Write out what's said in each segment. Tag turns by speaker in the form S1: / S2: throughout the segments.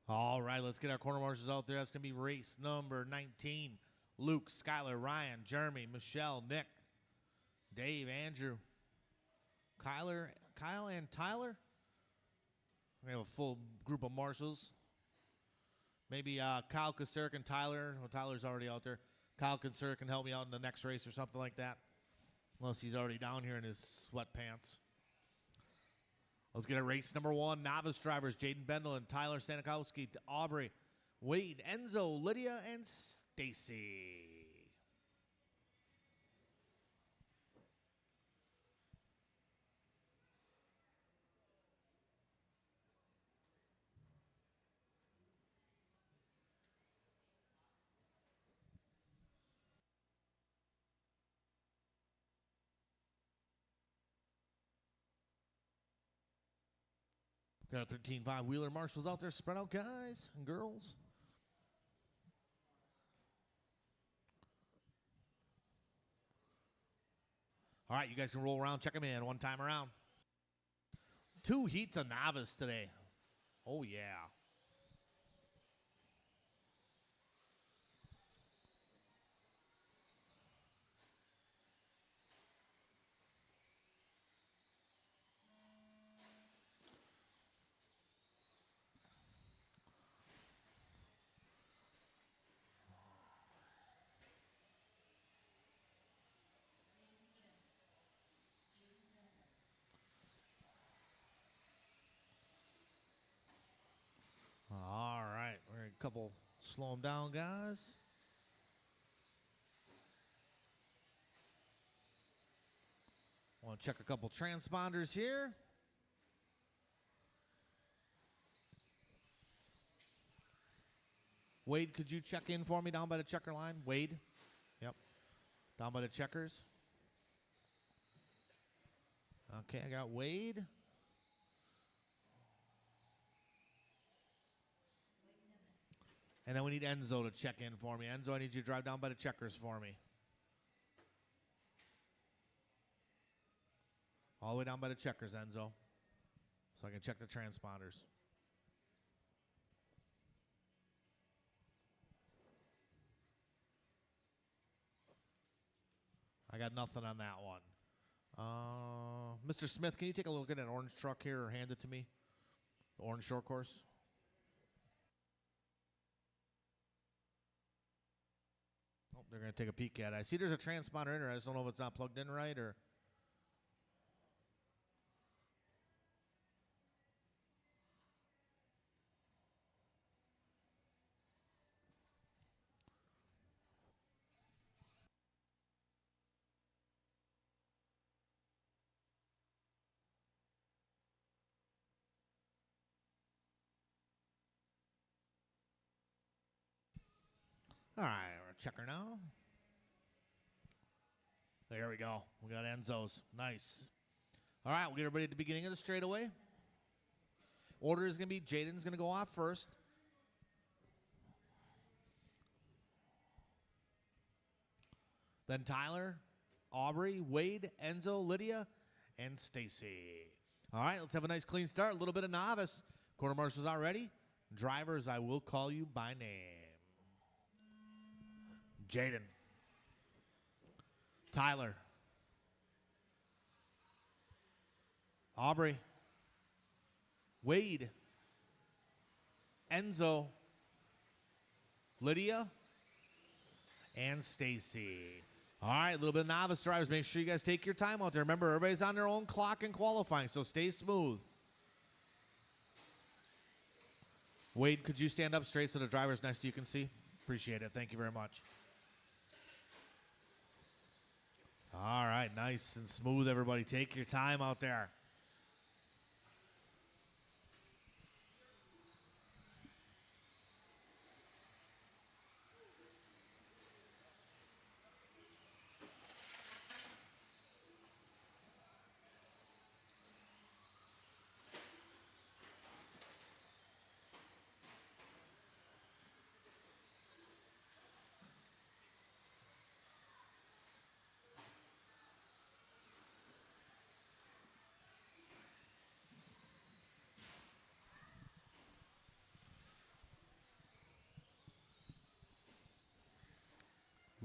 S1: All right, let's get our corner marshals out there. That's going to be race number 19. Luke, Skylar, Ryan, Jeremy, Michelle, Nick, Dave, Andrew, Kyle, and Tyler. We have a full group of marshals. Maybe Kyle Kasurk and Tyler. Well, Tyler's already out there. Kyle Kasurk can help me out in the next race or something like that. Unless he's already down here in his sweatpants. Let's get it. Race number 1. Novice drivers Jaden Bendel and Tyler Stanikowski, Aubrey, Wade, Enzo, Lydia, and Stacy. Got a 13.5 Wheeler Marshals out there. Spread out, guys and girls. All right, you guys can roll around. Check them in one time around. 2 heats of novice today. Oh, yeah. All right, we're a couple. Slow them down, guys. Want to check a couple transponders here. Wade, could you check in for me down by the checker line? Wade? Yep. Down by the checkers. Okay, I got Wade. And then we need Enzo to check in for me. Enzo, I need you to drive down by the checkers for me. All the way down by the checkers, Enzo. So I can check the transponders. I got nothing on that one. Mr. Smith, can you take a look at that orange truck here or hand it to me? The orange short course. Oh, they're going to take a peek at it. I see there's a transponder in there. I just don't know if it's not plugged in right or... All right, we're a checker now. There we go. We got Enzo's. Nice. All right, we'll get everybody at the beginning of the straightaway. Order is going to be Jaden's going to go off first. Then Tyler, Aubrey, Wade, Enzo, Lydia, and Stacy. All right, let's have a nice clean start. A little bit of novice. Quarter marshals not ready. Drivers, I will call you by name. Jaden. Tyler. Aubrey. Wade. Enzo. Lydia. And Stacy. All right, a little bit of novice drivers. Make sure you guys take your time out there. Remember, everybody's on their own clock in qualifying, so stay smooth. Wade, could you stand up straight so the drivers next to you can see? Appreciate it. Thank you very much. All right, nice and smooth, everybody. Take your time out there.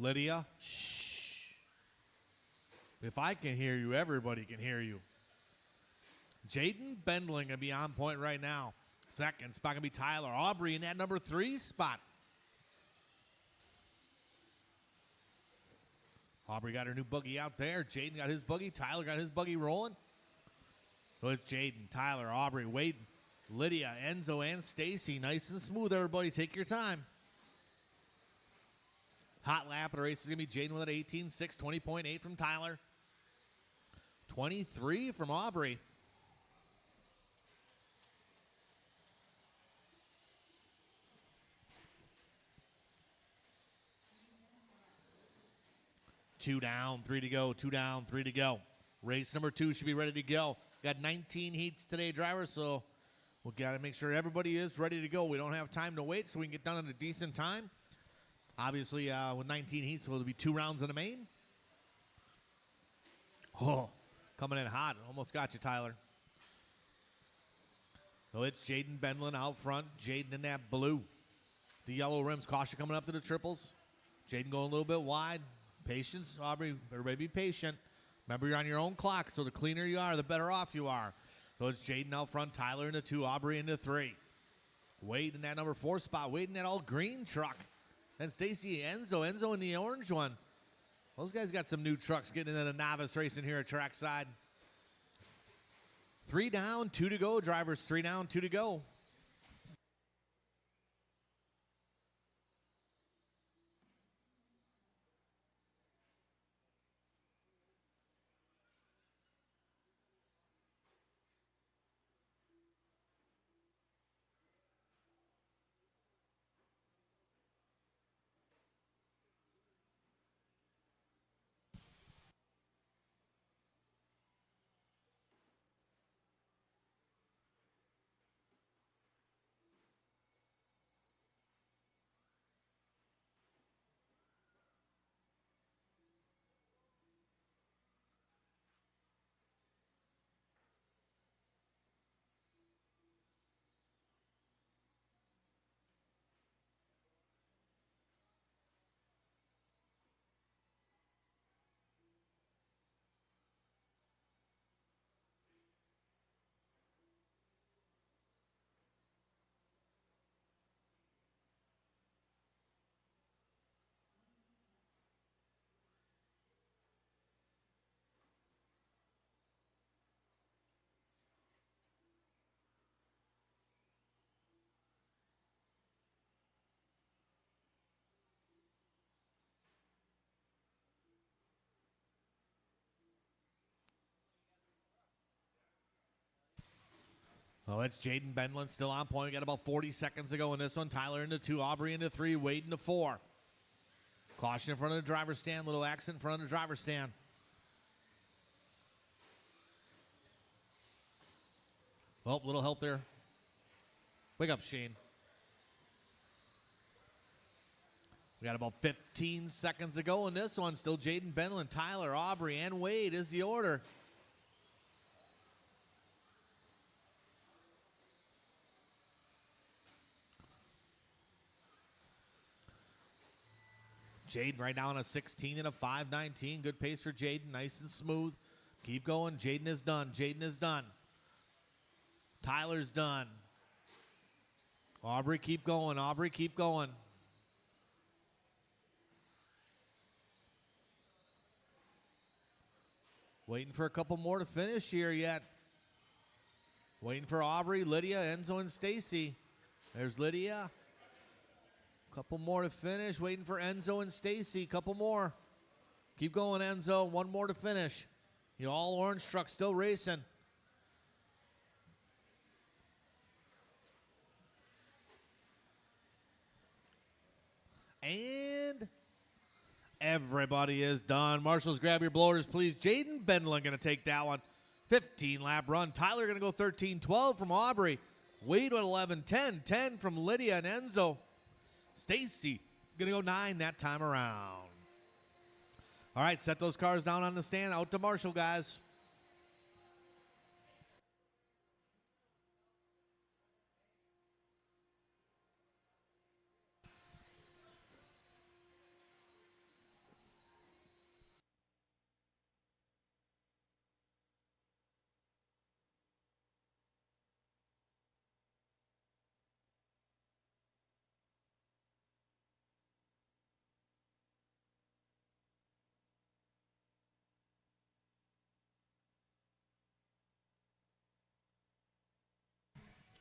S1: Lydia, shh. If I can hear you, everybody can hear you. Jaden Bendling going to be on point right now. Second spot going to be Tyler Aubrey in that number 3 spot. Aubrey got her new buggy out there. Jaden got his buggy. Tyler got his buggy rolling. So it's Jaden, Tyler, Aubrey, Wade, Lydia, Enzo, and Stacy. Nice and smooth, everybody. Take your time. Hot lap of the race is going to be Jaden with an 18.6, 20.8 from Tyler. 23 from Aubrey. Two down, 3 to go. 2 down, 3 to go. Race number 2 should be ready to go. Got 19 heats today, drivers, so we've got to make sure everybody is ready to go. We don't have time to wait, so we can get done in a decent time. Obviously, with 19 heats, will be 2 rounds in the main. Oh, coming in hot. Almost got you, Tyler. So it's Jaden Bendlin out front. Jaden in that blue. The yellow rims. Caution coming up to the triples. Jaden going a little bit wide. Patience, Aubrey. Everybody be patient. Remember, you're on your own clock, so the cleaner you are, the better off you are. So it's Jaden out front, Tyler into 2, Aubrey into 3. Wade in that number 4 spot. Wade in that all-green truck. Then Stacy, Enzo in the orange one. Those guys got some new trucks getting into the novice racing here at Trackside. 3 down, 2 to go, drivers. 3 down, 2 to go. Oh, it's Jaden Bendlin still on point. We got about 40 seconds to go in this one. Tyler into 2, Aubrey into 3, Wade into 4. Caution in front of the driver's stand. Little accident in front of the driver's stand. Oh, little help there. Wake up, Shane. We got about 15 seconds to go in this one. Still Jaden Bendlin, Tyler, Aubrey, and Wade is the order. Jaden right now on a 16 and a 5.19. Good pace for Jaden. Nice and smooth. Keep going. Jaden is done. Jaden is done. Tyler's done. Aubrey, keep going. Aubrey, keep going. Waiting for a couple more to finish here yet. Waiting for Aubrey, Lydia, Enzo, and Stacy. There's Lydia. Couple more to finish. Waiting for Enzo and Stacy. Couple more. Keep going, Enzo. One more to finish. The all-orange truck still racing. And everybody is done. Marshals, grab your blowers, please. Jaden Bendlin going to take that one. 15-lap run. Tyler going to go 13-12 from Aubrey. Wade with 11-10. 10 from Lydia and Enzo. Stacy going to go 9 that time around. All right, set those cars down on the stand. Out to Marshall, guys.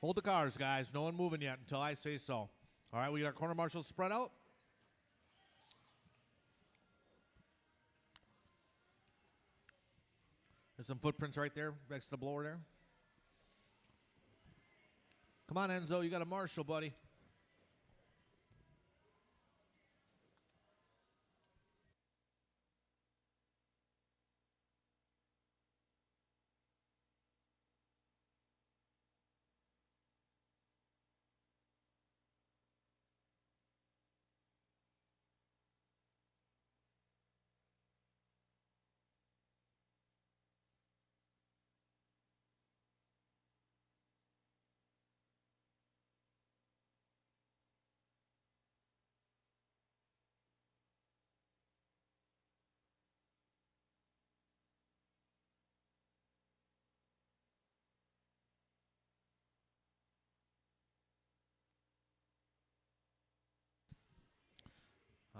S1: Hold the cars, guys. No one moving yet until I say so. All right, we got our corner marshals spread out. There's some footprints right there next to the blower there. Come on, Enzo. You got a marshal, buddy.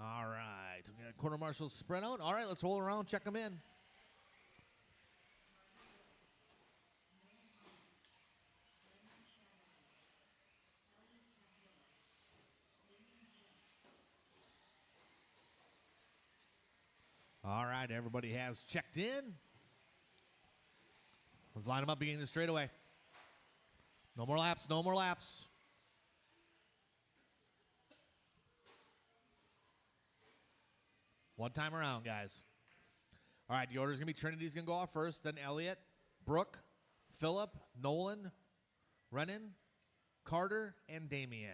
S1: All right. We got corner marshals spread out. All right, let's roll around, check them in. All right, everybody has checked in. Let's line them up beginning the straightaway. No more laps, no more laps. One time around, guys. All right, the order's going to be Trinity's going to go off first, then Elliott, Brooke, Phillip, Nolan, Renan, Carter, and Damien.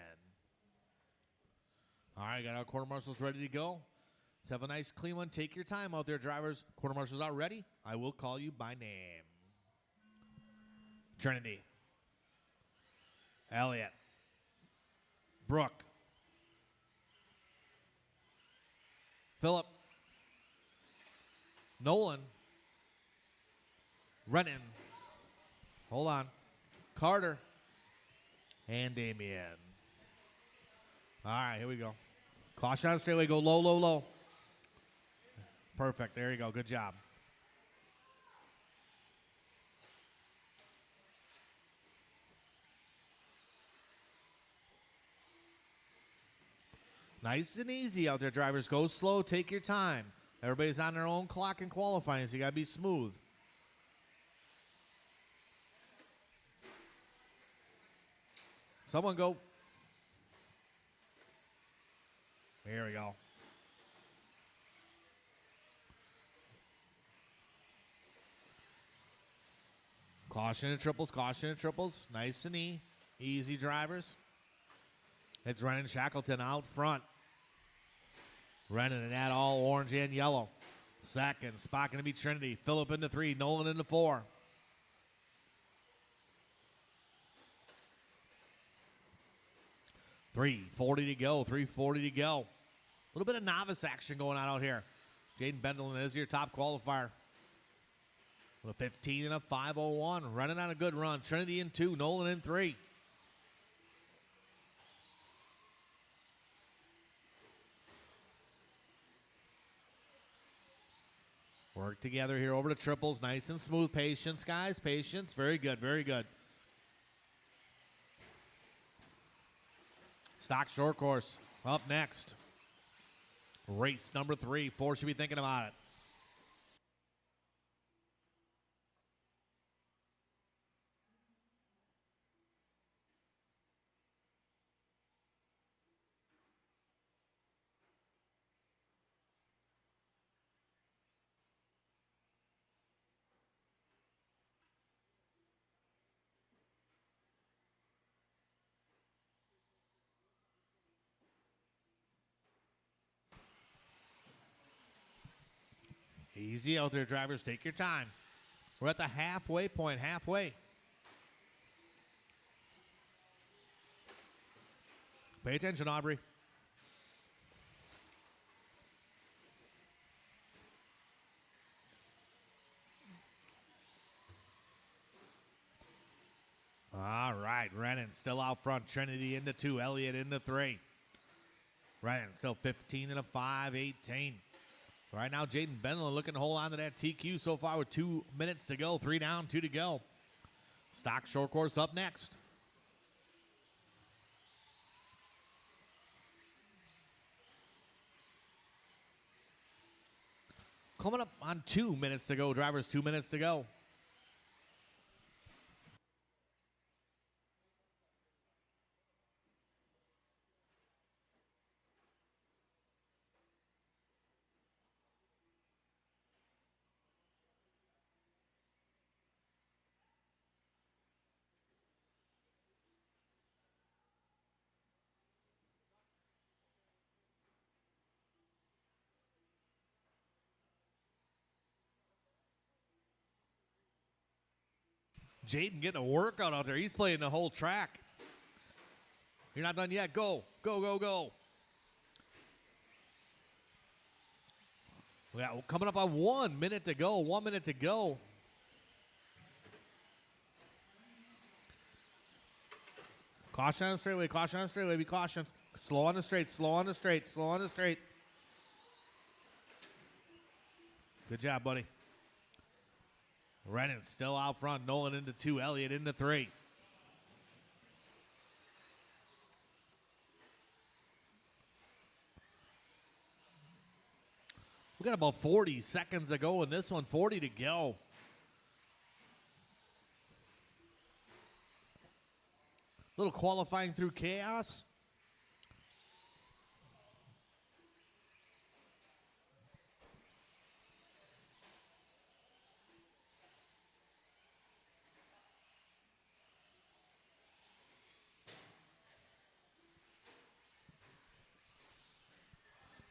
S1: All right, got our quarter marshals ready to go. Let's have a nice clean one. Take your time out there, drivers. Quarter marshals are ready. I will call you by name. Trinity. Elliott. Brooke. Phillip. Nolan. Renan. Hold on. Carter. And Damien. All right, here we go. Caution on straightaway. Go low, low, low. Perfect. There you go. Good job. Nice and easy out there, drivers. Go slow. Take your time. Everybody's on their own clock in qualifying, so you got to be smooth. Someone go. Here we go. Caution and triples, caution and triples. Nice and easy, drivers. It's Renan Shackleton out front. Renan and that all orange and yellow. Second, spot going to be Trinity. Phillip into 3, Nolan into 4. $3:40 to go, $3:40 to go. A little bit of novice action going on out here. Jaden Bendelin is your top qualifier. With a 15 and a 5:01. Running on a good run. Trinity in 2, Nolan in 3. Work together here over the triples. Nice and smooth. Patience, guys. Patience. Very good. Very good. Stock short course. Up next. Race number 3. 4 should be thinking about it. Easy out there, drivers. Take your time. We're at the halfway point. Halfway. Pay attention, Aubrey. All right, Renan still out front. Trinity into 2, Elliott into 3. Renan still 15 and a 5:18. Right now, Jaden Bendelin looking to hold on to that TQ so far with 2 minutes to go. 3 down, 2 to go. Stock short course up next. coming up on 2 minutes to go. Drivers, 2 minutes to go. Jaden getting a workout out there. He's playing the whole track. You're not done yet. Go, go, go, go. Yeah, coming up on 1 minute to go. 1 minute to go. Caution on the straightaway. Caution on the straightaway. Be caution. Slow on the straight. Slow on the straight. Slow on the straight. Good job, buddy. Rennan still out front. Nolan into 2. Elliott into 3. We got about 40 seconds to go in this one. 40 to go. Little qualifying through chaos.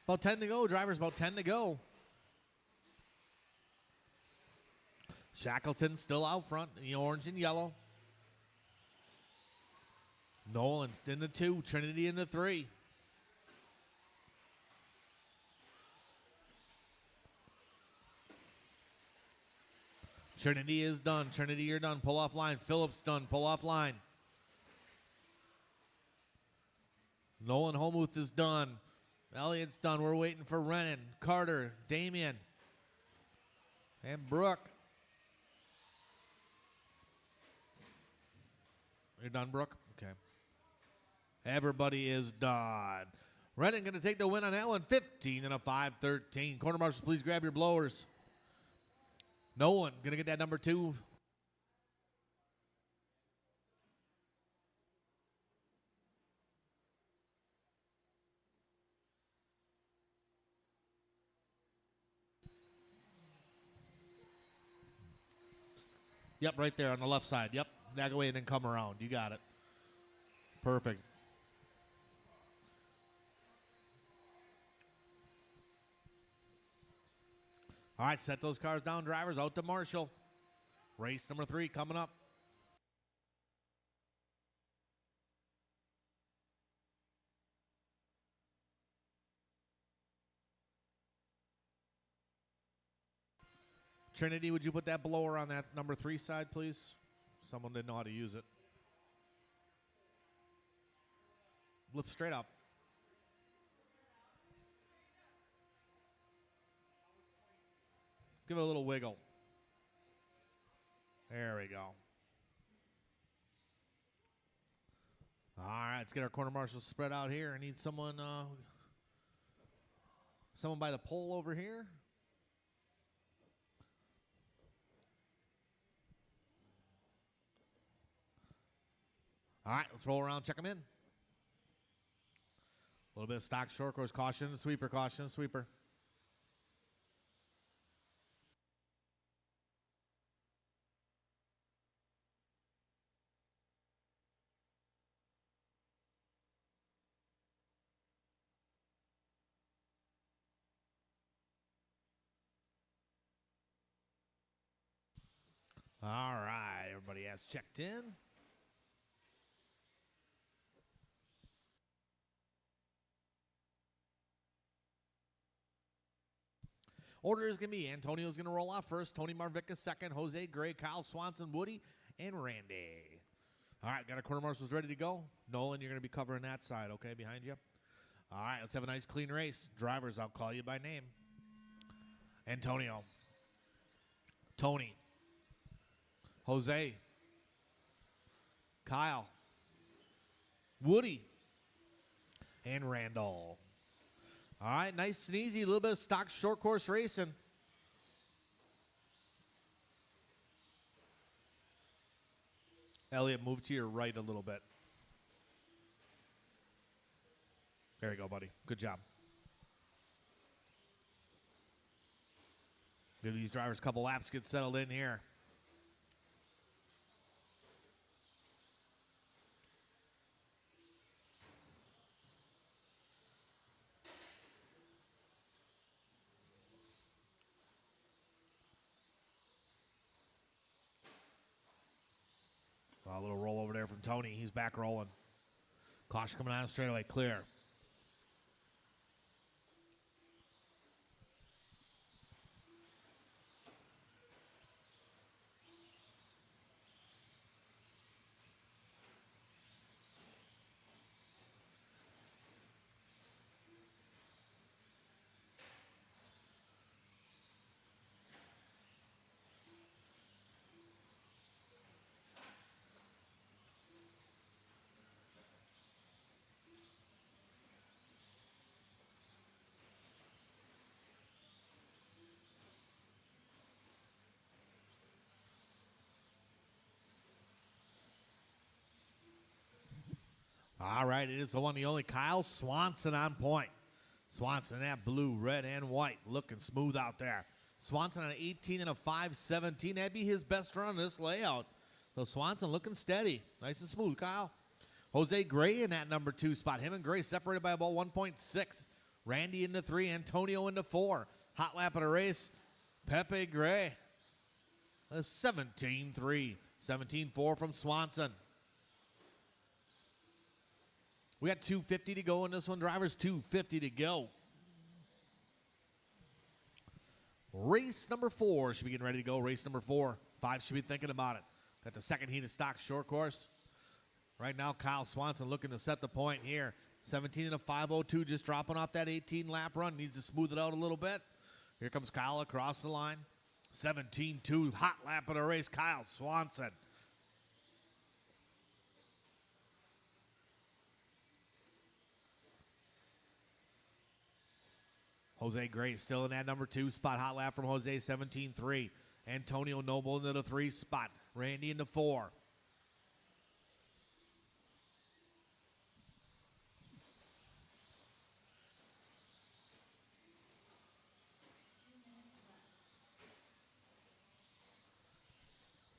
S1: About 10 to go, drivers, about 10 to go. Shackleton still out front in the orange and yellow. Nolan's in the 2, Trinity in the 3. Trinity is done. Trinity, you're done. Pull off line. Phillips done. Pull off line. Nolan Holmuth is done. Elliott's done. We're waiting for Rennan, Carter, Damien, and Brooke. You're done, Brooke? Okay. Everybody is done. Rennan going to take the win on that one. 15 and a 5-13. Corner marshals, please grab your blowers. Nolan going to get that number 2. Yep, right there on the left side. Yep, back away and then come around. You got it. Perfect. All right, set those cars down, drivers. Out to Marshall. Race number 3 coming up. Trinity, would you put that blower on that number 3 side, please? Someone didn't know how to use it. Lift straight up. Give it a little wiggle. There we go. All right, let's get our corner marshals spread out here. I need someone by the pole over here. All right, let's roll around, check them in. A little bit of stock short course. Caution, sweeper, caution, sweeper. All right, everybody has checked in. Order is going to be Antonio's going to roll off first, Tony Marvica second, Jose Gray, Kyle Swanson, Woody, and Randy. All right, got our corner marshals ready to go. Nolan, you're going to be covering that side, okay, behind you. All right, let's have a nice clean race. Drivers, I'll call you by name. Antonio. Tony. Jose. Kyle. Woody. And Randall. All right, nice and easy. A little bit of stock short course racing. Elliot, move to your right a little bit. There you go, buddy. Good job. Give these drivers a couple laps, get settled in here. A little roll over there from Tony. He's back rolling. Caution coming out straightaway, clear. All right, it is the one, the only Kyle Swanson on point. Swanson, that blue, red, and white, looking smooth out there. Swanson on an 18 and a 5.17. That'd be his best run in this layout. So Swanson looking steady. Nice and smooth, Kyle. Jose Gray in that number 2 spot. Him and Gray separated by about 1.6. Randy into 3, Antonio into 4. Hot lap of the race, Pepe Gray. 17-3. 17-4 from Swanson. We got 2:50 to go in this one, drivers. 2:50 to go. Race number 4 should be getting ready to go. Race number 4. 5 should be thinking about it. Got the second heat of stock short course. Right now, Kyle Swanson looking to set the point here. 17 and a 5.02, just dropping off that 18 lap run. Needs to smooth it out a little bit. Here comes Kyle across the line. 17-2, hot lap of the race, Kyle Swanson. Jose Gray still in that number 2 spot. Hot lap from Jose, 17-3. Antonio Noble into the 3 spot. Randy into 4.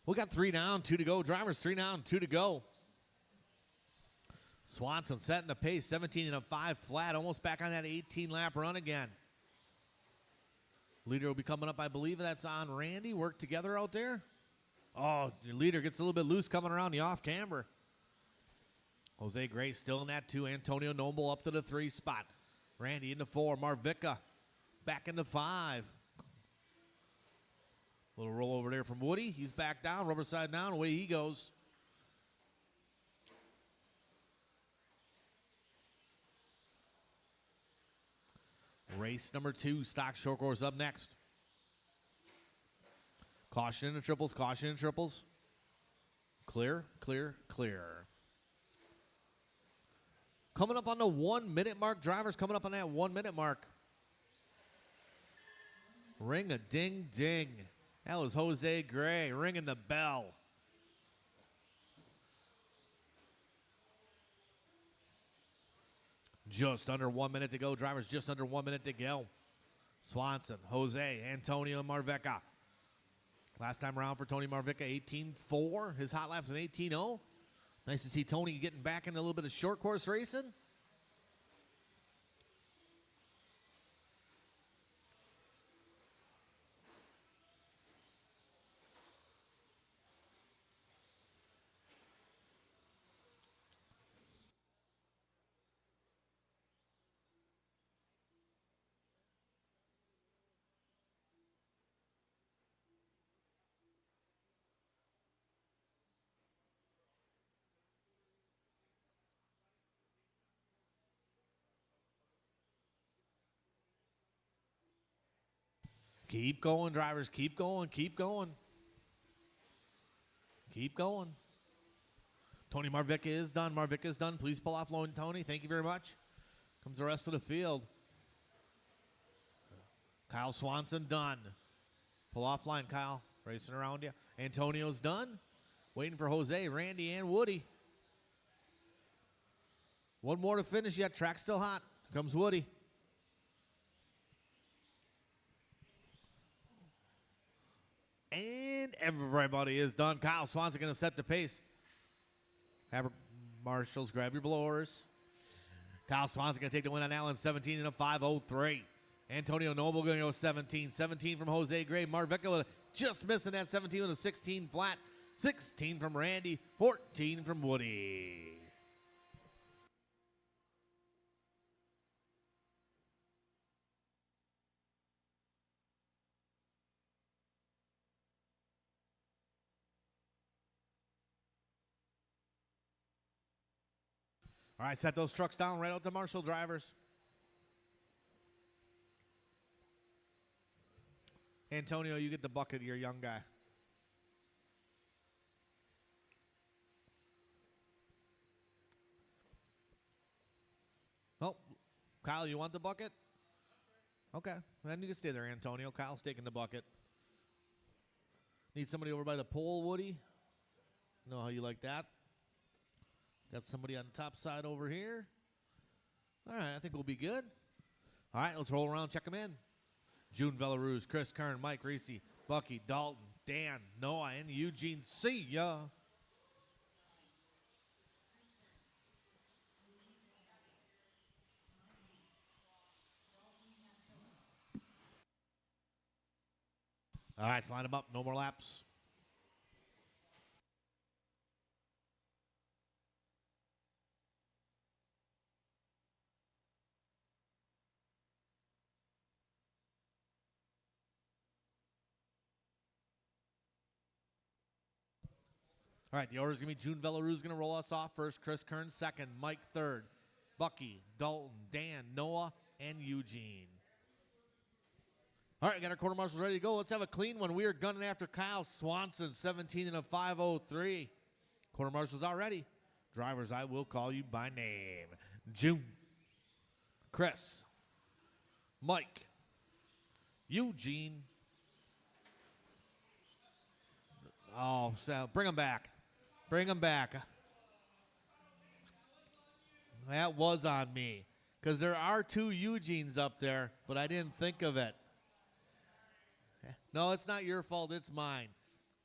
S1: We got 3 down, 2 to go. Drivers, 3 down, 2 to go. Swanson setting the pace, 17 and a 5 flat. Almost back on that 18 lap run again. Leader will be coming up, I believe that's on Randy. Work together out there. Oh, your leader gets a little bit loose coming around the off camber. Jose Gray still in that 2. Antonio Noble up to the 3 spot. Randy into 4. Marvica back into 5. Little roll over there from Woody. He's back down, rubber side down. Away he goes. Race number 2, stock short course up next. Caution in the triples, caution in triples. Clear, clear, clear. Coming up on the 1 minute mark. Drivers coming up on that 1 minute mark. Ring a ding ding. That was Jose Gray ringing the bell. Just under 1 minute to go. Drivers just under 1 minute to go. Swanson, Jose, Antonio Marvica. Last time around for Tony Marvica, 18-4. His hot lap's an 18-0. Nice to see Tony getting back into a little bit of short course racing. Keep going, drivers. Keep going. Keep going. Keep going. Tony Marvica is done. Marvica is done. Please pull off low and Tony. Thank you very much. Comes the rest of the field. Kyle Swanson done. Pull off line, Kyle. Racing around you. Antonio's done. Waiting for Jose, Randy, and Woody. One more to finish yet. Track still hot. Here comes Woody. And everybody is done. Kyle Swanson going to set the pace. Have marshals, grab your blowers. Kyle Swanson going to take the win on that one, 17 and a 5:03. Antonio Noble going to go 17. 17 from Jose Gray. Marvecca just missing that 17 with a 16 flat. 16 from Randy. 14 from Woody. All right, set those trucks down right out to Marshall drivers. Antonio, you get the bucket. You're a young guy. Oh, Kyle, you want the bucket? Okay, then you can stay there, Antonio. Kyle's taking the bucket. Need somebody over by the pole, Woody? Know how you like that? Got somebody on the top side over here. All right, I think we'll be good. All right, let's roll around, check them in. June Velaruz, Chris Kern, Mike Reese, Bucky, Dalton, Dan, Noah, and Eugene. See ya. All right, let's line them up. No more laps. All right, the order is going to be June Velaruz going to roll us off first, Chris Kern second, Mike third, Bucky, Dalton, Dan, Noah, and Eugene. All right, got our quarter marshals ready to go. Let's have a clean one. We are gunning after Kyle Swanson, 17 and a 5:03. Quarter marshals are ready. Drivers, I will call you by name. June, Chris, Mike, Eugene. Oh, so bring them back. Bring them back. That was on me. Because there are two Eugenes up there, but I didn't think of it. No, it's not your fault. It's mine.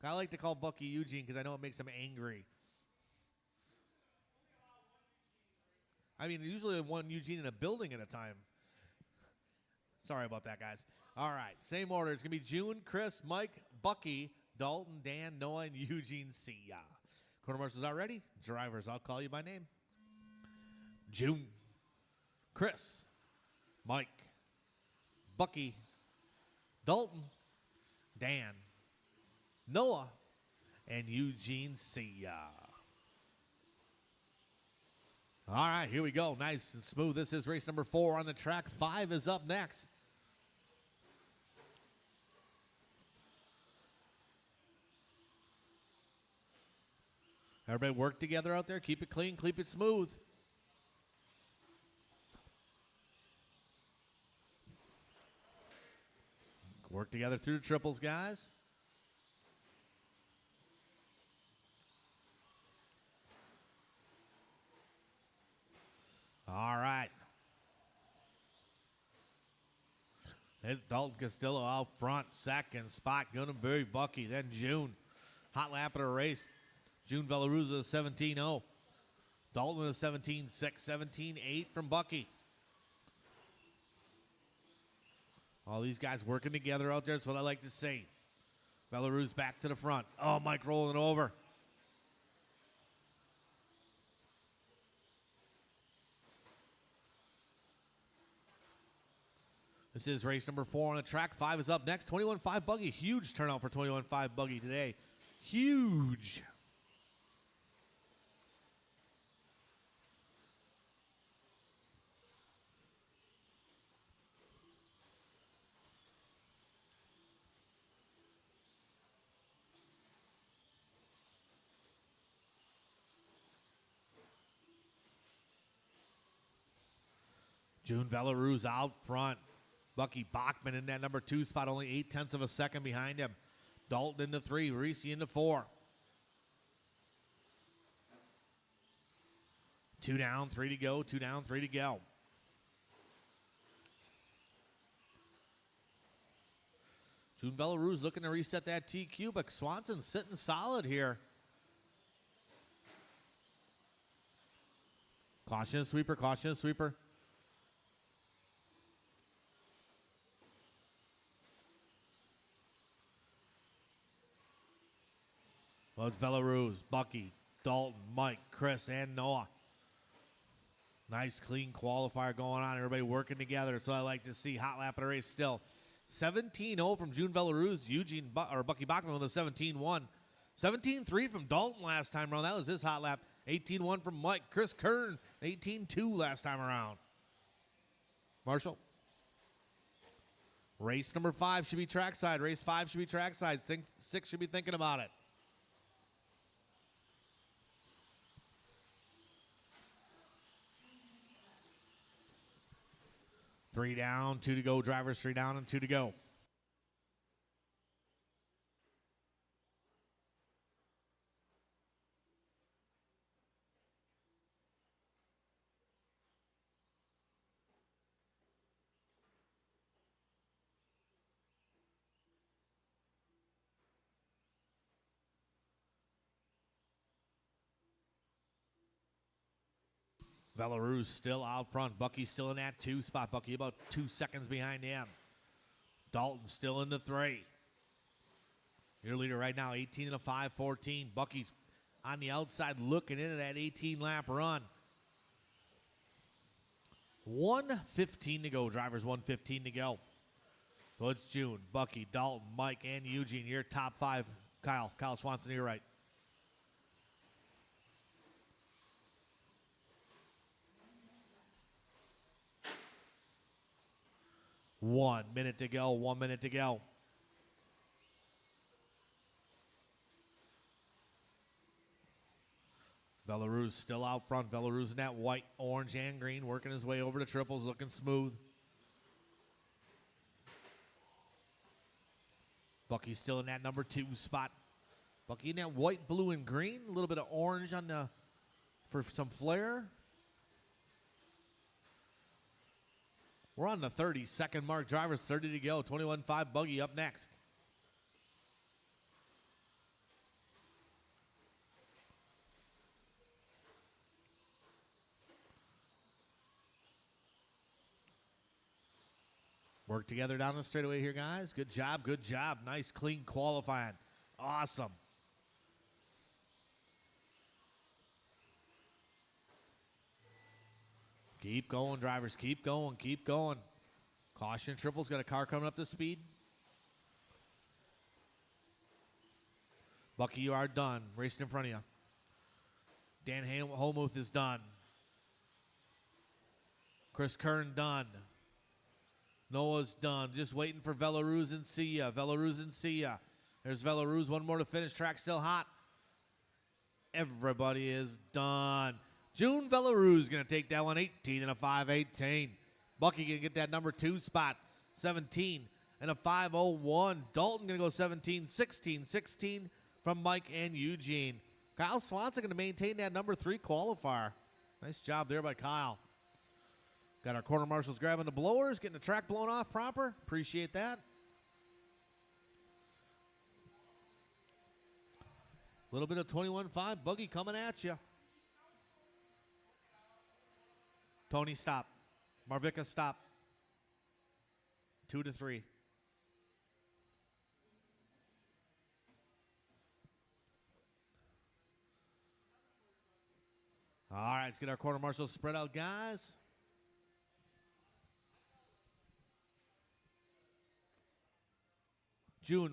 S1: I like to call Bucky Eugene because I know it makes him angry. I mean, usually one Eugene in a building at a time. Sorry about that, guys. All right, same order. It's going to be June, Chris, Mike, Bucky, Dalton, Dan, Noah, and Eugene. See ya. Quarter marshals are ready. Drivers, I'll call you by name. June, Chris, Mike, Bucky, Dalton, Dan, Noah, and Eugene. See ya. All right, here we go. Nice and smooth. This is race number 4 on the track. 5 is up next. Everybody work together out there. Keep it clean. Keep it smooth. Work together through the triples, guys. All right. There's Dalton Castillo out front. Second spot, Gunnaberry, Bucky. Then June. Hot lap of the race. June Velaruz is 17-0. Dalton is 17-6. 17-8 from Bucky. All these guys working together out there. That's what I like to see. Velaruz back to the front. Oh, Mike rolling over. This is race number 4 on the track. 5 is up next. 21.5 buggy. Huge turnout for 21.5 buggy today. Huge. June Velaruz out front. Bucky Bachman in that number 2 spot, only 0.8 of a second behind him. Dalton into 3, Reese into 4. 2 down, 3 to go, 2 down, 3 to go. June Belarus looking to reset that TQ, but Swanson's sitting solid here. Caution sweeper, caution sweeper. Well, it's Belarus, Bucky, Dalton, Mike, Chris, and Noah. Nice, clean qualifier going on. Everybody working together. That's what I like to see. Hot lap of the race still. 17-0 from June Belarus. Bucky Bachman with a 17-1. 17-3 from Dalton last time around. That was his hot lap. 18-1 from Mike. Chris Kern, 18-2 last time around. Marshall. Race number 5 should be trackside. Race 5 should be trackside. 6 should be thinking about it. Three down, 2 to go. Drivers 3 down and 2 to go. Belarus still out front. Bucky's still in that 2 spot. Bucky about 2 seconds behind him. Dalton still in the 3. Your leader right now, 18 and a 5-14. Bucky's on the outside looking into that 18-lap run. 1:15 to go. Drivers 1:15 to go. So it's June, Bucky, Dalton, Mike, and Eugene. Your top 5. Kyle Swanson to your right. 1 minute to go. 1 minute to go. Belarus still out front. Belarus in that white, orange, and green, working his way over to triples, looking smooth. Bucky's still in that number 2 spot. Bucky in that white, blue, and green. A little bit of orange on the for some flair. We're on the 30-second mark. Drivers 30 to go. 21.5 Buggy up next. Work together down the straightaway here, guys. Good job, good job. Nice, clean qualifying. Awesome. Keep going, drivers. Keep going, keep going. Caution triples. Got a car coming up to speed. Bucky, you are done. Racing in front of you. Dan Holmuth is done. Chris Kern done. Noah's done. Just waiting for Belarus and Sia. Belarus and Sia. There's Belarus. One more to finish. Track still hot. Everybody is done. June Belarus going to take that one. 18 and a 5-18. Bucky going to get that number 2 spot. 17 and a 5-01. Dalton going to go 17, 16, 16 from Mike and Eugene. Kyle Swanson going to maintain that number 3 qualifier. Nice job there by Kyle. Got our corner marshals grabbing the blowers, getting the track blown off proper. Appreciate that. A little bit of 21.5 Buggy coming at you. Tony, stop. Marvika, stop. 2 to 3. All right, let's get our corner marshals spread out, guys. June,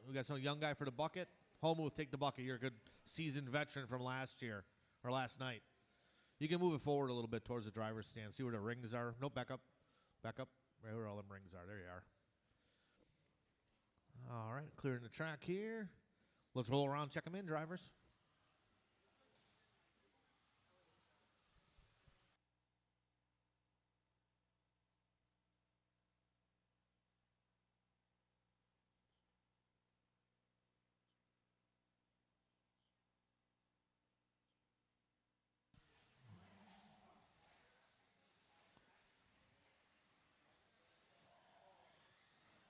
S1: we got some young guy for the bucket. Holmuth, take the bucket. You're a good seasoned veteran from last year or last night. You can move it forward a little bit towards the driver's stand. See where the rings are. Nope, back up. Back up. Right where all them rings are. There you are. All right, clearing the track here. Let's roll around, check them in, drivers.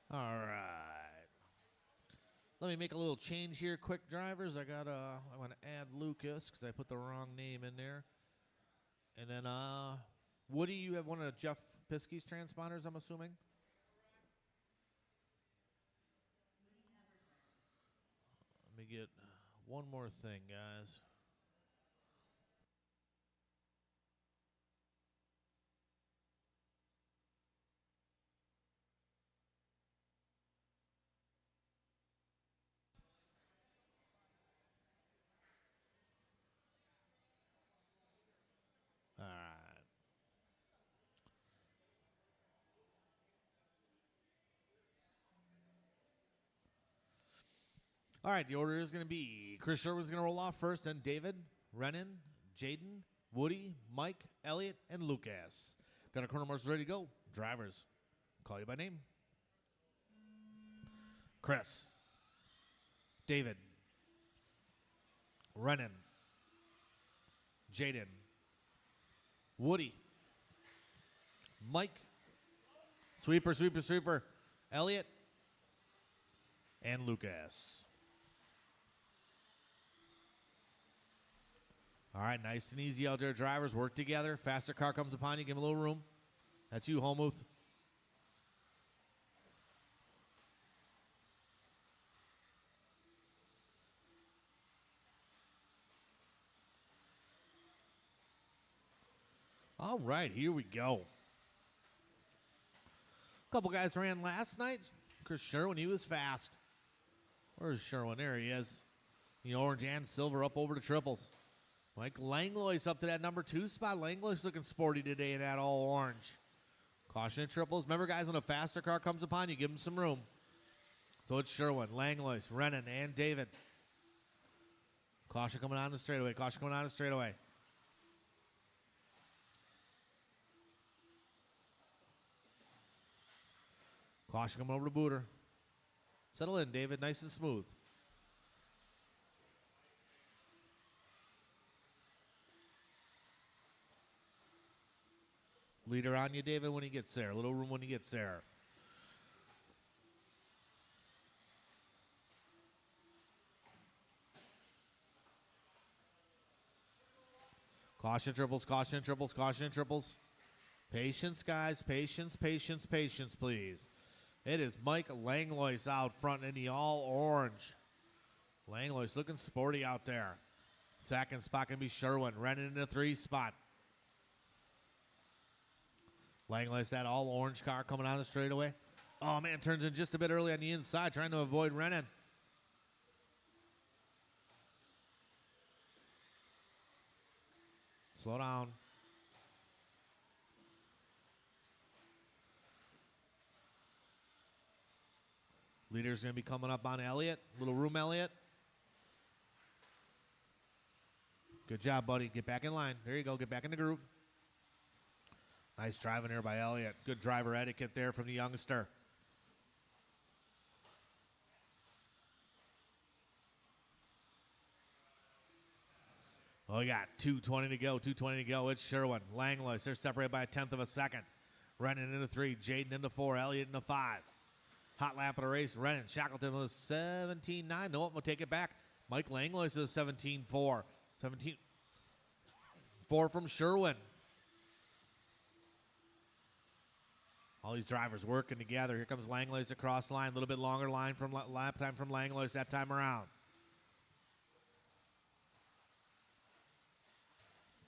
S1: All right. Let me make a little change here, quick, drivers. I want to add Lucas because I put the wrong name in there. And then, Woody, you have one of Jeff Piskey's transponders, I'm assuming? Let me get one more thing, guys. All right. All right, the order is going to be Chris Sherman's going to roll off first, then David, Renan, Jaden, Woody, Mike, Elliot, and Lucas. Got our corner marks ready to go. Drivers, call you by name. Chris, David, Renan, Jaden, Woody, Mike, sweeper, sweeper, sweeper, Elliot, and Lucas. All right, nice and easy out there, drivers. Work together. Faster car comes upon you. Give him a little room. That's you, Holmuth. All right, here we go. A couple guys ran last night. Chris Sherwin, he was fast. Where's Sherwin? There he is. The orange and silver up over the triples. Mike Langlois up to that number 2 spot. Langlois looking sporty today in that all orange. Caution at triples. Remember, guys, when a faster car comes upon you, give him some room. So it's Sherwin, Langlois, Renan, and David. Caution coming on the straightaway. Caution coming on the straightaway. Caution coming over to Booter. Settle in, David. Nice and smooth. Leader on you, David, when he gets there. A little room when he gets there. Caution triples, caution triples, caution triples. Patience, guys. Patience, patience, patience, please. It is Mike Langlois out front in the all orange. Langlois looking sporty out there. Second spot can be Sherwin. Running in the 3 spot. Langlois, that all orange car coming on the straightaway. Oh, man, turns in just a bit early on the inside, trying to avoid Renan. Slow down. Leader's going to be coming up on Elliott. Little room, Elliott. Good job, buddy. Get back in line. There you go. Get back in the groove. Nice driving there by Elliott. Good driver etiquette there from the youngster. Oh, we got 2:20 to go. 2:20 to go. It's Sherwin. Langlois. They're separated by a 1/10 of a second. Renan into 3. Jaden into 4. Elliott into 5. Hot lap of the race. Renan. Shackleton with a 17.9. No, we'll take it back. Mike Langlois is a 17.4. 17.4 from Sherwin. All these drivers working together. Here comes Langlois across the line. A little bit longer line from lap time from Langlois that time around.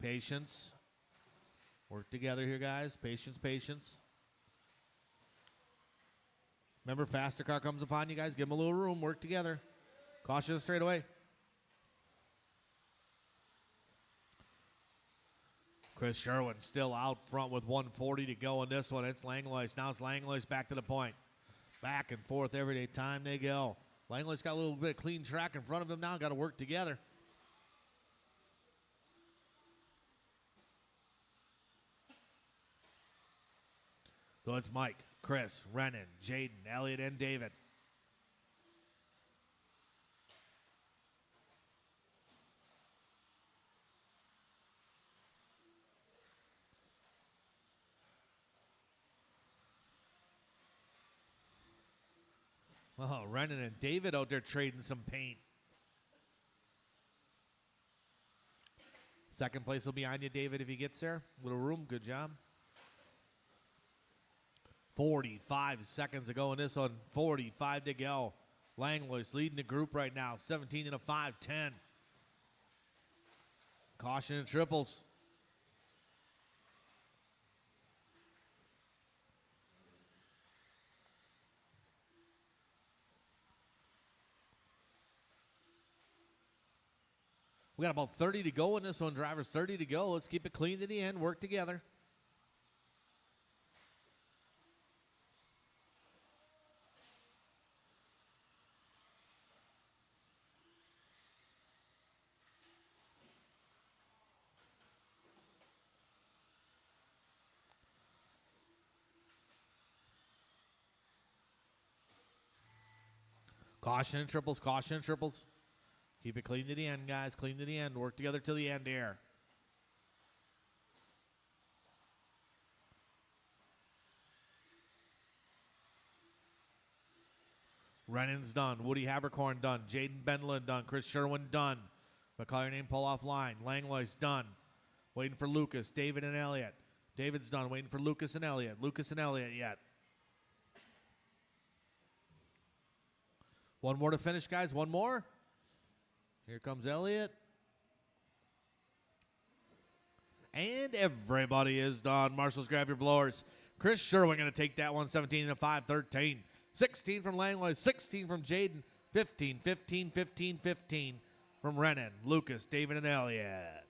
S1: Patience. Work together here, guys. Patience, patience. Remember, faster car comes upon you guys. Give them a little room. Work together. Caution straight away. Chris Sherwin still out front with 1:40 to go in this one. It's Langlois. Now it's Langlois back to the point. Back and forth every time they go. Langlois got a little bit of clean track in front of him now. Got to work together. So it's Mike, Chris, Renan, Jaden, Elliott, and David. Oh, Renan and David out there trading some paint. Second place will be on you, David, if he gets there. Little room, good job. 45 seconds to go in this one. 45 to go. Langlois leading the group right now. 17 and a 5, 10. Caution and triples. We got about 30 to go in this one, drivers. 30 to go. Let's keep it clean to the end. Work together. Caution and triples, caution and triples. Keep it clean to the end, guys. Clean to the end. Work together till the end here. Renan's done. Woody Habercorn done. Jaden Benlin done. Chris Sherwin done. McCall your name, pull off line. Langlois done. Waiting for Lucas. David and Elliott. David's done. Waiting for Lucas and Elliott. Lucas and Elliott yet. One more to finish, guys. One more. Here comes Elliott. And everybody is done. Marshals, grab your blowers. Chris Sherwin going to take that one. 17 and a 5, 13. 16 from Langlois. 16 from Jaden. 15, 15, 15, 15 from Renan, Lucas, David, and Elliott.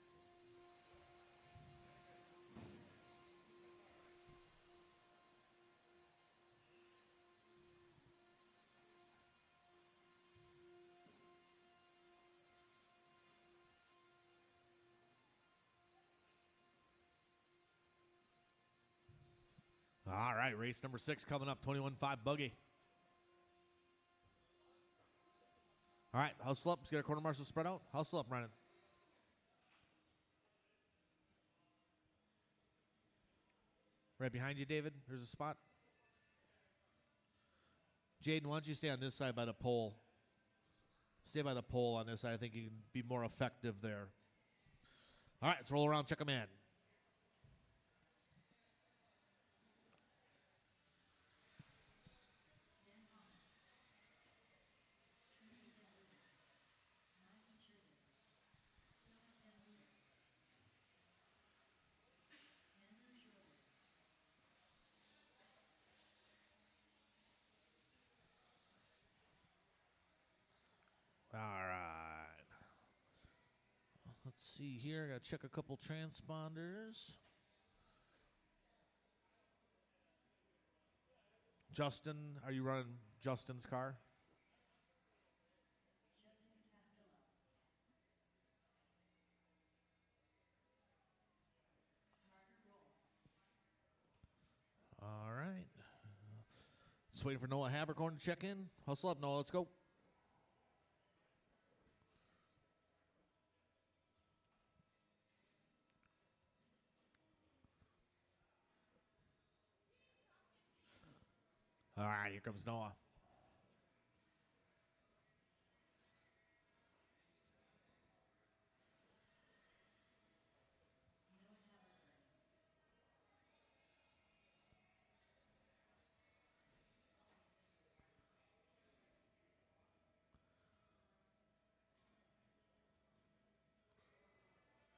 S1: All right, race number 6 coming up, 21-5 buggy. All right, hustle up. Let's get our quarter marshal spread out. Hustle up, Renan. Right behind you, David. There's a spot. Jaden, why don't you stay on this side by the pole? Stay by the pole on this side. I think you can be more effective there. All right, let's roll around, check them in. All right. Let's see here. I got to check a couple transponders. Justin, are you running Justin's car? All right. Just waiting for Noah Habercorn to check in. Hustle up, Noah. Let's go. All right, here comes Noah.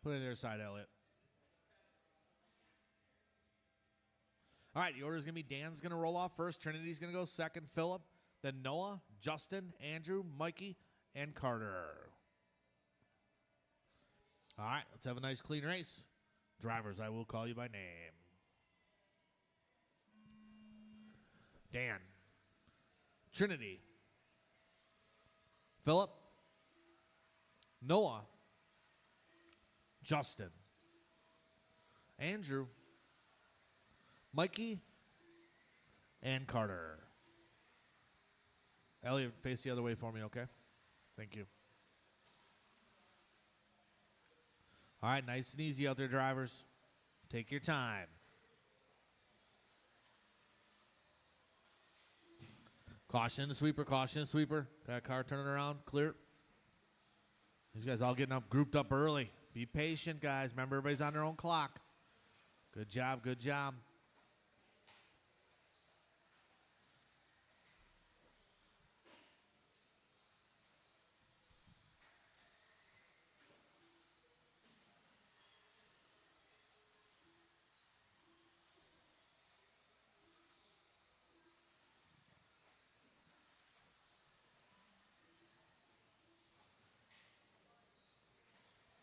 S1: Put it on their side, Elliott. All right, the order is going to be Dan's going to roll off first. Trinity's going to go second. Philip, then Noah, Justin, Andrew, Mikey, and Carter. All right, let's have a nice clean race. Drivers, I will call you by name. Dan. Trinity. Philip. Noah. Justin. Andrew. Mikey and Carter. Elliot, face the other way for me, okay? Thank you. All right, nice and easy out there, drivers. Take your time. Caution the sweeper, caution the sweeper. Got a car turning around, clear. These guys all getting up, grouped up early. Be patient, guys. Remember, everybody's on their own clock. Good job, good job.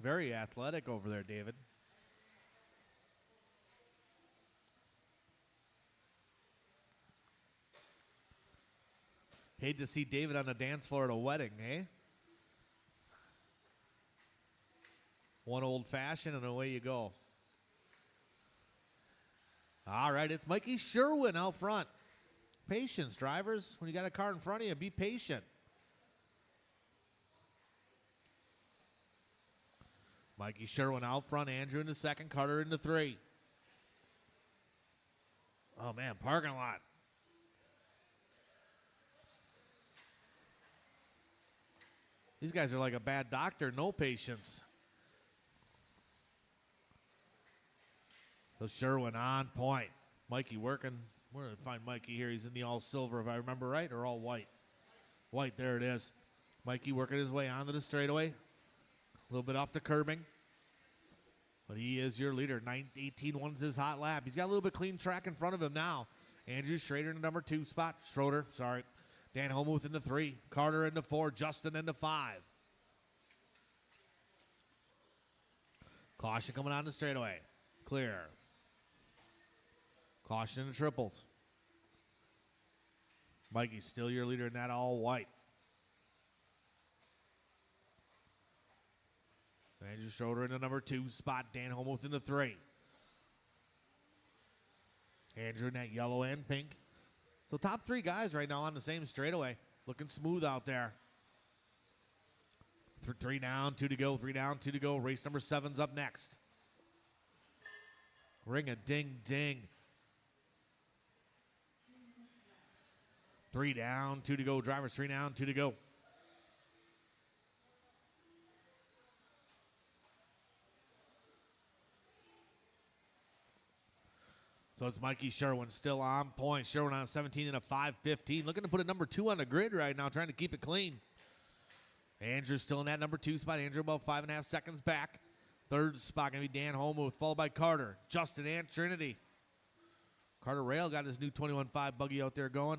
S1: Very athletic over there, David. Hate to see David on the dance floor at a wedding, eh? One old fashioned and away you go. All right, it's Mikey Sherwin out front. Patience, drivers. When you got a car in front of you, be patient. Mikey Sherwin out front. Andrew in the second. Carter in the 3. Oh, man, parking lot. These guys are like a bad doctor. No patience. So Sherwin on point. Mikey working. Where did I find Mikey here? He's in the all silver, if I remember right, or all white? White, there it is. Mikey working his way onto the straightaway. A little bit off the curbing. But he is your leader. 18-1's his hot lap. He's got a little bit clean track in front of him now. Andrew Schrader in the number 2 spot. Schroeder, sorry. Dan Homuth in the 3. Carter in the 4. Justin in the 5. Caution coming on the straightaway. Clear. Caution in the triples. Mikey's still your leader in that all white. Andrew Schroeder in the number 2 spot. Dan Homuth in the 3. Andrew in that yellow and pink. So top 3 guys right now on the same straightaway. Looking smooth out there. 3 down, 2 to go, 3 down, 2 to go. Race number 7's up next. Ring a ding ding. 3 down, 2 to go. Drivers 3 down, 2 to go. So it's Mikey Sherwin still on point. Sherwin on a 17 and a 5:15. Looking to put a number 2 on the grid right now, trying to keep it clean. Andrew's still in that number 2 spot. Andrew about 5.5 seconds back. 3rd spot going to be Dan Homuth, followed by Carter, Justin, and Trinity. Carter Rail got his new 21.5 buggy out there going.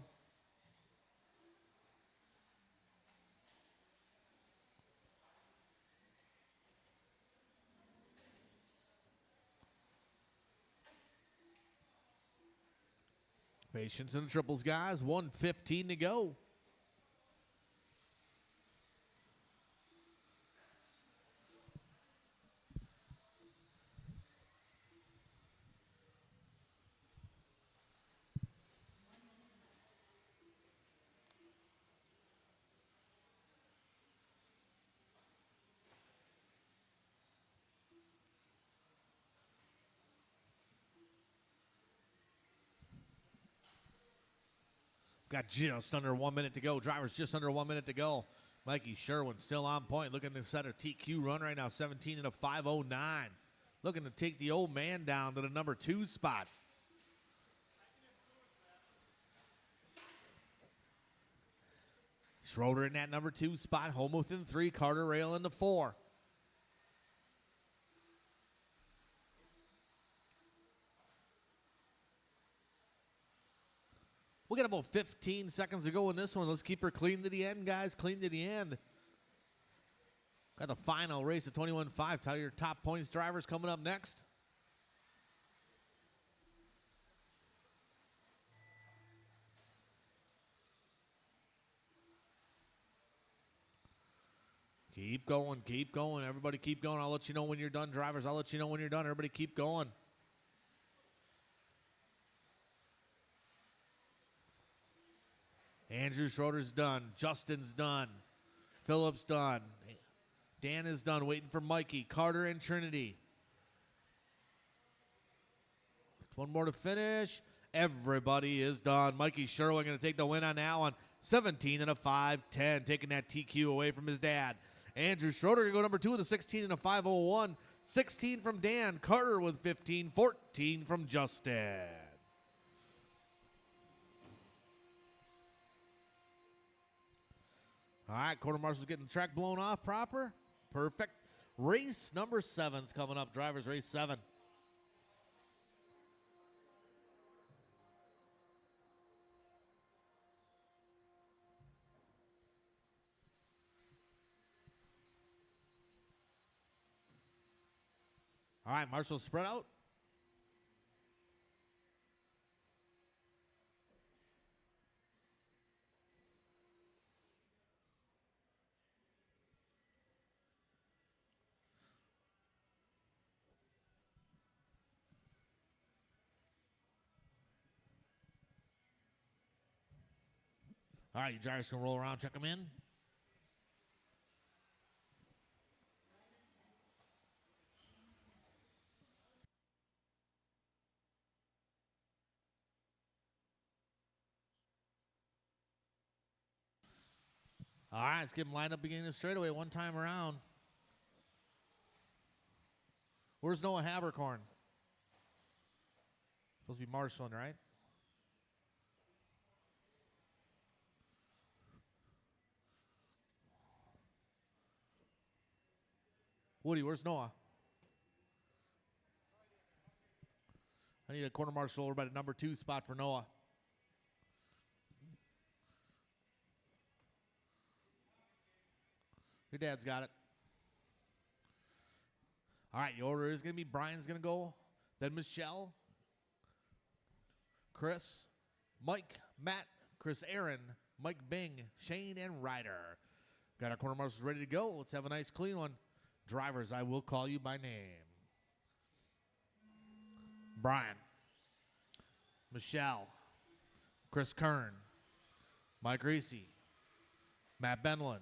S1: Patience in the triples, guys. 1:15 to go. Got just under 1 minute to go. Drivers just under 1 minute to go. Mikey Sherwin still on point. Looking to set a TQ run right now. 17 and a 5:09. Looking to take the old man down to the number 2 spot. Schroeder in that number 2 spot. Homuth in 3. Carter Rail in the 4. We got about 15 seconds to go in this one. Let's keep her clean to the end, guys. Clean to the end. Got the final race at 21.5. Tell your top points drivers coming up next. Keep going, keep going. Everybody keep going. I'll let you know when you're done, drivers. I'll let you know when you're done. Everybody keep going. Andrew Schroeder's done. Justin's done. Phillips done. Dan is done. Waiting for Mikey, Carter, and Trinity. One more to finish. Everybody is done. Mikey Sherwin going to take the win on that one. 17 and a 5:10, taking that TQ away from his dad. Andrew Schroeder going to go number 2 with a 16 and a 5:01. 16 from Dan Carter with 15. 14 from Justin. All right, quarter marshal's getting the track blown off proper. Perfect. Race number 7's coming up. Drivers race 7. All right, Marshall spread out. All right, you drivers can roll around, check them in. All right, let's get them lined up beginning the straightaway one time around. Where's Noah Habercorn? Supposed to be marshalling, right? Woody, where's Noah? I need a corner marshal over by the number 2 spot for Noah. Your dad's got it. All right, your order is going to be Brian's going to go, then Michelle, Chris, Mike, Matt, Chris Aaron, Mike Bing, Shane, and Ryder. Got our corner marshals ready to go. Let's have a nice clean one. Drivers, I will call you by name. Brian, Michelle, Chris Kern, Mike Reese, Matt Benlin,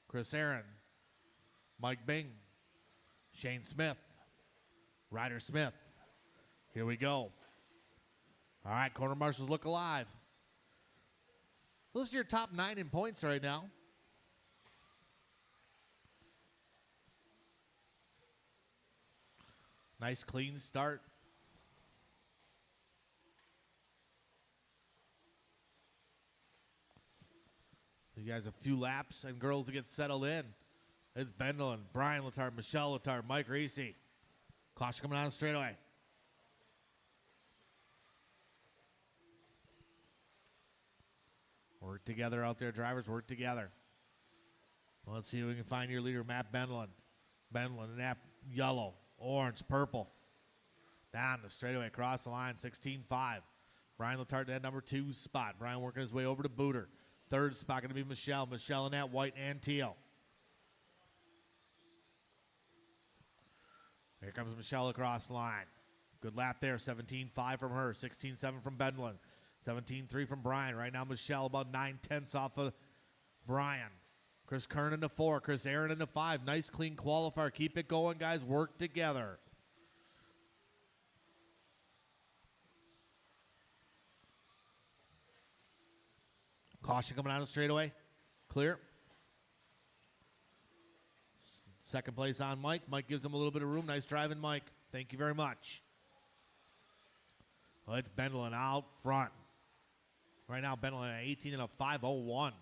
S1: Chris Aaron, Mike Bing, Shane Smith, Ryder Smith. Here we go. All right, corner marshals look alive. Those are your top 9 in points right now. Nice clean start. You guys a few laps and girls to get settled in. It's Bendlin, Brian Letard, Michelle Letard, Mike Reese. Caution coming down straightaway. Work together out there, drivers. Work together. Well, let's see if we can find your leader, Matt Bendlin. Bendlin, nap yellow, orange, purple. Down the straightaway, across the line, 16-5. Brian Letard to that number 2 spot. Brian working his way over to Booter. 3rd spot going to be Michelle. Michelle in that white and teal. Here comes Michelle across the line. Good lap there. 17-5 from her. 16-7 from Bendlin. 17-3 from Brian. Right now Michelle about 9/10 off of Brian. Chris Kern in the 4. Chris Aaron in the 5. Nice clean qualifier. Keep it going, guys. Work together. Caution coming out of the straightaway. Clear. Second place on Mike. Mike gives him a little bit of room. Nice driving, Mike. Thank you very much. Well, it's Bendlin out front. Right now, Bendlin at 18 and a 5:01.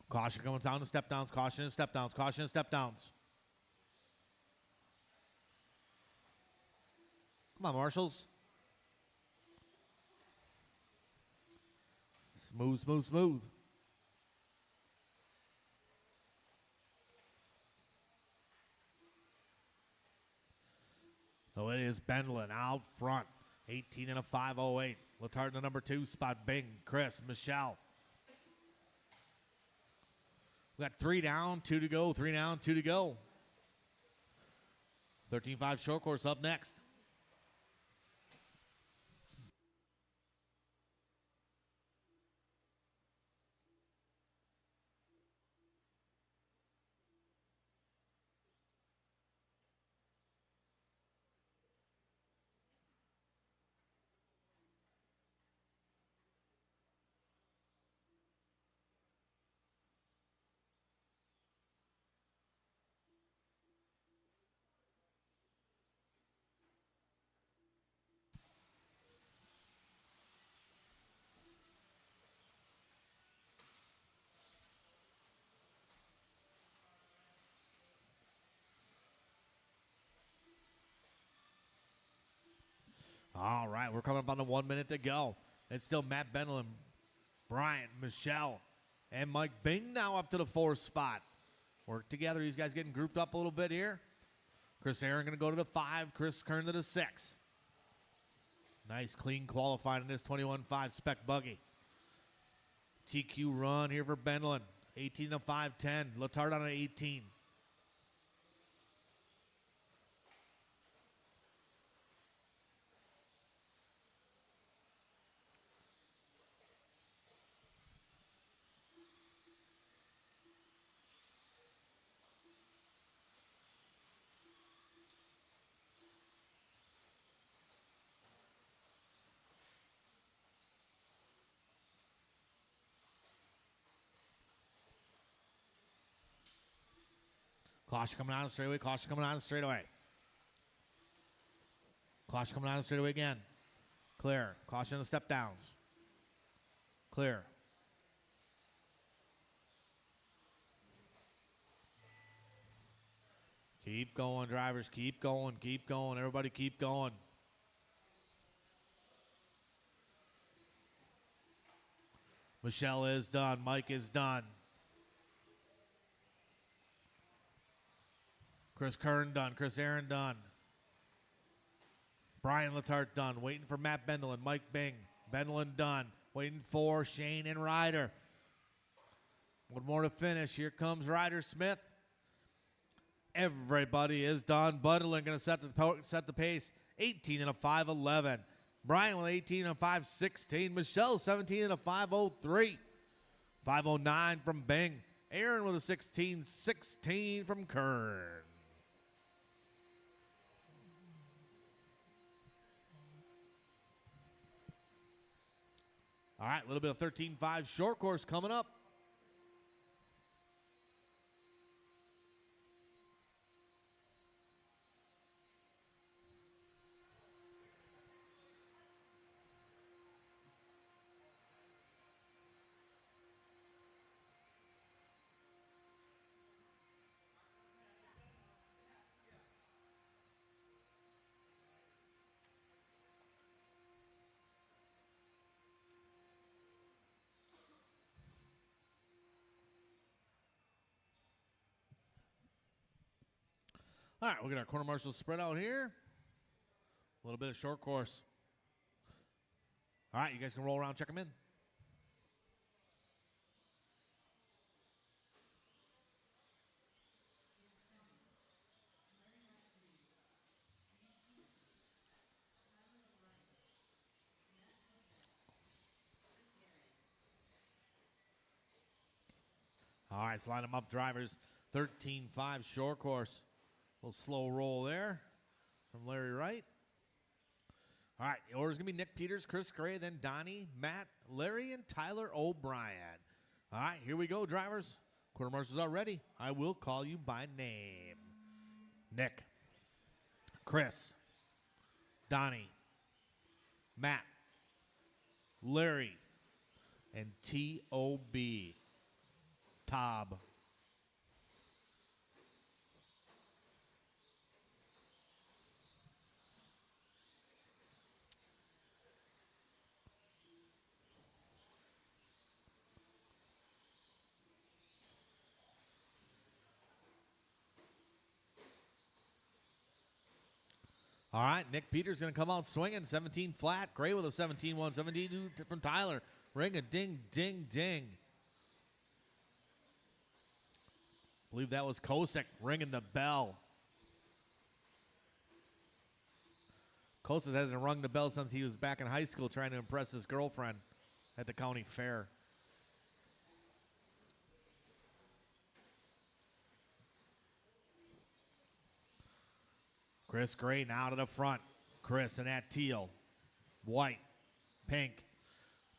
S1: Caution coming down to step downs. Caution and step downs. Caution and step downs. Come on, marshals. Smooth, smooth, smooth. So it is Bendlin out front. 18 and a 508. Letard in the number 2 spot. Bing, Chris, Michelle. We got 3 down, 2 to go. 3 down, 2 to go. 13.5 short course up next. All right, we're coming up on the 1 minute to go. It's still Matt Bendlin, Bryant, Michelle, and Mike Bing now up to the 4th spot. Work together. These guys getting grouped up a little bit here. Chris Aaron going to go to the 5. Chris Kern to the 6. Nice, clean qualifying in this 21.5 Spec buggy. TQ run here for Bendlin. 18 to 510. Letard on an 18. Caution coming out of the straightaway. Caution coming out of the straightaway. Caution coming out of the straightaway again. Clear. Caution on the step downs. Clear. Keep going, drivers. Keep going. Keep going. Everybody keep going. Michelle is done. Mike is done. Chris Kern done. Chris Aaron done. Brian Letart done. Waiting for Matt Bendlin. Mike Bing. Bendlin done. Waiting for Shane and Ryder. One more to finish. Here comes Ryder Smith. Everybody is done. Bendlin going to set the pace. 18 and a 511. Brian with 18 and a 516. Michelle 17 and a 503. 509 from Bing. Aaron with a 16-16 from Kern. All right, a little bit of 13.5 short course coming up. All right, we'll get our corner marshals spread out here. A little bit of short course. All right, you guys can roll around, check them in. All right, let's line them up, drivers. 13.5 short course. A little slow roll there from Larry Wright. All right, the order's going to be Nick Peters, Chris Gray, then Donnie, Matt, Larry, and Tyler O'Brien. All right, here we go, drivers. Quarter marshals are ready. I will call you by name. Nick, Chris, Donnie, Matt, Larry, and T.O.B. Tob. All right, Nick Peters going to come out swinging. 17 flat. Gray with a 17-1. 17-2 from Tyler. Ring a ding, ding, ding. I believe that was Kosick ringing the bell. Kosick hasn't rung the bell since he was back in high school trying to impress his girlfriend at the county fair. Chris Gray now to the front. Chris in that teal, white, pink.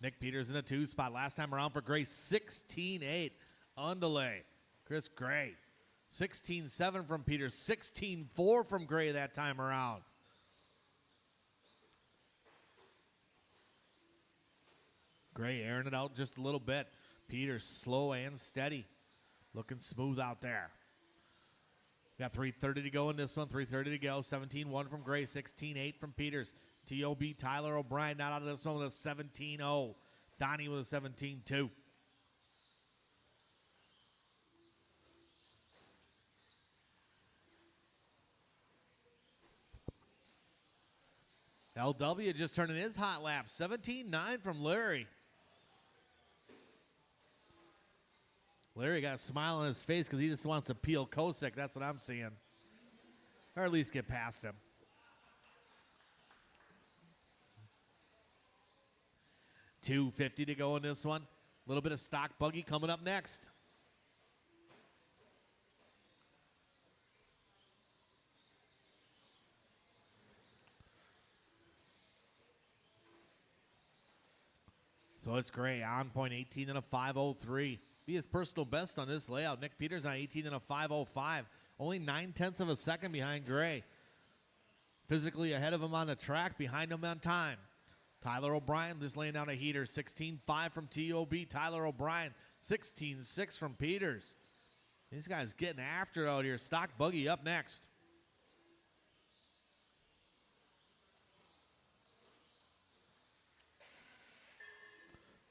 S1: Nick Peters in a 2 spot. Last time around for Gray, 16-8 on delay. Chris Gray, 16-7 from Peters, 16-4 from Gray that time around. Gray airing it out just a little bit. Peters slow and steady. Looking smooth out there. Got 3:30 to go in this one. 3:30 to go. 17-1 from Gray. 16-8 from Peters. T.O.B. Tyler O'Brien not out of this one with a 17-0. Donnie with a 17-2. LW just turning his hot lap. 17-9 from Larry. Larry got a smile on his face because he just wants to peel Kosick. That's what I'm seeing. Or at least get past him. $250 to go in this one. A little bit of stock buggy coming up next. So it's Gray on point, 18 and a 503. Be his personal best on this layout. Nick Peters on 18 and a 505. Only 9/10 of a second behind Gray. Physically ahead of him on the track, behind him on time. Tyler O'Brien just laying down a heater. 16-5 from T.O.B. Tyler O'Brien. 16-6 from Peters. These guys getting after it out here. Stock buggy up next.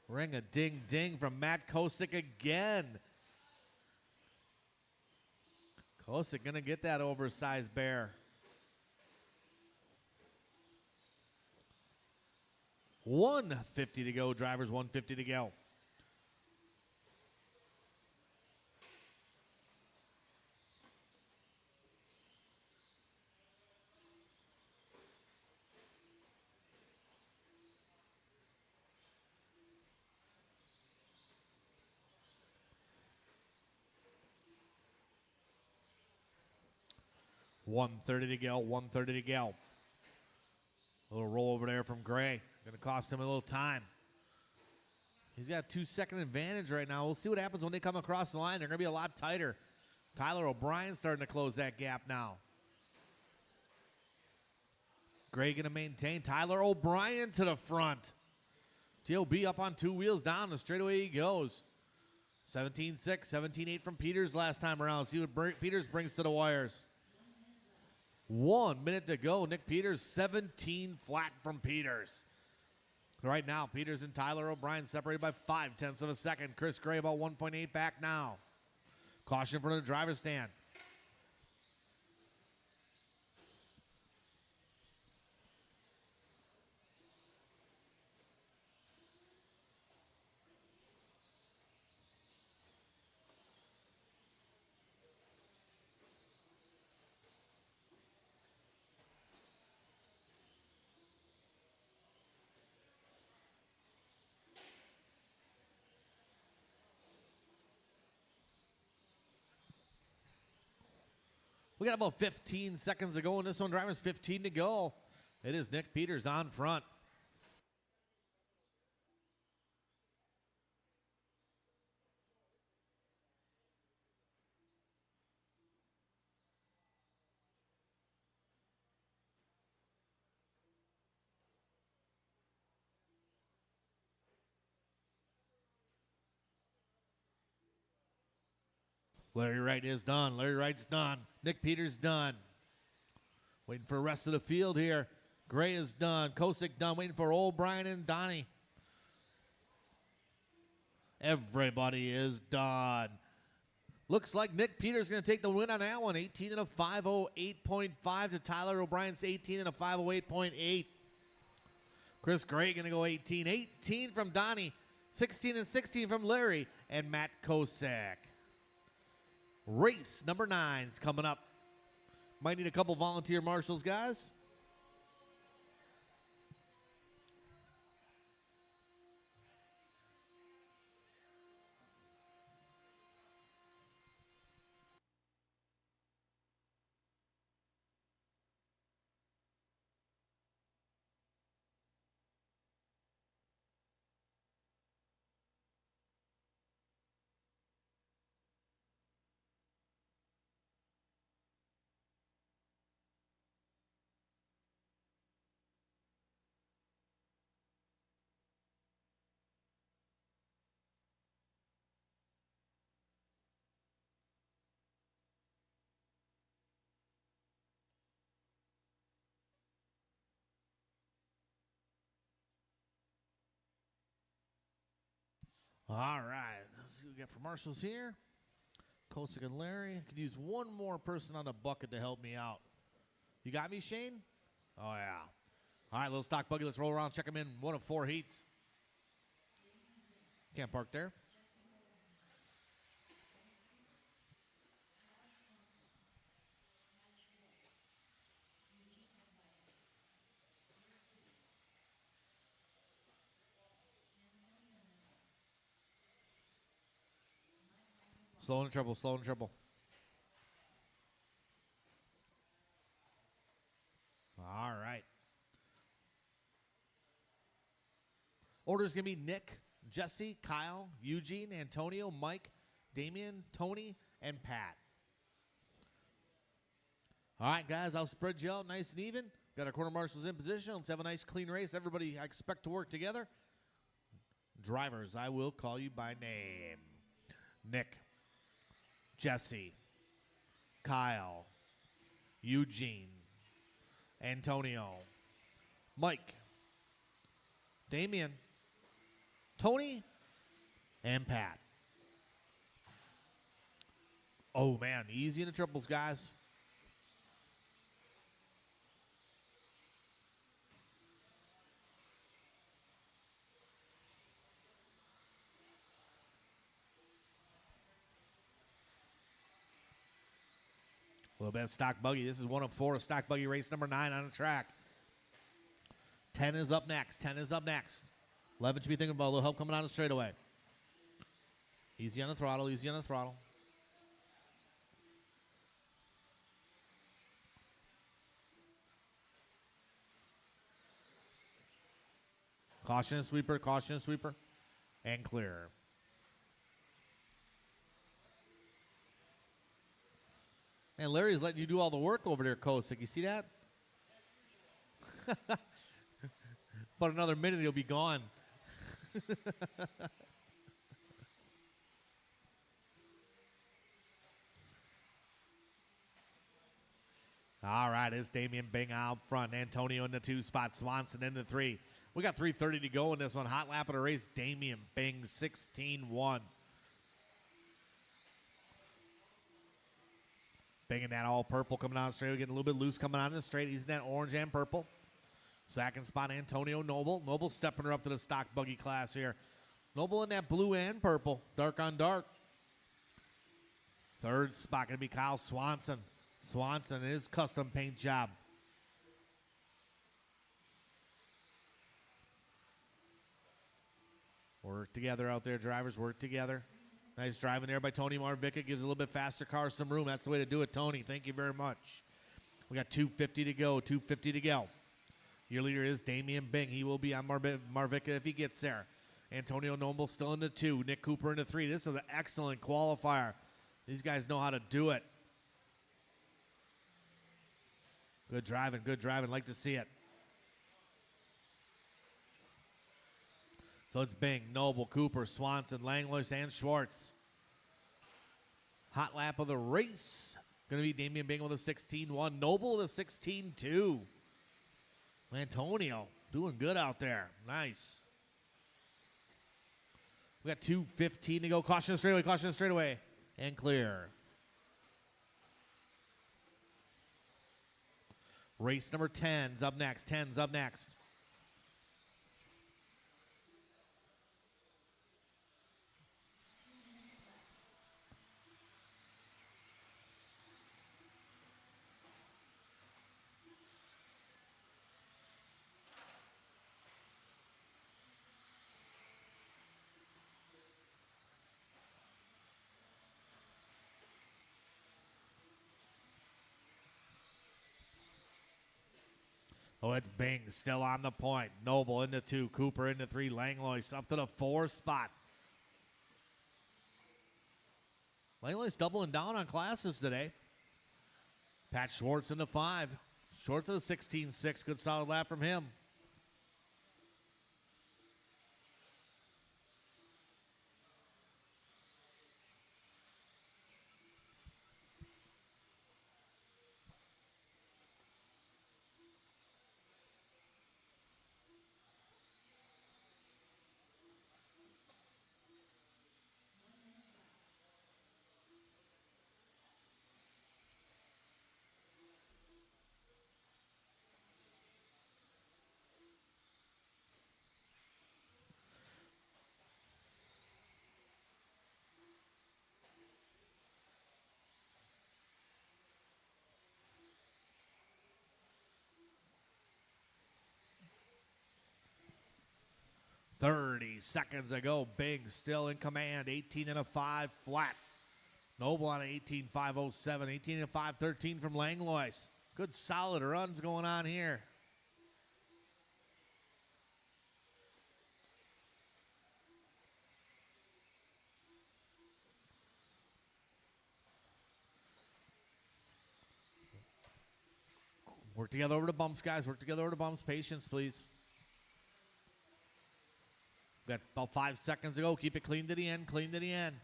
S1: Ring a ding ding from Matt Kosick again. Kosick gonna get that oversized bear. $150 to go, drivers, $150 to go. $130 to go, $130 to go. A little roll over there from Gray. Gonna cost him a little time. He's got a 2-second advantage right now. We'll see what happens when they come across the line. They're gonna be a lot tighter. Tyler O'Brien starting to close that gap now. Gray gonna maintain. Tyler O'Brien to the front. T.O.B. up on 2 wheels down. The straightaway he goes. 17-6, 17-8 from Peters last time around. Let's see what Peters brings to the wires. 1 minute to go. Nick Peters, 17 flat from Peters. Right now, Peters and Tyler O'Brien separated by 0.5 of a second. Chris Gray about 1.8 back now. Caution from the driver's stand. We got about 15 seconds to go in this one. Drivers 15 to go. It is Nick Peters on front. Larry Wright is done. Larry Wright's done. Nick Peters done. Waiting for the rest of the field here. Gray is done. Kosick done. Waiting for O'Brien and Donnie. Everybody is done. Looks like Nick Peters going to take the win on that one. 18 and a 508.5 to Tyler O'Brien's 18 and a 508.8. Chris Gray going to go 18. 18 from Donnie. 16 and 16 from Larry and Matt Kosak. Race number 9's coming up. Might need a couple volunteer marshals, guys. All right, let's see what we got for marshals here. Kosick and Larry. I could use one more person on the bucket to help me out. You got me, Shane? Oh, yeah. All right, little stock buggy. Let's roll around, check them in. 1 of 4 heats. Can't park there. Slow and triple, slow and triple. All right. Order's going to be Nick, Jesse, Kyle, Eugene, Antonio, Mike, Damian, Tony, and Pat. All right, guys, I'll spread you out nice and even. Got our quarter marshals in position. Let's have a nice, clean race. Everybody, I expect to work together. Drivers, I will call you by name. Nick, Jesse, Kyle, Eugene, Antonio, Mike, Damian, Tony, and Pat. Oh, man, easy in the triples, guys. A little bit of stock buggy. This is 1 of 4 of stock buggy race number 9 on the track. 10 is up next. 10 is up next. 11 should be thinking about a little help coming on the straightaway. Easy on the throttle. Easy on the throttle. Caution sweeper. Caution sweeper. And clear. And Larry's letting you do all the work over there, Kosick. You see that? But another minute, he'll be gone. All right, it's Damian Bing out front. Antonio in the 2 spot. Swanson in the 3. We got 3:30 to go in this one. Hot lap of the race. Damian Bing, 16-1. Bing in that all purple coming on straight. We're getting a little bit loose coming on the straight. He's in that orange and purple. Second spot, Antonio Noble. Noble stepping her up to the stock buggy class here. Noble in that blue and purple. Dark on dark. Third spot going to be Kyle Swanson. Swanson, his custom paint job. Work together out there, drivers. Work together. Nice driving there by Tony Marvica. Gives a little bit faster car some room. That's the way to do it, Tony. Thank you very much. We got 250 to go. 250 to go. Your leader is Damian Bing. He will be on Marvica if he gets there. Antonio Noble still in the 2. Nick Cooper in the 3. This is an excellent qualifier. These guys know how to do it. Good driving. Good driving. Like to see it. So it's Bing, Noble, Cooper, Swanson, Langlois, and Schwartz. Hot lap of the race. Going to be Damian Bing with a 16-1. Noble with a 16-2. Antonio doing good out there. Nice. We got 2:15 to go. Caution straightaway. Caution straightaway. and clear. Race number 10's up next. 10's up next. Oh, it's Bing still on the point. Noble into 2, Cooper into 3, Langlois up to the 4 spot. Langlois doubling down on classes today. Pat Schwartz into 5. Schwartz at a 16.6. Good solid lap from him. "30 seconds ago, Bing still in command, 18 and a 5 flat. Noble on an 18.507, 18 and a 5.13 from Langlois. Good solid runs going on here. Work together over the bumps, guys. Work together over the bumps. Patience, please. Got about 5 seconds to go. Keep it clean to the end. Clean to the end.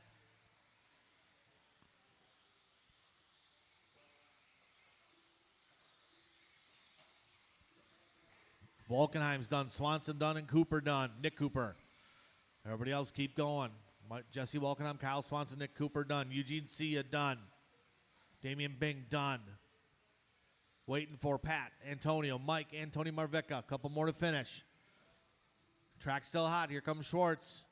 S1: Wolkenheim's done. Swanson done and Cooper done. Nick Cooper. Everybody else keep going. Jesse Wolkenheim, Kyle Swanson, Nick Cooper done. Eugene Sia done. Damian Bing done. Waiting for Pat, Antonio, Mike, Anthony Marvica. A couple more to finish. Track still hot. Here comes Schwartz.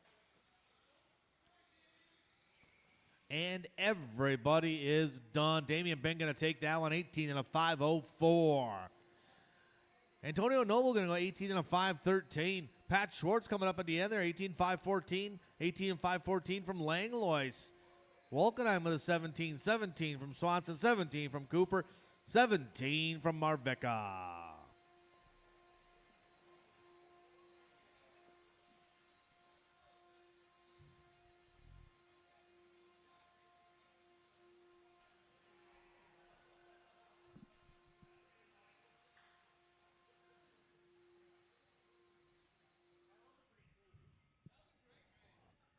S1: And everybody is done. Damian Bing going to take that one, 18 and a 5.04. Antonio Noble going to go 18 and a 5.13. Pat Schwartz coming up at the end there, 18.5.14. 18 and 5.14 from Langlois. Wolkenheim with a 17.17 from Swanson, 17 from Cooper, 17 from Marvica.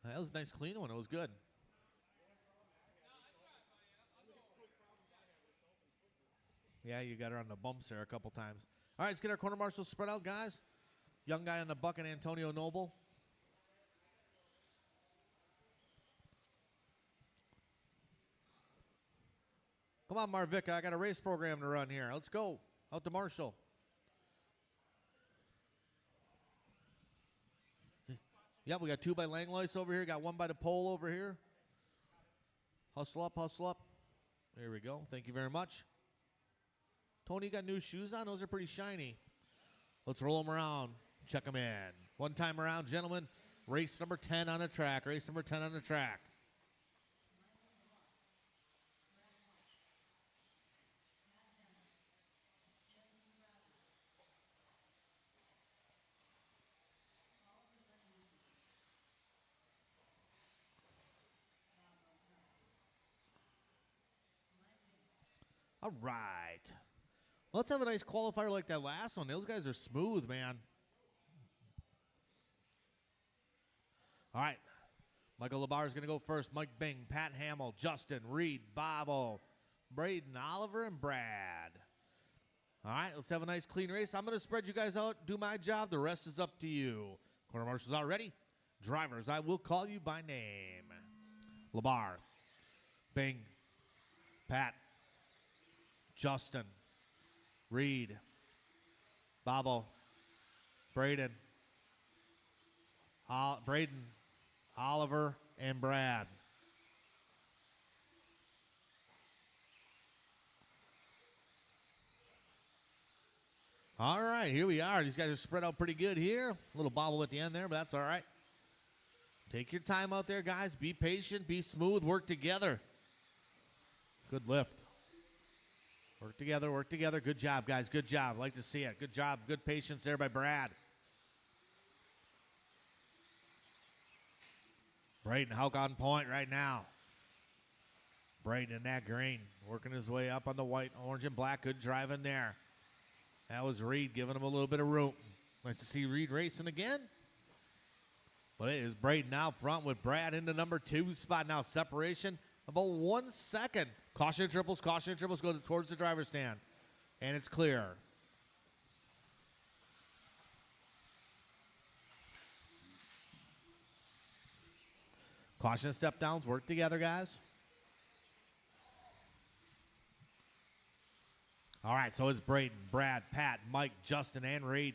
S1: That was a nice clean one. It was good. Yeah, you got her on the bumps there a couple times. All right, let's get our corner marshals spread out, guys. Young guy on the bucket, Antonio Noble. Come on, Marvica. I got a race program to run here. Let's go. Out to Marshall. Yep, we got 2 by Langlois over here. Got 1 by the pole over here. Hustle up, hustle up. There we go. Thank you very much. Tony, you got new shoes on? Those are pretty shiny. Let's roll them around. Check them in. One time around, gentlemen. Race number 10 on the track. Race number 10 on the track. All right. Let's have a nice qualifier like that last one. Those guys are smooth, man. All right. Michael Labar is going to go first. Mike Bing, Pat Hamill, Justin, Reed, Bobo, Braden, Oliver, and Brad. All right, let's have a nice clean race. I'm going to spread you guys out, do my job. The rest is up to you. Corner marshals are ready. Drivers, I will call you by name. Labar. Bing, Pat, Justin, Reed, Bobo, Braden, Oliver, and Brad. All right, here we are. These guys are spread out pretty good here. A little bobble at the end there, but that's all right. Take your time out there, guys. Be patient, be smooth, work together. Good lift. Work together, work together. Good job, guys. Good job. Like to see it. Good job. Good patience there by Brad. Braden Hauk on point right now. Braden in that green, working his way up on the white, orange, and black. Good driving there. That was Reed giving him a little bit of room. Nice to see Reed racing again. But it is Braden out front with Brad in the number 2 spot. Now separation about 1 second. Caution triples go towards the driver's stand. And it's clear. Caution step downs, work together, guys. All right, so it's Braden, Brad, Pat, Mike, Justin, and Reed.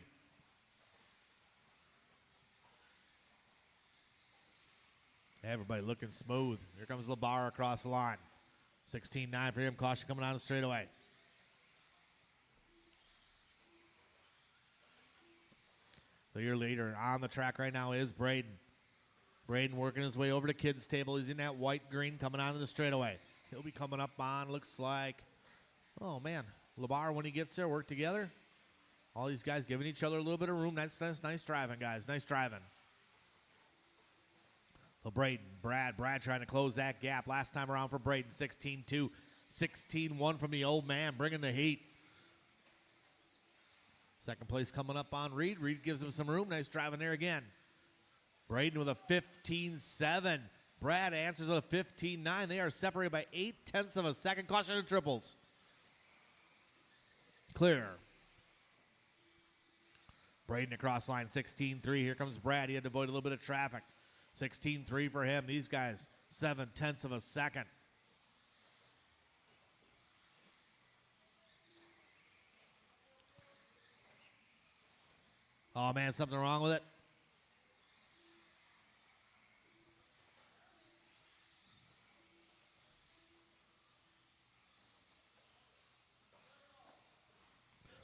S1: Everybody looking smooth. Here comes LeBar across the line. 16-9 for him. Caution coming out of the straightaway. So your leader on the track right now is Braden. Braden working his way over to kids' table. He's in that white-green coming out of the straightaway. He'll be coming up on, looks like, oh, man. LeBar, when he gets there, work together. All these guys giving each other a little bit of room. Nice driving, guys. Nice driving. So Braden, Brad trying to close that gap. Last time around for Braden, 16-2, 16-1 from the old man, bringing the heat. Second place coming up on Reed. Reed gives him some room. Nice driving there again. Braden with a 15-7. Brad answers with a 15-9. They are separated by 0.8 of a second. Caution to triples. Clear. Braden across line, 16-3. Here comes Brad. He had to avoid a little bit of traffic. 16-3 for him. These guys, 0.7 of a second. Oh, man, something wrong with it?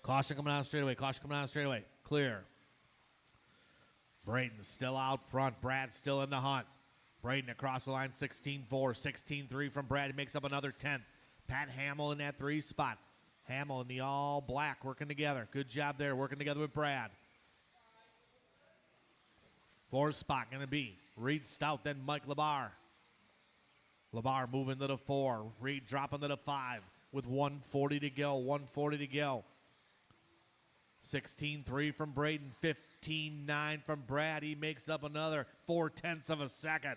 S1: Caution coming out straightaway. Caution coming out straightaway. Clear. Braden still out front. Brad still in the hunt. Braden across the line, 16-4. 16-3 from Brad. He makes up another 10th. Pat Hamill in that 3 spot. Hamill in the all black working together. Good job there working together with Brad. 4th spot going to be Reed Stout, then Mike LeBar. LeBar moving to the 4. Reed dropping to the 5 with 1:40 to go. 1:40 to go. 16-3 from Braden, 15-9 from Brad. He makes up another 0.4 of a second.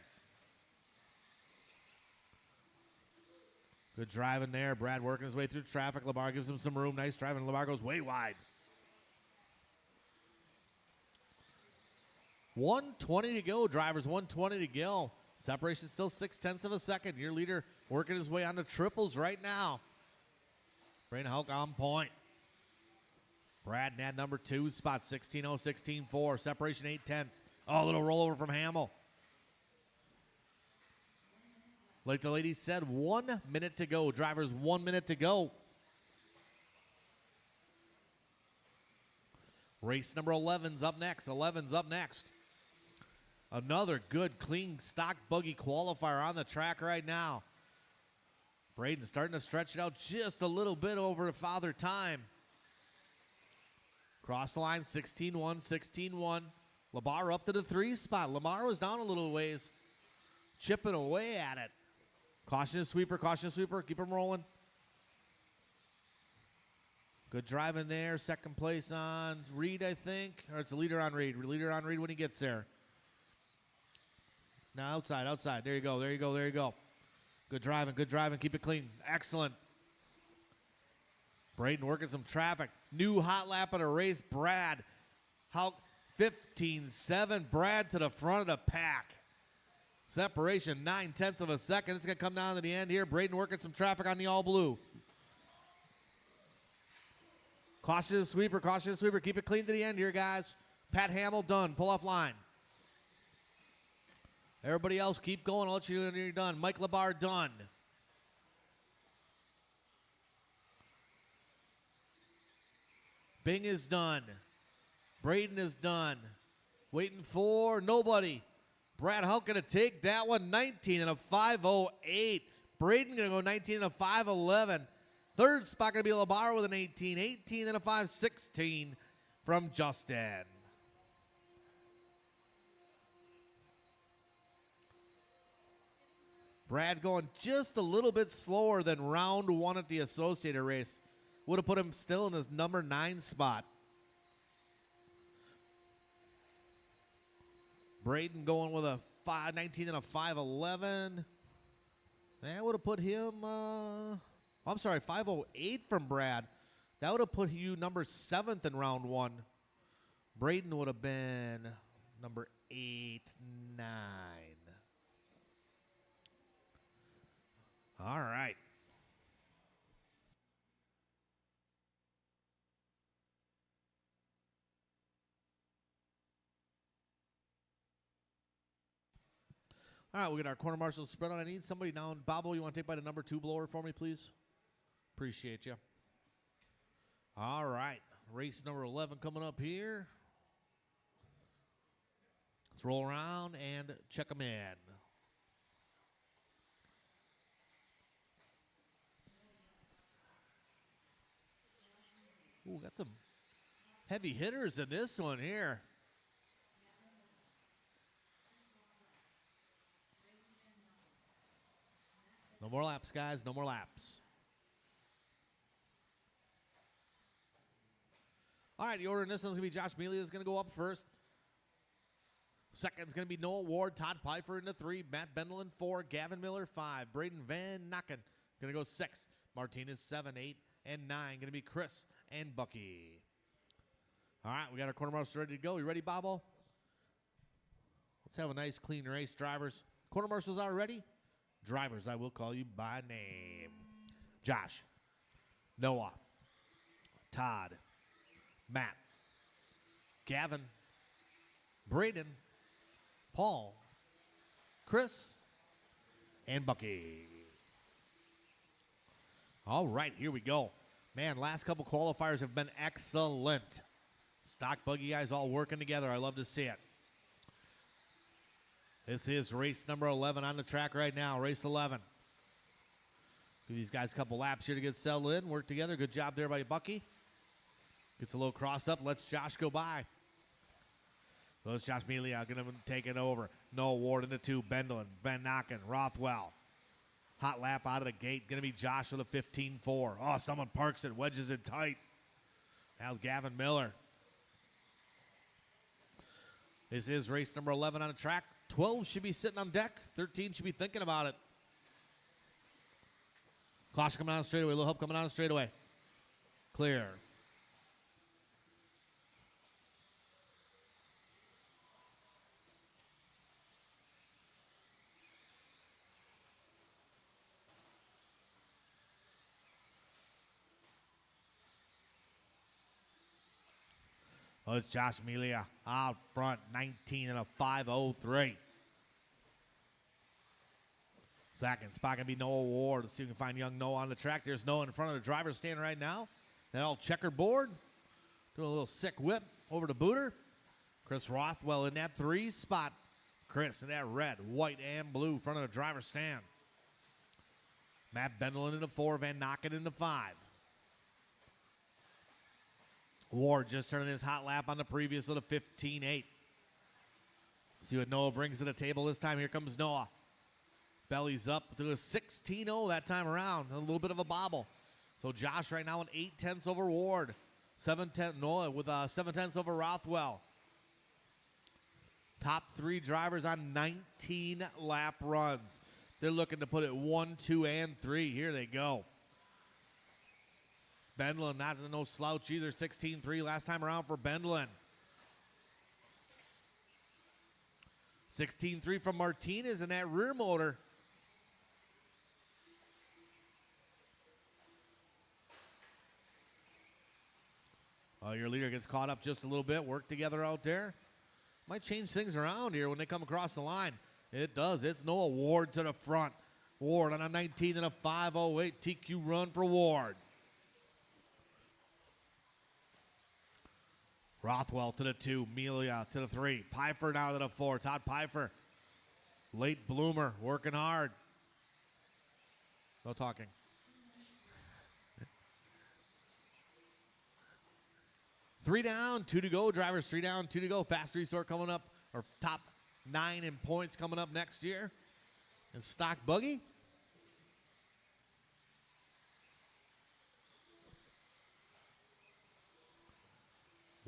S1: Good driving there. Brad working his way through traffic. LeBar gives him some room. Nice driving. LeBar goes way wide. 1:20 to go, drivers. 1:20 to go. Separation still 0.6 of a second. Your leader working his way on the triples right now. Braden Hauk on point. Brad in that number 2 spot, 16-0, 16-4. Separation 0.8. Oh, a little rollover from Hamill. Like the lady said, 1 minute to go. Drivers, 1 minute to go. Race number 11's up next. 11's up next. Another good, clean, stock buggy qualifier on the track right now. Braden starting to stretch it out just a little bit over Father Time. Cross the line, 16-1, 16-1. LeBar up to the 3 spot. Lamar was down a little ways, chipping away at it. Caution sweeper, keep him rolling. Good driving there. Second place on Reed, I think. Or it's a leader on Reed. Leader on Reed when he gets there. Now outside. There you go. Good driving. Keep it clean. Excellent. Braden working some traffic. New hot lap of the race, Brad. How 15-7, Brad to the front of the pack. Separation, 9/10 of a second. It's going to come down to the end here. Braden working some traffic on the all blue. Caution to the sweeper, caution to the sweeper. Keep it clean to the end here, guys. Pat Hamill done. Pull off line. Everybody else, keep going. I'll let you know when you're done. Mike Labar done. Bing is done. Braden is done. Waiting for nobody. Brad Hunt going to take that one, 19 and a 5:08. Braden going to go 19 and a 5:11. Third spot going to be Labar with an 18. 18 and a 5:16 from Justin. Brad going just a little bit slower than round one at the Associated race. Would have put him still in his number 9 spot. Braden going with a 19 and a 5:11. That would have put him, I'm sorry, 5:08 from Brad. That would have put you number 7th in round one. Braden would have been number 8, 9. All right. All right, we'll get our corner marshals spread on. I need somebody down. Bobo, you want to take by the number 2 blower for me, please? Appreciate you. All right, race number 11 coming up here. Let's roll around and check them in. Ooh, got some heavy hitters in this one here. No more laps, guys. No more laps. All right, the order in this one's going to be Josh Mealy is going to go up first. Second's going to be Noah Ward, Todd Pfeiffer into 3, Matt Bendel in 4, Gavin Miller 5, Braden Van Nacken going to go 6, Martinez 7, 8, and 9 going to be Chris and Bucky. All right, we got our corner marshals ready to go. You ready, Bobo? Let's have a nice, clean race, drivers. Corner marshals are ready. Drivers, I will call you by name. Josh, Noah, Todd, Matt, Gavin, Braden, Paul, Chris, and Bucky. All right, here we go. Man, last couple qualifiers have been excellent. Stock buggy guys all working together. I love to see it. This is race number 11 on the track right now, race 11. Give these guys a couple laps here to get settled in, work together. Good job there by Bucky. Gets a little crossed up, lets Josh go by. So it's Josh Mealy going to take it over. Noah Ward into 2, Bendelin, Van Nacken, Rothwell. Hot lap out of the gate, going to be Josh with a 15-4. Oh, someone parks it, wedges it tight. That was Gavin Miller. This is race number 11 on the track. 12 should be sitting on deck. 13 should be thinking about it. Caution coming on straightaway. Little help coming on straightaway. Clear. Oh, it's Josh Mealy out front, 19 and a 5:03. Second spot going to be Noah Ward. Let's see if we can find young Noah on the track. There's Noah in front of the driver's stand right now. That all checkerboard. Doing a little sick whip over to Booter. Chris Rothwell in that 3 spot. Chris in that red, white, and blue front of the driver's stand. Matt Bendelin in the 4, Van Nacken in the 5. Ward just turning his hot lap on the previous little 15-8. See what Noah brings to the table this time. Here comes Noah. Belly's up to a 16-0 that time around. A little bit of a bobble. So Josh right now an 8/10 over Ward. 7/10 Noah with 7/10 over Rothwell. Top 3 drivers on 19 lap runs. They're looking to put it 1, 2, and 3. Here they go. Bendelin, not no slouch either. 16-3 last time around for Bendelin. 16-3 from Martinez in that rear motor. Your leader gets caught up just a little bit. Work together out there. Might change things around here when they come across the line. It does. It's Noah Ward to the front. Ward on a 19 and a 5.08 TQ run for Ward. Rothwell to the 2. Melia to the 3. Pfeiffer now to the 4. Todd Pfeiffer. Late bloomer. Working hard. No talking. Three down, 2 to go. Drivers 3 down, 2 to go. Fast Resort coming up, or top 9 in points coming up next year. And stock buggy.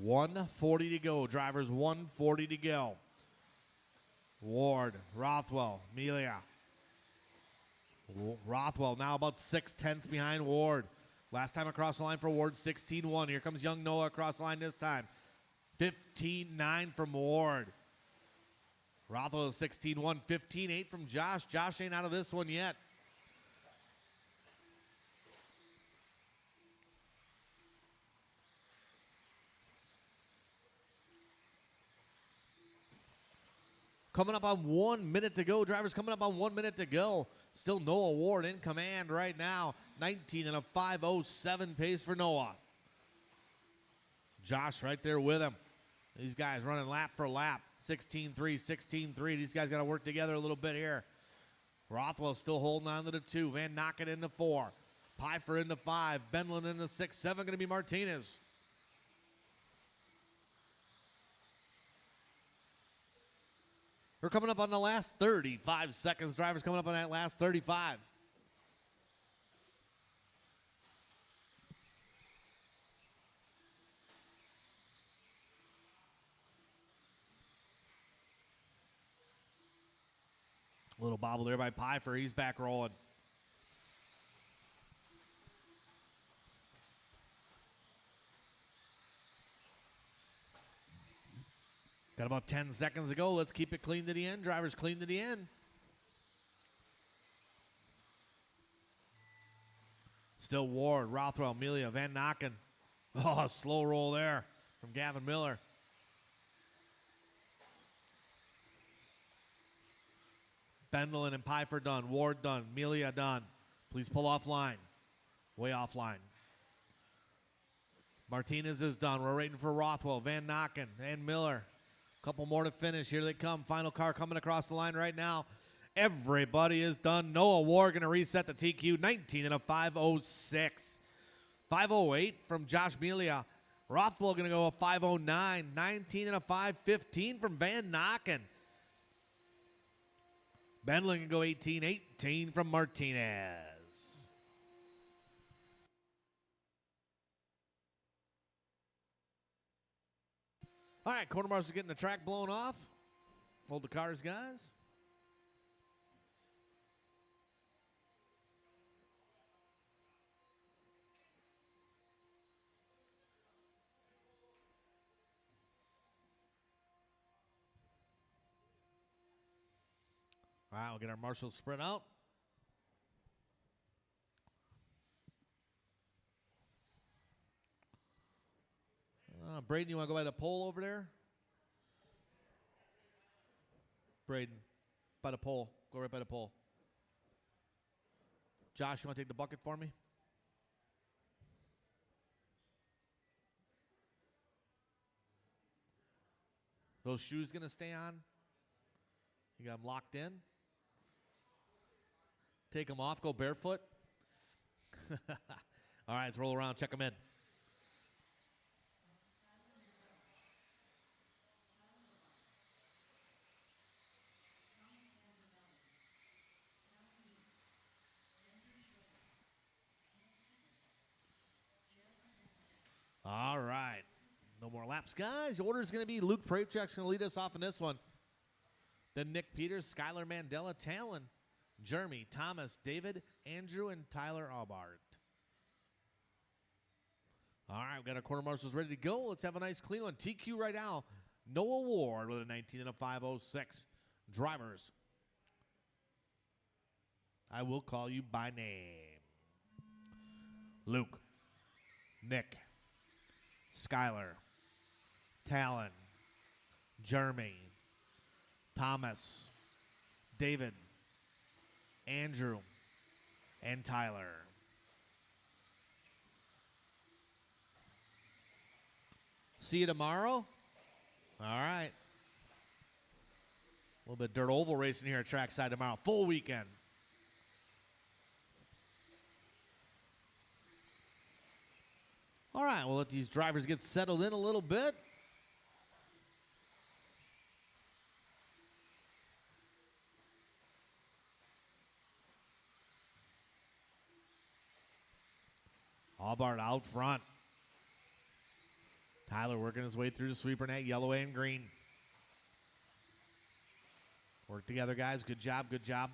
S1: $140 to go. Drivers $140 to go. Ward, Rothwell, Melia. Rothwell now about 6/10 behind Ward. Last time across the line for Ward, 16-1. Here comes young Noah across the line this time. 15-9 from Ward. Rothwell 16-1. 15-8 from Josh. Josh ain't out of this one yet. Coming up on 1 minute to go. Drivers coming up on 1 minute to go. Still Noah Ward in command right now. 19 and a 5.07 pace for Noah. Josh right there with him. These guys running lap for lap. 16-3, 16-3. These guys got to work together a little bit here. Rothwell still holding on to the 2. Van Nocken in the 4. Pfeiffer in the 5. Benlin in the 6. 7 going to be Martinez. We're coming up on the last 35 seconds. Drivers coming up on that last 35. A little bobble there by Pfeiffer. He's back rolling. Got about 10 seconds to go. Let's keep it clean to the end. Drivers clean to the end. Still Ward, Rothwell, Melia, Van Nocken. Oh, a slow roll there from Gavin Miller. Bendelin and Pfeiffer done. Ward done. Melia done. Please pull offline. Way offline. Martinez is done. We're waiting for Rothwell, Van Nocken, and Miller. Couple more to finish. Here they come. Final car coming across the line right now. Everybody is done. Noah Ward going to reset the TQ. 19 and a 5.06. 5.08 from Josh Melia. Rothwell going to go a 5.09. 19 and a 5.15 from Van Nocken. Benlin can go 18-18 from Martinez. All right, quarter marshals getting the track blown off. Hold the cars, guys. All right, we'll get our marshals spread out. Braden, you want to go by the pole over there? Braden, by the pole. Go right by the pole. Josh, you want to take the bucket for me? Those shoes going to stay on? You got them locked in? Take them off, go barefoot? All right, let's roll around, check them in. All right. No more laps, guys. The order is going to be Luke Prachek's going to lead us off in this one. Then Nick Peters, Skylar Mandela, Talon, Jeremy, Thomas, David, Andrew, and Tyler Aubart. All right, we've got our quarter marshals ready to go. Let's have a nice clean one. TQ right now. Noah Ward with a 19 and a 5.06. Drivers, I will call you by name. Luke, Nick, Skylar, Talon, Jeremy, Thomas, David, Andrew, and Tyler. See you tomorrow. All right. A little bit of dirt oval racing here at Trackside tomorrow. Full weekend. All right, we'll let these drivers get settled in a little bit. Albart out front. Tyler working his way through the sweeper net, yellow and green. Work together, guys. Good job, good job.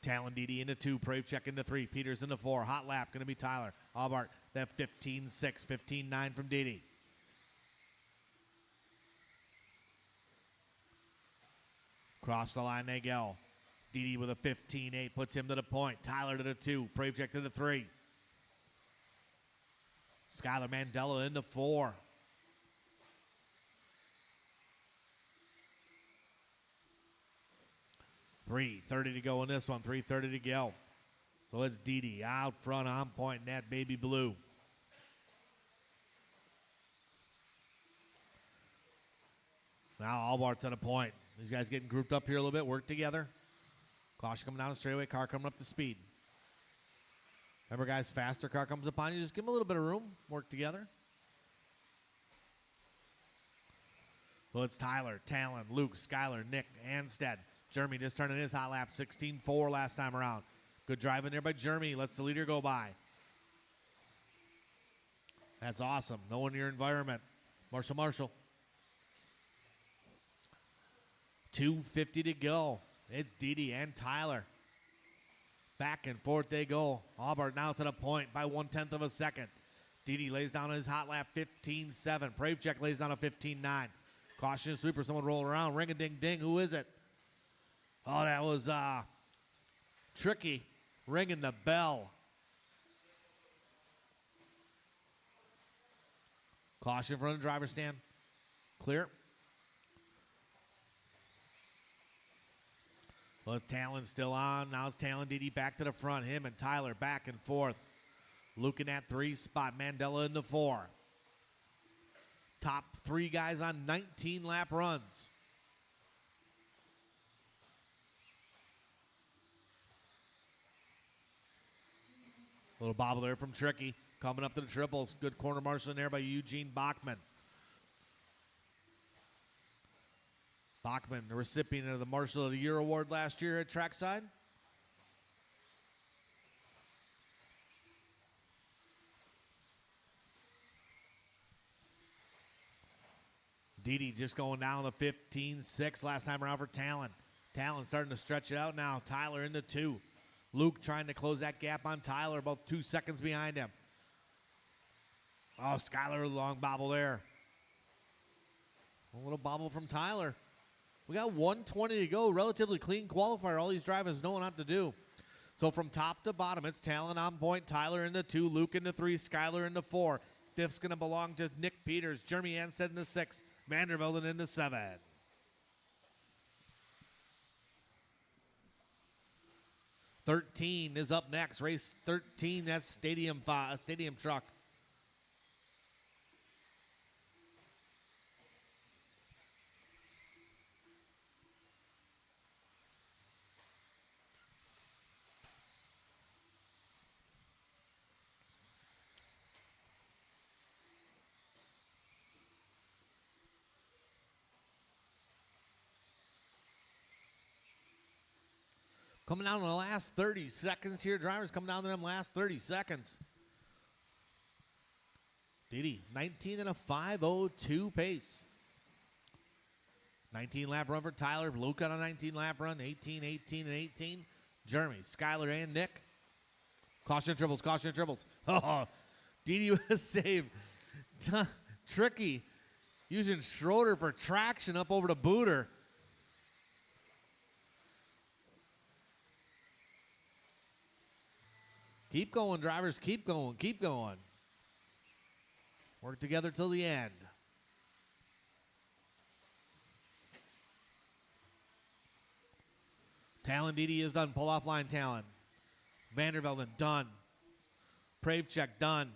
S1: Talon DD into 2, Prave check into 3, Peters into 4. Hot lap, going to be Tyler. Albart, that 15-6, 15-9 from DD. Cross the line they go. DD with a 15-8, puts him to the point. Tyler to the 2, Prave check to the 3. Skylar Mandela into 4. $3:30 to go in this one. $3:30 to go. So it's DD out front on point in that baby blue. Now Albart to the point. These guys getting grouped up here a little bit. Work together. Caution coming down the straightaway. Car coming up to speed. Remember, guys, faster car comes upon you. Just give them a little bit of room. Work together. Well, it's Tyler, Talon, Luke, Skylar, Nick, Anstead. Jeremy just turning his hot lap. 16-4 last time around. Good driving there by Jeremy. Lets the leader go by. That's awesome. No one in your environment. Marshall. 2:50 to go. It's Didi and Tyler. Back and forth they go. Albart now to the point by 1/10 of a second. Didi lays down his hot lap 15-7. Pravechek lays down a 15-9. Caution sweeper, someone rolling around. Ring a ding ding. Who is it? Oh, that was Tricky ringing the bell. Caution from the driver's stand. Clear. Well, Talon still on. Now it's Talon DD back to the front. Him and Tyler back and forth. Luke in that 3 spot. Mandela in the 4. Top 3 guys on 19 lap runs. Little bobble there from Tricky. Coming up to the triples. Good corner marshaling there by Eugene Bachman. Bachman, the recipient of the Marshal of the Year award last year at Trackside. Didi just going down the 15-6 last time around for Talon. Talon starting to stretch it out now. Tyler in the 2. Luke trying to close that gap on Tyler, about 2 seconds behind him. Oh, Skylar, long bobble there. A little bobble from Tyler. We got 1:20 to go. Relatively clean qualifier. All these drivers know what to do. So from top to bottom, it's Talon on point. Tyler in the 2. Luke in the 3. Skylar in the 4. Fifth's going to belong to Nick Peters. Jeremy Anstead in the 6. Vandervelden in the 7. $13 is up next. Race 13, that's Stadium Truck. Coming down to the last 30 seconds here. Drivers coming down to them last 30 seconds. Didi, 19 and a 5:02 pace. 19 lap run for Tyler. Luke on a 19 lap run. 18, 18, and 18. Jeremy, Skylar, and Nick. Caution triples, caution triples. Oh, Didi with a save. Tricky using Schroeder for traction up over the booter. Keep going, drivers. Keep going. Keep going. Work together till the end. Talon Didi is done. Pull off line, Talon. Vandervelden, done. Pravchek, done.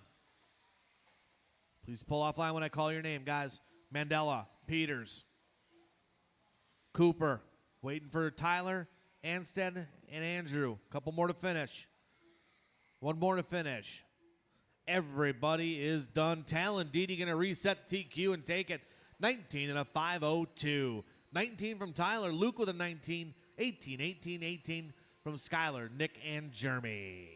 S1: Please pull off line when I call your name, guys. Mandela, Peters, Cooper. Waiting for Tyler, Anstead, and Andrew. Couple more to finish. One more to finish. Everybody is done. Talon Didi going to reset TQ and take it. 19 and a 5:02. 19 from Tyler. Luke with a 19. 18, 18, 18 from Skylar, Nick, and Jeremy.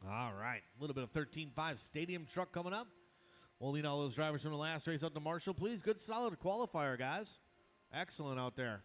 S1: All right, a little bit of 13.5 stadium truck coming up. We'll lead all those drivers from the last race up to Marshall, please. Good, solid qualifier, guys. Excellent out there.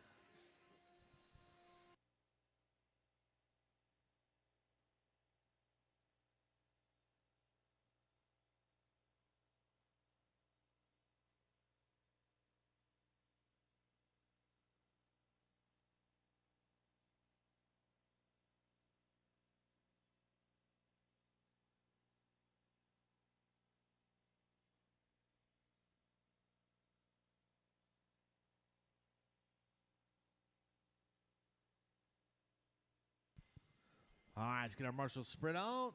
S1: All right, let's get our Marshall spread out.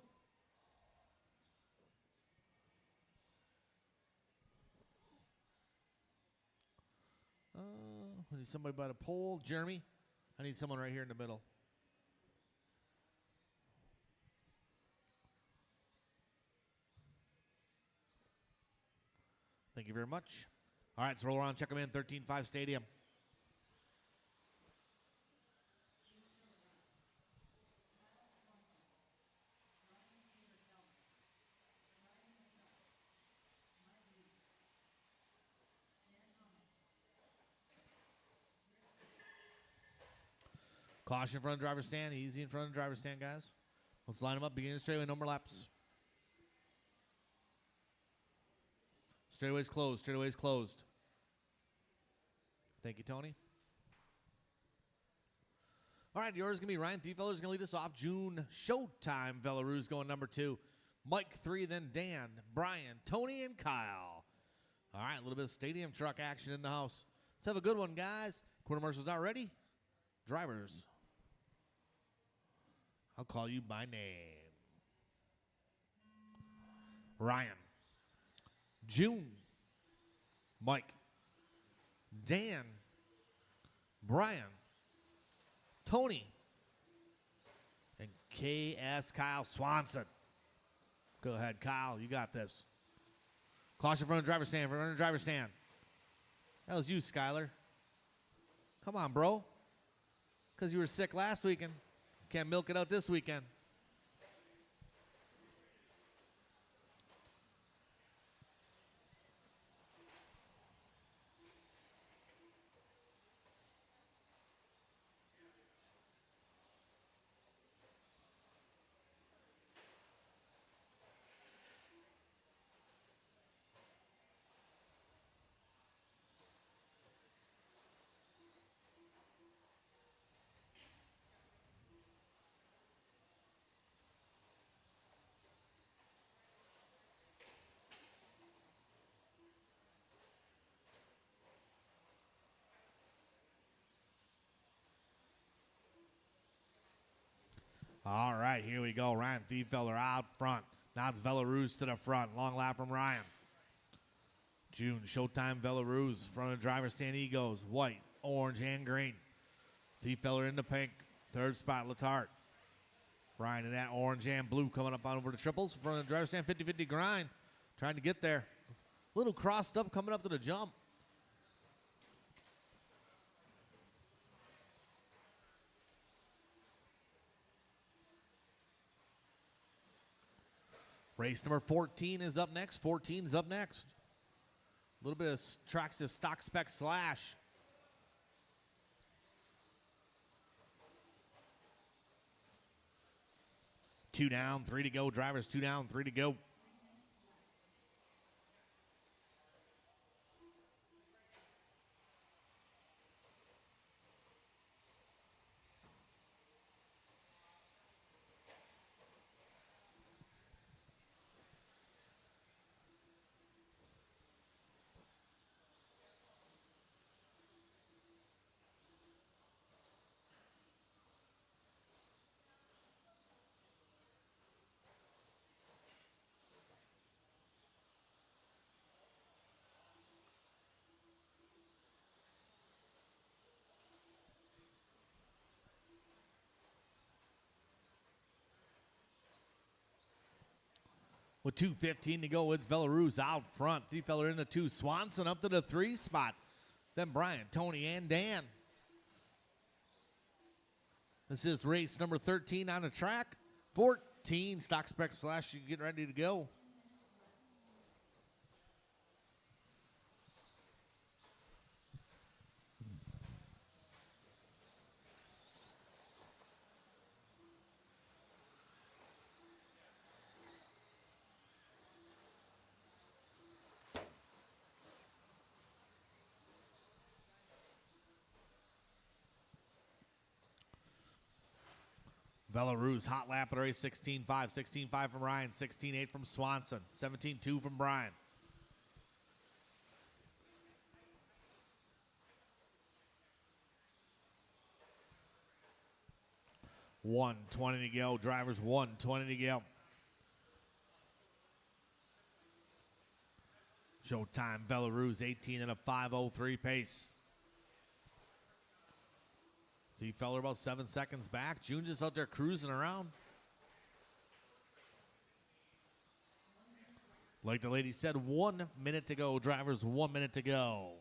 S1: I need somebody by the pole. Jeremy, I need someone right here in the middle. Thank you very much. All right, let's roll around, check them in. 13.5 stadium. Caution in front of the driver's stand. Easy in front of the driver's stand, guys. Let's line them up. Beginning of straightaway, no more laps. Straightaway's closed. Straightaway's closed. Thank you, Tony. All right, yours is going to be Ryan Thiefeller is going to lead us off. June Showtime Velaruz going number 2. Mike 3, then Dan, Brian, Tony, and Kyle. All right, a little bit of stadium truck action in the house. Let's have a good one, guys. Quarter marshals out ready. Drivers. I'll call you by name. Ryan. June. Mike. Dan. Brian. Tony. And KS Kyle Swanson. Go ahead, Kyle. You got this. Caution front of the driver's stand. Front of the driver's stand. That was you, Skylar. Come on, bro. Because you were sick last weekend. Can't milk it out this weekend. All right, here we go. Ryan Thiefeller out front. Now it's Velaruz to the front. Long lap from Ryan. June, Showtime Velaruz. Front of the driver's stand, he goes. White, orange, and green. Thiefeller in the pink. Third spot, Letarte. Ryan in that orange and blue coming up on over the triples. Front of the driver's stand, 50-50 grind. Trying to get there. A little crossed up coming up to the jump. Race number 14 is up next. 14 is up next. A little bit of Traxxas stock spec slash. Two down, 3 to go. Drivers 2 down, 3 to go. With 2:15 to go, it's Belarus out front. Thieffeller in the 2. Swanson up to the 3 spot. Then Brian, Tony, and Dan. This is race number 13 on the track. 14 stock spec slash. You get ready to go. Belarus, hot lap at the race, 16.5. 16.5 from Ryan, 16.8 from Swanson, 17.2 from Brian. $120 to go. Drivers, $120 to go. Showtime, Belarus, 18 and a 5:03 pace. Feller about 7 seconds back. June just out there cruising around. Like the lady said, 1 minute to go. Drivers, 1 minute to go.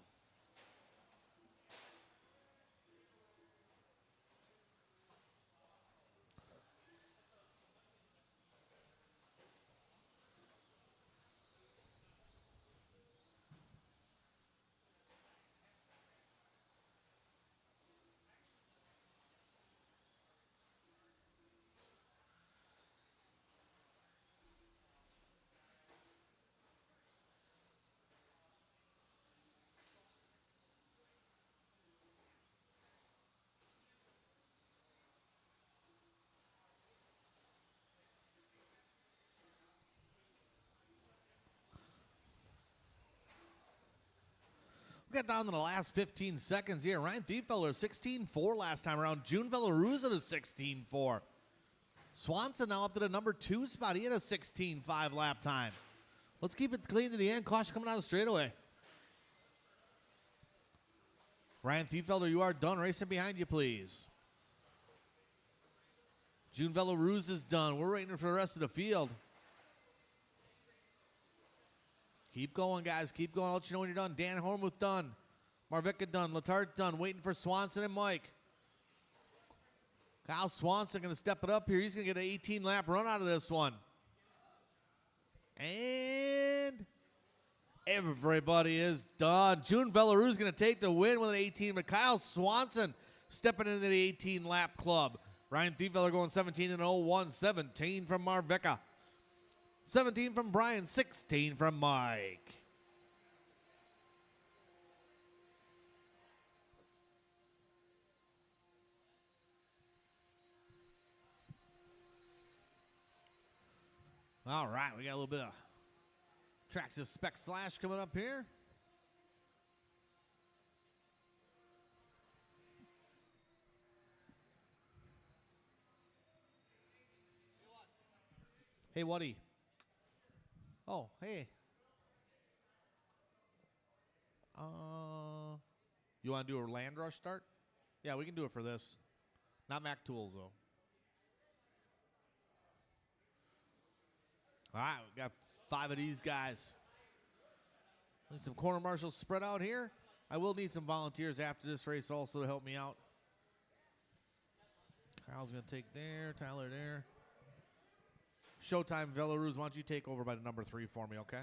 S1: We got down to the last 15 seconds here. Ryan Thieffeller, 16.4 last time around. June Belarus at a 16.4. Swanson now up to the number 2 spot. He had a 16.5 lap time. Let's keep it clean to the end. Caution coming out of the straightaway. Ryan Thieffelder, you are done. Racing behind you, please. June Belarus is done. We're waiting for the rest of the field. Keep going, guys. Keep going. I'll let you know when you're done. Dan Hormuth done. Marvica done. Letarte done. Waiting for Swanson and Mike. Kyle Swanson going to step it up here. He's going to get an 18-lap run out of this one. And everybody is done. June Belarus is going to take the win with an 18, but Kyle Swanson stepping into the 18-lap club. Ryan Thieffeller going 17 and 01. 17 from Marvica. 17 from Brian, 16 from Mike. All right, we got a little bit of Traxxas Spec Slash coming up here. Hey, Woody. Oh, hey. You want to do a land rush start? Yeah, we can do it for this. Not Mac Tools, though. All right, we got 5 of these guys. Need some corner marshals spread out here. I will need some volunteers after this race also to help me out. Kyle's going to take there. Tyler there. Showtime, Belarus, why don't you take over by the number 3 for me, okay?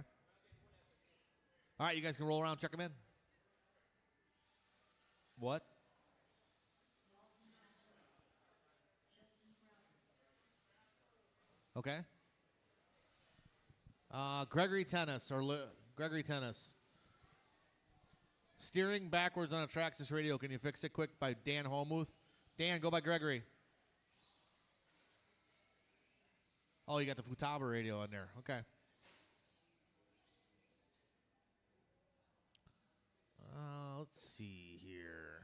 S1: All right, you guys can roll around, check them in. What? Okay. Gregory Tennis, Gregory Tennis. Steering backwards on a Traxxas radio. Can you fix it quick by Dan Holmuth? Dan, go by Gregory. Oh, you got the Futaba radio on there. Okay. Let's see here.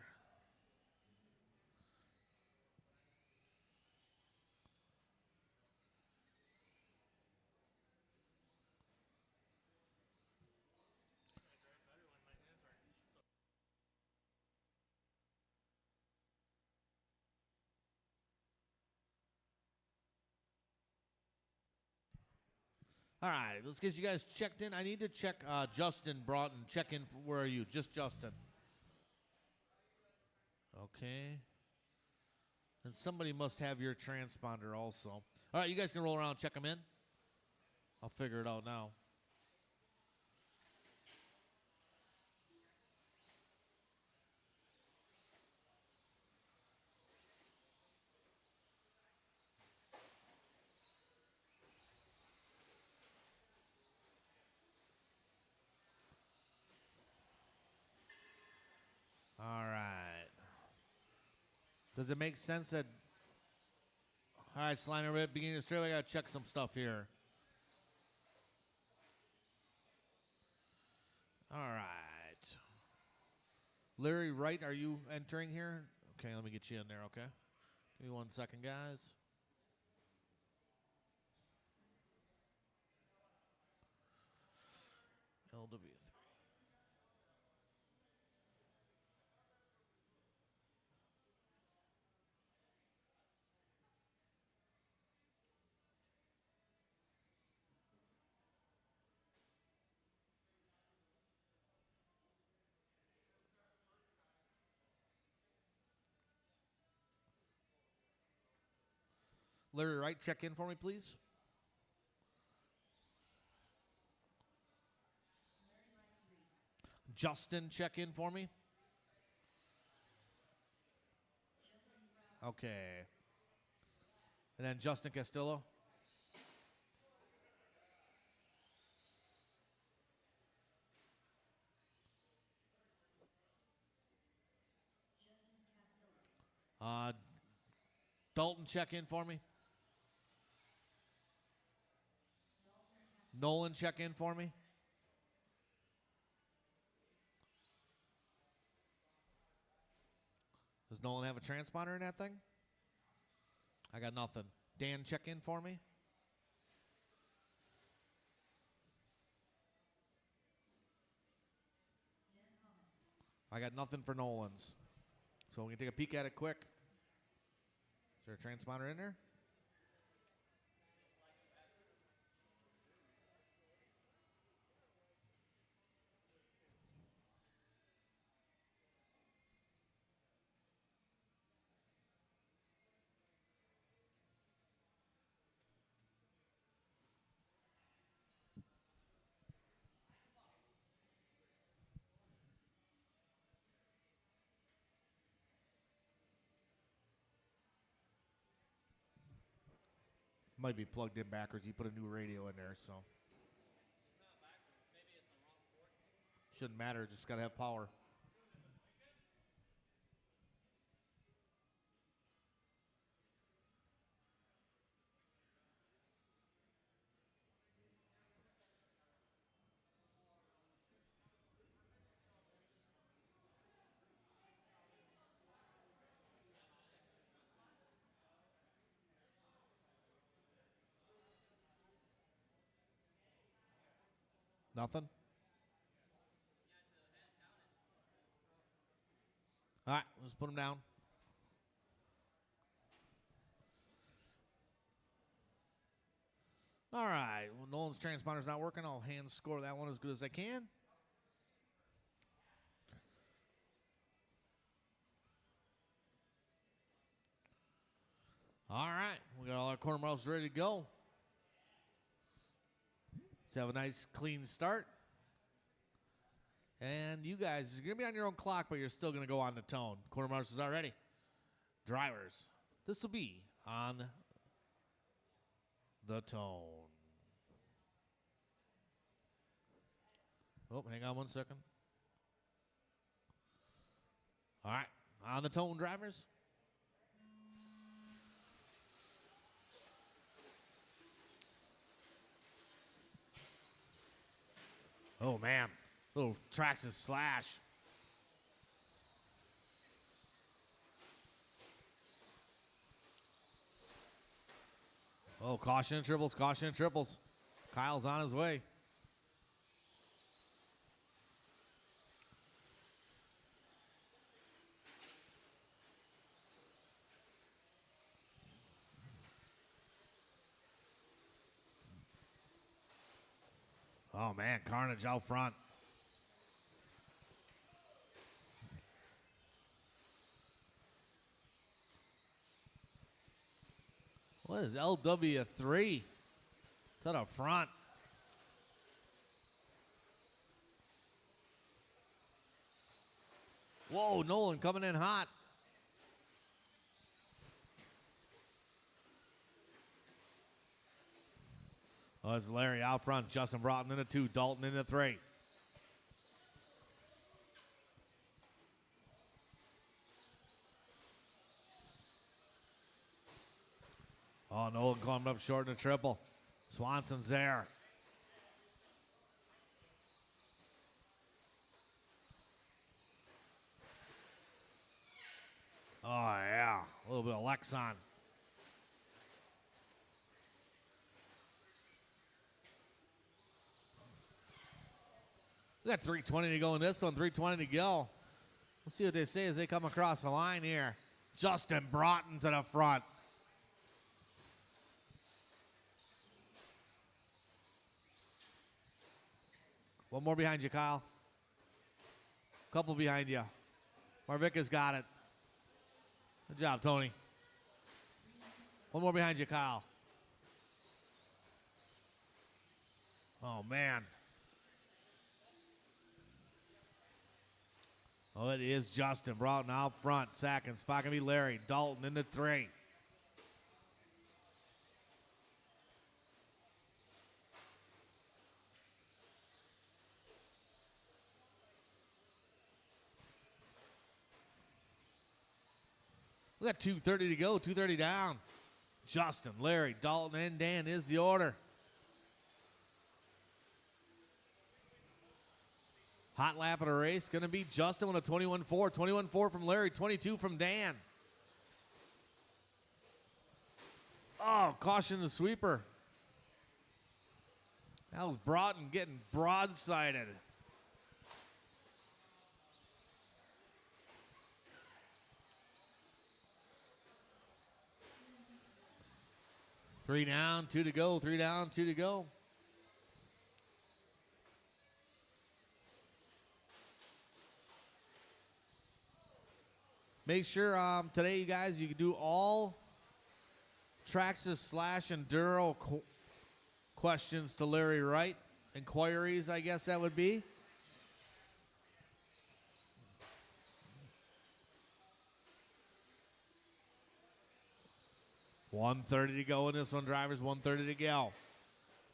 S1: All right, let's get you guys checked in. I need to check Justin Broughton. Check in. Where are you? Just Justin. Okay. And somebody must have your transponder also. All right, you guys can roll around and check them in. I'll figure it out now. All right. Does it make sense that... All right, Sliner, at the beginning of the straight, I got to check some stuff here. All right. Larry Wright, are you entering here? Okay, let me get you in there, okay? Give me 1 second, guys. LW3. Larry Wright, check in for me, please. Justin, check in for me. Okay. And then Justin Castillo. Dalton, check in for me. Nolan, check in for me. Does Nolan have a transponder in that thing? I got nothing. Dan, check in for me. I got nothing for Nolan's. So we can take a peek at it quick. Is there a transponder in there? Might be plugged in backwards. He put a new radio in there, so. Shouldn't matter. Just got to have power. Nothing? All right, let's put him down. All right, well, Nolan's transponder's not working. I'll hand score that one as good as I can. All right, we got all our corner marbles ready to go. Let's have a nice, clean start. And you guys, you're going to be on your own clock, but you're still going to go on the tone. Corner marshals are ready. Drivers, this will be on the tone. Oh, hang on 1 second. All right, on the tone, drivers. Oh, man. Little Traxxas slash. Oh, caution and triples, caution and triples. Kyle's on his way. Oh, man, carnage out front. What is LW3 to the front? Whoa, Nolan coming in hot. Oh, it's Larry out front. Justin Broughton into 2. Dalton into 3. Oh, Nolan coming up short in a triple. Swanson's there. Oh, yeah. A little bit of Lexon. We got 3:20 to go in this one. 3:20 to go. Let's see what they say as they come across the line here. Justin Broughton to the front. One more behind you, Kyle. Couple behind you. Marvika's got it. Good job, Tony. One more behind you, Kyle. Oh, man. Oh, it is Justin Broughton out front. Second spot going to be Larry. Dalton into 3. We got 2:30 to go, 2:30 down. Justin, Larry, Dalton, and Dan is the order. Hot lap of the race going to be Justin with a 21.4. 21.4 from Larry, 22 from Dan. Oh, caution the sweeper. That was Broughton getting broadsided. Three down, 2 to go. 3 down, 2 to go. Make sure today, you guys, you can do all Traxxas / Enduro questions to Larry Wright. Inquiries, I guess that would be. $130 to go in this one, drivers. $130 to go.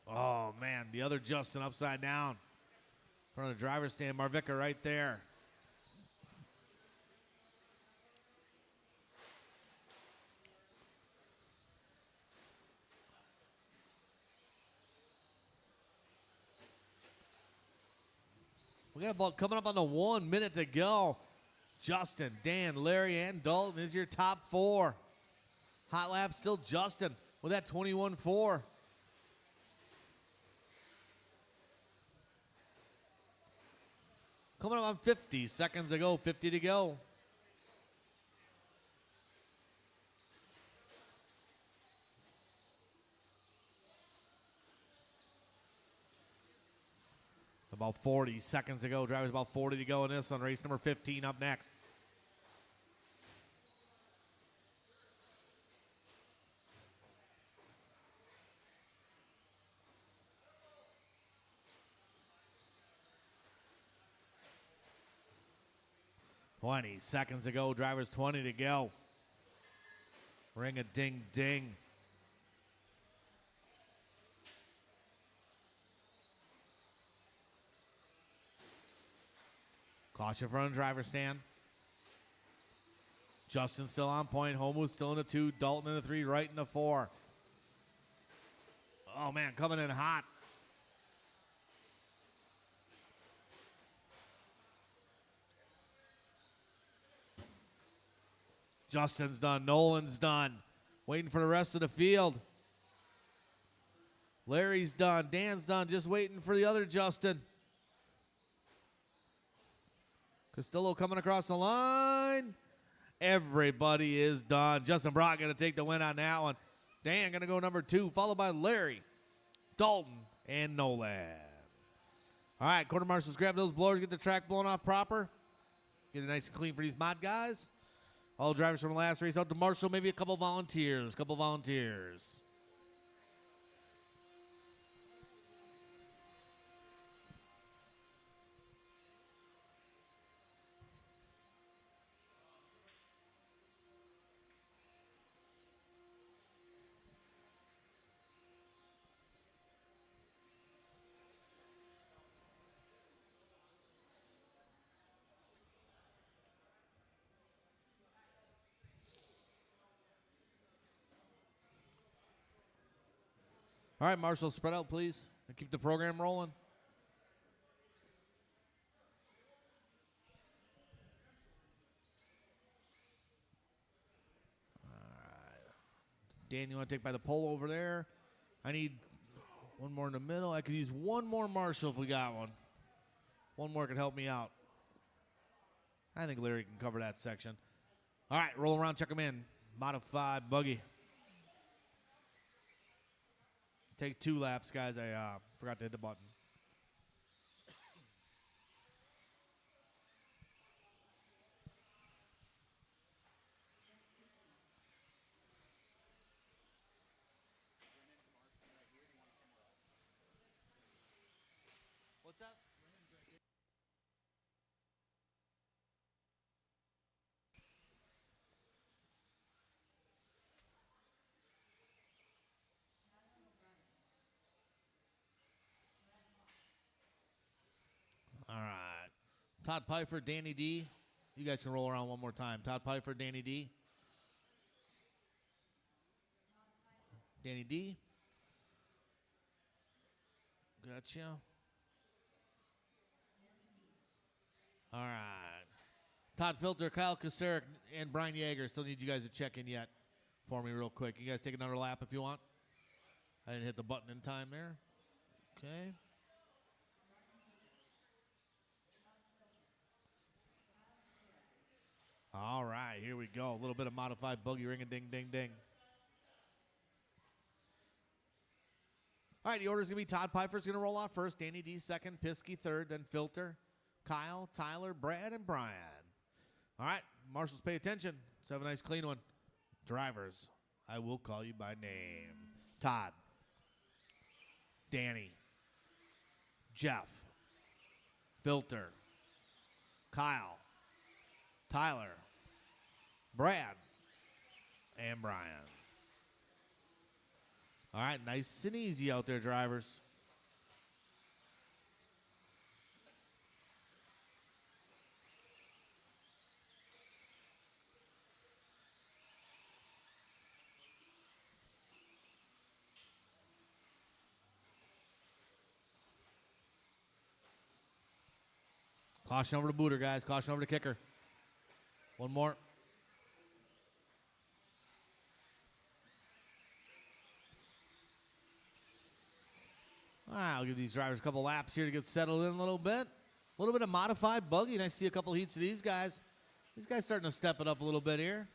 S1: Oh, man. The other Justin upside down. In front of the driver's stand. Marvika right there. We got about coming up on the 1 minute to go. Justin, Dan, Larry, and Dalton is your top 4. Hot lap still Justin with that 21.4. Coming up on 50 seconds to go, 50 to go. About 40 seconds to go. Drivers about 40 to go in this one. Race number 15 up next. $20 seconds to go. Drivers 20 to go. Ring a ding ding. Caution front driver stand. Justin still on point. Homuth still in the 2. Dalton in the 3. Right in the 4. Oh, man, coming in hot. Justin's done. Nolan's done. Waiting for the rest of the field. Larry's done. Dan's done. Just waiting for the other Justin. Castillo coming across the line. Everybody is done. Justin Brock going to take the win on that one. Dan going to go number 2, followed by Larry, Dalton, and Nolan. All right, quarter marshals, grab those blowers, get the track blown off proper. Get it nice and clean for these mod guys. All drivers from the last race out to Marshall, maybe a couple volunteers. All right, Marshall, spread out, please, and keep the program rolling. Dan, you want to take by the pole over there? I need one more in the middle. I could use one more Marshall if we got one. One more could help me out. I think Larry can cover that section. All right, roll around, check them in. Modified buggy. Take 2 laps, guys. I forgot to hit the button. What's up? All right. Todd Pfeiffer, Danny D. You guys can roll around one more time. Todd Pfeiffer, Danny D. Danny D. Gotcha. All right. Todd Filter, Kyle Kasarik, and Brian Yeager. Still need you guys to check in yet for me real quick. You guys take another lap if you want. I didn't hit the button in time there. Okay. All right, here we go. A little bit of modified buggy ring and ding, ding, ding. All right, the order's going to be Todd Pfeiffer's going to roll off first, Danny D second, Piskey third, then Filter, Kyle, Tyler, Brad, and Brian. All right, marshals, pay attention. Let's have a nice clean one. Drivers, I will call you by name. Todd, Danny, Jeff, Filter, Kyle, Tyler, Brad, and Brian. All right, nice and easy out there, drivers. Caution over the booter, guys. Caution over the kicker. One more. All right, I'll give these drivers a couple laps here to get settled in a little bit. A little bit of modified buggy, and I see a couple heats of these guys. These guys starting to step it up a little bit here.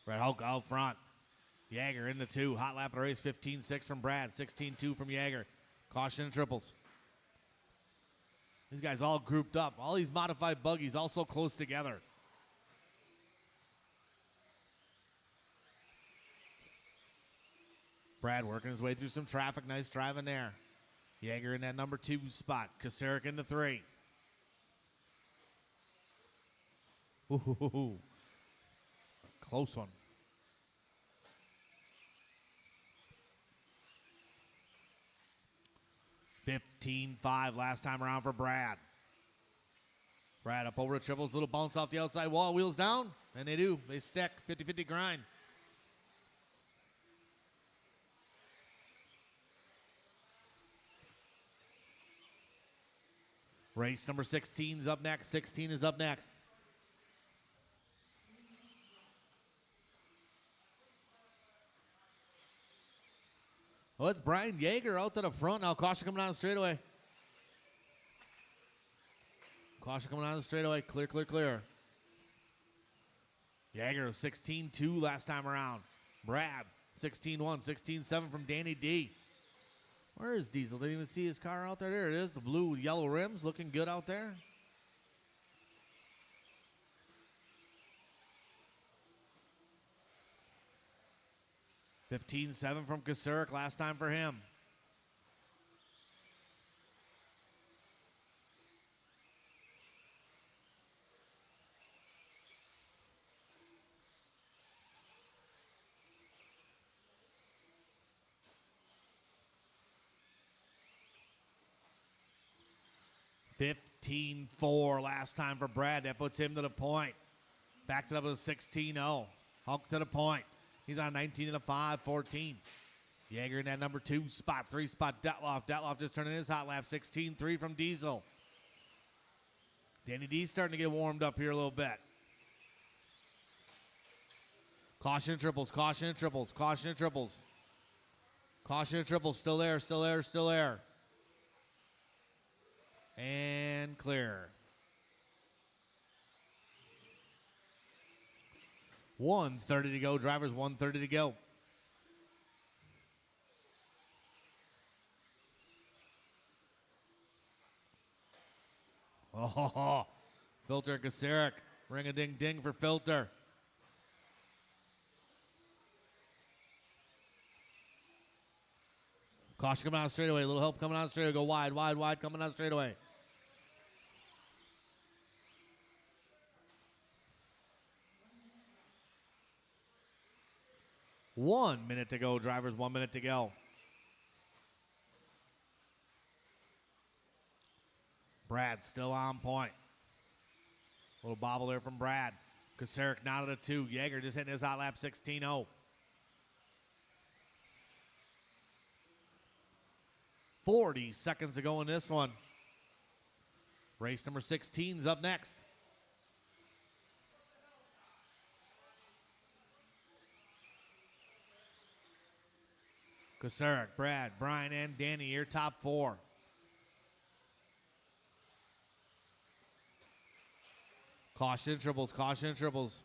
S1: Red Hulk out front. Yeager in the 2. Hot lap of the race, 15-6 from Brad, 16-2 from Yeager. Caution and triples. These guys all grouped up. All these modified buggies all so close together. Brad working his way through some traffic. Nice driving there. Yeager in that number 2 spot. Kasarik in the 3. Ooh, close one. 15-5 last time around for Brad. Brad up over the triples. Little bounce off the outside wall. Wheels down. And they do. They stick. 50-50 grind. Race number 16 is up next. 16 is up next. Well, it's Brian Yeager out to the front now. Caution coming down the straightaway. Caution coming down the straightaway. Clear, clear, clear. Yeager 16-2 last time around. Brad 16-1, 16-7 from Danny D. Where is Diesel? Didn't even see his car out there. There it is. The blue with yellow rims looking good out there. $15-7 from Kasurik. Last time for him. $15-4 last time for Brad. That puts him to the point. Backs it up with a 16-0. Hulk to the point. He's on 19-5, 14. Yeager in that number 2 spot. 3 spot Detloff. Detloff just turning his hot lap. 16-3 from Diesel. Danny D's starting to get warmed up here a little bit. Caution and triples. Caution and triples. Caution and triples. Caution and triples. Still there. Still there. Still there. And clear. 1:30 to go. Drivers, 1:30 to go. Oh, Filter Kasurik. Ring a ding ding for Filter. Caution coming out straightaway. A little help coming out straightaway. Go wide, wide, wide. Coming out straightaway. 1 minute to go, drivers. 1 minute to go. Brad still on point. Little bobble there from Brad. Kasurik now to the 2. Yeager just hitting his hot lap. 16-0. 40 seconds to go in this one. Race number 16 is up next. Kasurik, Brad, Brian, and Danny, your top 4. Caution and triples, caution and triples.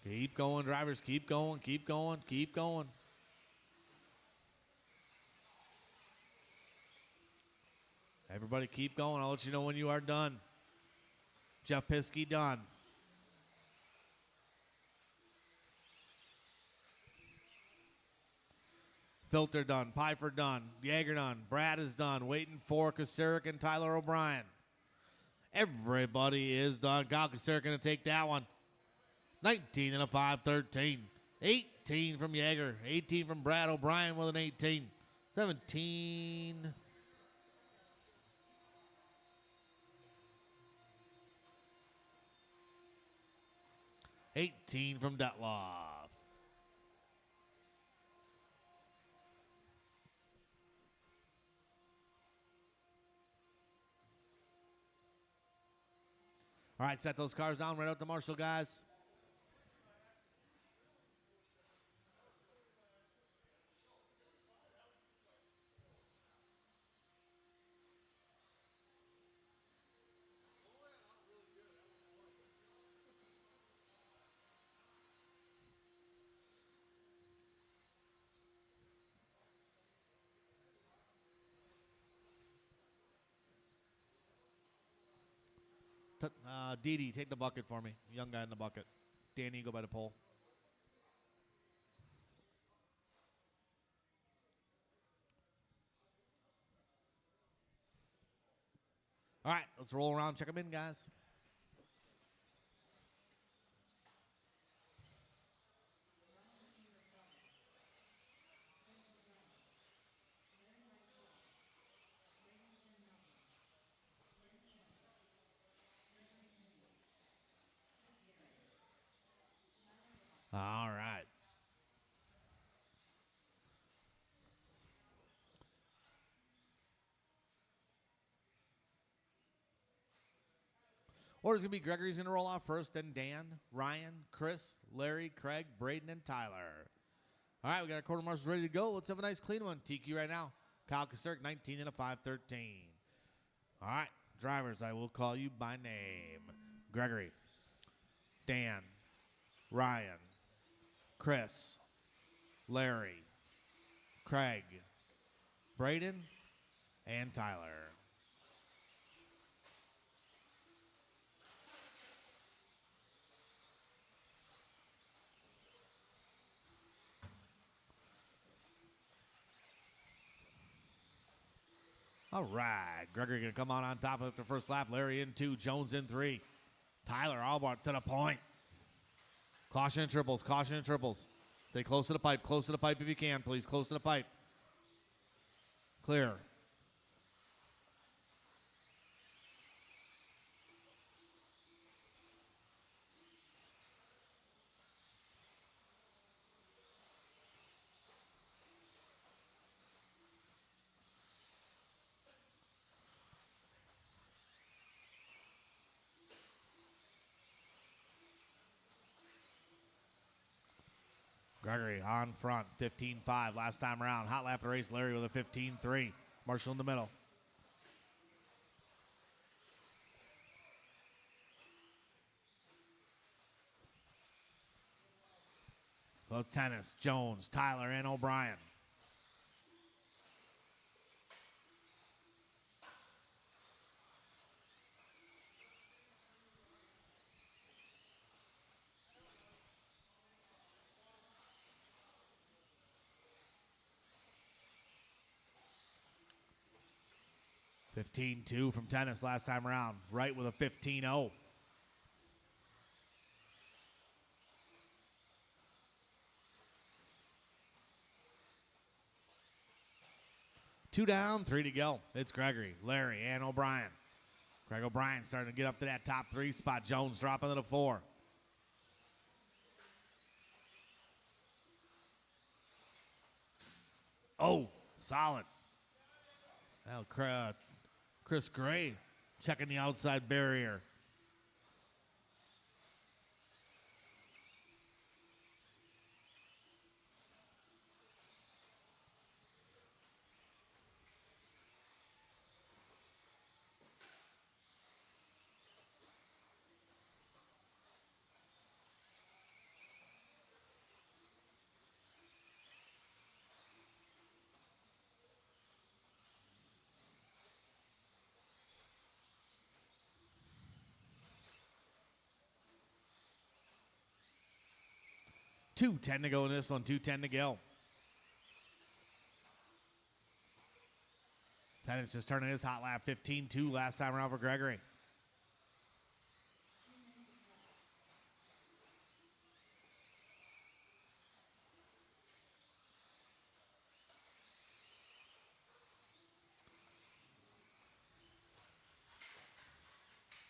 S1: Keep going, drivers. Keep going, keep going, keep going. Everybody keep going. I'll let you know when you are done. Jeff Piskey done. Filter done. Pfeiffer done. Yeager done. Brad is done. Waiting for Kasurik and Tyler O'Brien. Everybody is done. Kyle Kasurik going to take that one. 19-5, 13. 18 from Yeager. 18 from Brad O'Brien with an 18. 17. 18 from Detloff. All right, set those cars down right out to Marshall, guys. Didi, take the bucket for me. Young guy in the bucket. Danny, go by the pole. All right, let's roll around, check them in, guys. All right. Order's going to be Gregory's going to roll off first, then Dan, Ryan, Chris, Larry, Craig, Braden, and Tyler. All right, we got our quarter marshals ready to go. Let's have a nice clean one. TQ right now. Kyle Kasurk, 19 and a 513. All right, drivers, I will call you by name. Gregory, Dan, Ryan, Chris, Larry, Craig, Braden, and Tyler. All right, Gregory going to come on top of the first lap. Larry in 2, Jones in 3. Tyler Albart to the point. Caution and triples, caution and triples. Stay close to the pipe if you can, please. Close to the pipe. Clear. Gregory on front, 15-5 last time around. Hot lap of the race, Larry with a 15-3. Marshall in the middle. Both tennis, Jones, Tyler, and O'Brien. (15-2) from tennis last time around. Right with a 15-0. Two down, 3 to go. It's Gregory, Larry, and O'Brien. Craig O'Brien starting to get up to that top 3 spot. Jones dropping to the 4. Oh, solid. Now Chris Gray checking the outside barrier. $2:10 to go in this one, $2:10 to go. Tennis just turning his hot lap, 15-2 last time around for Gregory.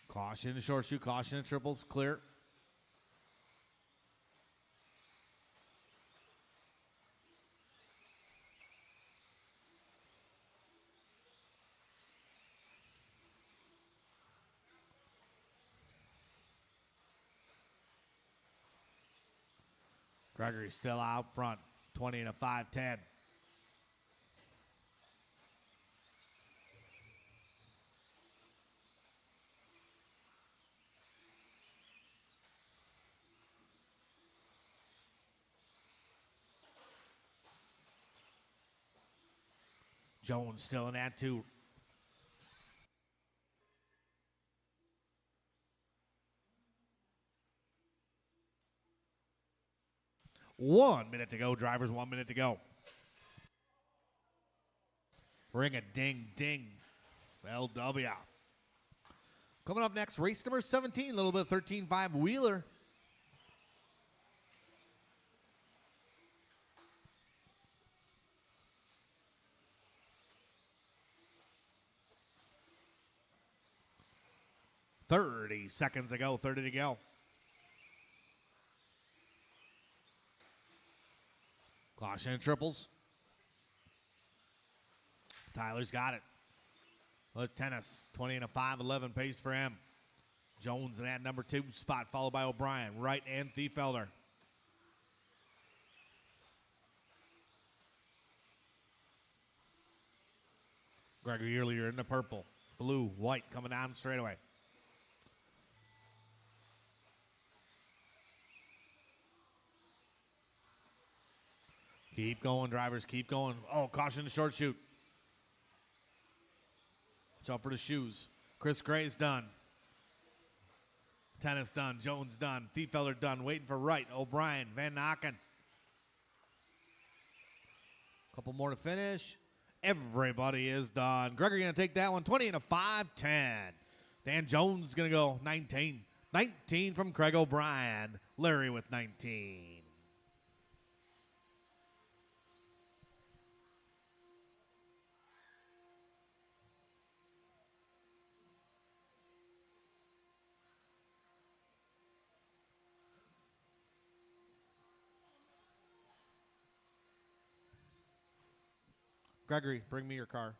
S1: Caution to short shoe, caution to triples, clear. Gregory still out front, 20 and a 5-10. Jones still in that 2. One minute to go, drivers, 1 minute to go. Ring a ding, ding. LW. Coming up next, race number 17, a little bit of 13-5 Wheeler. .30 seconds to go, 30 to go. Caution and triples. Tyler's got it. Well, it's tennis. 20 and a 5-11 pace for him. Jones in that number 2 spot, followed by O'Brien, Wright, and Thiefelder. Gregory earlier in the purple. Blue, white coming down straight away. Keep going, drivers. Keep going. Oh, caution to short shoot. Watch out for the shoes. Chris Gray's done. Tennis done. Jones done. Thiefeller done. Waiting for Wright. O'Brien. Van Naken. Couple more to finish. Everybody is done. Gregory going to take that one. 20 and a 5-10. Dan Jones is going to go 19. 19 from Craig O'Brien. Larry with 19. Gregory, bring me your car.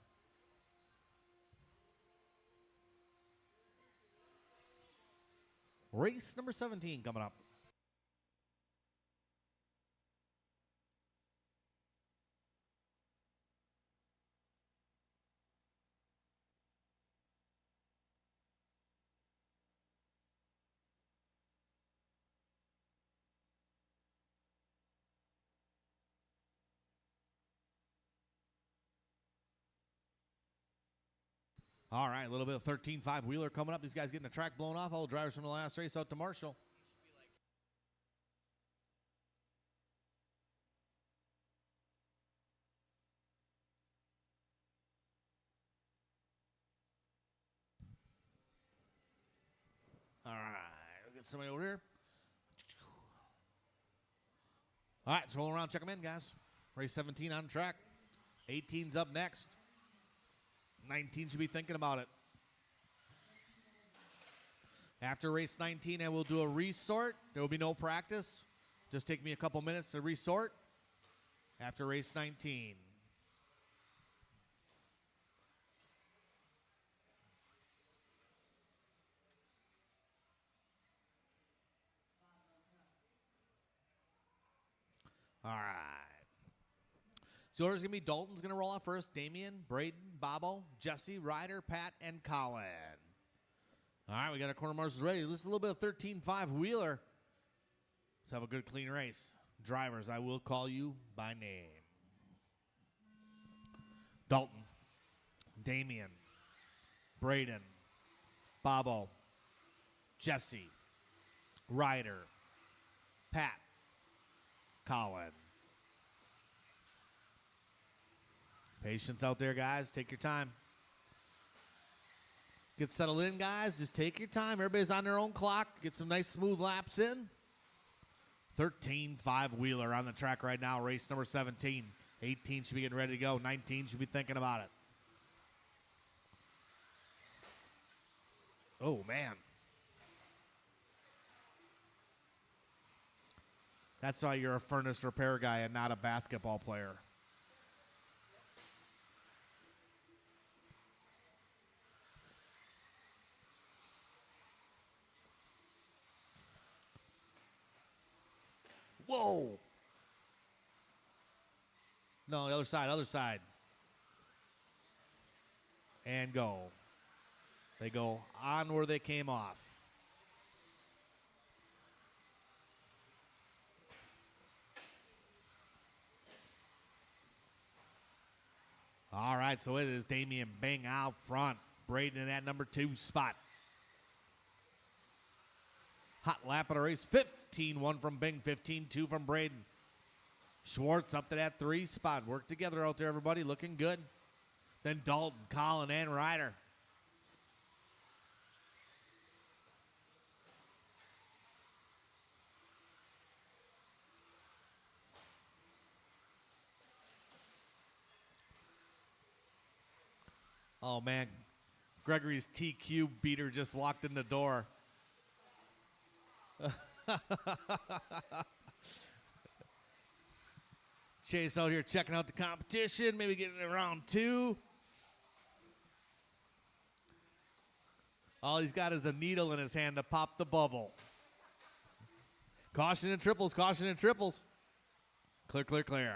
S1: Race number 17 coming up. All right, a little bit of 13-5 wheeler coming up. These guys getting the track blown off. All the drivers from the last race out to Marshall. All right, we'll get somebody over here. All right, let's roll around, check them in, guys. Race 17 on track. 18's up next. 19 should be thinking about it. After race 19, I will do a resort. There will be no practice. Just take me a couple minutes to resort after race 19. All right. So order's going to be Dalton's going to roll off first. Damian, Braden, Bobo, Jesse, Ryder, Pat, and Colin. All right, we got our corner marshals ready. This is a little bit of 13-5 wheeler. Let's have a good, clean race. Drivers, I will call you by name. Dalton, Damian, Braden, Bobo, Jesse, Ryder, Pat, Colin. Patience out there, guys. Take your time. Get settled in, guys. Just take your time. Everybody's on their own clock. Get some nice smooth laps in. 13-5 wheeler on the track right now. Race number 17. 18 should be getting ready to go. 19 should be thinking about it. Oh, man. That's why you're a furnace repair guy and not a basketball player. Whoa. No, the other side, other side. And go. They go on where they came off. All right, so it is Damian Bing out front. Braden in that number 2 spot. Hot lap of the race. 15-1 from Bing, 15-2 from Braden. Schwartz up to that 3 spot. Work together out there, everybody. Looking good. Then Dalton, Colin, and Ryder. Oh, man. Gregory's TQ beater just walked in the door. Chase out here checking out the competition, maybe getting to round 2. All he's got is a needle in his hand to pop the bubble. Caution and triples, caution and triples. Clear, clear, clear.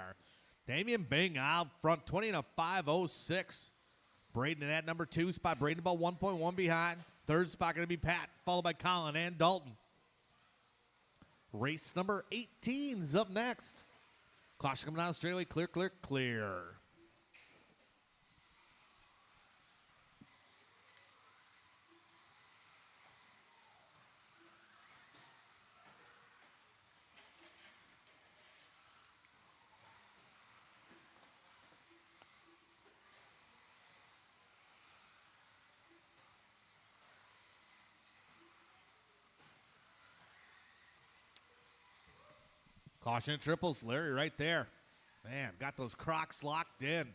S1: Damian Bing out front, 20 and a 5.06. Braden in that number 2 spot. Braden about 1.1 behind. Third spot going to be Pat, followed by Colin and Dalton. Race number 18's up next. Caution coming out of straightaway. Clear, clear, clear. Caution triples. Larry right there. Man, got those Crocs locked in.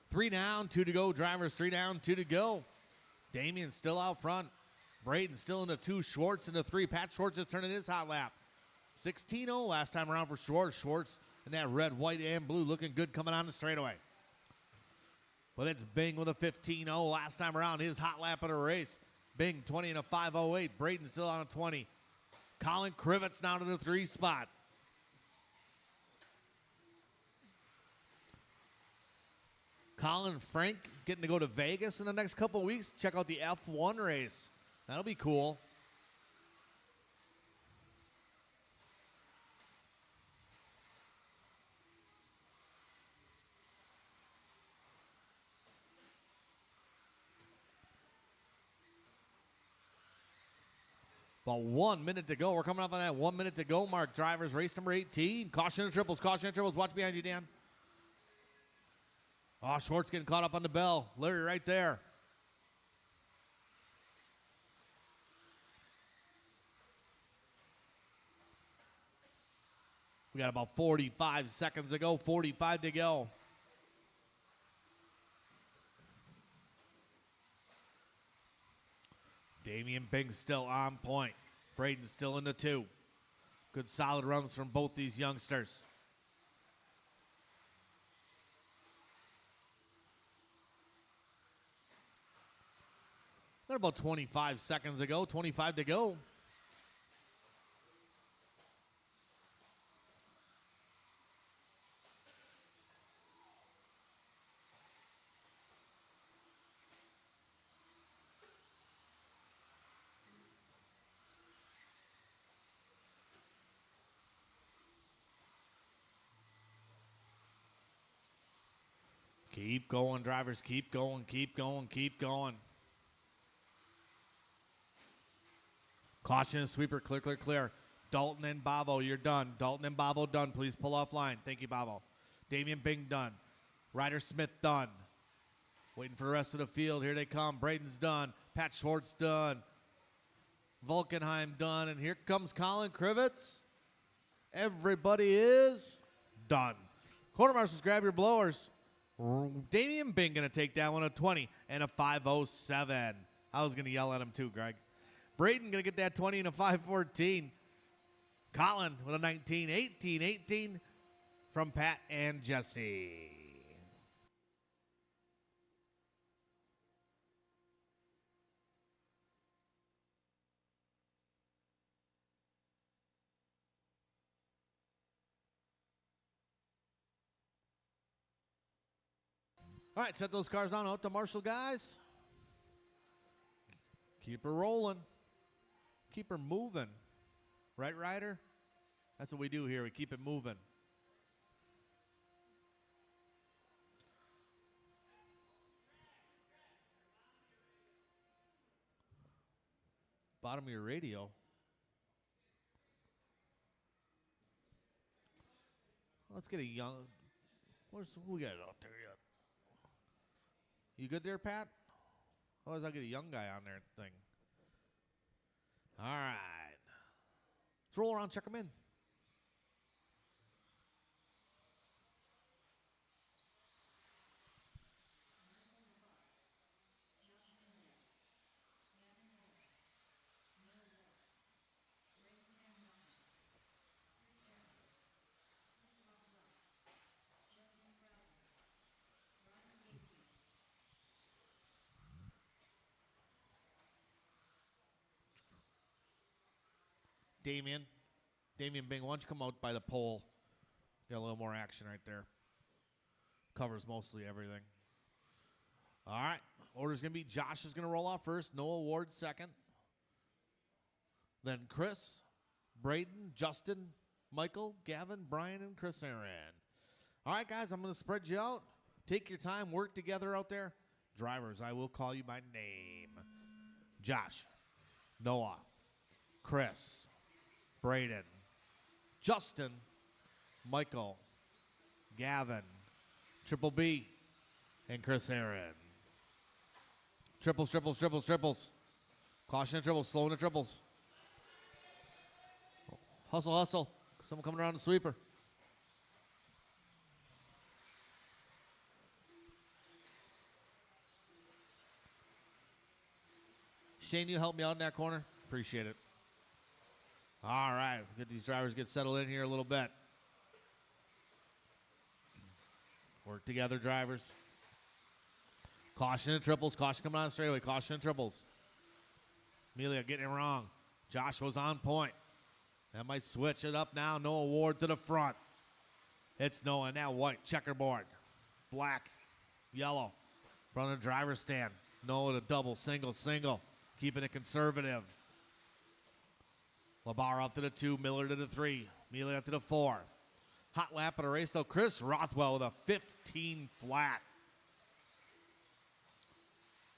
S1: 3 down, 2 to go. Drivers 3 down, 2 to go. Damian still out front. Braden still in the 2. Schwartz in the 3. Pat Schwartz is turning his hot lap. 16-0 last time around for Schwartz. Schwartz in that red, white, and blue looking good coming on the straightaway. But it's Bing with a 15-0 last time around. His hot lap of the race. Bing 20 and a 5.08. Braden still on a 20. Colin Krivitz now to the 3 spot. Colin Frank getting to go to Vegas in the next couple of weeks. Check out the F1 race. That'll be cool. About 1 minute to go. We're coming up on that 1 minute to go mark. Drivers, race number 18. Caution and triples. Caution and triples. Watch behind you, Dan. Oh, Schwartz getting caught up on the bell. Larry right there. We got about 45 seconds to go. 45 to go. Damian Bing still on point. Braden still in the 2. Good solid runs from both these youngsters. Got about 25 seconds to go. 25 to go. Keep going, drivers. Keep going, keep going, keep going. Caution, sweeper, clear, clear, clear. Dalton and Babo, you're done. Dalton and Babo done. Please pull off line. Thank you, Babo. Damian Bing done. Ryder Smith done. Waiting for the rest of the field. Here they come. Braden's done. Pat Schwartz done. Vulcanheim done. And here comes Colin Krivitz. Everybody is done. Quarter marshals, grab your blowers. Damian Bing going to take that one, a 20 and a 5.07. I was going to yell at him too, Greg. Braden going to get that 20 and a 5.14. Colin with a 19, 18, 18 from Pat and Jesse. All right, set those cars on out to Marshall, guys. Keep her rolling. Keep her moving. Right, Ryder? That's what we do here. We keep it moving. Bottom of your radio. Let's get a young. Who we got out there yet? You good there, Pat? Otherwise, I'll get a young guy on there thing. All right. Let's roll around, check them in. Damian Bing, why don't you come out by the pole? Got a little more action right there. Covers mostly everything. All right. Order's going to be Josh is going to roll off first. Noah Ward second. Then Chris, Braden, Justin, Michael, Gavin, Brian, and Chris Aaron. All right, guys, I'm going to spread you out. Take your time. Work together out there. Drivers, I will call you by name. Josh, Noah, Chris, Braden, Justin, Michael, Gavin, Triple B, and Chris Aaron. Triples, triples, triples, triples. Caution and triples, slow in the triples. Hustle, hustle. Someone coming around the sweeper. Shane, you help me out in that corner? Appreciate it. All right, get these drivers get settled in here a little bit. Work together, drivers. Caution and triples. Caution coming on the straightaway. Caution and triples. Amelia getting it wrong. Josh was on point. That might switch it up now. Noah Ward to the front. It's Noah now white. Checkerboard. Black. Yellow. Front of the driver's stand. Noah to double. Single. Single. Keeping it conservative. LaBar up to the 2. Miller to the 3. Amelia up to the 4. Hot lap of the race, though. Chris Rothwell with a 15 flat.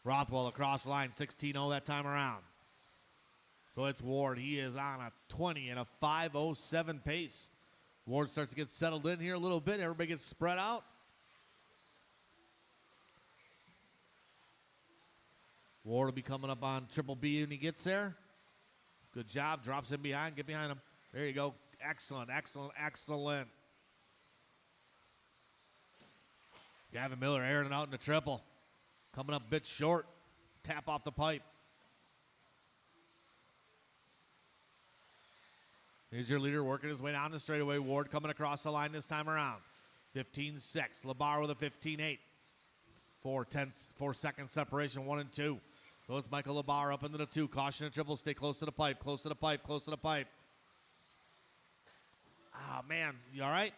S1: Rothwell across the line, 16-0 that time around. So it's Ward. He is on a 20 and a 5:07 pace. Ward starts to get settled in here a little bit. Everybody gets spread out. Ward will be coming up on Triple B when he gets there. Good job. Drops in behind. Get behind him. There you go. Excellent, excellent, excellent. Gavin Miller airing it out in the triple. Coming up a bit short. Tap off the pipe. Here's your leader working his way down the straightaway. Ward coming across the line this time around. 15-6. LaBar with a 15-8. 4 seconds separation, 1 and 2. So it's Michael LaBar up into the 2. Caution and triple. Stay close to the pipe. Close to the pipe. Close to the pipe. Ah, man. You all right?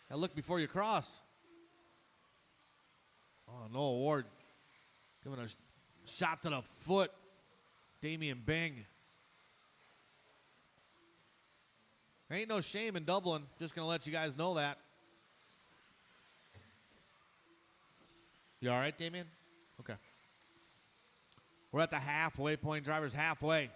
S1: Now look before you cross. Oh, Noah Ward giving a shot to the foot. Damian Bing. There ain't no shame in doubling. Just going to let you guys know that. You all right, Damian? Okay. We're at the halfway point. Drivers halfway.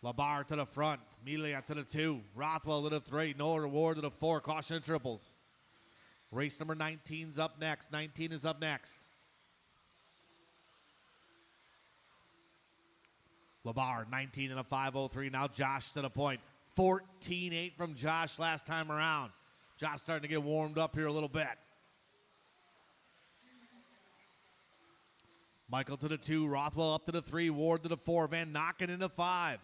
S1: LaBar to the front. Melia to the 2. Rothwell to the 3. Noah Ward to the 4. Caution and triples. Race number 19's up next. 19 is up next. LaBar, 19 and a 5:03. Now Josh to the point. 14-8 from Josh last time around. Josh starting to get warmed up here a little bit. Michael to the 2. Rothwell up to the 3. Ward to the 4. Van Nocken into 5.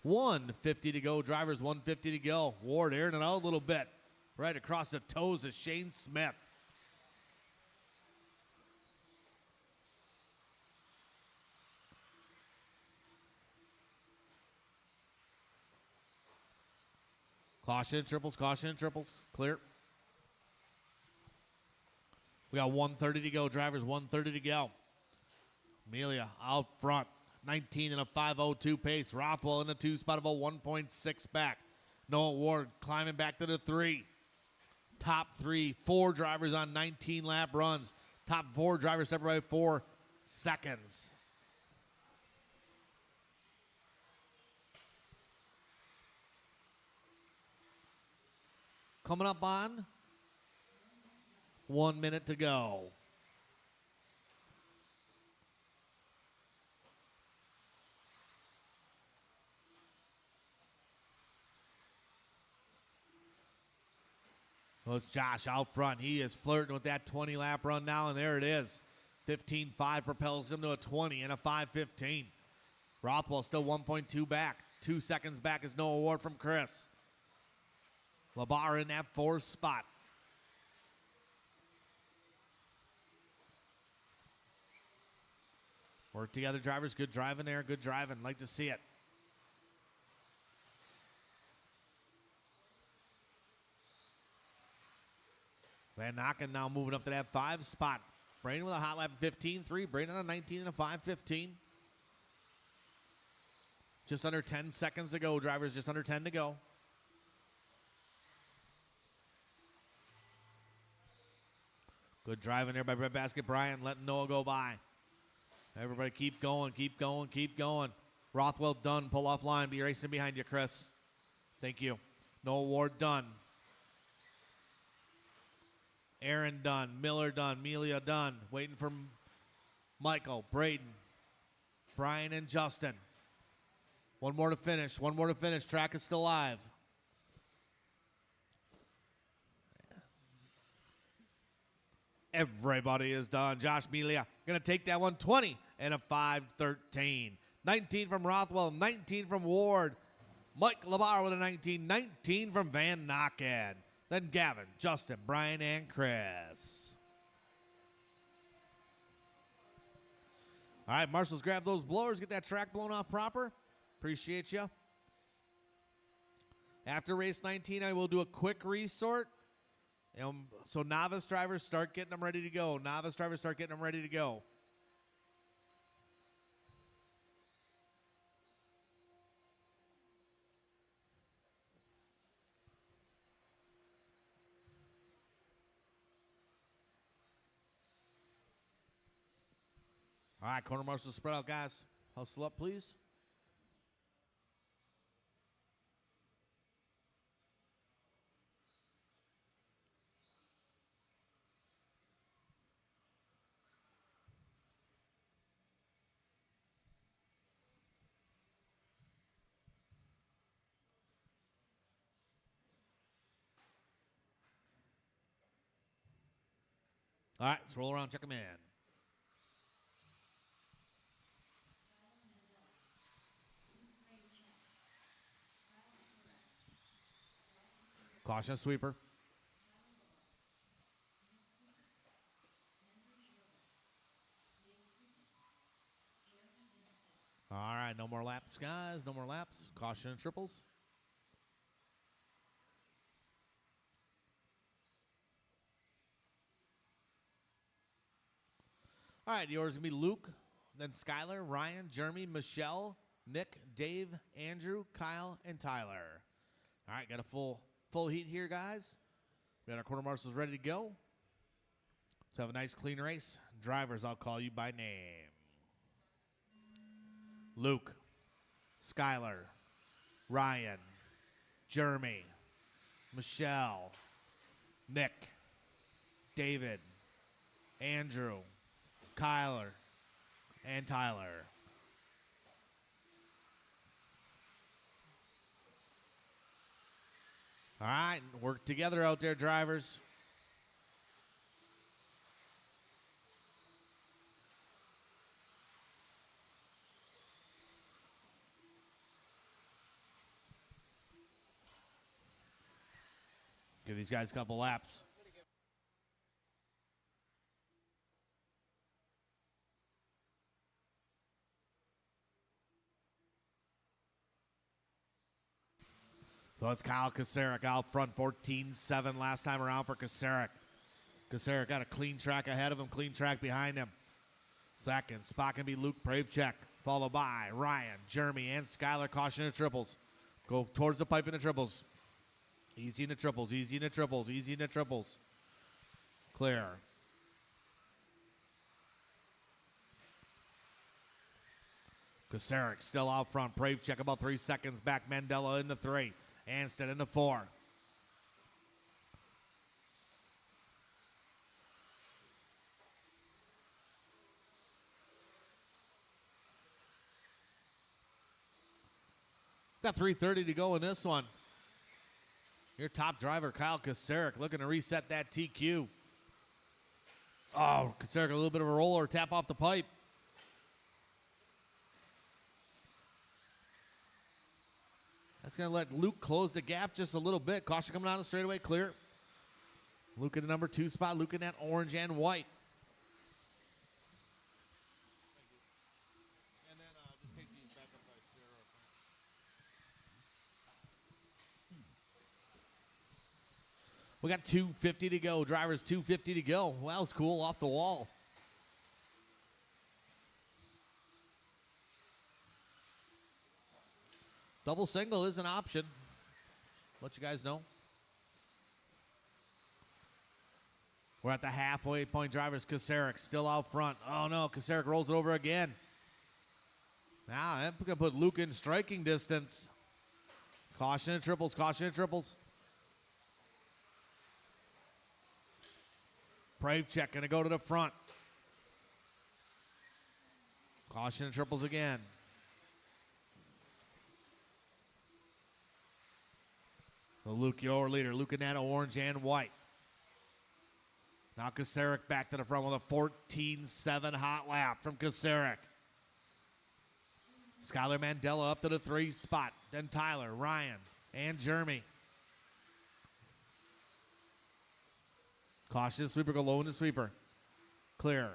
S1: 150 to go. Drivers 150 to go. Ward airing it out a little bit. Right across the toes of Shane Smith. Caution and triples. Caution and triples. Clear. We got 130 to go. Drivers 130 to go. Amelia out front. 19 and a 5:02 pace. Rothwell in the 2 spot, about 1.6 back. Noah Ward climbing back to the 3. Top 3, 4 drivers on 19 lap runs. Top 4 drivers separated by 4 seconds. Coming up on 1 minute to go. Well, it's Josh out front. He is flirting with that 20-lap run now, and there it is. 15.5 propels him to a 20 and a 5:15. Rothwell still 1.2 back. 2 seconds back is Noah Ward from Chris. LaBar in that 4th spot. Work together, drivers. Good driving there. Good driving. Like to see it. Van Nocken now moving up to that 5 spot. Braden with a hot lap 15.3. Braden on a 19 and a 5.15. Just under 10 seconds to go. Drivers just under 10 to go. Good driving there by Breadbasket Brian, letting Noah go by. Everybody keep going, keep going, keep going. Rothwell done, pull off line, be racing behind you, Chris. Thank you. Noah Ward done. Aaron done, Miller done, Melia done. Waiting for Michael, Braden, Brian, and Justin. One more to finish, one more to finish. Track is still live. Everybody is done. Josh Melia going to take that one, 20 and a 5.13. 19 from Rothwell, 19 from Ward. Mike Labar with a 19, 19 from Van Nocken. Then Gavin, Justin, Brian, and Chris. All right, marshals, grab those blowers. Get that track blown off proper. Appreciate you. After race 19, I will do a quick resort. So novice drivers, start getting them ready to go. Novice drivers, start getting them ready to go. All right, corner marshals spread out, guys. Hustle up, please. All right, let's roll around, check them in. Caution sweeper. All right, no more laps, guys. No more laps. Caution and triples. All right, yours going to be Luke, then Skylar, Ryan, Jeremy, Michelle, Nick, Dave, Andrew, Kyle, and Tyler. All right, got a full heat here, guys. We got our quarter marshals ready to go. Let's have a nice, clean race. Drivers, I'll call you by name. Luke, Skylar, Ryan, Jeremy, Michelle, Nick, David, Andrew, Kyler, and Tyler. All right, work together out there, drivers. Give these guys a couple laps. So it's Kyle Kasarik out front, 14-7 last time around for Kasarik. Kasarik got a clean track ahead of him, clean track behind him. Second spot can be Luke Pravechek, followed by Ryan, Jeremy, and Skylar. Caution in the triples. Go towards the pipe in the triples. Easy in the triples, easy in the triples, easy in the triples. Clear. Kasarik still out front. Pravechek about 3 seconds back. Mandela into 3. Ansted into 4. Got 3:30 to go in this one. Your top driver, Kyle Kasarik, looking to reset that TQ. Oh, Kasarik, a little bit of a roller, tap off the pipe. That's going to let Luke close the gap just a little bit. Caution coming on the straightaway, clear. Luke in the number 2 spot. Luke in that orange and white. And then just take these back up by Sarah. We got 2:50 to go. Drivers 2:50 to go. Well, that was cool. Off the wall. Double single is an option. Let you guys know. We're at the halfway point. Drivers, Kasarik still out front. Oh, no. Kasarik rolls it over again. Now, I'm going to put Luke in striking distance. Caution and triples. Caution and triples. Pravchek going to go to the front. Caution and triples again. So Luke, your leader. Luke and Nano, orange and white. Now Kasarik back to the front with a 14.7 hot lap from Kasarik. Skylar Mandela up to the 3 spot. Then Tyler, Ryan, and Jeremy. Caution sweeper, go low in the sweeper. Clear.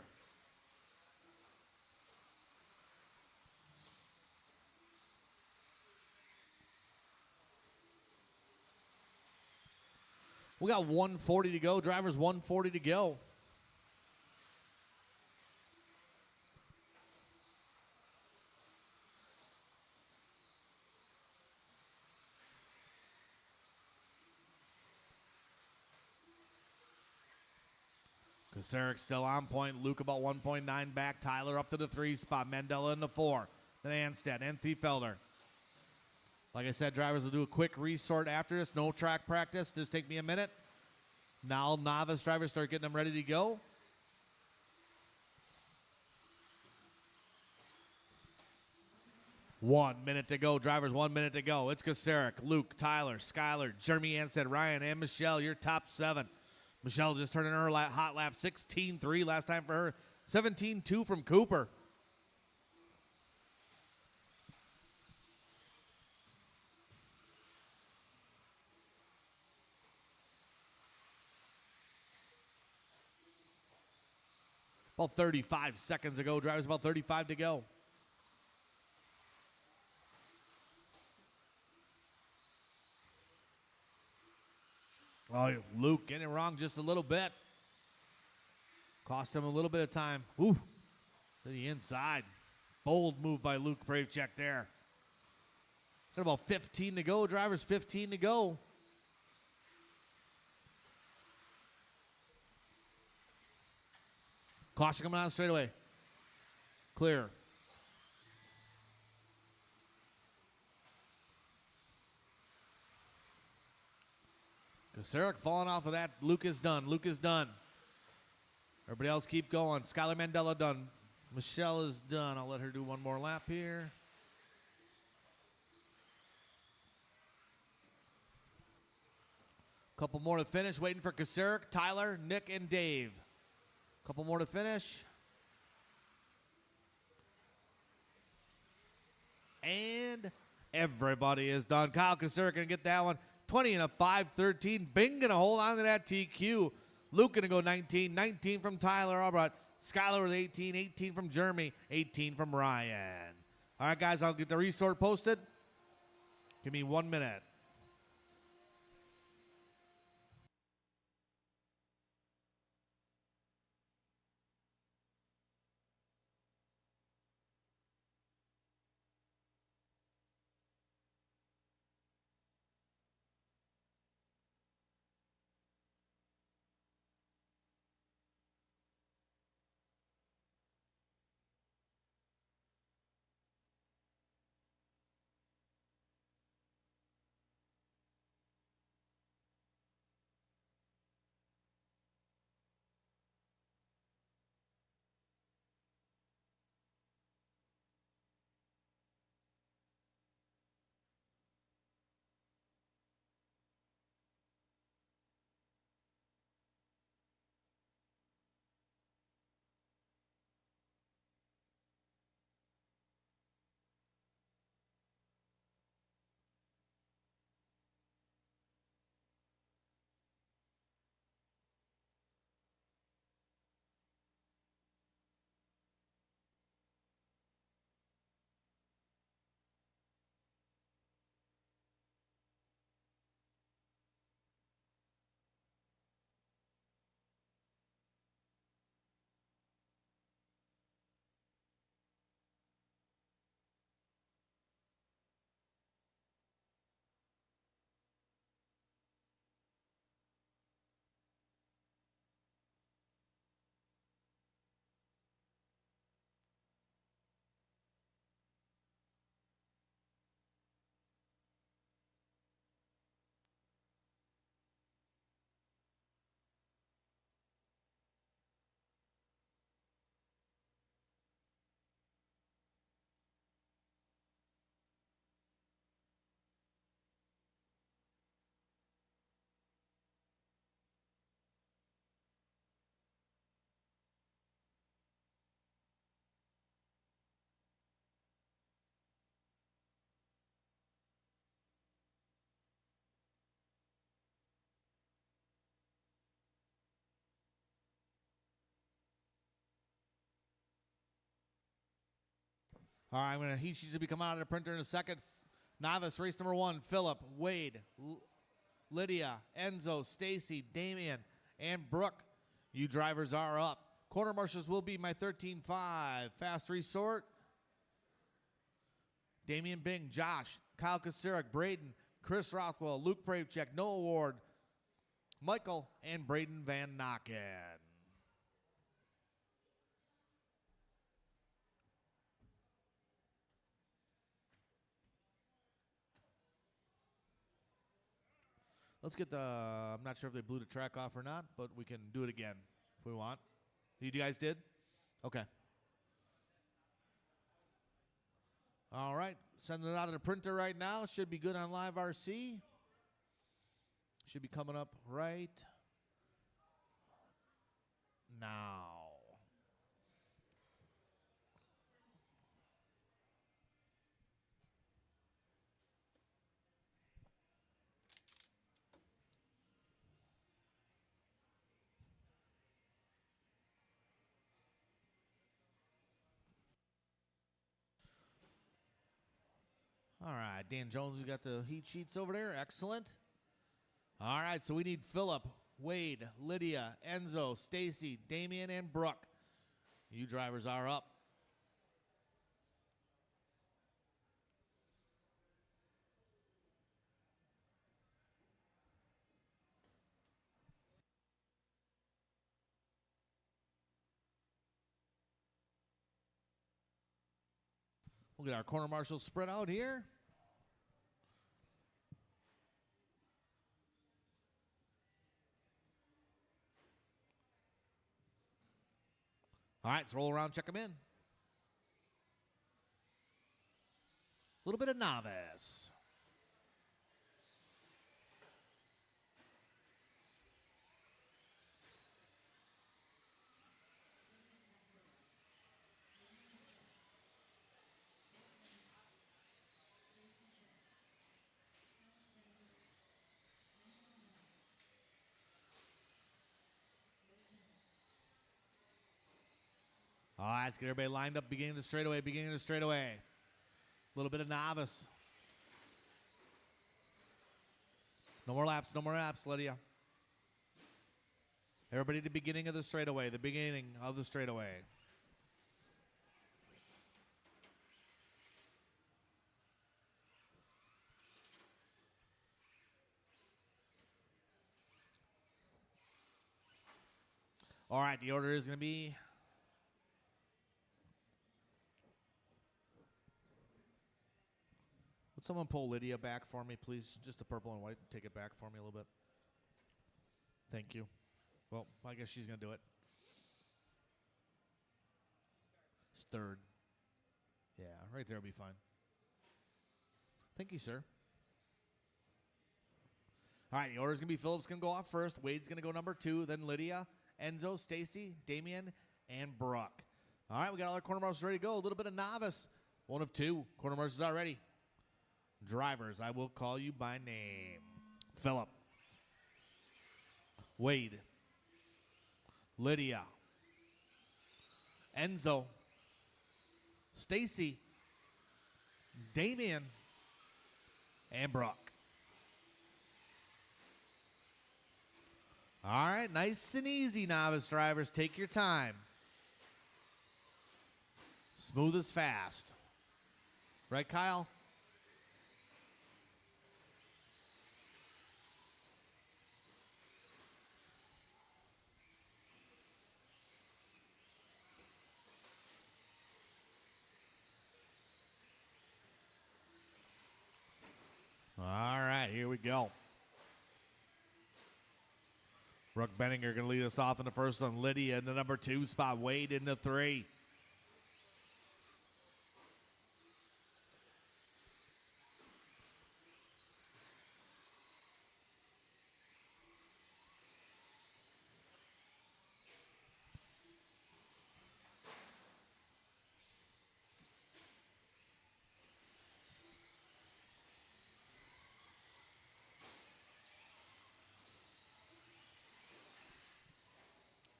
S1: We got 140 to go. Drivers 140 to go. Kasarik still on point. Luke about 1.9 back. Tyler up to the 3 spot. Mandela in the 4. Then Anstead and Thiefelder. Like I said, drivers will do a quick resort after this. No track practice. Just take me a minute. Now novice drivers start getting them ready to go. One minute to go. Drivers, 1 minute to go. It's Kasarik, Luke, Tyler, Skyler, Jeremy Anstead, Ryan, and Michelle. Your top 7. Michelle just turned in her hot lap. 16.3 last time for her. 17.2 from Cooper. About 35 seconds ago. Drivers about 35 to go. Oh, Luke getting it wrong just a little bit. Cost him a little bit of time. Ooh, to the inside. Bold move by Luke Pravchek there. Got about 15 to go. Drivers 15 to go. Caution coming out straight away. Clear. Kasarik falling off of that. Luke is done. Luke is done. Everybody else keep going. Skylar Mandela done. Michelle is done. I'll let her do one more lap here. Couple more to finish. Waiting for Kasarik, Tyler, Nick, and Dave. Couple more to finish. And everybody is done. Kyle Kasarik going to get that one. 20 and a 5.13. Bing going to hold on to that TQ. Luke going to go 19. 19 from Tyler Albright. Skylar with 18. 18 from Jeremy. 18 from Ryan. All right, guys, I'll get the resort posted. Give me 1 minute. All right, I'm going to heat sheets to be coming out of the printer in a second. Novice, race number 1, Philip, Wade, Lydia, Enzo, Stacy, Damian, and Brooke. You drivers are up. Quarter marshals will be my 13-5. Fast resort. Damian Bing, Josh, Kyle Kasarik, Braden, Chris Rothwell, Luke Bravechek, Noah Ward, Michael, and Braden Van Nocken. Let's get the, I'm not sure if they blew the track off or not, but we can do it again if we want. You guys did? Okay. All right, sending it out of the printer right now. Should be good on Live RC. Should be coming up right now. All right, Dan Jones, you got the heat sheets over there. Excellent. All right, so we need Philip, Wade, Lydia, Enzo, Stacy, Damian, and Brooke. You drivers are up. We'll get our corner marshals spread out here. All right, let's roll around, check them in. A little bit of novice. All right, let's get everybody lined up, beginning of the straightaway, beginning of the straightaway. A little bit of novice. No more laps, Lydia. Everybody at the beginning of the straightaway, the beginning of the straightaway. All right, the order is going to be would someone pull Lydia back for me, please? Just the purple and white. Take it back for me a little bit. Thank you. Well, I guess she's going to do it. It's third. Yeah, right there will be fine. Thank you, sir. All right, the order is going to be Philip's going to go off first. Wade's going to go number 2. Then Lydia, Enzo, Stacy, Damian, and Brooke. All right, we got all our corner marshals ready to go. A little bit of novice. 1 of 2. Corner marshals are ready. Drivers, I will call you by name. Philip. Wade. Lydia. Enzo. Stacy. Damian. And Brooke. All right, nice and easy, novice drivers. Take your time. Smooth as fast. Right, Kyle? All right, here we go. Brooke Benninger going to lead us off in the first one. Lydia in the number 2 spot. Wade in the 3.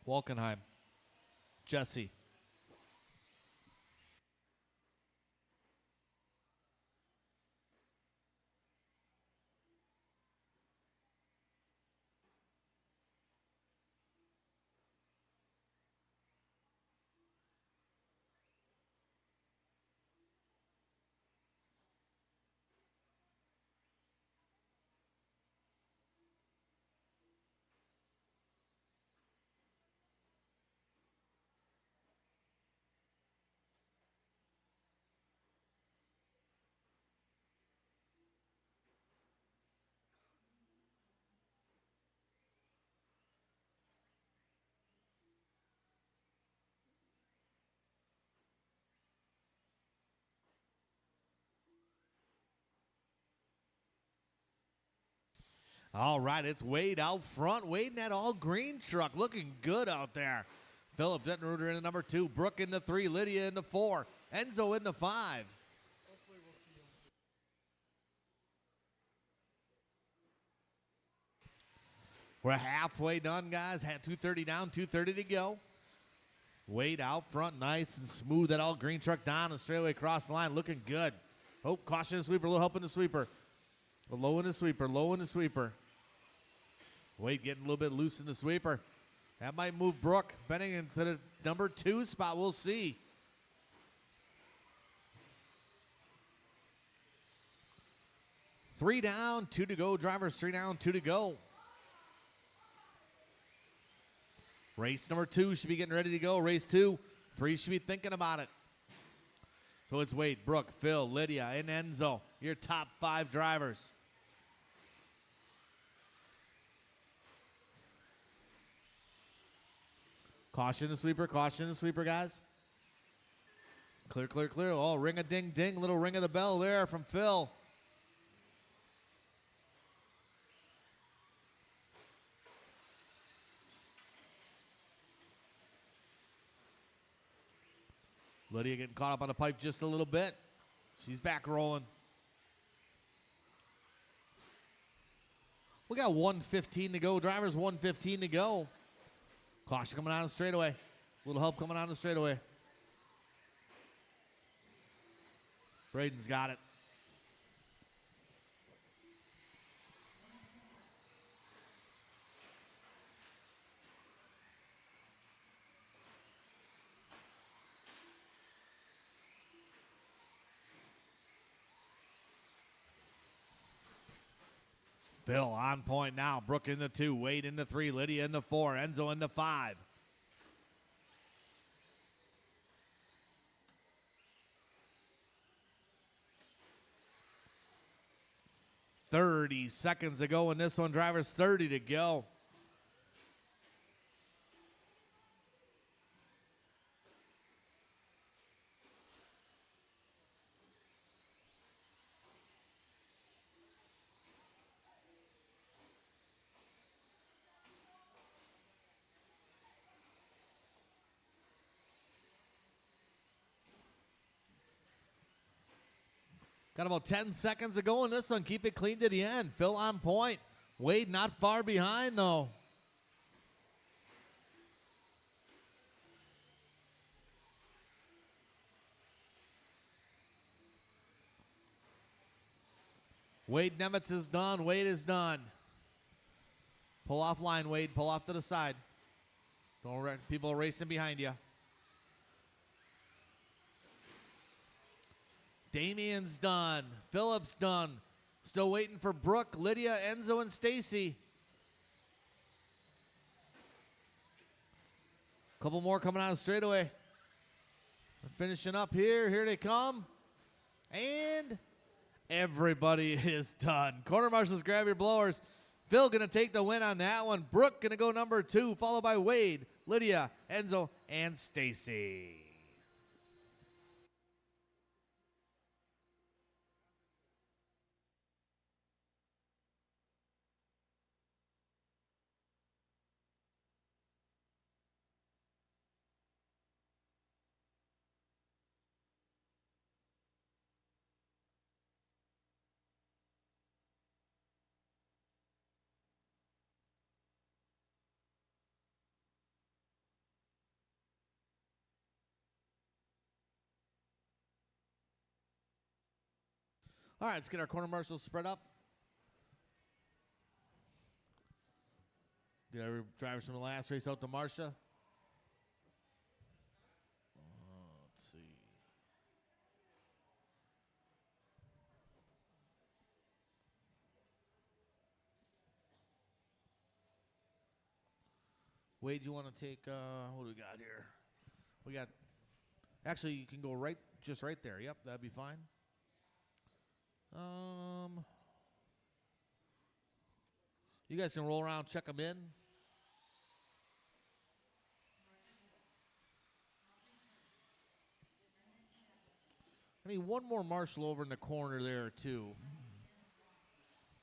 S1: Walkenheim. Jesse. All right, it's Wade out front. Wade in that all-green truck, looking good out there. Philip Dettenruder in the number 2, Brooke in the 3, Lydia in the 4, Enzo in the 5. We're halfway done, guys. Had 2:30 down, 2:30 to go. Wade out front, nice and smooth. That all-green truck down and straightaway across the line, looking good. Oh, caution the sweeper, a little help in the sweeper. Low in the sweeper, low in the sweeper. Wade getting a little bit loose in the sweeper. That might move Brooke bending into the number 2 spot. We'll see. Three down, 2 to go. Drivers 3 down, 2 to go. Race number 2 should be getting ready to go. Race 2, 3 should be thinking about it. So it's Wade, Brooke, Phil, Lydia, and Enzo, your top 5 drivers. Caution the sweeper, guys. Clear, clear, clear. Oh, ring a ding ding, little ring of the bell there from Phil. Lydia getting caught up on the pipe just a little bit. She's back rolling. We got 1:15 to go. Drivers 1:15 to go. Caution coming on the straightaway. A little help coming on the straightaway. Braden's got it. Phil on point now. Brooke in the 2, Wade in the 3, Lydia in the 4, Enzo in the 5. "30 seconds to go in this one. Drivers 30 to go. Got about 10 seconds to go in this one. Keep it clean to the end. Phil on point. Wade not far behind, though. Wade Nemitz is done. Wade is done. Pull off line, Wade. Pull off to the side. People racing behind you. Damien's done. Phillip's done. Still waiting for Brooke, Lydia, Enzo, and Stacy. Couple more coming out of straightaway. They're finishing up here. Here they come. And everybody is done. Corner marshals, grab your blowers. Phil going to take the win on that one. Brooke going to go number 2, followed by Wade, Lydia, Enzo, and Stacy. All right, let's get our corner marshals spread up. Get our drivers from the last race out to Marcia. Let's see. Wade, you want to take, what do we got here? We got, actually, you can go right, just right there. Yep, that'd be fine. You guys can roll around, check them in. I need one more marshal over in the corner there, too.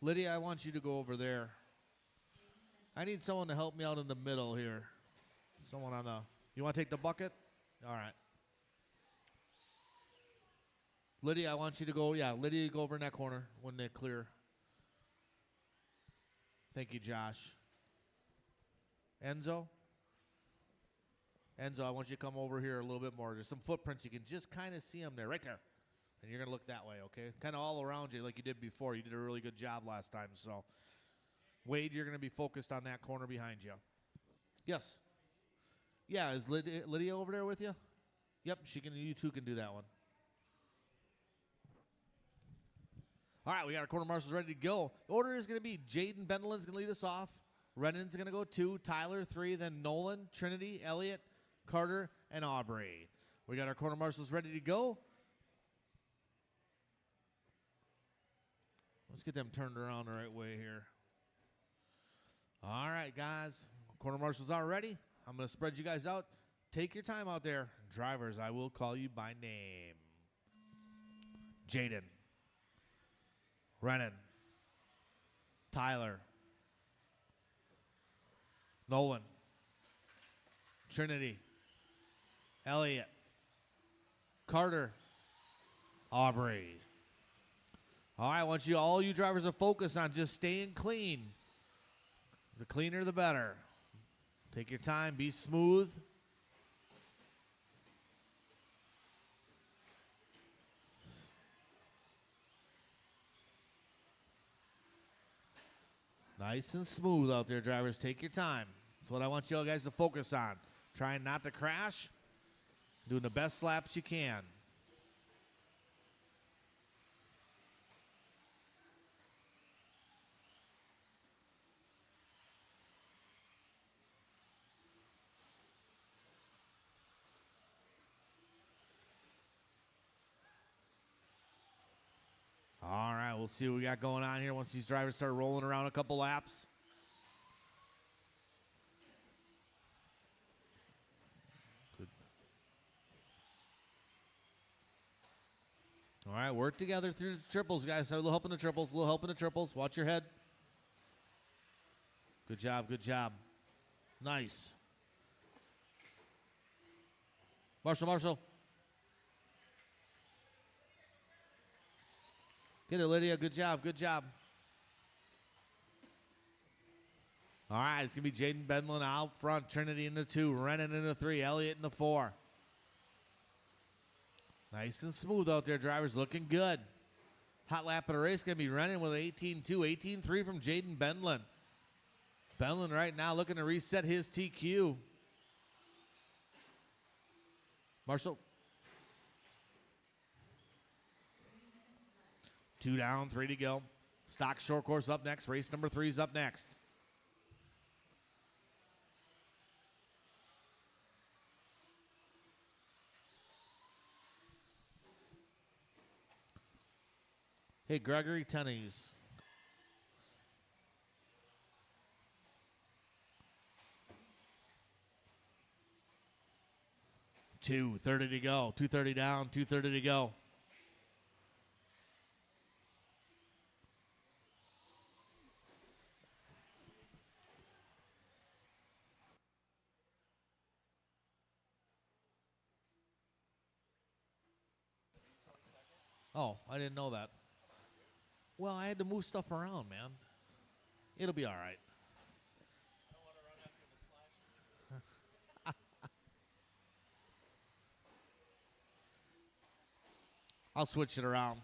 S1: Lydia, I want you to go over there. I need someone to help me out in the middle here. Someone on the, you want to take the bucket? All right. Lydia, I want you to go, yeah, Lydia, go over in that corner when they clear. Thank you, Josh. Enzo, I want you to come over here a little bit more. There's some footprints. You can just kind of see them there, right there. And you're going to look that way, okay? Kind of all around you like you did before. You did a really good job last time. So, Wade, you're going to be focused on that corner behind you. Yes. Yeah, is Lydia over there with you? Yep, she can. You two can do that one. All right, we got our quarter marshals ready to go. The order is going to be Jaden Bendelin's going to lead us off. Rennan's going to go 2, Tyler 3, then Nolan, Trinity, Elliott, Carter, and Aubrey. We got our quarter marshals ready to go. Let's get them turned around the right way here. All right, guys. Quarter marshals are ready. I'm going to spread you guys out. Take your time out there. Drivers, I will call you by name. Jaden. Rennan. Tyler. Nolan. Trinity. Elliott. Carter. Aubrey. All right, I want all you drivers to focus on just staying clean. The cleaner, the better. Take your time. Be smooth. Nice and smooth out there, drivers. Take your time. That's what I want you guys to focus on. Trying not to crash. Doing the best laps you can. All right, we'll see what we got going on here once these drivers start rolling around a couple laps. Good. All right, work together through the triples, guys. A little help in the triples, a little help in the triples. Watch your head. Good job, good job. Nice. Marshall. Get it, Lydia. Good job, good job. All right, it's going to be Jaden Bendelin out front. Trinity in the 2, Rennan in the 3, Elliott in the 4. Nice and smooth out there, drivers. Looking good. Hot lap of the race going to be Rennan with 18-2, 18-3 from Jaden Bendelin. Bendelin right now looking to reset his TQ. Marshall. 2 down, 3 to go. Stock short course up next. Race number 3 is up next. Hey, Gregory Tennies. $2:30 to go. 2:30 down, 2:30 to go. Oh, I didn't know that. Well, I had to move stuff around, man. It'll be all right. I don't want to run after the slash. I'll switch it around.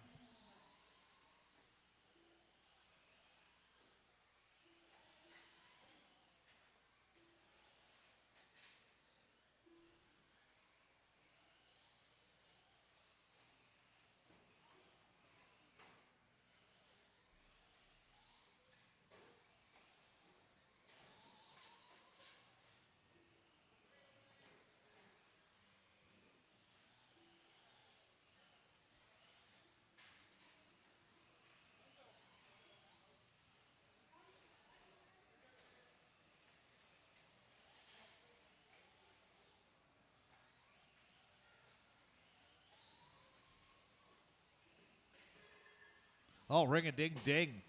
S1: Oh, ring a ding ding.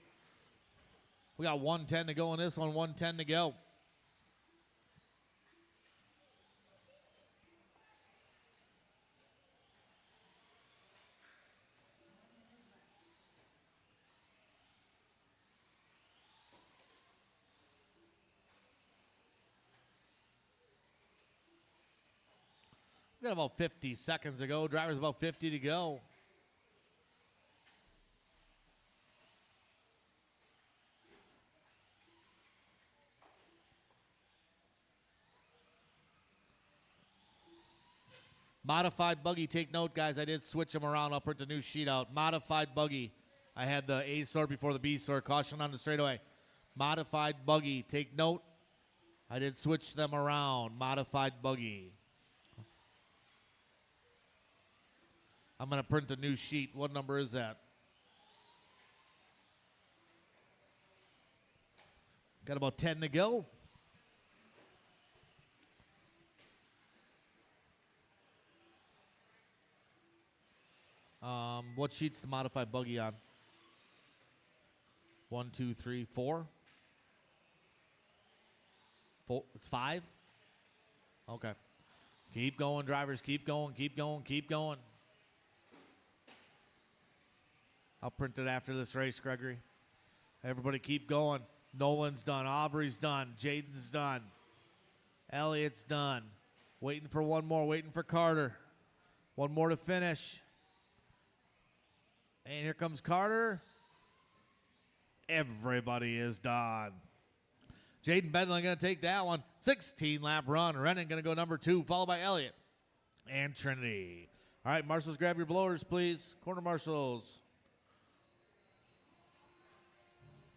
S1: We got 110 to go in this one, 110 to go. We got about 50 seconds to go. Drivers about 50 to go. Modified buggy, take note, guys. I did switch them around. I'll print the new sheet out. Modified buggy. I had the A sort before the B sort. Caution on the straightaway. Modified buggy, take note. I did switch them around. Modified buggy. I'm going to print the new sheet. What number is that? Got about 10 to go. What sheet's the modified buggy on? 1, 2, 3, 4. 4. It's 5. Okay. Keep going, drivers. Keep going. Keep going. Keep going. I'll print it after this race, Gregory. Everybody keep going. Nolan's done. Aubrey's done. Jaden's done. Elliot's done. Waiting for one more. Waiting for Carter. One more to finish. And here comes Carter. Everybody is done. Jaden Bedlin going to take that one. 16-lap run. Rennan going to go number 2, followed by Elliott and Trinity. All right, marshals, grab your blowers, please. Corner marshals.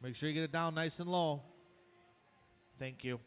S1: Make sure you get it down nice and low. Thank you.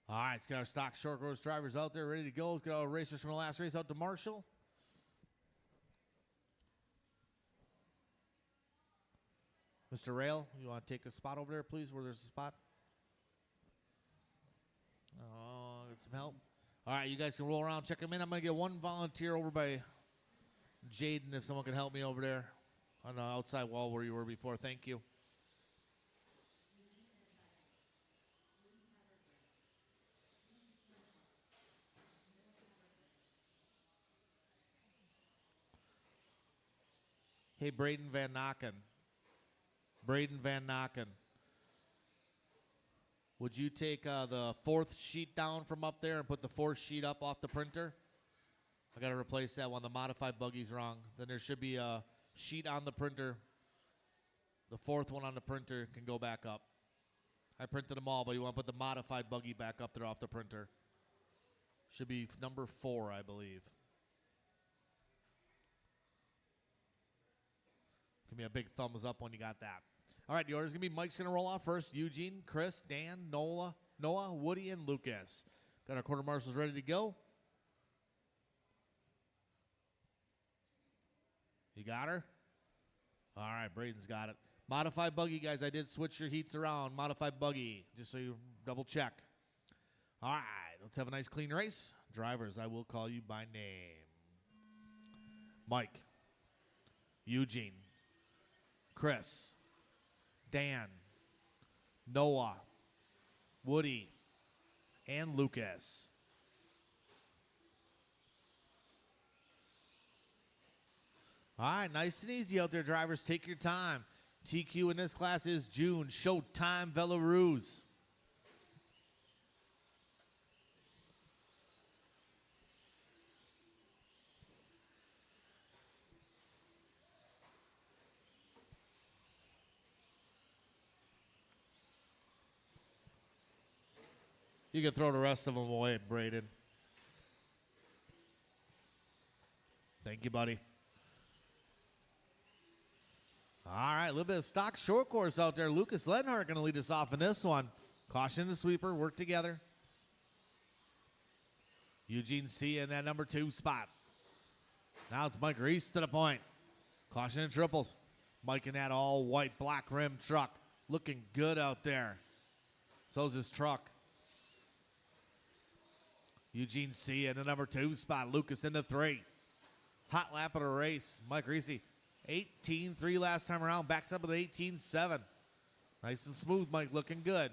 S1: All right, let's get our stock short course drivers out there ready to go. Let's get our racers from the last race out to Marshall. Mr. Rail, you want to take a spot over there, please, where there's a spot? Oh, get some help. All right, you guys can roll around, check them in. I'm going to get one volunteer over by Jaden if someone can help me over there on the outside wall where you were before. Thank you. Hey, Braden Van Nocken. Braden Van Nocken. Would you take the 4th sheet down from up there and put the 4th sheet up off the printer? I got to replace that one. The modified buggy's wrong. Then there should be a sheet on the printer. The 4th one on the printer can go back up. I printed them all, but you want to put the modified buggy back up there off the printer. Should be number 4, I believe. Give me a big thumbs up when you got that. All right, the order's going to be Mike's going to roll off first. Eugene, Chris, Dan, Noah, Woody, and Lucas. Got our quarter marshals ready to go. You got her? All right, Braden's got it. Modified buggy, guys. I did switch your heats around. Modified buggy, just so you double check. All right, let's have a nice clean race. Drivers, I will call you by name. Mike, Eugene, Chris, Dan, Noah, Woody, and Lucas. All right, nice and easy out there, drivers. Take your time. TQ in this class is June. Showtime Belarus. You can throw the rest of them away, Braden. Thank you, buddy. All right, a little bit of stock short course out there. Lucas Lenhart going to lead us off in this one. Caution the sweeper, work together. Eugene C in that number 2 spot. Now it's Mike Reese to the point. Caution and triples. Mike in that all white black rim truck. Looking good out there. So's his truck. Eugene C in the number 2 spot. Lucas in the 3. Hot lap of the race. Mike Reese, 18-3 last time around. Backs up with 18-7. Nice and smooth, Mike. Looking good.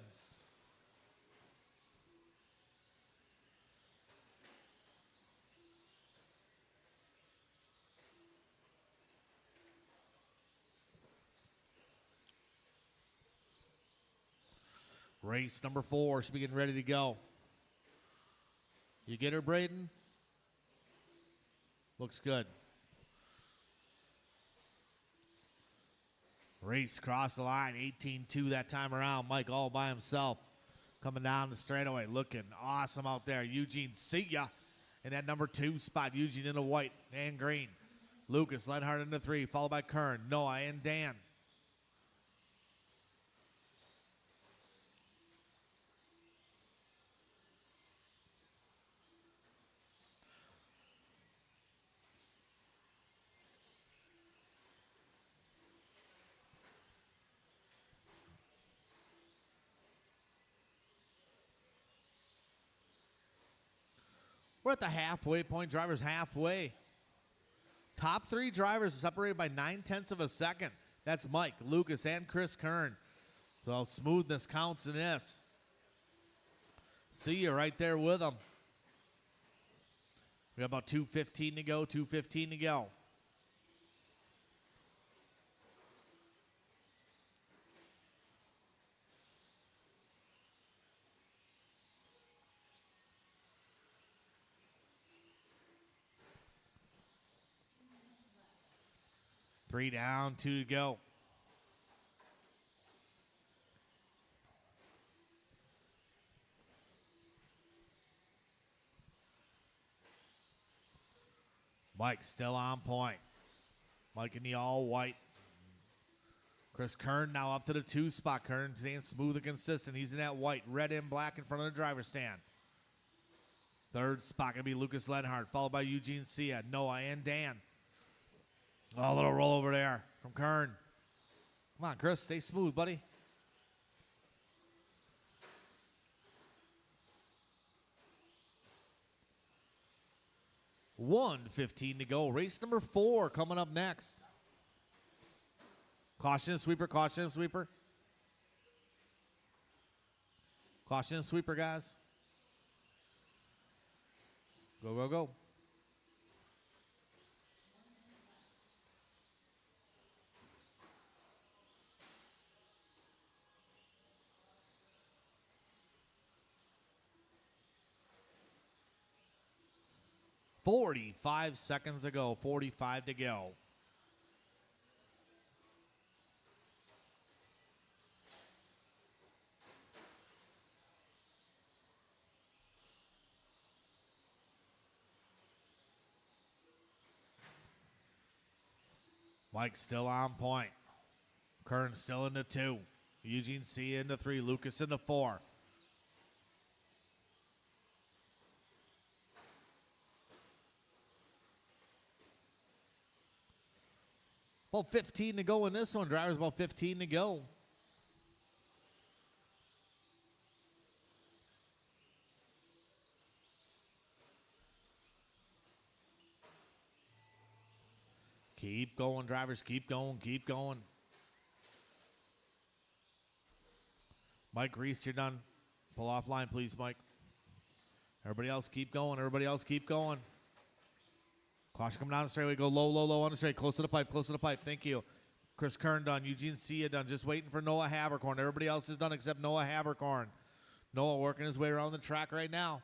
S1: Race number 4 should be getting ready to go. You get her, Braden? Looks good. Race crossed the line, 18-2 that time around. Mike all by himself. Coming down the straightaway, looking awesome out there. Eugene, see ya. In that number 2 spot, Eugene in the white and green. Lucas Lenhart in the 3, followed by Kern, Noah, and Dan. We're at the halfway point. Drivers halfway. Top 3 drivers are separated by 9/10 of a second. That's Mike, Lucas, and Chris Kern. So smoothness counts in this. See you right there with them. We got about 2:15 to go, 2:15 to go. Three down, 2 to go. Mike still on point. Mike in the all white. Chris Kern now up to the 2 spot. Kern staying smooth and consistent. He's in that white, red and black in front of the driver's stand. 3rd spot going to be Lucas Lenhart, followed by Eugene Cia, Noah, and Dan. Oh, a little roll over there from Kern. Come on, Chris, stay smooth, buddy. $1:15 to go. Race number 4 coming up next. Caution sweeper, caution sweeper. Caution sweeper, guys. Go, go, go. $45 seconds to go, 45 to go. Mike still on point. Kern still in the 2. Eugene C in the 3. Lucas in the 4. About 15 to go in this one. Drivers about 15 to go. Keep going, drivers. Keep going. Keep going. Mike Reese, you're done. Pull off line, please, Mike. Everybody else, keep going. Everybody else, keep going. Caution coming down the straightaway. Go low, low, low on the straight. Close to the pipe, close to the pipe. Thank you. Chris Kern done. Eugene Sia done. Just waiting for Noah Habercorn. Everybody else is done except Noah Habercorn. Noah working his way around the track right now.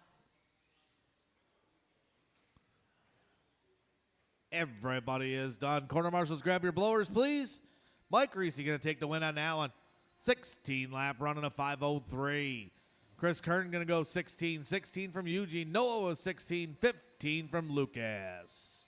S1: Everybody is done. Corner marshals, grab your blowers, please. Mike Reese going to take the win on that one. 16 lap running a 5:03. Chris Kern going to go 16. 16 from Eugene. Noah was 16. 15 from Lucas.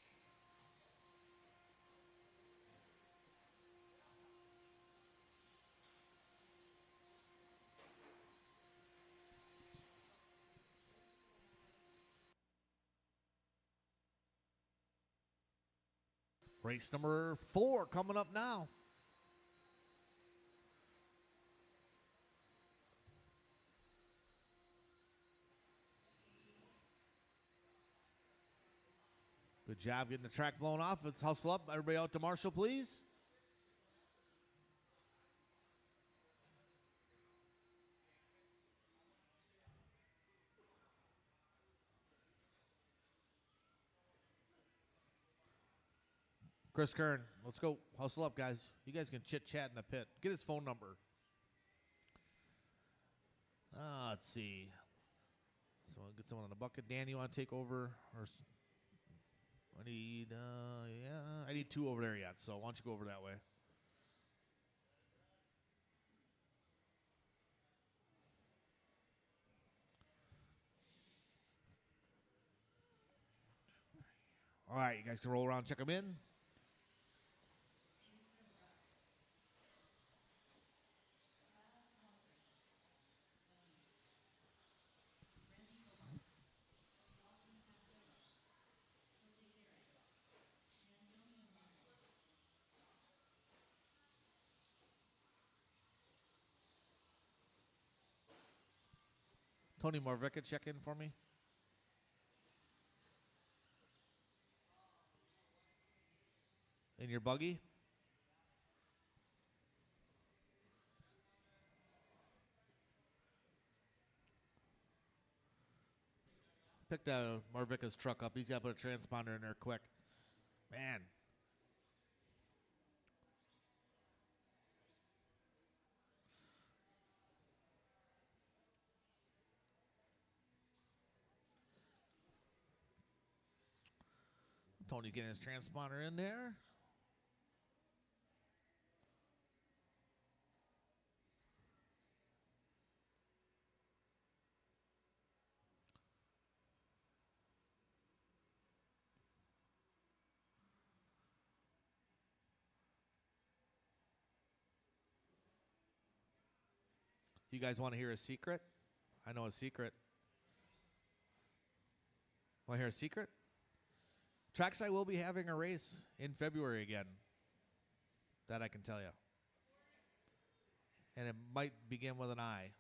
S1: Race number 4 coming up now. Good job getting the track blown off. Let's hustle up. Everybody out to Marshall, please. Chris Kern, let's go. Hustle up, guys. You guys can chit-chat in the pit. Get his phone number. Let's see. So I'll get someone in the bucket. Dan, you want to take over? Or I need, I need 2 over there yet. So why don't you go over that way? All right, you guys can roll around and check them in. Tony Morvica, check in for me. In your buggy. Pick that Marvica's truck up. He's got to put a transponder in there quick. Man. Tony getting his transponder in there. You guys want to hear a secret? I know a secret. Want to hear a secret? Trackside will be having a race in February again. That I can tell you. And it might begin with an I.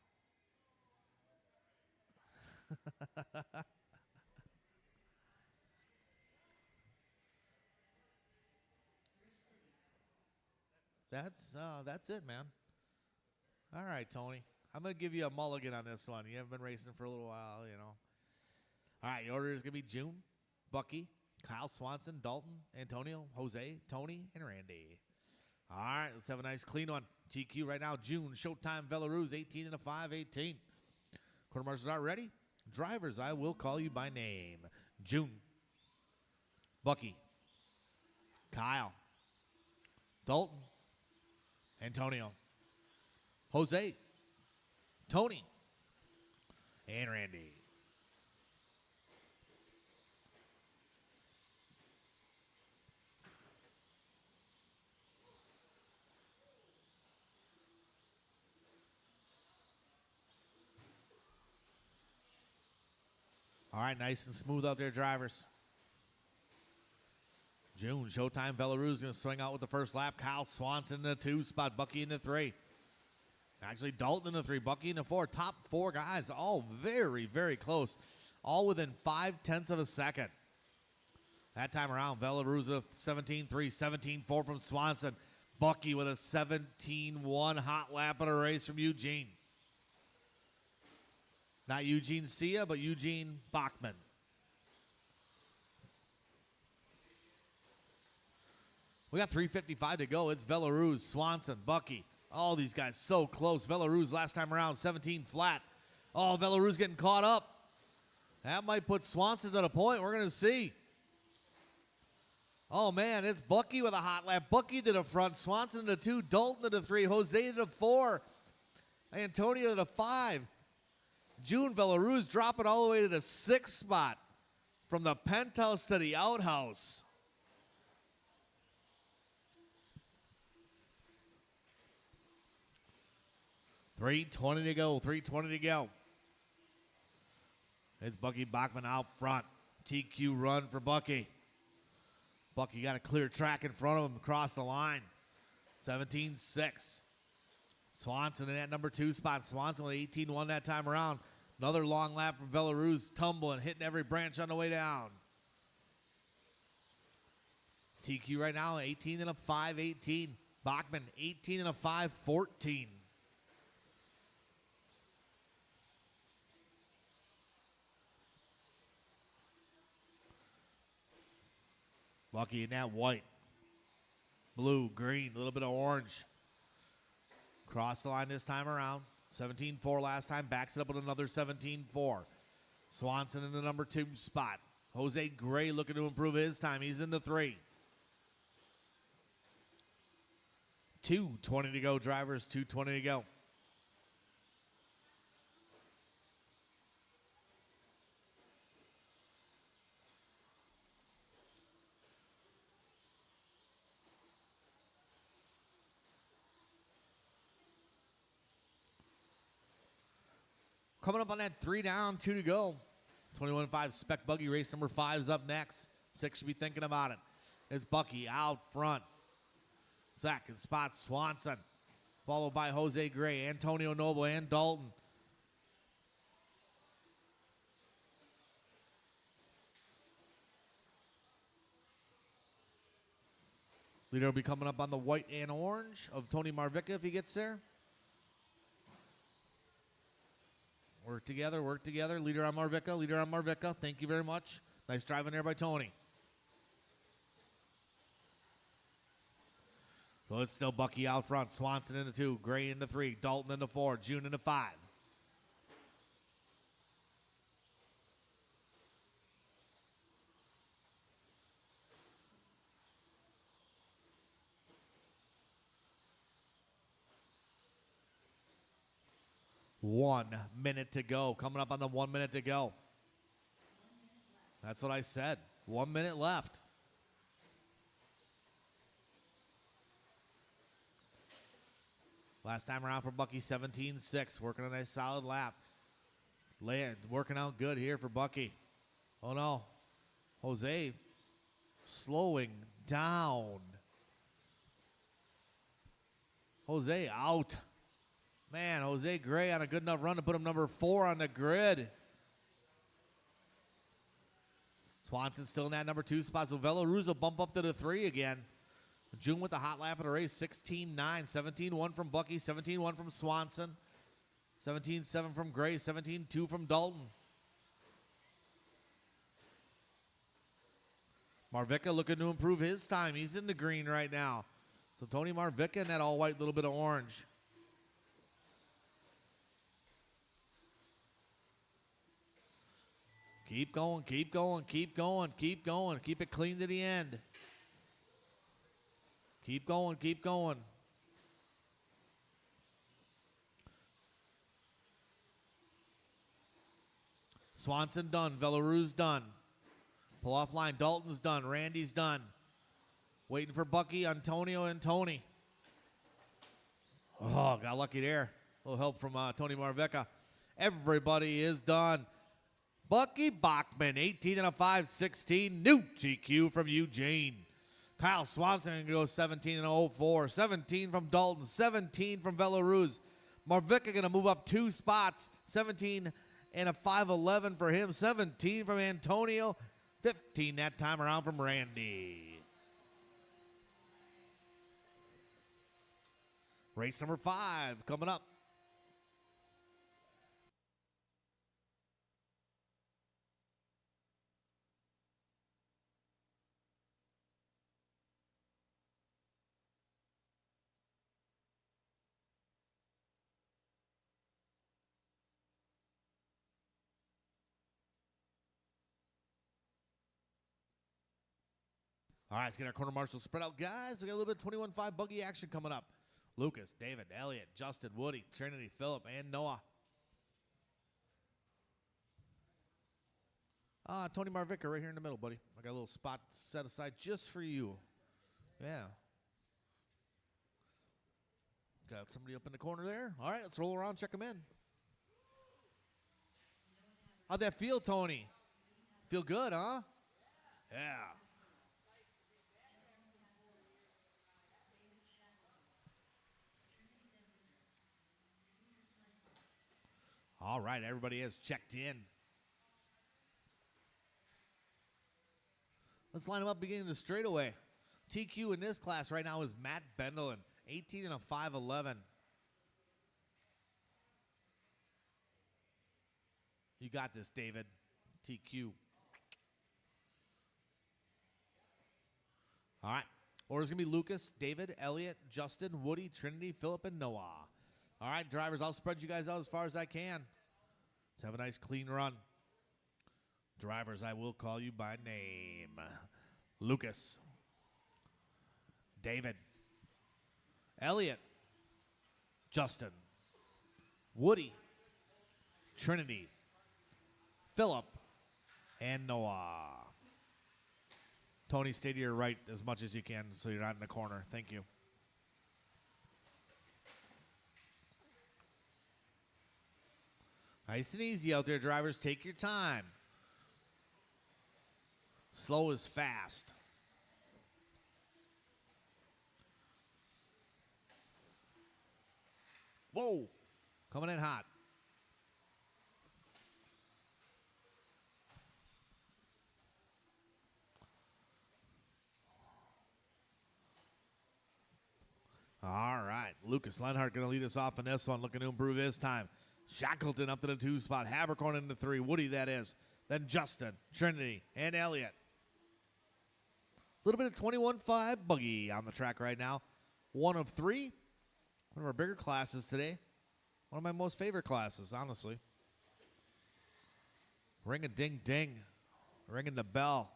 S1: That's it, man. All right, Tony. I'm going to give you a mulligan on this one. You haven't been racing for a little while, you know. All right, the order is going to be June, Bucky, Kyle Swanson, Dalton, Antonio, Jose, Tony, and Randy. All right, let's have a nice clean one. TQ right now, June, Showtime, Belarus, 18 and a 5:18. Quarter marshals are ready. Drivers, I will call you by name. June, Bucky, Kyle, Dalton, Antonio, Jose, Tony, and Randy. All right, nice and smooth out there, drivers. June, Showtime, Belarus going to swing out with the first lap. Kyle Swanson in the 2 spot, Bucky in the 3. Actually, Dalton in the 3, Bucky in the 4. Top 4 guys, all very, very close. All within 0.5 of a second. That time around, Belarus a 17-3, 17-4 from Swanson. Bucky with a 17-1 hot lap of the race from Eugene. Not Eugene Sia, but Eugene Bachman. We got 3:55 to go. It's Velaruz, Swanson, Bucky. All these guys so close. Velaruz last time around, 17 flat. Oh, Velaruz getting caught up. That might put Swanson to the point. We're going to see. Oh, man, it's Bucky with a hot lap. Bucky to the front, Swanson to the 2, Dalton to the 3, Jose to the 4, Antonio to the 5. June Velaruz dropping all the way to the 6th spot from the penthouse to the outhouse. $3:20 to go, $3:20 to go. It's Bucky Bachman out front. TQ run for Bucky. Bucky got a clear track in front of him across the line. 17-6. Swanson in that number 2 spot. Swanson with 18-1 that time around. Another long lap from Velaruz, tumbling, hitting every branch on the way down. TQ right now, 18 and a 5, 18. Bachman, 18 and a 5, 14. Bucky in that white, blue, green, a little bit of orange. Cross the line this time around. 17-4 last time. Backs it up with another 17-4. Swanson in the number 2 spot. Jose Gray looking to improve his time. He's in the 3. 2:20 to go, drivers. 2:20 to go. Coming up on that 3 down, 2 to go. 21-5 Spec Buggy race number 5 is up next. 6 should be thinking about it. It's Bucky out front. Second spot, Swanson. Followed by Jose Gray, Antonio Noble, and Dalton. Leader will be coming up on the white and orange of Tony Marvica if he gets there. Work together, work together. Leader on Marvica, leader on Marvica. Thank you very much. Nice driving there by Tony. So it's still Bucky out front. Swanson in the 2, Gray in the 3, Dalton in the 4, June in the 5. One minute to go. Coming up on the 1 minute to go. That's what I said. 1 minute left. Last time around for Bucky, 17-6. Working a nice solid lap. Working out good here for Bucky. Oh no. Jose slowing down. Jose out. Man, Jose Gray on a good enough run to put him number 4 on the grid. Swanson still in that number 2 spot. So Velaruz will bump up to the 3 again. June with the hot lap of the race, 16-9. 17-1 from Bucky, 17-1 from Swanson. 17-7 from Gray, 17-2 from Dalton. Marvica looking to improve his time. He's in the green right now. So Tony Marvica in that all-white little bit of orange. Keep going, keep going, keep going, keep going. Keep it clean to the end. Keep going, keep going. Swanson done, Velaruz done. Pull off line, Dalton's done, Randy's done. Waiting for Bucky, Antonio, and Tony. Oh, got lucky there. A little help from Tony Marvica. Everybody is done. Bucky Bachman, 18 and a 5, 16. New TQ from Eugene. Kyle Swanson going to go 17 and 04. 17 from Dalton. 17 from Velaruz. Marvica going to move up 2 spots. 17 and a 5-11 for him. 17 from Antonio. 15 that time around from Randy. Race number 5 coming up. All right, let's get our corner marshal spread out, guys. We got a little bit of 21.5 buggy action coming up. Lucas, David, Elliott, Justin, Woody, Trinity, Phillip, and Noah. Tony Marvica right here in the middle, buddy. I got a little spot set aside just for you. Yeah. Got somebody up in the corner there. All right, let's roll around, check them in. How'd that feel, Tony? Feel good, huh? Yeah. All right, everybody has checked in. Let's line them up beginning the straightaway. TQ in this class right now is Matt Bendelin, 18 and a 5'11". You got this, David. TQ. All right. Order's going to be Lucas, David, Elliott, Justin, Woody, Trinity, Phillip, and Noah. All right, drivers, I'll spread you guys out as far as I can. Let's have a nice, clean run. Drivers, I will call you by name. Lucas. David. Elliott. Justin. Woody. Trinity. Phillip. And Noah. Tony, stay to your right as much as you can so you're not in the corner. Thank you. Nice and easy out there, drivers. Take your time. Slow is fast. Whoa. Coming in hot. All right. Lucas Lenhart going to lead us off in this one, looking to improve his time. Shackleton up to the 2 spot. Habercorn into 3. Woody, that is. Then Justin, Trinity, and Elliott. A little bit of 21.5 buggy on the track right now. 1 of 3. One of our bigger classes today. One of my most favorite classes, honestly. Ring a ding ding. Ringing the bell.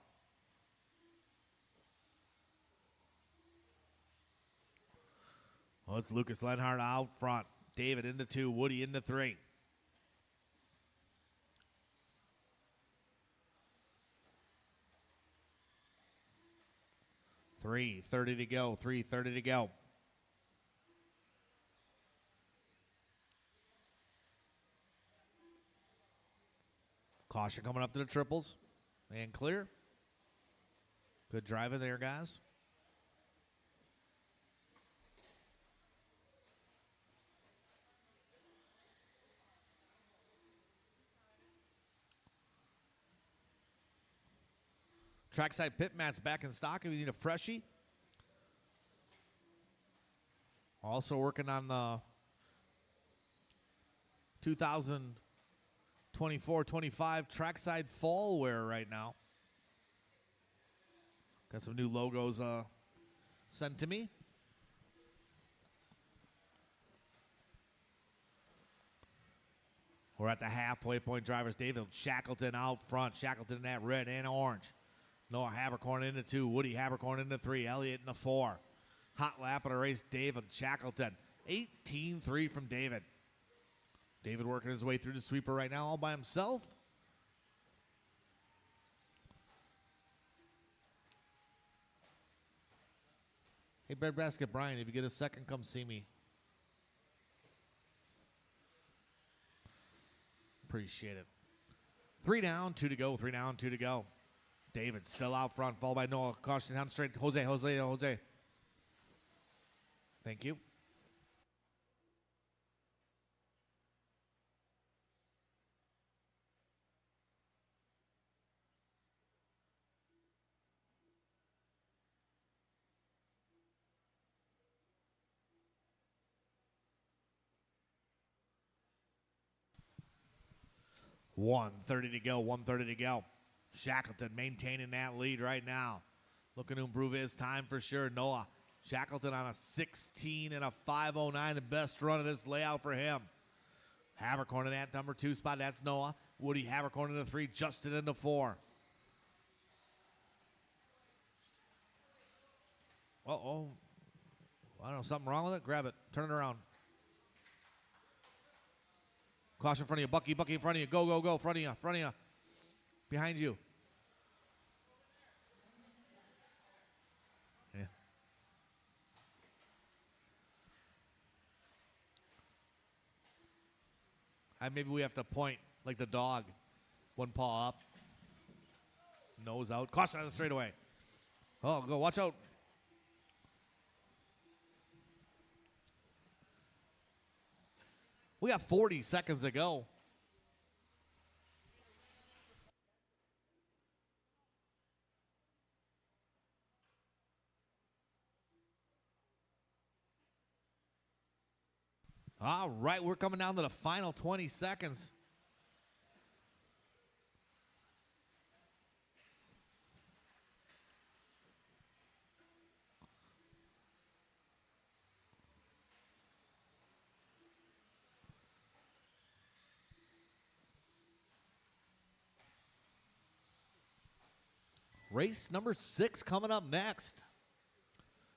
S1: Well, it's Lucas Lenhart out front. David into 2. Woody into 3. $3:30 to go. $3:30 to go. Caution coming up to the triples. And clear. Good driving there, guys. Trackside pit mats back in stock if you need a freshie. Also working on the 2024-25 Trackside fall wear right now. Got some new logos sent to me. We're at the halfway point, drivers. David Shackleton out front. Shackleton in that red and orange. Noah Habercorn into 2. Woody Habercorn into 3. Elliott into 4. Hot lap of the race, David Shackleton. 18-3 from David. David working his way through the sweeper right now all by himself. Hey, Breadbasket Brian, if you get a second, come see me. Appreciate it. 3 down, 2 to go. 3 down, 2 to go. David still out front, followed by Noah. Caution down straight. Jose. Thank you. $1:30 to go. 1:30 to go. Shackleton maintaining that lead right now. Looking to improve his time for sure. Noah Shackleton on a 16 and a 5:09, the best run of this layout for him. Habercorn in that number 2 spot. That's Noah. Woody Habercorn into 3. Justin into 4. Uh-oh. I don't know, something wrong with it? Grab it. Turn it around. Caution in front of you. Bucky in front of you. Go, go, go. Front of you. Behind you. Yeah. Maybe we have to point like the dog. One paw up. Nose out. Caution on the straightaway. Oh, go. Watch out. We got 40 seconds to go. All right, we're coming down to the final 20 seconds. Race number 6 coming up next.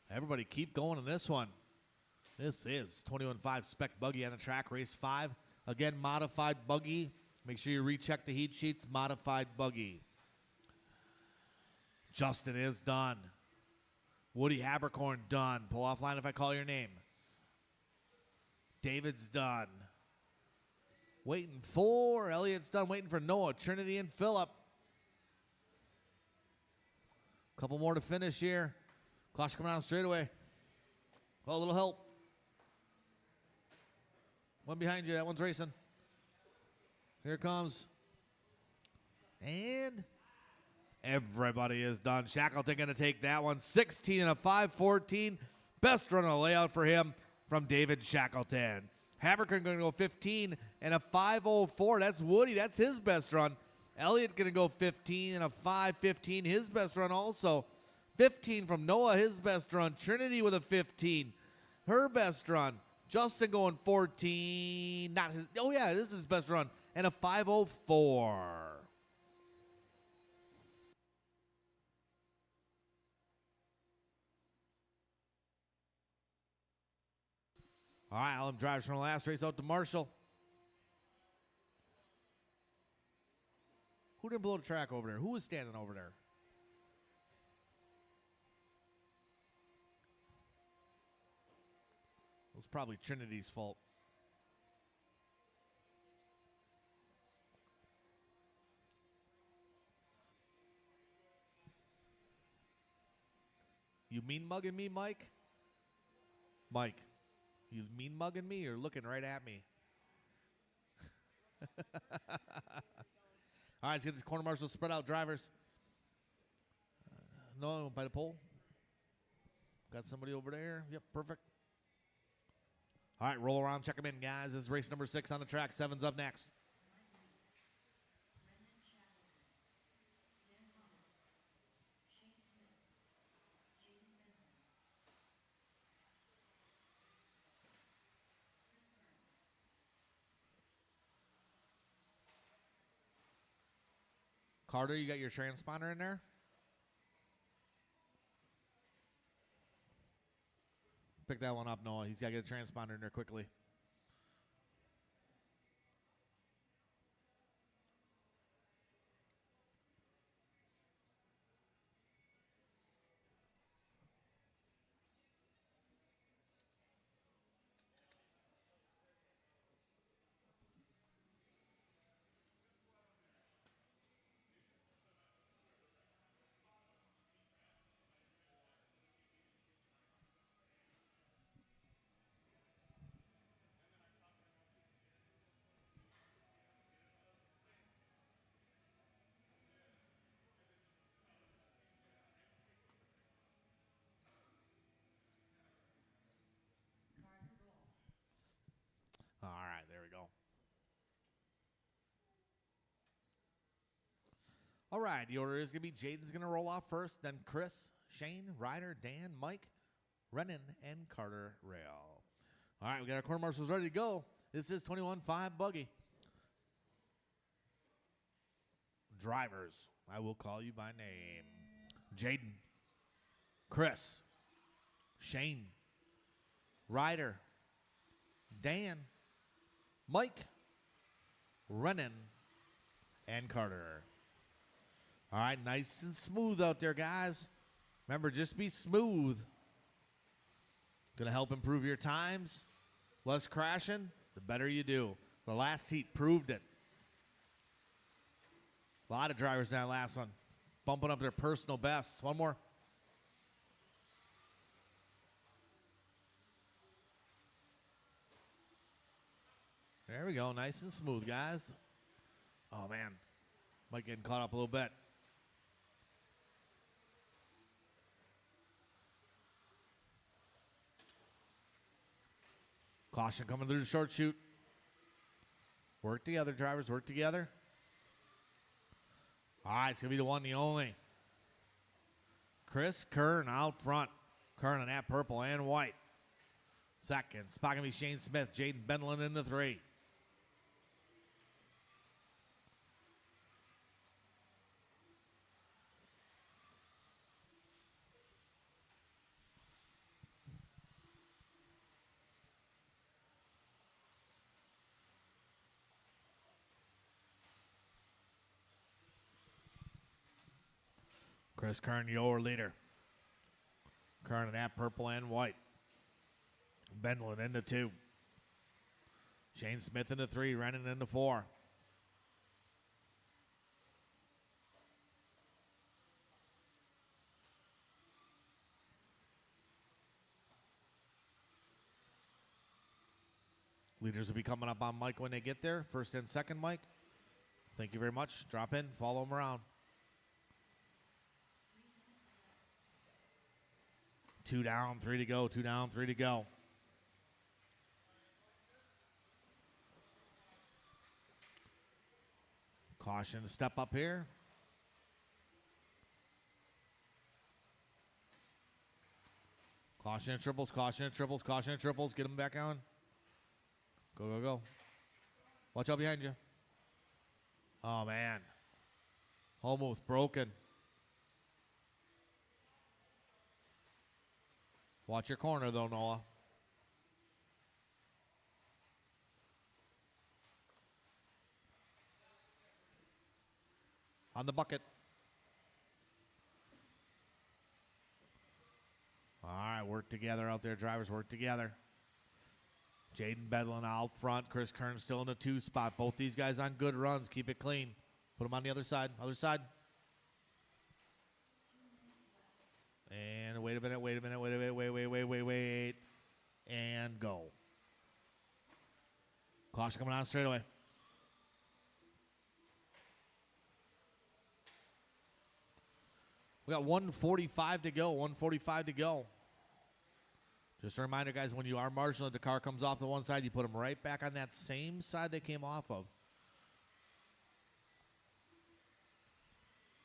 S1: Everybody keep going in this one. This is 21.5 Spec Buggy on the track, race 5. Again, modified buggy. Make sure you recheck the heat sheets, modified buggy. Justin is done. Woody Habercorn done. Pull offline if I call your name. David's done. Waiting for, Elliot's done. Waiting for Noah, Trinity, and Phillip. Couple more to finish here. Caution coming down straight away. Oh, a little help. One behind you. That one's racing. Here it comes. And everybody is done. Shackleton going to take that one. 16 and a 5:14. Best run on the layout for him from David Shackleton. Habercorn going to go 15 and a 5:04. That's Woody. That's his best run. Elliott going to go 15 and a 5:15. His best run also. 15 from Noah, his best run. Trinity with a 15. Her best run. Justin going 14. Not his. Oh, yeah, this is his best run. And a 5:04. All right, all them drivers from the last race out to Marshall. Who didn't blow the track over there? Who was standing over there? It was probably Trinity's fault. You mean mugging me, Mike? Mike, you mean mugging me or looking right at me? All right, let's get this corner marshal spread out drivers. No, by the pole. Got somebody over there. Yep, perfect. All right, roll around, check them in, guys. This is race number 6 on the track. 7's up next. Carter, you got your transponder in there? Pick that one up, Noah. He's got to get a transponder in there quickly. All right, there we go. All right, the order is going to be Jaden's going to roll off first, then Chris, Shane, Ryder, Dan, Mike, Renan, and Carter Rail. All right, we got our corner marshals ready to go. This is 21.5 Buggy. Drivers, I will call you by name. Jaden, Chris, Shane, Ryder, Dan, Mike, Renan, and Carter. All right, nice and smooth out there, guys. Remember, just be smooth. Going to help improve your times. Less crashing, the better you do. The last heat proved it. A lot of drivers in that last one bumping up their personal bests. One more. There we go. Nice and smooth, guys. Oh, man. Mike getting caught up a little bit. Caution coming through the short chute. Work together, drivers. Work together. All right, it's going to be the one, the only. Chris Kern out front. Kern in that purple and white. Second, spot going to be Shane Smith. Jaden Bendlin in the 3. Chris Kern, your leader. Kern in that purple and white. Bendlin in the 2. Shane Smith in the 3. Renan in the 4. Leaders will be coming up on Mike when they get there. First and second, Mike. Thank you very much. Drop in. Follow them around. 2 down, 3 to go. 2 down, 3 to go. Caution, step up here. Caution and triples, caution and triples, caution and triples. Get them back on. Go, go, go. Watch out behind you. Oh, man. Almost broken. Watch your corner, though, Noah. On the bucket. All right, work together out there, drivers. Work together. Jaden Bedlin out front. Chris Kern still in the 2 spot. Both these guys on good runs. Keep it clean. Put them on the other side. Other side. And wait a minute, wait a minute, wait a minute, wait. And go. Caution coming on straight away. We got 1:45 to go, 1:45 to go. Just a reminder, guys, when you are marginal, the car comes off the one side, you put them right back on that same side they came off of.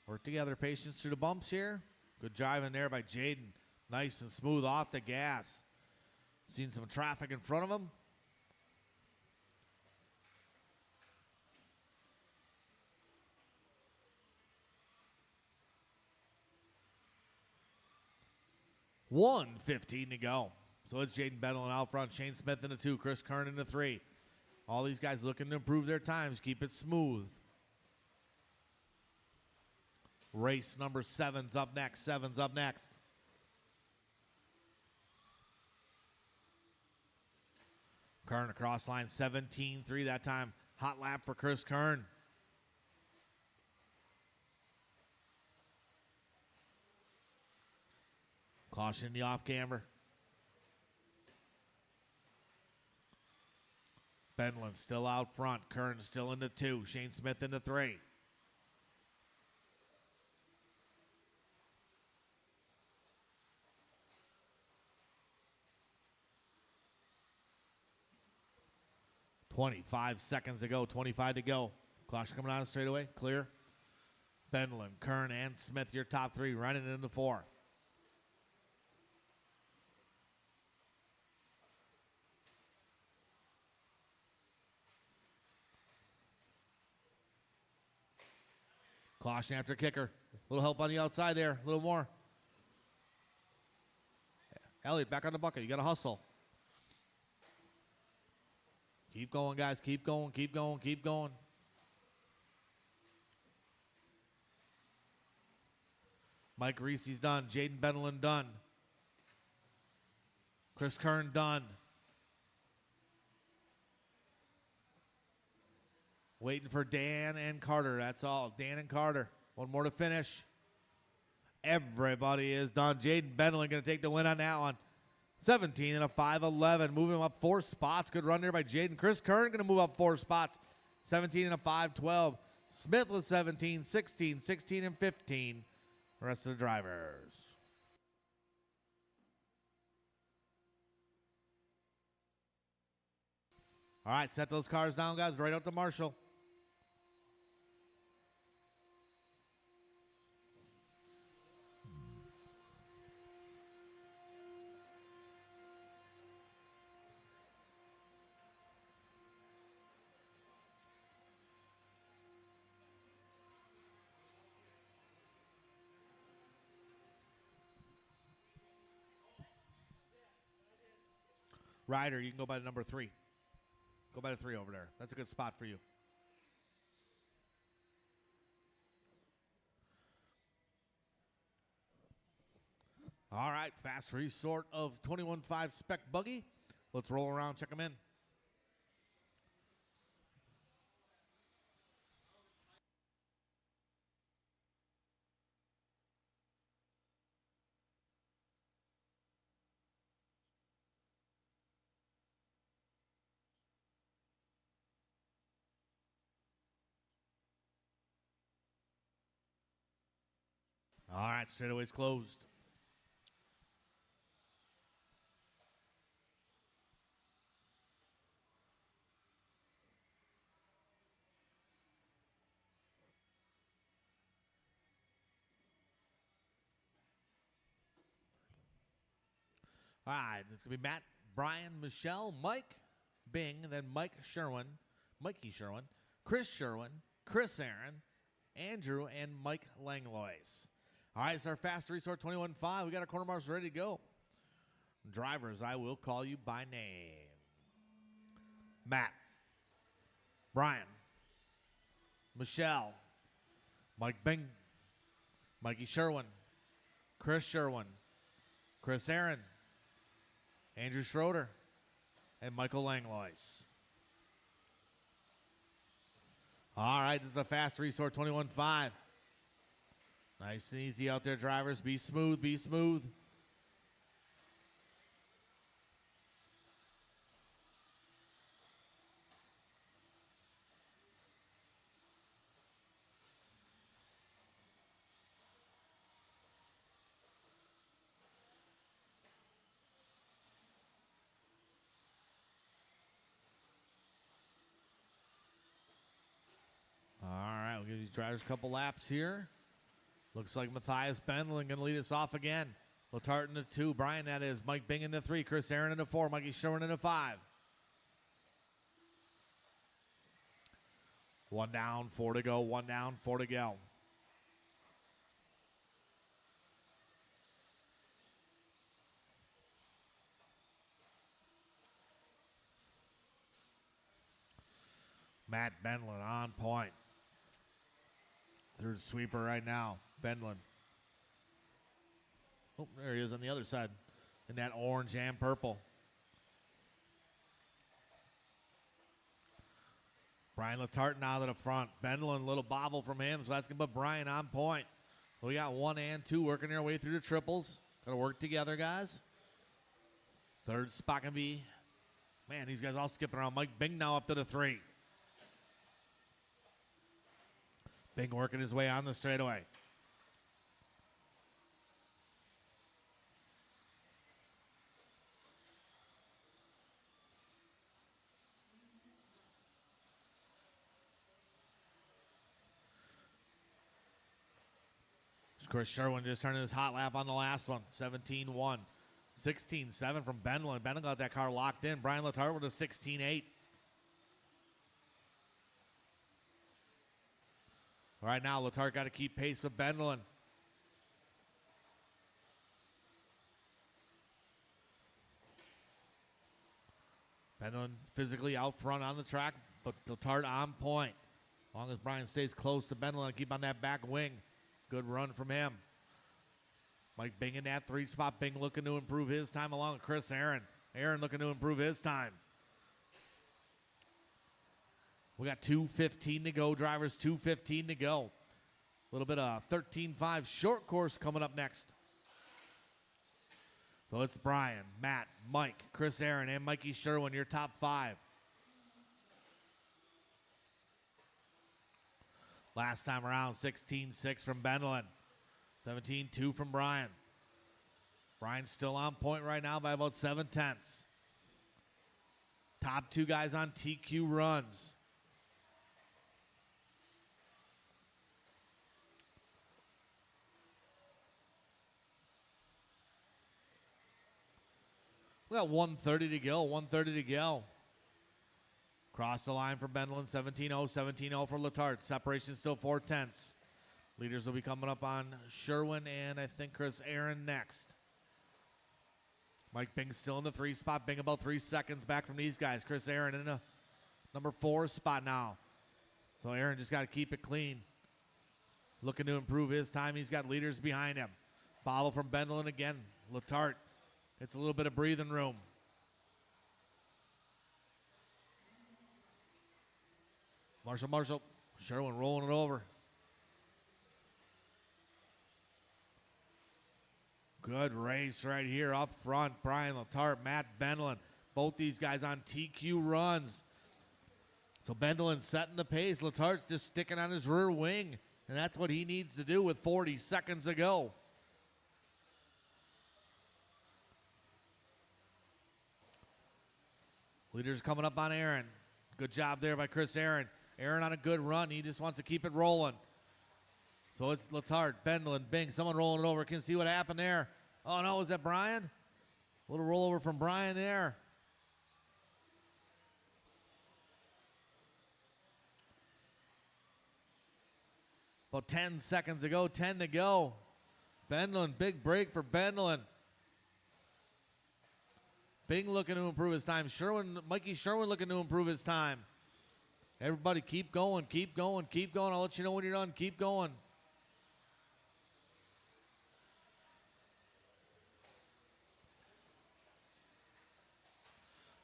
S1: Work together, patience through the bumps here. Good driving there by Jaden. Nice and smooth off the gas. Seen some traffic in front of him. $1:15 to go. So it's Jaden Bedlin out front. Shane Smith in the 2. Chris Kern in the 3. All these guys looking to improve their times. Keep it smooth. Race number 7's up next. 7's up next. Kern across line, 17-3 that time. Hot lap for Chris Kern. Caution the off camber. Bendlin still out front. Kern still in the 2. Shane Smith in the 3. .25 seconds to go. 25 to go. Caution coming on straight away. Clear. Bendlin, Kern, and Smith, your top 3. Running into 4. Caution after kicker. A little help on the outside there. A little more. Elliott back on the bucket. You got to hustle. Keep going, guys. Keep going, keep going, keep going. Mike Reese's done. Jaden Benelin done. Chris Kern done. Waiting for Dan and Carter. That's all. Dan and Carter. One more to finish. Everybody is done. Jaden Benelin going to take the win on that one. 17 and a 5.11. Moving him up 4 spots. Good run there by Jaden. Chris Kern going to move up 4 spots. 17 and a 5.12. Smith with 17, 16, 16 and 15. The rest of the drivers. All right, set those cars down, guys. Right up to Marshall. Ryder, you can go by the number 3. Go by the 3 over there. That's a good spot for you. All right, fast resort of 21.5 Spec buggy. Let's roll around, check them in. All right, straightaway's closed. All right, it's going to be Matt, Brian, Michelle, Mike, Bing, then Mikey Sherwin, Chris Sherwin, Chris Aaron, Andrew, and Mike Langlois. All right, it's our fast resort 21.5. We got our corner marks ready to go. Drivers, I will call you by name. Matt, Brian, Michelle, Mike Bing, Mikey Sherwin, Chris Aaron, Andrew Schroeder, and Michael Langlois. All right, this is a fast resort 21.5. Nice and easy out there, drivers. Be smooth, be smooth. All right, we'll give these drivers a couple laps here. Looks like Matthias Benlin going to lead us off again. Letart in the 2. Brian, that is. Mike Bing in the 3. Chris Aaron in the 4. Mikey Sherwin in the 5. 1 down, 4 to go. 1 down, 4 to go. Matt Benlin on point. Through the sweeper right now. Benlin. Oh, there he is on the other side. In that orange and purple. Brian Letart now to the front. Benlin, little bobble from him, so that's going to put Brian on point. So we got 1 and 2 working their way through the triples. Got to work together, guys. Third spot going to be, man, these guys all skipping around. Mike Bing now up to the 3. Bing working his way on the straightaway. Chris Sherwin just turning his hot lap on the last one. 17-1. 16-7 from Benlin. Benlin got that car locked in. Brian Letart with a 16-8. Right now, Letart got to keep pace with Benlin. Bendlin physically out front on the track, but Letarte on point. As long as Brian stays close to Bendlin and keep on that back wing. Good run from him. Mike Bing in that 3 spot. Bing looking to improve his time along with Chris Aaron. Aaron looking to improve his time. We got 2:15 to go, drivers, 2:15 to go. A little bit of 13.5 short course coming up next. So it's Brian, Matt, Mike, Chris Aaron, and Mikey Sherwin, your top 5. Last time around, 16.6 from Bendlin, 17.2 from Brian. Brian's still on point right now by about 7/10. Top 2 guys on TQ runs. We got 1:30 to go, 1:30 to go. Cross the line for Bendlin, 17-0, 17-0 for Letarte. Separation still 4/10. Leaders will be coming up on Sherwin and I think Chris Aaron next. Mike Bing still in the 3 spot. Bing about 3 seconds back from these guys. Chris Aaron in the number 4 spot now. So Aaron just got to keep it clean. Looking to improve his time. He's got leaders behind him. Bobble from Bendlin again. Letarte. It's a little bit of breathing room. Marshall. Sherwin rolling it over. Good race right here up front. Brian Letarte, Matt Bendlin. Both these guys on TQ runs. So Bendlin setting the pace. Letarte's just sticking on his rear wing. And that's what he needs to do with 40 seconds to go. Leaders coming up on Aaron. Good job there by Chris Aaron. Aaron on a good run. He just wants to keep it rolling. So it's Letarte, Bendlin, Bing. Someone rolling it over. Can see what happened there. Oh, no, was that Brian? A little rollover from Brian there. About 10 seconds to go, 10 to go. Bendlin, big break for Bendlin. Bing looking to improve his time. Mikey Sherwin looking to improve his time. Everybody keep going, keep going, keep going. I'll let you know when you're done. Keep going.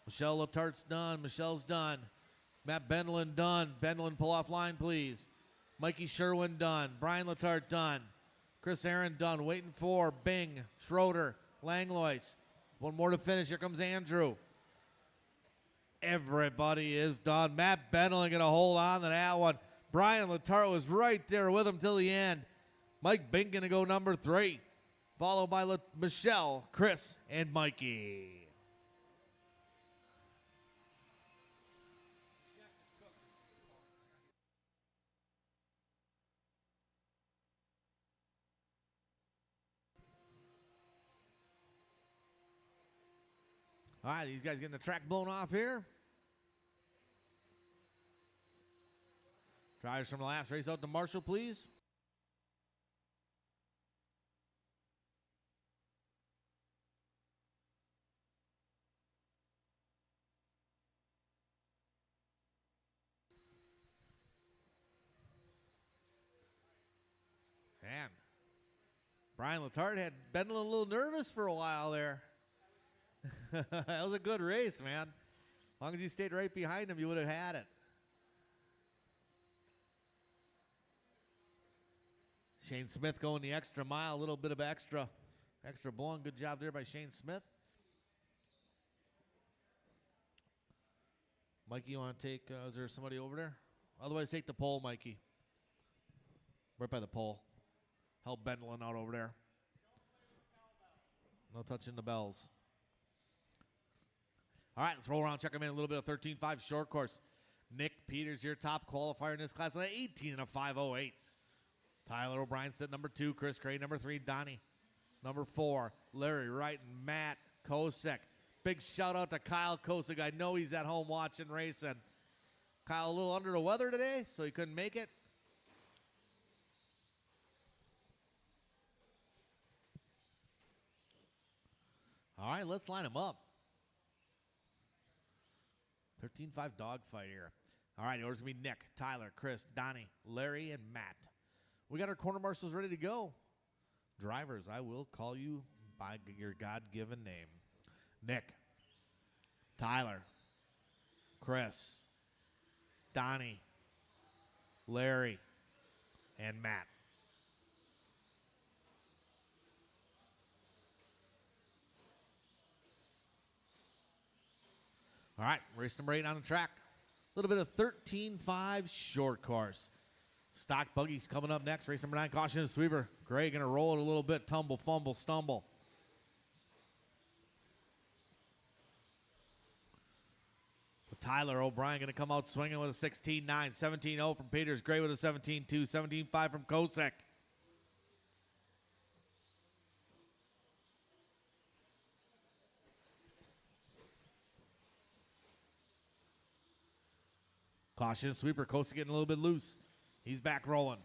S1: Michelle Letarte's done. Michelle's done. Matt Bendlin done. Bendlin, pull off line, please. Mikey Sherwin done. Brian Letarte done. Chris Aaron done. Waiting for Bing, Schroeder, Langlois. One more to finish. Here comes Andrew. Everybody is done. Matt Bendlin going to hold on to that one. Brian Letarte was right there with him till the end. Mike Bing going to go number 3. Followed by Michelle, Chris, and Mikey. All right, these guys getting the track blown off here. Drivers from the last race out to Marshall, please. Man, Brian Letarte had Bendlin a little nervous for a while there. That was a good race, man. As long as you stayed right behind him, you would have had it. Shane Smith going the extra mile, a little bit of extra blowing. Good job there by Shane Smith. Mikey, you want to take, is there somebody over there? Otherwise, take the pole, Mikey. Right by the pole. Help Bendlin out over there. No touching the bells. All right, let's roll around, check them in a little bit of 13.5 short course. Nick Peters, your top qualifier in this class, 18 and a 5.08. Tyler O'Brien sitting number 2, Chris Gray number 3, Donnie number 4, Larry Wright and Matt Kosick. Big shout out to Kyle Kosick. I know he's at home watching racing. Kyle a little under the weather today, so he couldn't make it. All right, let's line them up. 13-5 dogfight here. All right, the order's going to be Nick, Tyler, Chris, Donnie, Larry, and Matt. We got our corner marshals ready to go. Drivers, I will call you by your God-given name. Nick, Tyler, Chris, Donnie, Larry, and Matt. All right, race number 8 on the track. A little bit of 13-5 short course. Stock buggies coming up next. Race number 9, caution and sweeper. Gray going to roll it a little bit. Tumble, fumble, stumble. But Tyler O'Brien going to come out swinging with a 16-9. 17-0 from Peters. Gray with a 17-2. 17-5 from Kosick. Caution sweeper. Kosick getting a little bit loose. He's back rolling.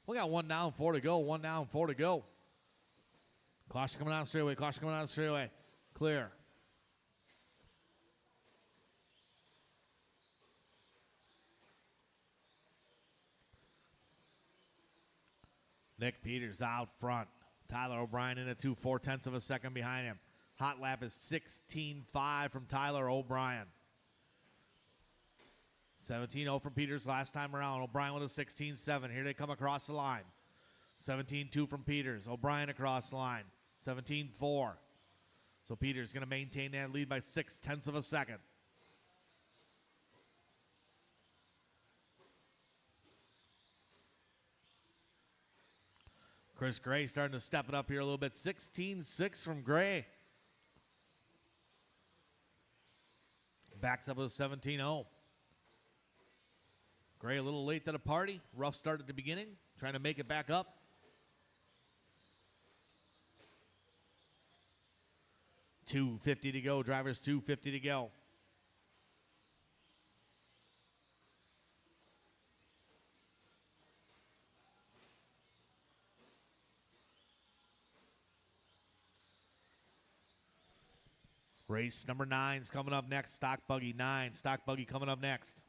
S1: We got 1 down, 4 to go. 1 down, 4 to go. Caution coming out of the straightaway. Caution coming out of the straightaway. Clear. Nick Peters out front. Tyler O'Brien in a 2, 4/10 of a second behind him. Hot lap is 16-5 from Tyler O'Brien. 17-0 from Peters last time around. O'Brien with a 16-7. Here they come across the line. 17-2 from Peters. O'Brien across the line. 17-4. So Peters going to maintain that lead by 0.6 of a second. Chris Gray starting to step it up here a little bit. 16-6 from Gray. Backs up with a 17-0. Gray a little late to the party. Rough start at the beginning. Trying to make it back up. $2.50 to go. Drivers $2.50 to go. Race number 9 is coming up next. Stock buggy 9. Stock buggy coming up next.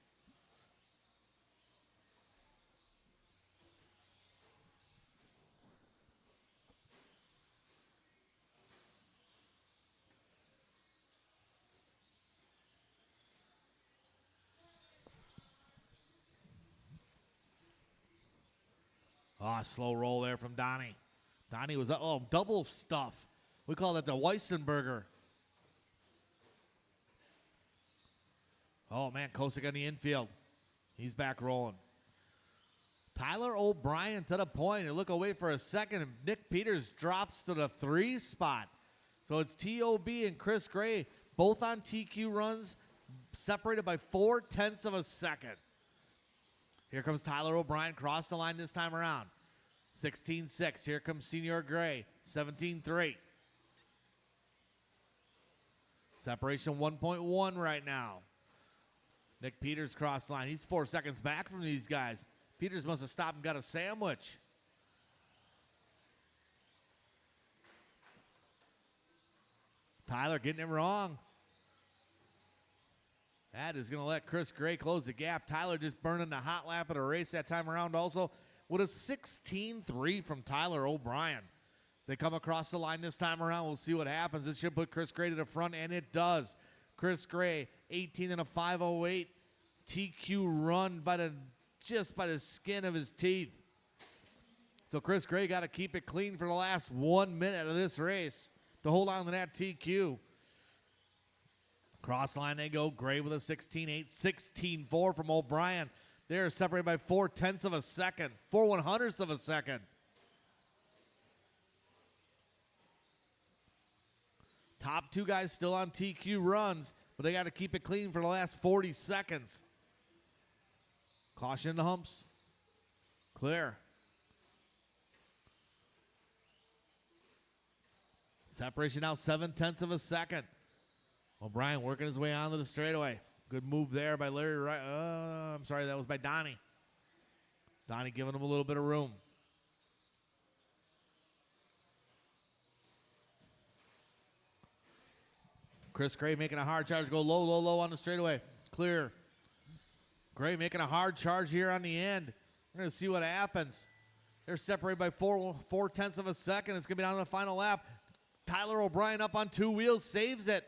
S1: Slow roll there from Donnie. Donnie was, double stuff. We call that the Weissenberger. Oh, man, Kosick on the infield. He's back rolling. Tyler O'Brien to the point. And look away for a second. And Nick Peters drops to the 3 spot. So it's T.O.B. and Chris Gray, both on TQ runs, separated by 0.4 of a second. Here comes Tyler O'Brien, cross the line this time around. 16-6. Here comes Senior Gray, 17-3. Separation 1.1 right now. Nick Peters cross line. He's 4 seconds back from these guys. Peters must have stopped and got a sandwich. Tyler getting it wrong. That is going to let Chris Gray close the gap. Tyler just burning the hot lap of the race that time around also with a 16-3 from Tyler O'Brien. They come across the line this time around. We'll see what happens. This should put Chris Gray to the front, and it does. Chris Gray, 18 and a 5.08. TQ run just by the skin of his teeth. So Chris Gray got to keep it clean for the last 1 minute of this race to hold on to that TQ. Cross line they go. Gray with a 16-8, 16-4 from O'Brien. They're separated by 0.4 of a second, 0.4 of a second. Top 2 guys still on TQ runs, but they got to keep it clean for the last 40 seconds. Caution the humps. Clear. Separation now 0.7 of a second. O'Brien working his way onto the straightaway. Good move there by Larry Wright. I'm sorry, that was by Donnie. Donnie giving him a little bit of room. Chris Gray making a hard charge. Go low, low, low on the straightaway. Clear. Gray making a hard charge here on the end. We're going to see what happens. They're separated by 4/10 of a second. It's going to be down to the final lap. Tyler O'Brien up on 2 wheels, saves it.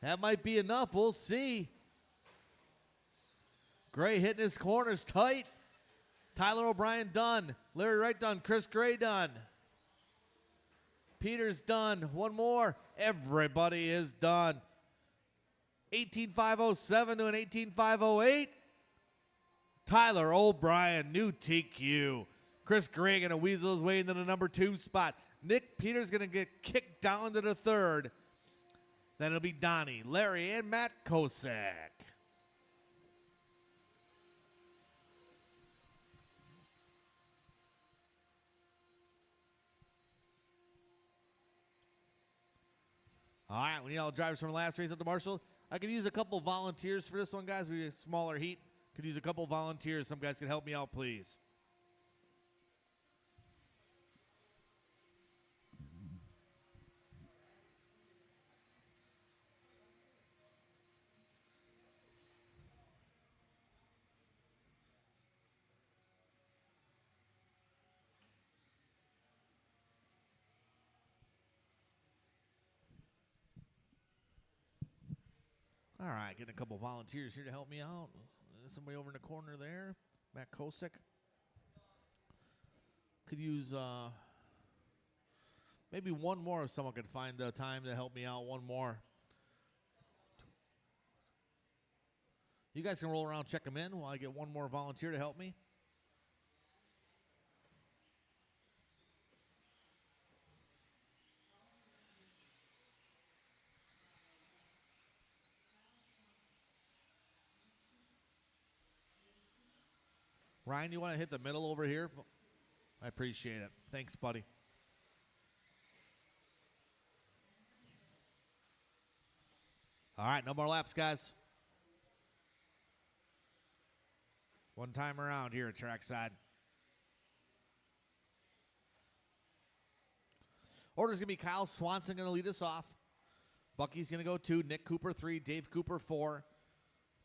S1: That might be enough. We'll see. Gray hitting his corners tight. Tyler O'Brien done. Larry Wright done. Chris Gray done. Peters done. One more. Everybody is done. 18.507 to an 18.508. Tyler O'Brien, new TQ. Chris Gray going to weasel his way into the number 2 spot. Nick Peters going to get kicked down to the 3rd. Then it'll be Donnie, Larry, and Matt Kosek. All right, we need all the drivers from the last race up to Marshall. I could use a couple volunteers for this one, guys. We have a smaller heat. Could use a couple volunteers. Some guys can help me out, please. All right, getting a couple volunteers here to help me out. Somebody over in the corner there, Matt Kosek. Could use maybe one more if someone could find time to help me out. One more. You guys can roll around, check them in while I get one more volunteer to help me. Ryan, you want to hit the middle over here? I appreciate it. Thanks, buddy. All right, no more laps, guys. One time around here at Trackside. Order's going to be Kyle Swanson going to lead us off. Bucky's going to go 2, Nick Cooper 3, Dave Cooper 4,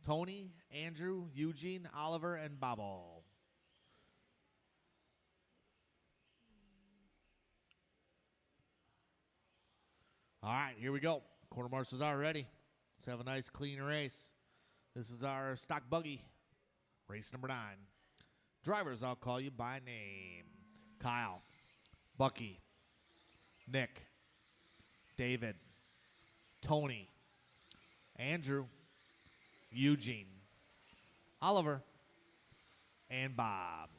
S1: Tony, Andrew, Eugene, Oliver, and Bobble. All right, here we go. Quarter marshals are ready. Let's have a nice, clean race. This is our stock buggy, race number 9. Drivers, I'll call you by name. Kyle, Bucky, Nick, David, Tony, Andrew, Eugene, Oliver, and Bob.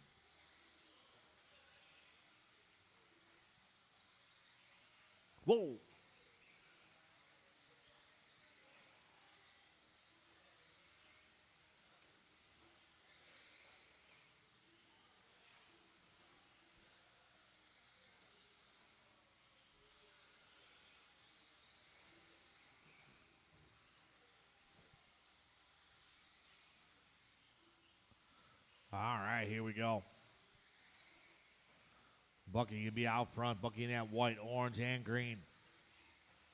S1: Whoa. All right, here we go. Bucky can be out front. Bucky in that white, orange, and green.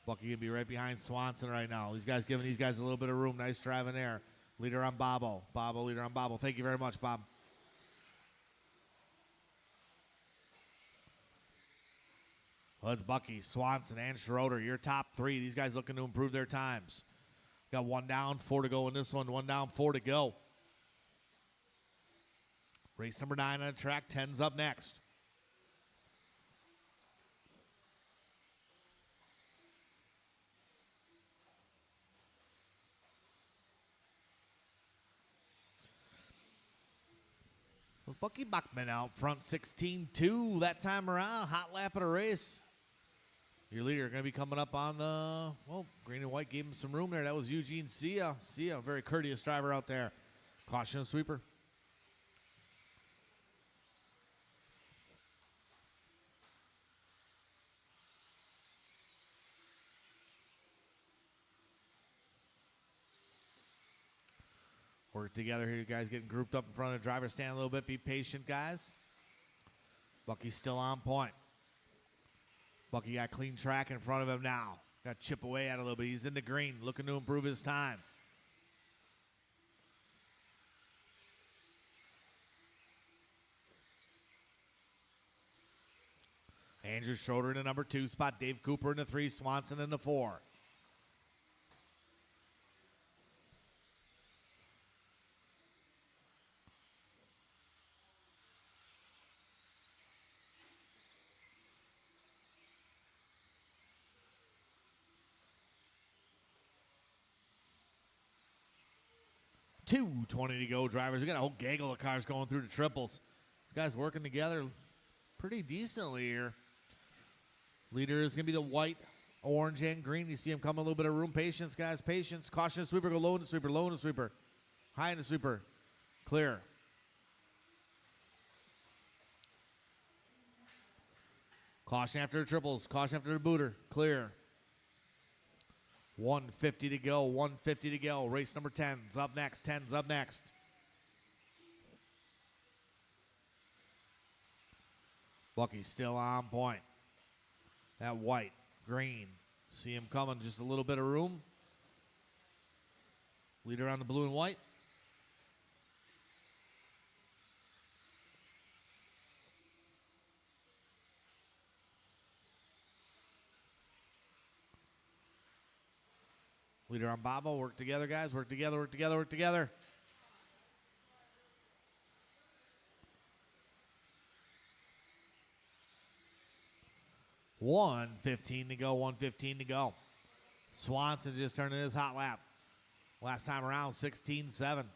S1: Bucky can be right behind Swanson right now. These guys giving these guys a little bit of room. Nice driving there. Leader on Bobbo. Bobbo, leader on Bobbo. Thank you very much, Bob. Well, it's Bucky, Swanson, and Schroeder. Your top 3. These guys looking to improve their times. Got 1 down, 4 to go in this one. 1 down, 4 to go. Race number 9 on the track. 10's up next. With Bucky Bachman out front, 16-2 that time around. Hot lap of the race. Your leader going to be coming up on the, well, green and white gave him some room there. That was Eugene Sia. Sia, very courteous driver out there. Caution sweeper. Work together here, you guys getting grouped up in front of the driver stand a little bit. Be patient, guys. Bucky's still on point. Bucky got clean track in front of him now. Got to chip away at it a little bit. He's in the green, looking to improve his time. Andrew Schroeder in the number 2 spot. Dave Cooper in the 3. Swanson in the 4. $2:20 to go, drivers. We got a whole gaggle of cars going through the triples. These guys working together pretty decently here. Leader is going to be the white, orange, and green. You see him coming a little bit of room. Patience, guys, patience. Caution the sweeper, go low in the sweeper, low in the sweeper. High in the sweeper. Clear. Caution after the triples. Caution after the booter. Clear. 150 to go. 150 to go. Race number 10's up next. 10's up next. Bucky's still on point. That white, green. See him coming. Just a little bit of room. Leader on the blue and white. Leader on Bobo. Work together, guys. Work together, work together, work together. $1:15 to go. 1:15 to go. Swanson just turning his hot lap. Last time around, 16-7.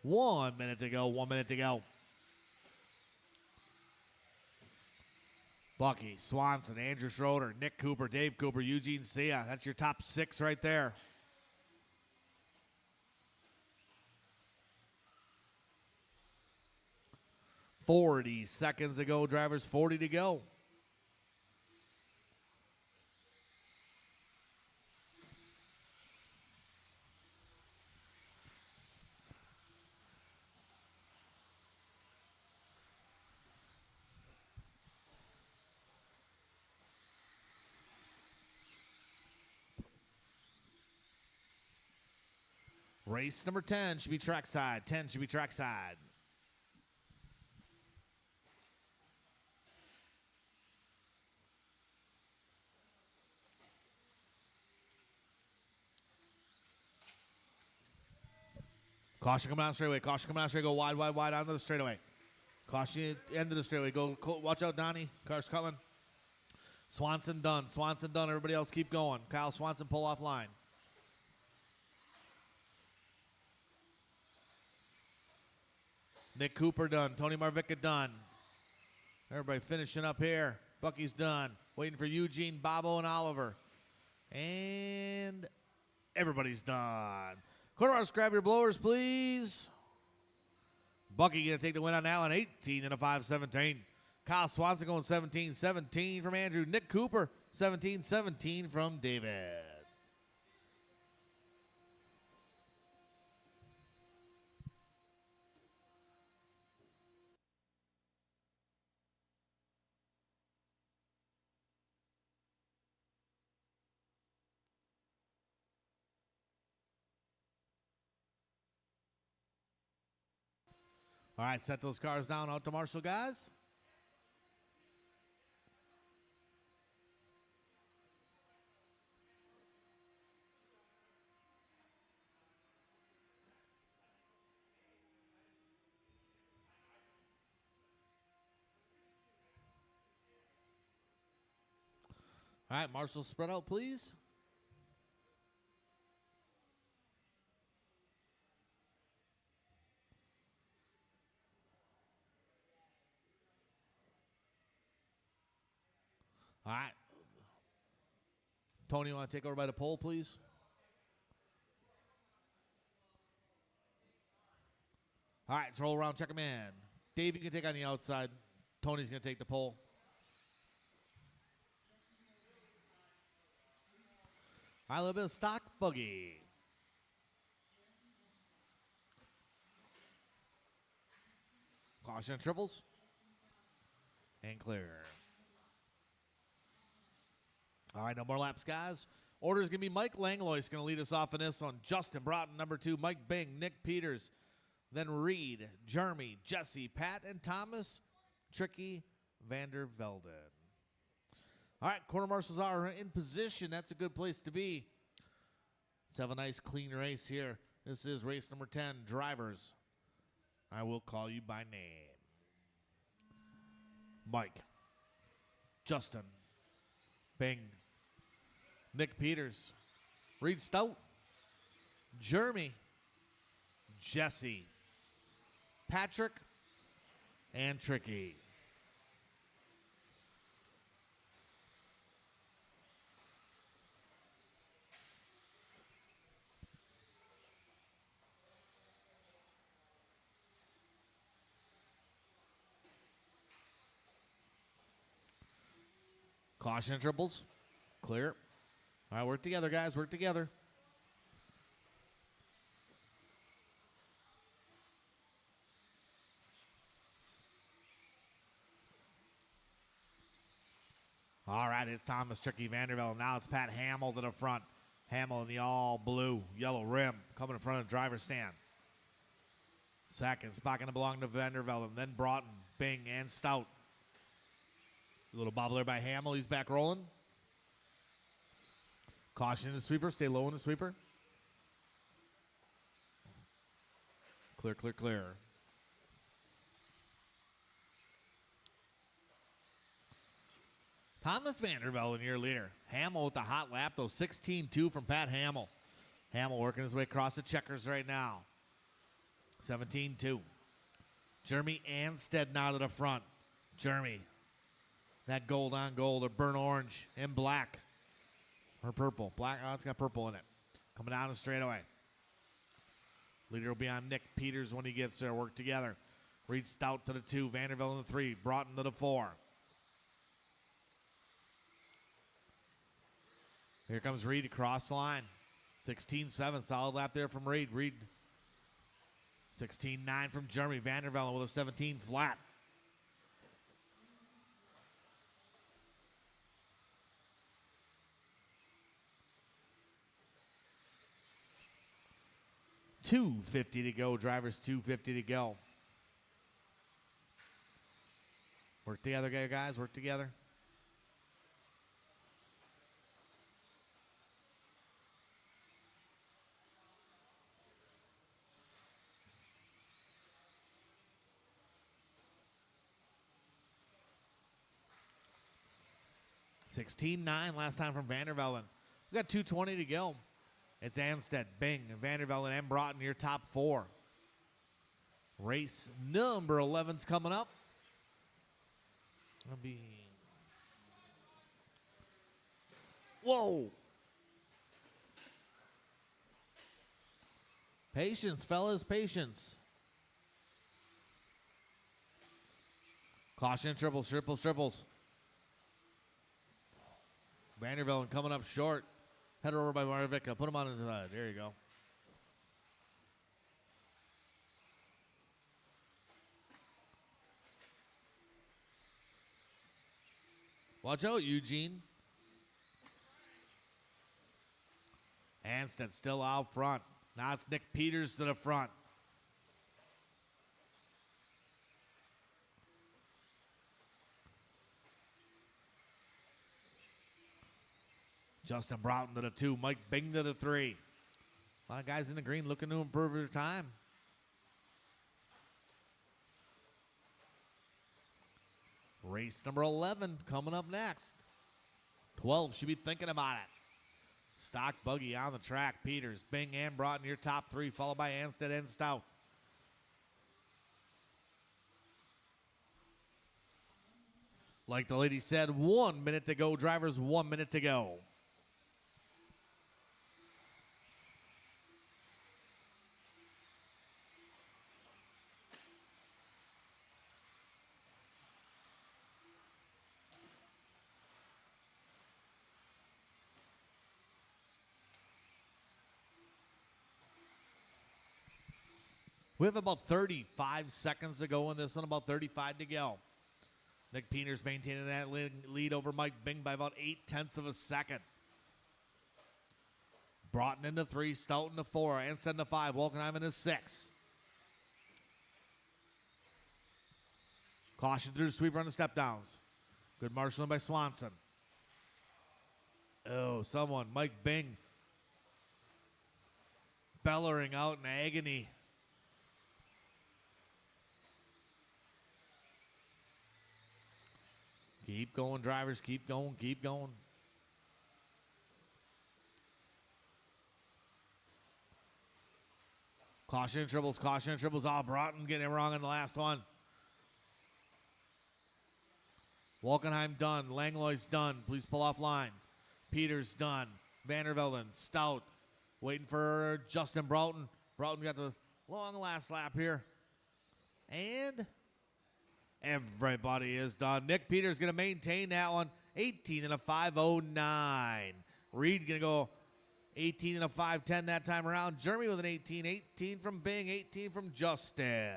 S1: One minute to go. 1 minute to go. Bucky, Swanson, Andrew Schroeder, Nick Cooper, Dave Cooper, Eugene Sia. That's your top 6 right there. $40 seconds to go, drivers. 40 to go. Race number 10 should be trackside. 10 should be trackside. Caution coming out straightaway. Caution coming out straightaway. Go wide, wide, wide onto the straightaway. Caution end of the straightaway. Go. Watch out, Donnie. Car's coming. Swanson done. Swanson done. Everybody else keep going. Kyle Swanson pull off line. Nick Cooper done. Tony Marvica done. Everybody finishing up here. Bucky's done. Waiting for Eugene, Bobo, and Oliver. And everybody's done. Quarter-hours, grab your blowers, please. Bucky going to take the win on that one. 18 and a 5-17. Kyle Swanson going 17-17 from Andrew. Nick Cooper, 17-17 from David. All right, set those cars down out to Marshall, guys. All right, Marshall, spread out, please. All right. Tony, you want to take over by the pole, please? All right, let's roll around, check him in. Dave, you can take on the outside. Tony's going to take the pole. All right, a little bit of stock buggy. Caution triples. and clear. All right, no more laps, guys. Order is going to be Mike Langlois going to lead us off in this one. Justin Broughton, number 2. Mike Bing, Nick Peters. Then Reed, Jeremy, Jesse, Pat, and Thomas. Tricky, Vander Velden. All right, quarter marshals are in position. That's a good place to be. Let's have a nice, clean race here. This is race number 10, drivers. I will call you by name. Mike, Justin, Bing, Nick Peters, Reed Stout, Jeremy, Jesse, Patrick, and Tricky. Caution triples. Clear. All right, work together, guys. Work together. All right, it's Thomas Tricky Vanderbilt. Now it's Pat Hamill to the front. Hamill in the all blue, yellow rim, coming in front of the driver's stand. Second spot going to belong to Vanderbilt, and then Broughton, Bing, and Stout. A little bobbler by Hamill. He's back rolling. Caution in the sweeper. Stay low in the sweeper. Clear, clear, clear. Thomas Vanderbilt in your leader. Hamill with the hot lap, though. 16-2 from Pat Hamill. Hamill working his way across the checkers right now. 17-2. Jeremy Anstead now to the front. Jeremy. That gold on gold or burnt orange and black. Or purple. Black. Oh, it's got purple in it. Coming down the straightaway. Leader will be on Nick Peters when he gets there. Work together. Reed Stout to the 2. Vanderbilt in the 3. Broughton to the 4. Here comes Reed across the line. 16-7. Solid lap there from Reed. Reed. 16-9 from Jeremy Vanderbilt with a 17 flat. $250 to go. Drivers $250 to go. Work together, guys. Work together. $16-9 last time from Vandervelden. We got 2:20 to go. It's Anstead, Bing, Vandervelden, and Broughton, your top 4. Race number 11's coming up. That'll be... Whoa! Patience, fellas, patience. Caution, triples, triples, triples. Vandervelden coming up short. Header over by Maravicka. Put him on his side. There you go. Watch out, Eugene. Anstead still out front. Now it's Nick Peters to the front. Justin Broughton to the 2. Mike Bing to the 3. A lot of guys in the green looking to improve their time. Race number 11 coming up next. 12 should be thinking about it. Stock buggy on the track. Peters, Bing, and Broughton, your top 3, followed by Anstead and Stout. Like the lady said, 1 minute to go. Drivers, 1 minute to go. We have about 35 seconds to go in this one, about 35 to go. Nick Peters maintaining that lead over Mike Bing by about 0.8 of a second. Broughton into 3, Stout into 4, Anstead into 5, Wolkenheim into 6. Caution through the sweeper on the step downs. Good marshalling by Swanson. Oh, Mike Bing, bellowing out in agony. Keep going, drivers. Keep going, keep going. Caution and triples. Oh, Broughton getting it wrong in the last one. Wolkenheim done. Langlois done. Please pull off line. Peters done. Vandervelden, Stout, waiting for Justin Broughton. Broughton got the long last lap here. And everybody is done. Nick Peters going to maintain that one. 18 and a 5:09. Reed going to go 18 and a 5:10 that time around. Jeremy with an 18. 18 from Bing. 18 from Justin.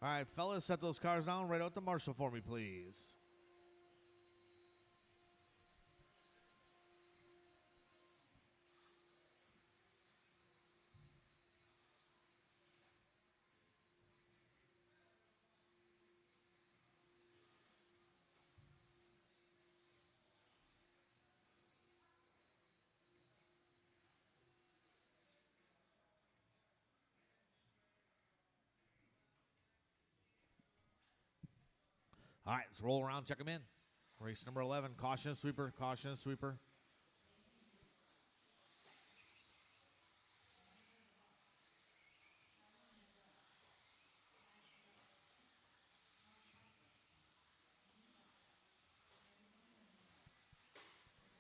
S1: All right, fellas, set those cars down right out the marshal for me, please. All right, let's roll around, check them in. Race number 11, caution sweeper, caution sweeper.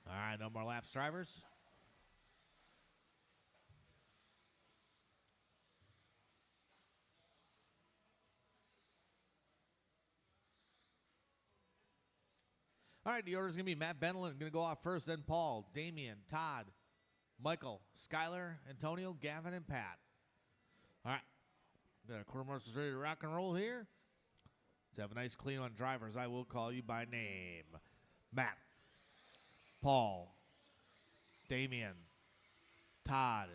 S1: All right, no more laps, drivers. All right, the order is going to be Matt Benelin going to go off first, then Paul, Damian, Todd, Michael, Skyler, Antonio, Gavin, and Pat. All right, got our quarter marshals ready to rock and roll here. Let's have a nice clean on drivers. I will call you by name. Matt, Paul, Damian, Todd,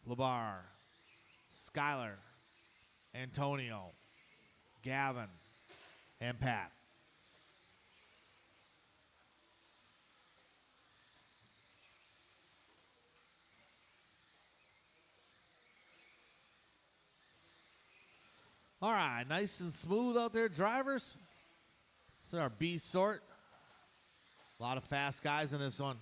S1: Labar, Skyler, Antonio, Gavin, and Pat. All right, nice and smooth out there, drivers. This is our B sort. A lot of fast guys in this one.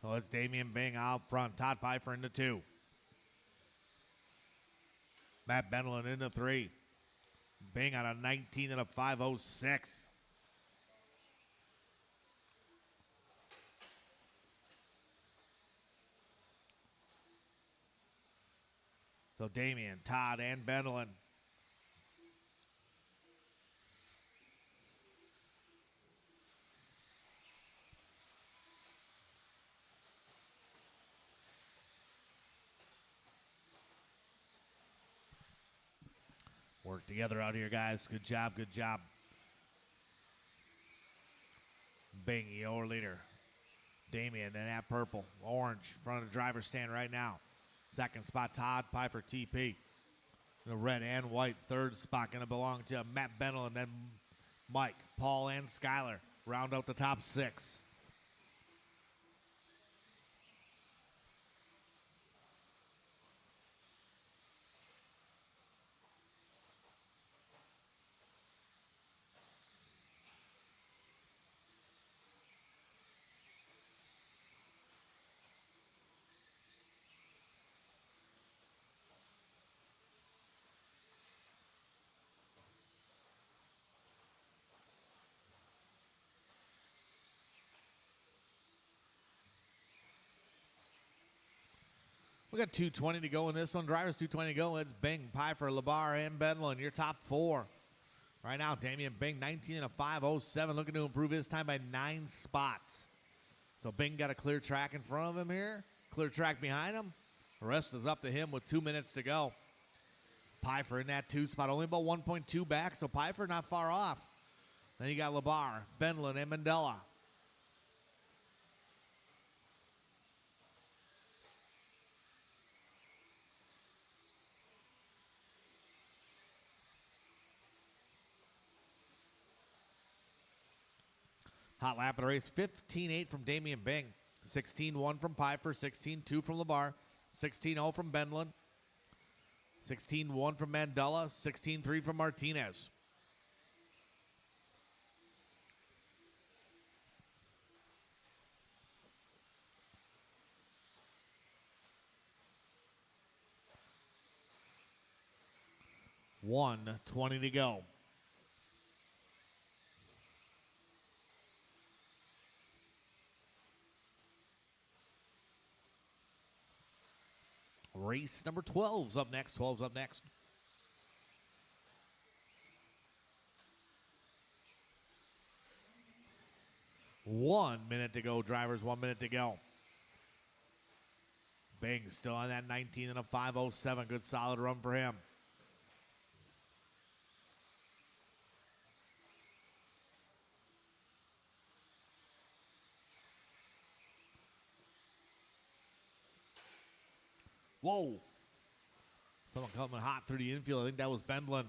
S1: So it's Damian Bing out front. Todd Pfeiffer into 2. Matt Benelin into 3. Bing on a 19 and a 5:06. So Damian, Todd, and Benelin. Work together out here, guys. Good job, good job. Bing, your leader. Damian in that purple, orange, in front of the driver's stand right now. Second spot, Todd Pfeiffer, TP. The red and white, third spot going to belong to Matt Bennell, and then Mike, Paul, and Skyler round out the top 6. got 2:20 to go in this one. Drivers 2:20 to go. It's Bing, Pfeiffer, Labar, and Benlin. Your top four. Right now, Damian Bing, 19 and a 5:07, looking to improve his time by 9 spots. So Bing got a clear track in front of him here, clear track behind him. The rest is up to him with 2 minutes to go. Pfeiffer in that 2 spot, only about 1.2 back, so Pfeiffer not far off. Then you got Labar, Benlin, and Mandela. Hot lap of the race, 15.8 from Damian Bing, 16.1 from Pfeiffer, 16.2 from Labar, 16.0 from Benlin, 16.1 from Mandela, 16.3 from Martinez. $1:20 to go. Race number 12's up next. 12's up next. One minute to go, drivers. 1 minute to go. Bing still on that 19 and a 5:07. Good solid run for him. Whoa. Someone coming hot through the infield. I think that was Benlin.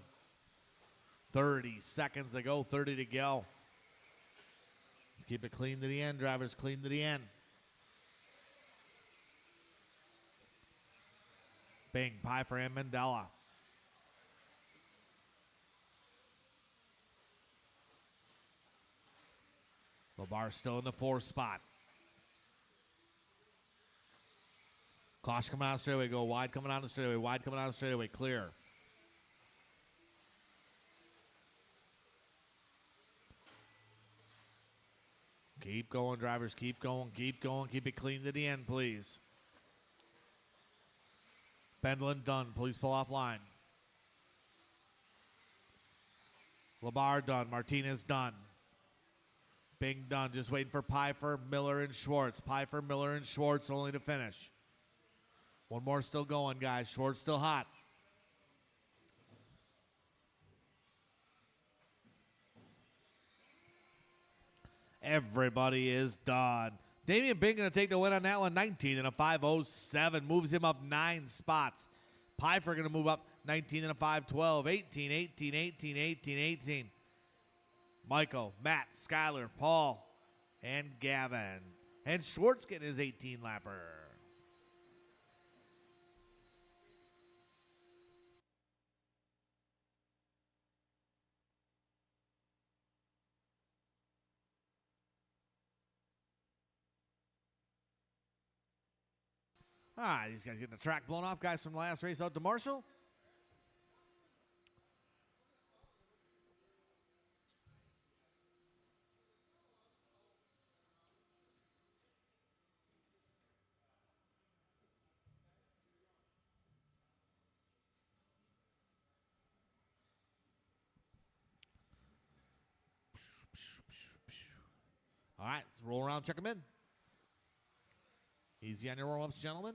S1: 30 seconds to go, 30 to go. Keep it clean to the end, drivers, clean to the end. Bing, Pfeiffer, and Mandela. Labar still in the 4th spot. Caution coming out of the straightaway, go wide coming out of the straightaway, wide coming out of the straightaway, clear. Keep going, drivers, keep going, keep going. Keep it clean to the end, please. Benlin done, please pull off line. Labar done, Martinez done. Bing done, just waiting for Pfeiffer, Miller, and Schwartz. Pfeiffer, Miller, and Schwartz only to finish. One more still going, guys. Schwartz still hot. Everybody is done. Damian Bing going to take the win on that one. 19 and a 5:07. Moves him up 9 spots. Pfeiffer going to move up 19 and a 5:12. 18, 18, 18, 18, 18. Michael, Matt, Skyler, Paul, and Gavin. And Schwartz getting his 18-lapper. All right, these guys getting the track blown off. Guys from the last race out to Marshall. All right, let's roll around, check them in. Easy on your warm-ups, gentlemen.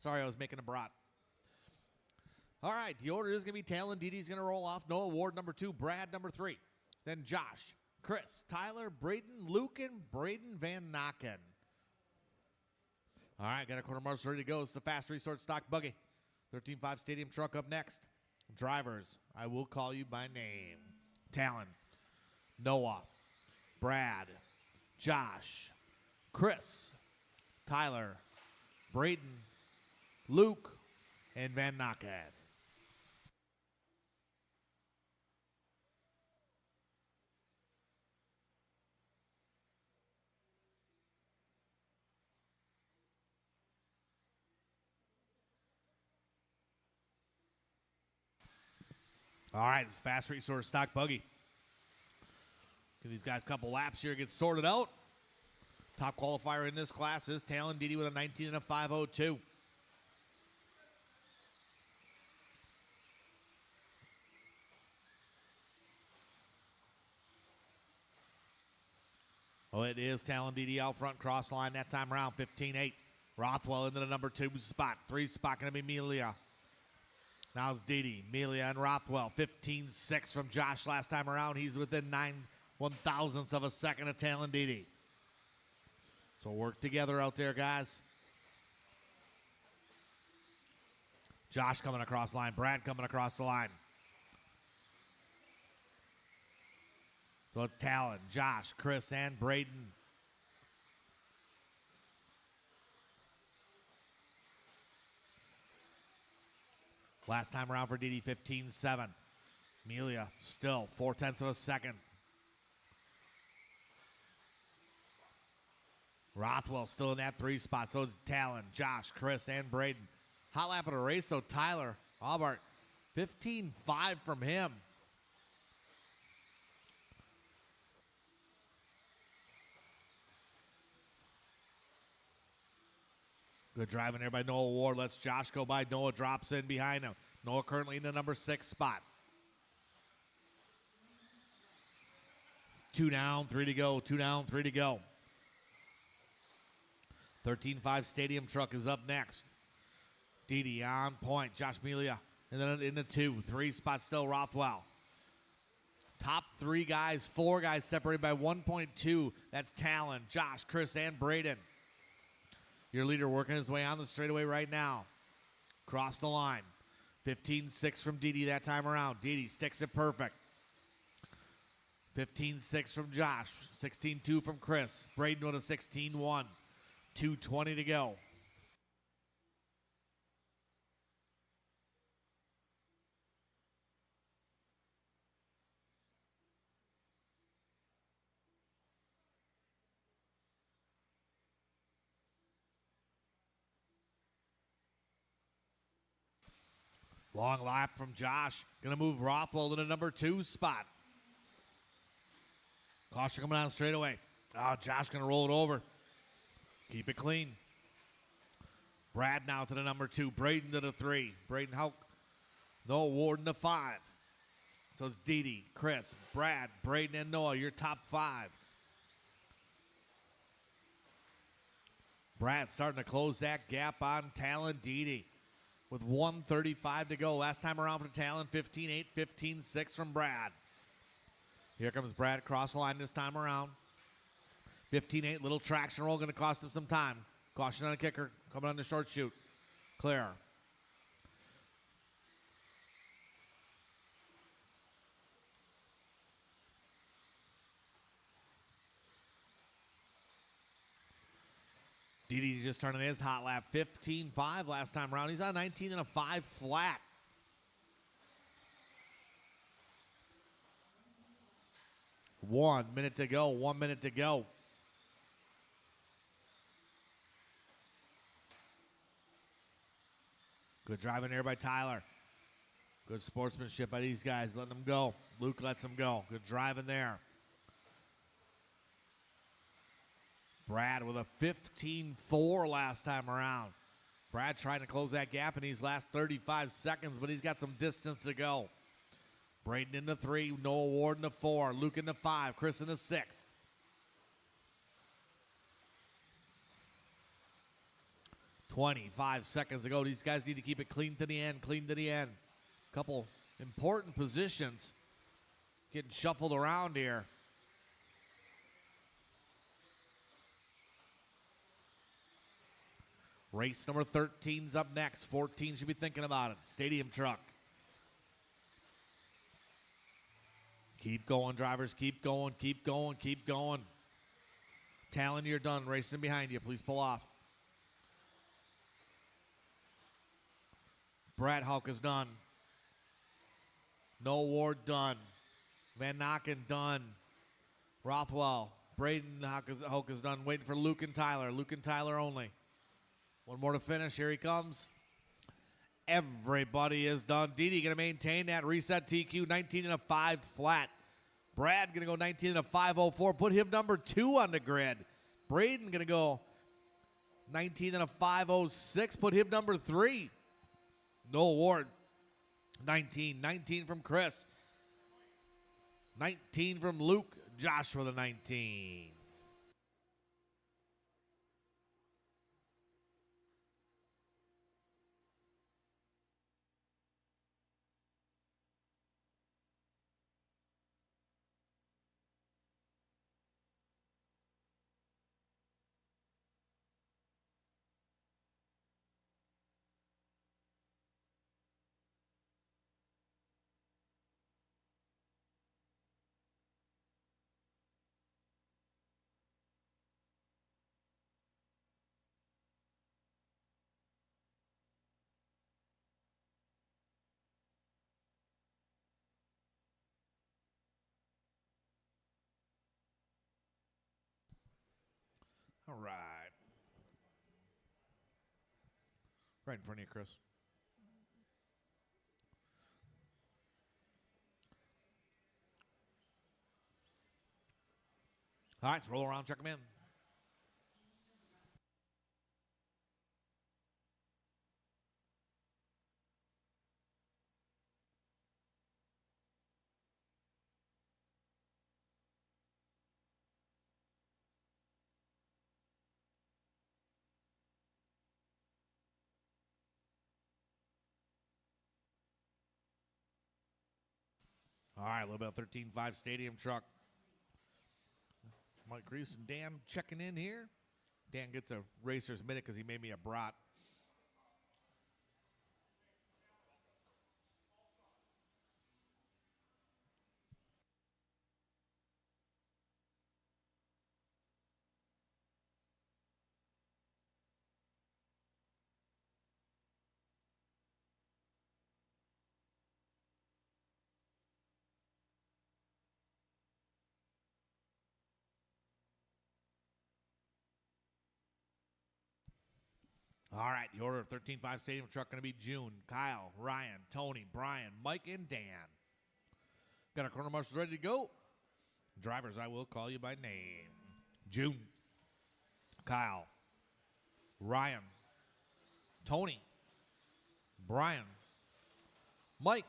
S1: Sorry, I was making a brat. All right, the order is going to be Talon. Didi's going to roll off. Noah Ward, number 2. Brad, number 3. Then Josh, Chris, Tyler, Braden, Luke, and Braden Van Nocken. All right, got our quarter marks ready to go. It's the fast resort stock buggy. 13.5 stadium truck up next. Drivers, I will call you by name. Talon, Noah, Brad, Josh, Chris, Tyler, Braden, Luke, and Van Knockhead. All right, it's Fast Resource Stock Buggy. Give these guys a couple laps here, get sorted out. Top qualifier in this class is Talon Didi with a 19 and a 502. Oh, it is Talon Didi out front, cross line that time around, 15-8. Rothwell into the number 2 spot. 3 spot going to be Melia. Now it's Didi, Melia, and Rothwell. 15-6 from Josh last time around. He's within 9/1000ths of a second of Talon Didi. So work together out there, guys. Josh coming across the line. Brad coming across the line. So it's Talon, Josh, Chris, and Braden. Last time around for Didi, 15-7. Melia still 0.4 of a second. Rothwell still in that 3 spot. So it's Talon, Josh, Chris, and Braden. Hot lap of the race, so Tyler Albart, 15-5 from him. Good driving there by Noah Ward. Lets Josh go by. Noah drops in behind him. Noah currently in the number 6 spot. 2 down, 3 to go. 2 down, 3 to go. 13-5 Stadium Truck is up next. Didi on point. Josh Melia and then in the 2. 3 spots still Rothwell. Top 3 guys, 4 guys separated by 1.2. That's Talon, Josh, Chris, and Braden. Your leader working his way on the straightaway right now. Cross the line. 15-6 from Didi that time around. Didi sticks it perfect. 15-6 from Josh. 16-2 from Chris. Braden with a 16-1. 2:20 to go. Long lap from Josh. Going to move Rothwell to the number 2 spot. Caution coming down straight away. Oh, Josh going to roll it over. Keep it clean. Brad now to the number 2. Braden to the 3. Braden Hauk. Noah Warden to 5. So it's Didi, Chris, Brad, Braden, and Noah, your top 5. Brad starting to close that gap on Talon Didi with 1:35 to go. Last time around for Talon, 15-8, 15-6 from Brad. Here comes Brad across the line this time around. 15-8, little traction roll, going to cost him some time. Caution on a kicker, coming on the short chute. Clear. Didi just turning his hot lap. 15-5 last time around. He's on 19 and a 5 flat. One minute to go. 1 minute to go. Good driving there by Tyler. Good sportsmanship by these guys, letting them go. Luke lets them go. Good driving there. Brad with a 15-4 last time around. Brad trying to close that gap in these last 35 seconds, but he's got some distance to go. Braden in the 3, Noah Ward in the 4, Luke in the 5, Chris in the 6th. .25 seconds to go. These guys need to keep it clean to the end, clean to the end. Couple important positions getting shuffled around here. Race number 13's up next. 14 should be thinking about it. Stadium Truck. Keep going, drivers. Keep going, keep going, keep going. Talon, you're done. Racing behind you. Please pull off. Brad Hulk is done. No Ward done. Van Nocken done. Rothwell. Braden Hulk is done. Waiting for Luke and Tyler. Luke and Tyler only. One more to finish. Here he comes. Everybody is done. Didi going to maintain that reset TQ 19 and a 5 flat. Brad going to go 19 and a 504. Put him number 2 on the grid. Braden going to go 19 and a 506. Put him number 3. No Ward. 19. 19 from Chris. 19 from Luke. Josh for the 19. All right. Right in front of you, Chris. All right, let's roll around, check them in. All right, a little bit of 13.5 stadium truck. Mike Reese and Dan checking in here. Dan gets a racer's minute because he made me a brat. All right, the order of 13.5 stadium truck going to be June, Kyle, Ryan, Tony, Brian, Mike, and Dan. Got our corner marshals ready to go. Drivers, I will call you by name. June, Kyle, Ryan, Tony, Brian, Mike,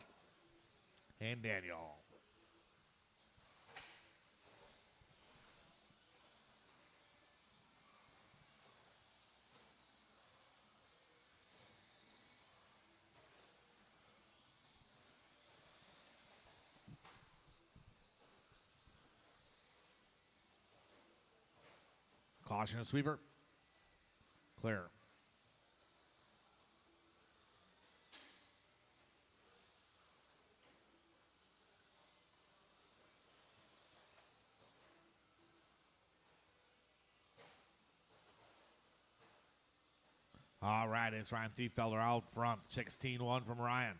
S1: and Daniel. Caution, a sweeper. Clear. All right, it's Ryan Thieffelder out front. 16-1 from Ryan.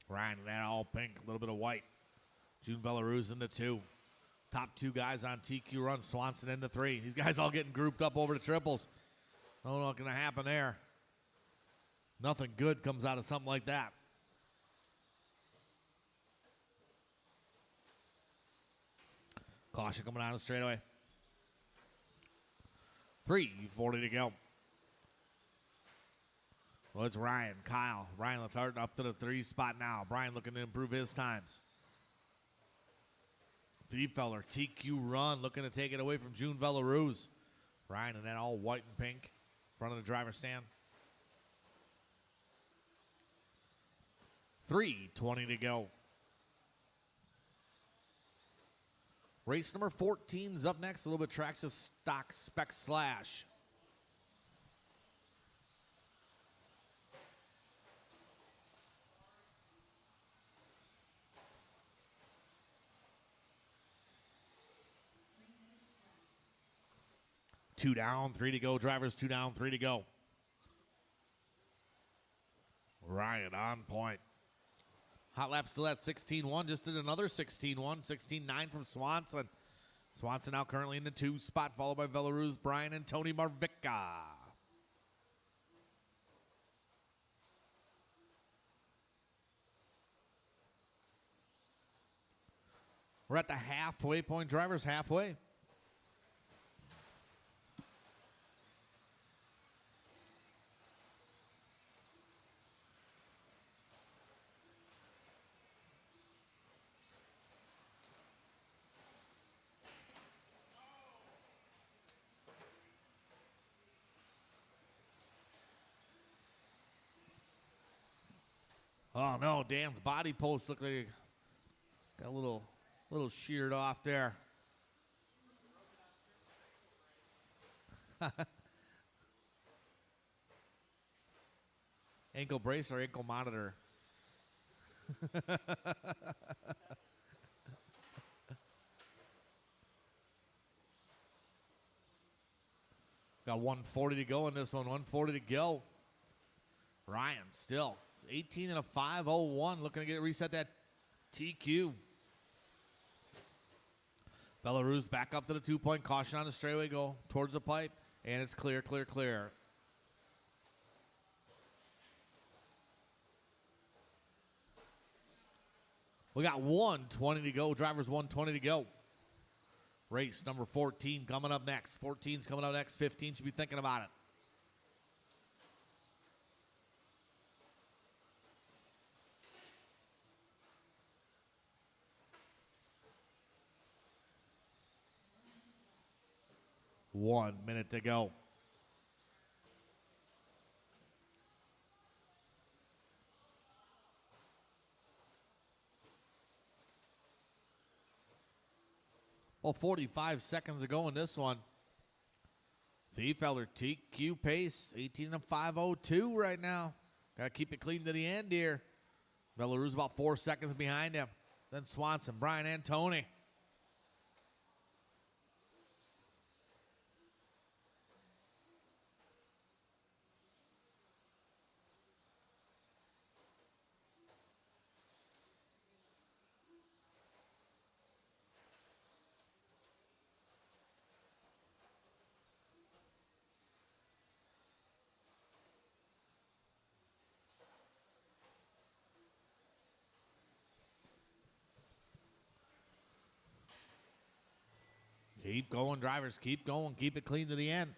S1: Ryan in that all pink, a little bit of white. June Belarus in the 2. Top 2 guys on TQ run. Swanson in the 3. These guys all getting grouped up over the triples. I don't know what's going to happen there. Nothing good comes out of something like that. Caution coming out of the straightaway. 3:40 to go. Well, it's Ryan, Kyle. Ryan Letard up to the 3 spot now. Brian looking to improve his times. Thieffeller, TQ run, looking to take it away from June Belarus. Ryan in that all white and pink in front of the driver's stand. 3:20 to go. Race number 14 is up next. A little bit of Traxxas stock spec slash. 2 down, 3 to go. Drivers 2 down, 3 to go. Ryan on point. Hot lap still at 16-1. Just did another 16-1. 16-9 from Swanson. Swanson now currently in the 2 spot, followed by Belarus, Brian, and Tony Marvica. We're at the halfway point. Drivers halfway. Oh no, Dan's body post looked like it got a little sheared off there. Ankle brace or ankle monitor? Got 140 to go in this one. 140 to go. Ryan still 18 and a 5:01, looking to get reset that TQ. Belarus back up to the 2-point. Caution on the straightaway. Go towards the pipe. And it's clear, clear, clear. We got 120 to go. Drivers 120 to go. Race number 14 coming up next. 14's coming up next. 15 should be thinking about it. One minute to go. Well, 45 seconds to go in this one. Thiefelder TQ pace, 18 and 5:02 right now. Got to keep it clean to the end here. Belarus about 4 seconds behind him. Then Swanson, Brian, and Tony. Keep going, drivers. Keep going. Keep it clean to the end.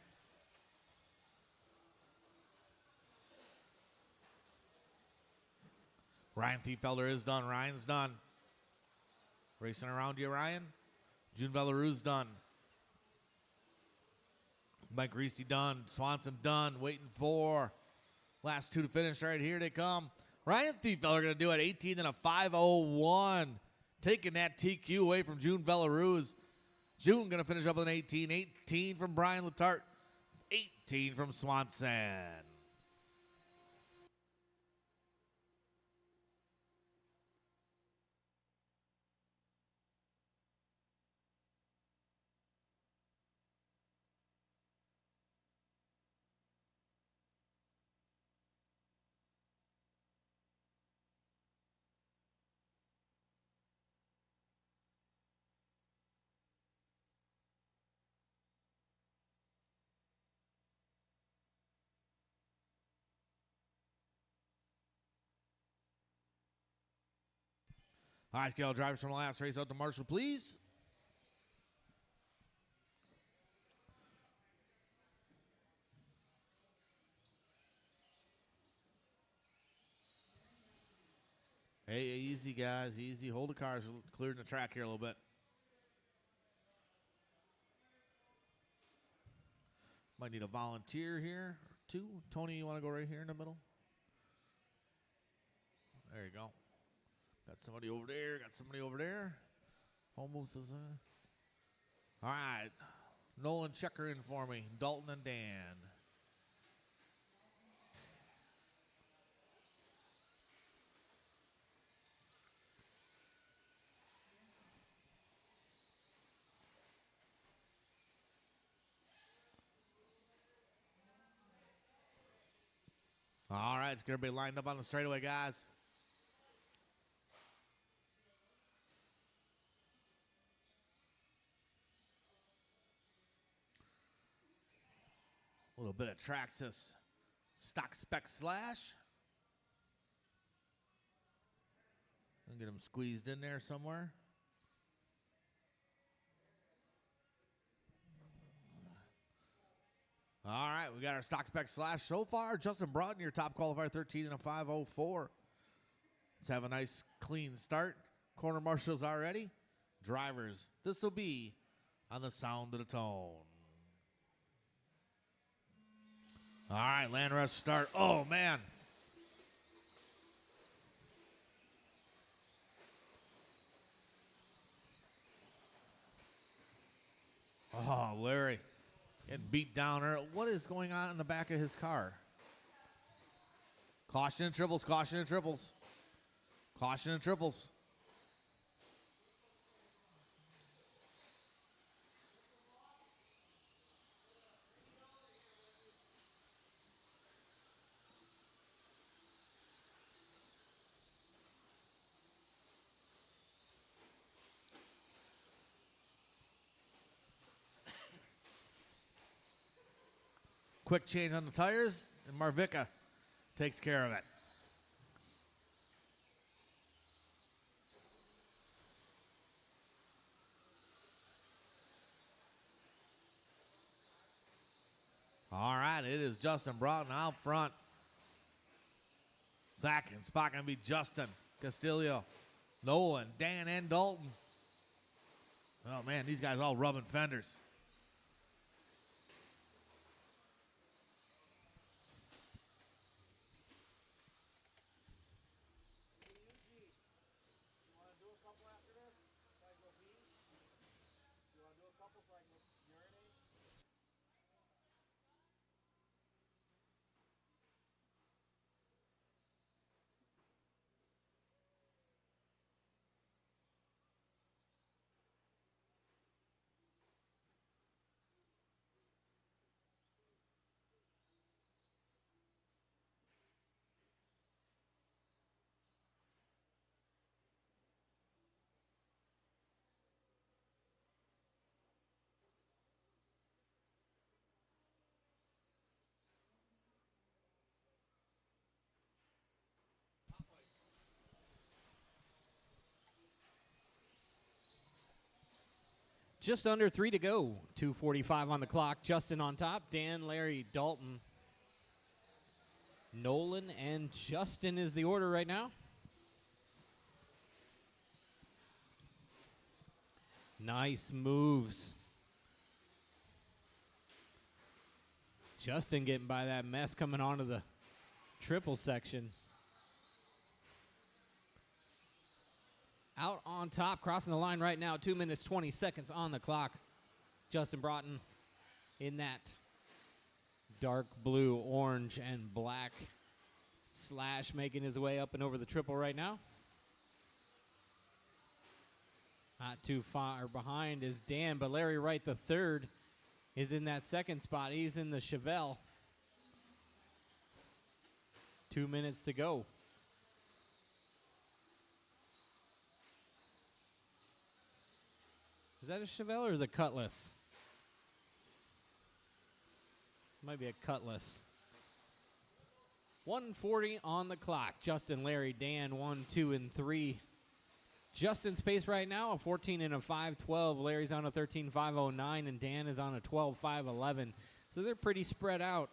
S1: Ryan Thiefelder is done. Ryan's done. Racing around you, Ryan. June Belarus done. Mike Reese done. Swanson done. Waiting for last 2 to finish. Right here they come. Ryan Thiefelder going to do it. 18 and a 5:01. Taking that TQ away from June Belarus. June going to finish up with an 18. 18 from Brian Letarte. 18 from Swanson. High scale drivers from the last race out to Marshall, please. Hey, easy, guys. Easy. Hold the cars. Clearing the track here a little bit. Might need a volunteer here. 2. Tony, you want to go right here in the middle? There you go. Got somebody over there. Got somebody over there. Almost is all right. Nolan, checker in for me. Dalton and Dan. All right, it's going to be lined up on the straightaway, guys. A little bit of Traxxas stock spec slash. I'll get them squeezed in there somewhere. All right, we got our stock spec slash so far. Justin Broughton, your top qualifier, 13 and a 504. Let's have a nice clean start. Corner marshals are ready. Drivers, this will be on the sound of the tone. All right, land rush start. Oh, man. Oh, Larry getting beat down. What is going on in the back of his car? Caution and triples, caution and triples. Caution and triples. Quick change on the tires, and Marvica takes care of it. All right, it is Justin Broughton out front. Zach and Spot going to be Justin, Castillo, Nolan, Dan, and Dalton. Oh, man, these guys all rubbing fenders.
S2: Just under 3 to go. 2:45 on the clock. Justin on top. Dan, Larry, Dalton, Nolan, and Justin is the order right now. Nice moves. Justin getting by that mess coming onto the triple section. Out on top, crossing the line right now, 2 minutes, 20 seconds on the clock. Justin Broughton in that dark blue, orange, and black slash, making his way up and over the triple right now. Not too far behind is Dan, but Larry Wright, the third, is in that second spot. He's in the Chevelle. 2 minutes to go. Is that a Chevelle or is it a Cutlass? Might be a Cutlass. 1:40 on the clock. Justin, Larry, Dan, 1, 2, and 3. Justin's pace right now, a 14 and a 5:12. Larry's on a 13.509, and Dan is on a 12.511. So they're pretty spread out.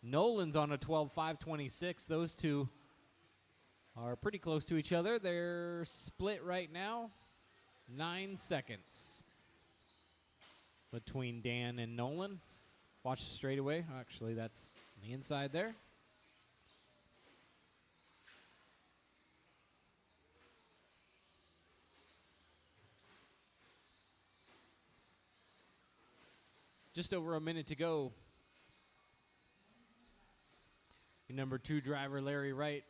S2: Nolan's on a 12.526. Those two are pretty close to each other. They're split right now. 9 seconds between Dan and Nolan. Watch the straightaway. Actually, that's on the inside there. Just over a minute to go. Your number 2 driver, Larry Wright.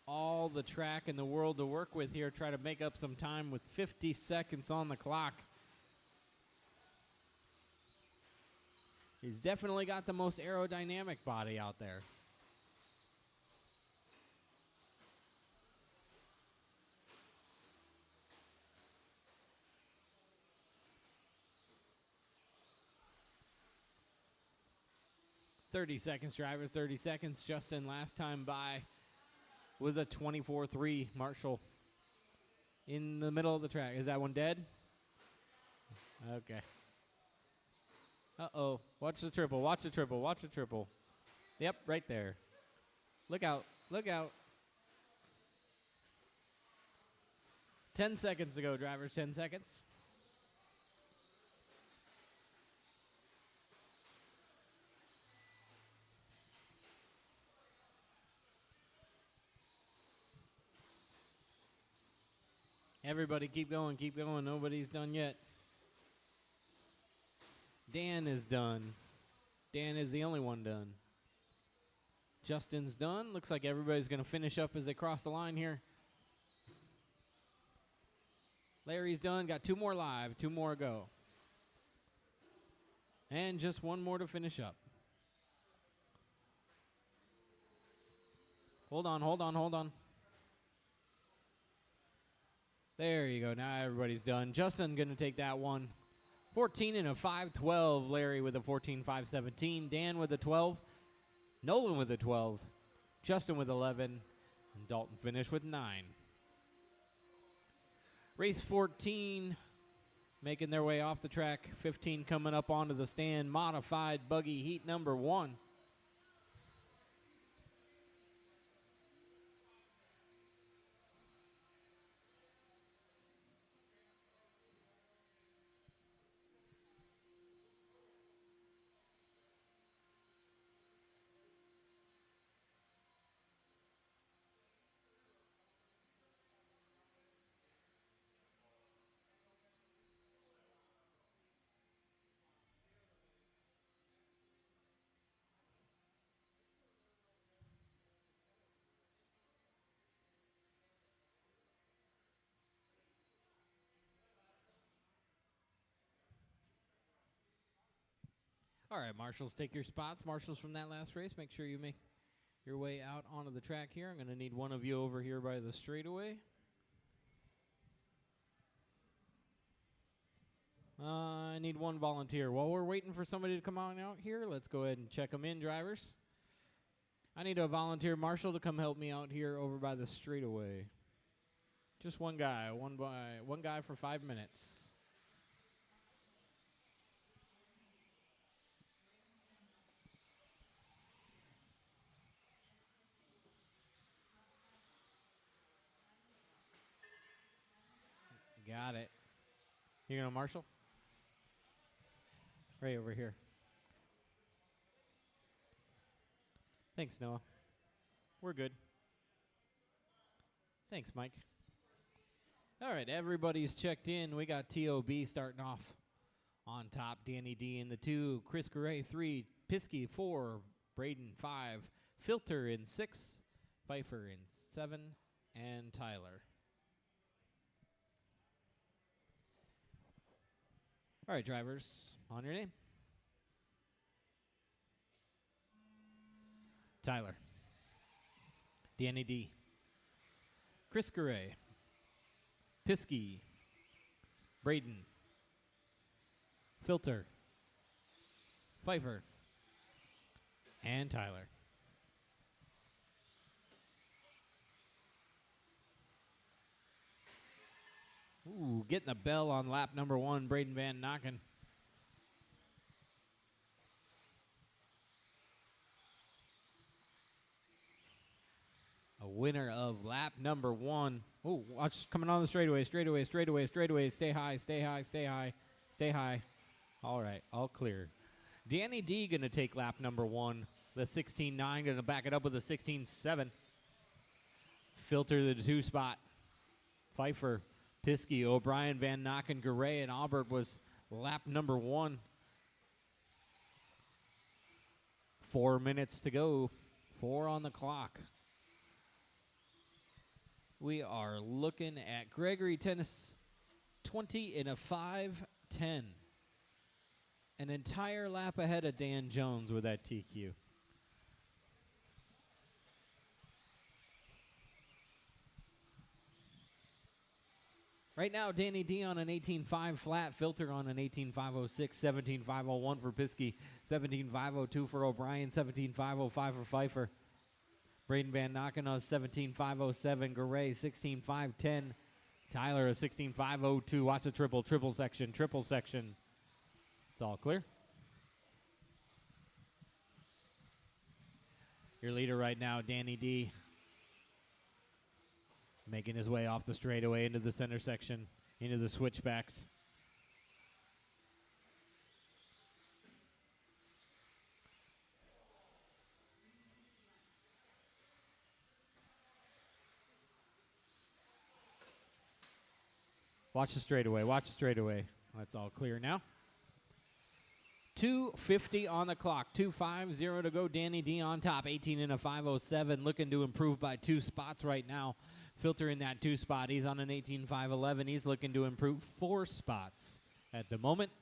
S2: All the track in the world to work with here. Try to make up some time with 50 seconds on the clock. He's definitely got the most aerodynamic body out there. 30 seconds, drivers, 30 seconds. Justin, last time by, was a 24-3. Marshall in the middle of the track. Is that one dead? Okay. Uh-oh. Watch the triple, watch the triple, watch the triple. Yep, right there. Look out, look out. 10 seconds to go, drivers, 10 seconds. Everybody keep going, keep going. Nobody's done yet. Dan is done. Dan is the only one done. Justin's done. Looks like everybody's going to finish up as they cross the line here. Larry's done. Got 2 more live. 2 more go. And just 1 more to finish up. Hold on, hold on, hold on. There you go. Now everybody's done. Justin going to take that one. 14 and a 5-12. Larry with a 14-5-17. Dan with a 12. Nolan with a 12. Justin with 11. And Dalton finished with 9. Race 14 making their way off the track. 15 coming up onto the stand. Modified buggy heat number 1. All right, marshals, take your spots. Marshals from that last race, make sure you make your way out onto the track here. I'm going to need one of you over here by the straightaway. I need one volunteer. While we're waiting for somebody to come on out here, let's go ahead and check them in, drivers. I need a volunteer marshal to come help me out here over by the straightaway. Just one guy, one guy for 5 minutes. Got it. You gonna marshal? Right over here. Thanks, Noah. We're good. Thanks, Mike. All right, everybody's checked in. We got TOB starting off on top. Danny D in the 2, Chris Garay 3, Piskey 4, Braden 5, Filter in 6, Pfeiffer in 7, and Tyler. All right, drivers, on your name. Tyler. Danny D. Chris Garay. Piskey. Braden. Filter. Pfeiffer. And Tyler. Ooh, getting the bell on lap number 1, Braden Van Nocken. A winner of lap number 1. Ooh, watch coming on the straightaway, straightaway, straightaway, straightaway. Stay high, stay high, stay high, stay high. All right, all clear. Danny D going to take lap number 1. The 16.9 going to back it up with a 16.7. Filter the 2 spot. Pfeiffer. Piskey, O'Brien, Van Nocken, Garay, and Aubert was lap number 1. 4 minutes to go. 4 on the clock. We are looking at Gregory Tennis, 20 in a 5-10. An entire lap ahead of Dan Jones with that TQ. Right now, Danny D on an 18.5 flat, Filter on an 18.506, 17.501 for Piskey, 17.502 for O'Brien, 17.505 for Pfeiffer. Braden Van Nocken on 17.507, Garay 16.510, Tyler a 16.502. Watch the triple section. It's all clear. Your leader right now, Danny D, making his way off the straightaway into the center section, into the switchbacks. Watch the straightaway. That's all clear now. 2:50 on the clock. 2:50 to go. Danny D on top. 18 in a 5:07. Looking to improve by 2 spots right now. Filter in that 2 spot. He's on an 18.511. He's looking to improve 4 spots at the moment.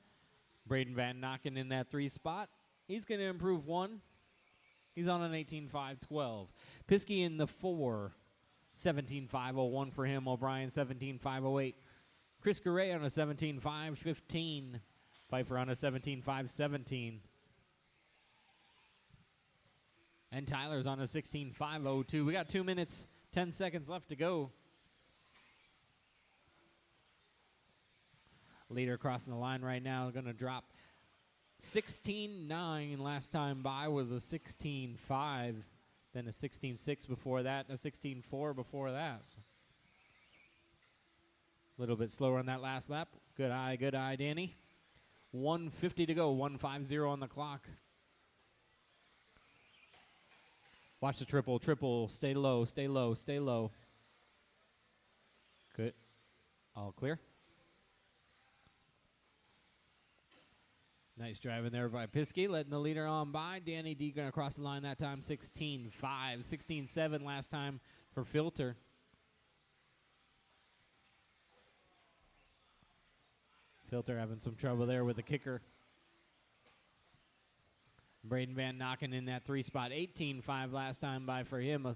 S2: Braden Van Nocken in that 3 spot. He's going to improve 1. He's on an 18.512. Piskey in the 4. 17.501 for him. O'Brien 17.508. Chris Garay on a 17.515. Pfeiffer on a 17.517. And Tyler's on a 16.502. We got 2 minutes, 10 seconds left to go. Leader crossing the line right now, going to drop 16.9. Last time by was a 16.5, then a 16.6 before that, and a 16.4 before that. So a little bit slower on that last lap. Good eye, Danny. 1:50 to go, 1:50 on the clock. Watch the triple, stay low. Good, all clear. Nice driving there by Piskey, letting the leader on by. Danny D gonna cross the line that time, 16.5, 16.7 last time for Filter. Filter having some trouble there with the kicker. Braden Van Nocken in that 3 spot. 18.5 last time by for him. A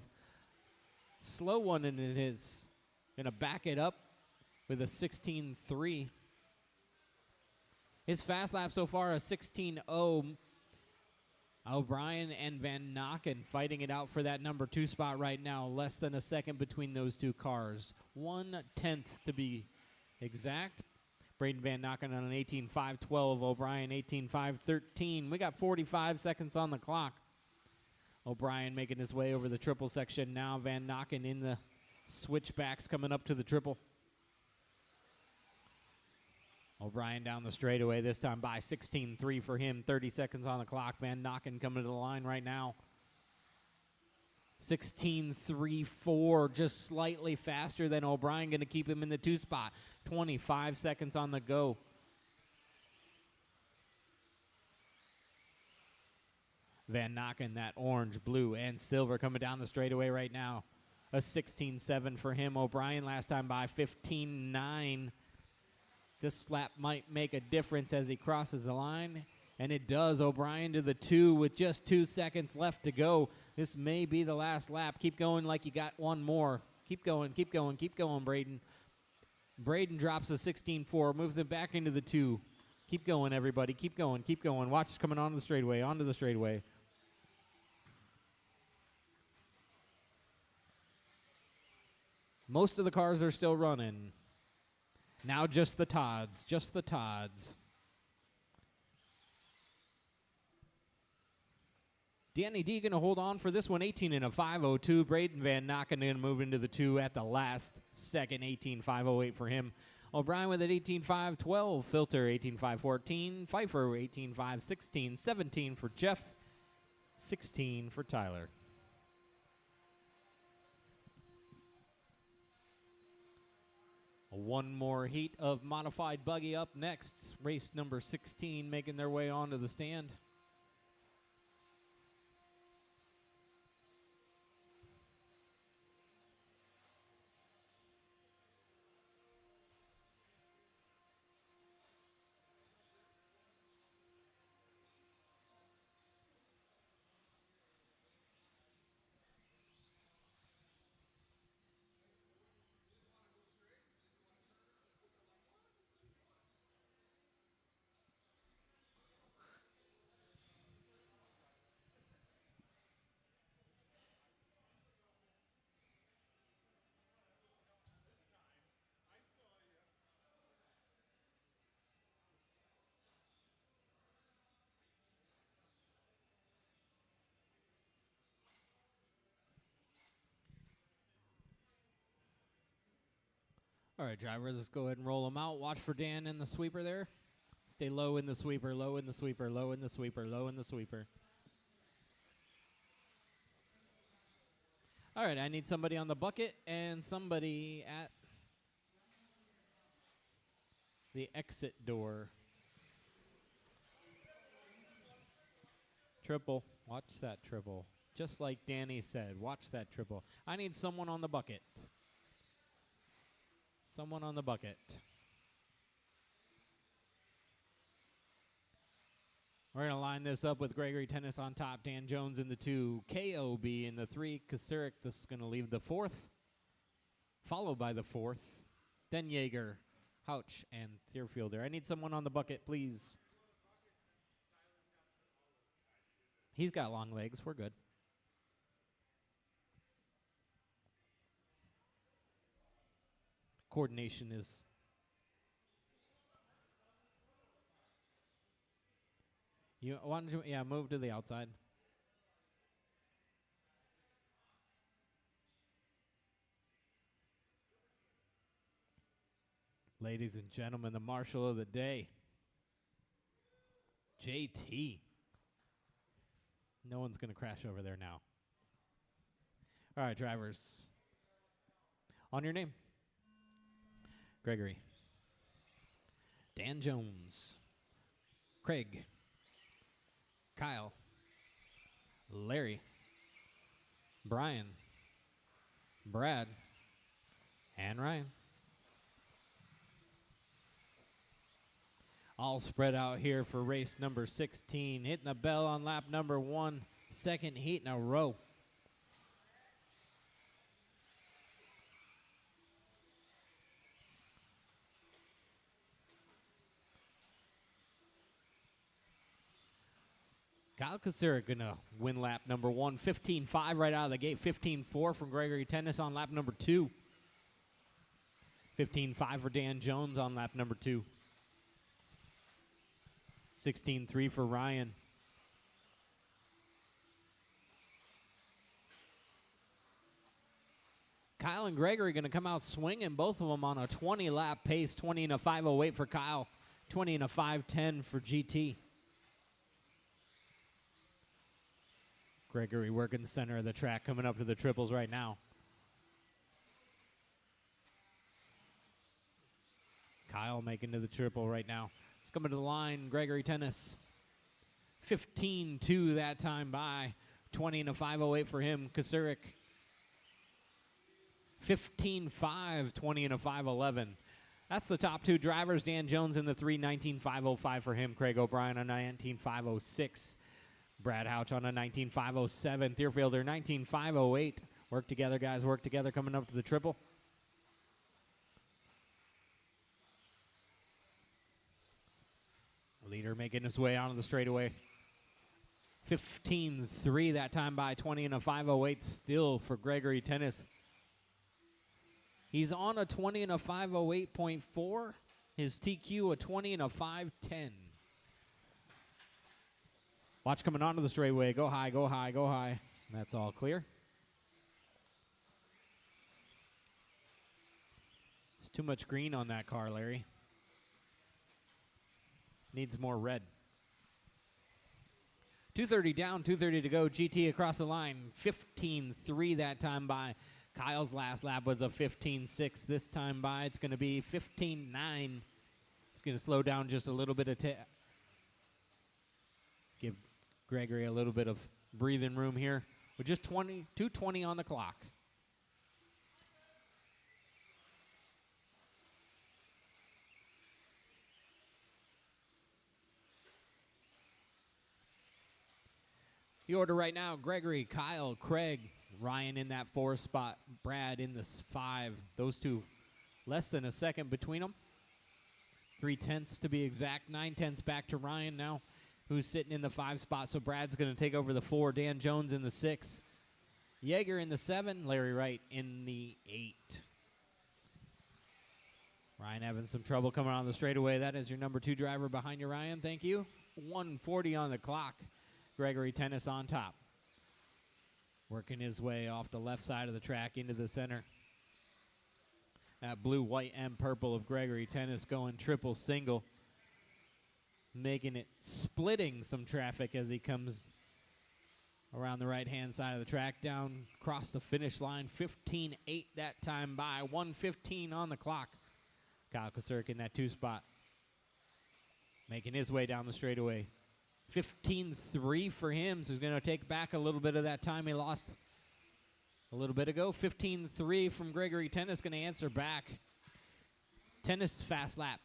S2: slow one, and it is going to back it up with a 16.3. His fast lap so far, a 16.0. O'Brien and Van Nocken fighting it out for that number 2 spot right now. Less than a second between those 2 cars. 1/10 to be exact. Braden Van Nocken on an 18.512. O'Brien 18.513. We got 45 seconds on the clock. O'Brien making his way over the triple section now. Van Nocken in the switchbacks coming up to the triple. O'Brien down the straightaway this time by 16.3 for him. 30 seconds on the clock. Van Nocken coming to the line right now. 16.34, just slightly faster than O'Brien, going to keep him in the 2 spot. 25 seconds on the go. Van Nocken, that orange, blue, and silver coming down the straightaway right now. A 16.7 for him. O'Brien last time by 15.9. This lap might make a difference as he crosses the line. And it does. O'Brien to the 2 with just 2 seconds left to go. This may be the last lap. Keep going like you got one more. Keep going, Braden. Braden drops a 16.4, moves it back into the 2. Keep going, everybody. Keep going. Watch this coming onto the straightaway. Most of the cars are still running. Now just the Todds. Danny D going to hold on for this one, 18 in a 5:02. Braden Van Nocken going to move into the 2 at the last second, 18.508 for him. O'Brien with an 18.512. Filter 18.514. Pfeiffer 18.516. 17 for Jeff. 16 for Tyler. One more heat of modified buggy up next. Race number 16 making their way onto the stand. All right, drivers, let's go ahead and roll them out. Watch for Dan in the sweeper there. Stay low in the sweeper, low in the sweeper, low in the sweeper, low in the sweeper. All right, I need somebody on the bucket and somebody at the exit door. Triple. Watch that triple. Just like Danny said, watch that triple. I need someone on the bucket. Someone on the bucket. We're going to line this up with Gregory Tennis on top, Dan Jones in the 2, KOB in the 3, Kasurek. This is going to leave the 4th, followed by the 4th, then Yeager, Houch, and Thierfielder. I need someone on the bucket, please. He's got long legs. We're good. Coordination is... why don't you, move to the outside. Ladies and gentlemen, the marshal of the day, JT. No one's going to crash over there now. All right, drivers. On your name. Gregory. Dan Jones. Craig. Kyle, Larry, Brian, Brad, and Ryan. All spread out here for race number 16. Hitting the bell on lap number 1. Second heat in a row. Kyle Kasurek going to win lap number 1. 15.5 right out of the gate. 15.4 from Gregory Tennis on lap number 2. 15.5 for Dan Jones on lap number 2. 16.3 for Ryan. Kyle and Gregory going to come out swinging, both of them on a 20-lap pace. 20 and a 5.08 for Kyle. 20 and a 5.10 for GT. Gregory working the center of the track, coming up to the triples right now. Kyle making to the triple right now. He's coming to the line, Gregory Tennis. 15.2 that time by. 20 and a 5.08 for him, Kasurek. 15.5, 20 and a 5.11. That's the top 2 drivers. Dan Jones in the 3, 19.505 for him. Craig O'Brien on 19.506. Brad Houch on a 19.507. Thierfielder 19.508. Work together, guys. Work together coming up to the triple. Leader making his way out of the straightaway. 15.3 that time by. 20 and a 5.08 still for Gregory Tennis. He's on a 20 and a 5.08.4. His TQ a 20 and a 5.10. Watch coming onto the straightaway. Go high, go high, go high. That's all clear. There's too much green on that car, Larry. Needs more red. 2:30 down, 2:30 to go. GT across the line. 15.3 that time by. Kyle's last lap was a 15.6 this time by. It's going to be 15.9. It's going to slow down just a little bit of give Gregory a little bit of breathing room here with just 2:20 on the clock. The order right now, Gregory, Kyle, Craig, Ryan in that 4 spot, Brad in the 5. Those two less than a second between them. 3/10 to be exact. 9/10 back to Ryan now, who's sitting in the 5 spot. So Brad's going to take over the 4. Dan Jones in the 6. Yeager in the 7. Larry Wright in the 8. Ryan having some trouble coming on the straightaway. That is your number 2 driver behind you, Ryan. Thank you. 1:40 on the clock. Gregory Tennis on top. Working his way off the left side of the track into the center. That blue, white, and purple of Gregory Tennis going triple single, making it, splitting some traffic as he comes around the right-hand side of the track, down across the finish line. 15-8 that time by, 1:15 on the clock. Kyle Kasurk in that 2 spot, making his way down the straightaway. 15-3 for him, so he's going to take back a little bit of that time he lost a little bit ago. 15-3 from Gregory Tennis, going to answer back. Tennis fast lap,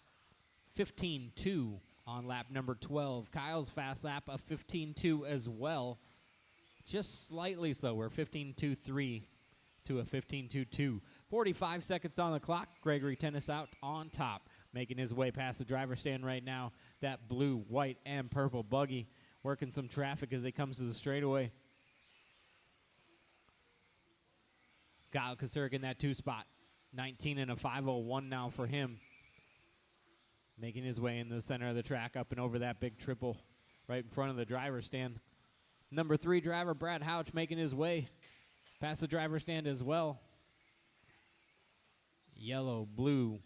S2: 15-2 on lap number 12. Kyle's fast lap, a 15-2 as well. Just slightly slower, 15-2-3 to a 15-2-2. 45 seconds on the clock. Gregory Tennis out on top, making his way past the driver's stand right now. That blue, white, and purple buggy working some traffic as he comes to the straightaway. Kyle Kasurk in that 2 spot. 19 and a 5:01 now for him. Making his way in the center of the track, up and over that big triple right in front of the driver's stand. Number 3 driver, Brad Houch, making his way past the driver's stand as well. Yellow, blue,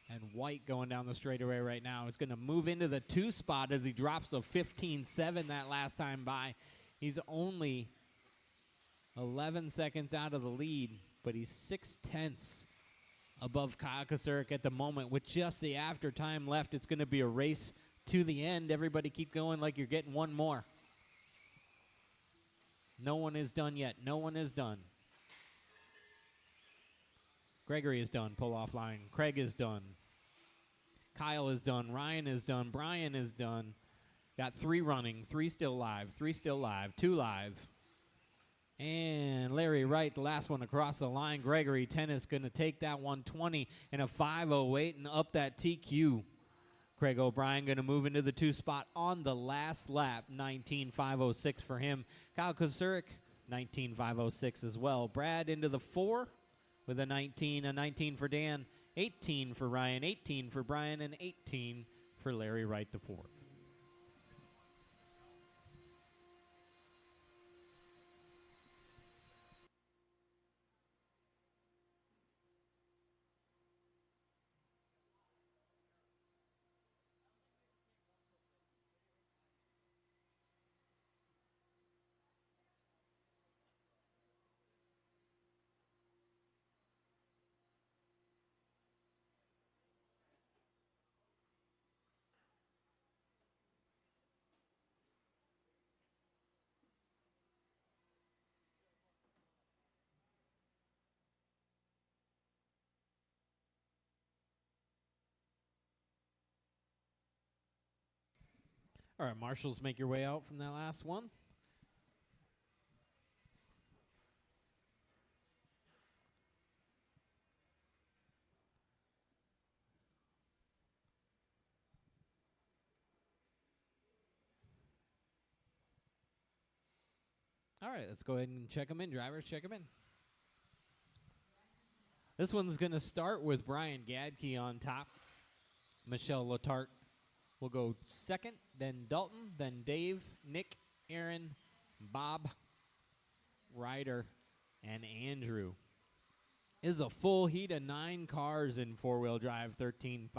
S2: and white going down the straightaway right now. It's going to move into the 2 spot as he drops a 15-7 that last time by. He's only 11 seconds out of the lead, but he's 0.6 above Kyle Kasurk at the moment. With just the after time left, it's going to be a race to the end. Everybody keep going like you're getting one more. No one is done yet. No one is done. Gregory is done. Pull off line. Craig is done. Kyle is done. Ryan is done. Brian is done. Got 3 running. 3 still live. 3 still live. 2 live. And Larry Wright, the last one across the line. Gregory Tennis going to take that 120 and a 5:08 and up that TQ. Craig O'Brien going to move into the 2 spot on the last lap. 19.506 for him. Kyle Kasurk, 19.506 as well. Brad into the 4 with a 19 for Dan, 18 for Ryan, 18 for Brian, and 18 for Larry Wright the 4th. All right, marshals, make your way out from that last one. All right, let's go ahead and check them in. Drivers, check them in. This one's going to start with Brian Gadke on top. Michelle Letarte will go second, then Dalton, then Dave, Nick, Aaron, Bob, Ryder, and Andrew. Is a full heat of 9 cars in four-wheel drive, 13.5.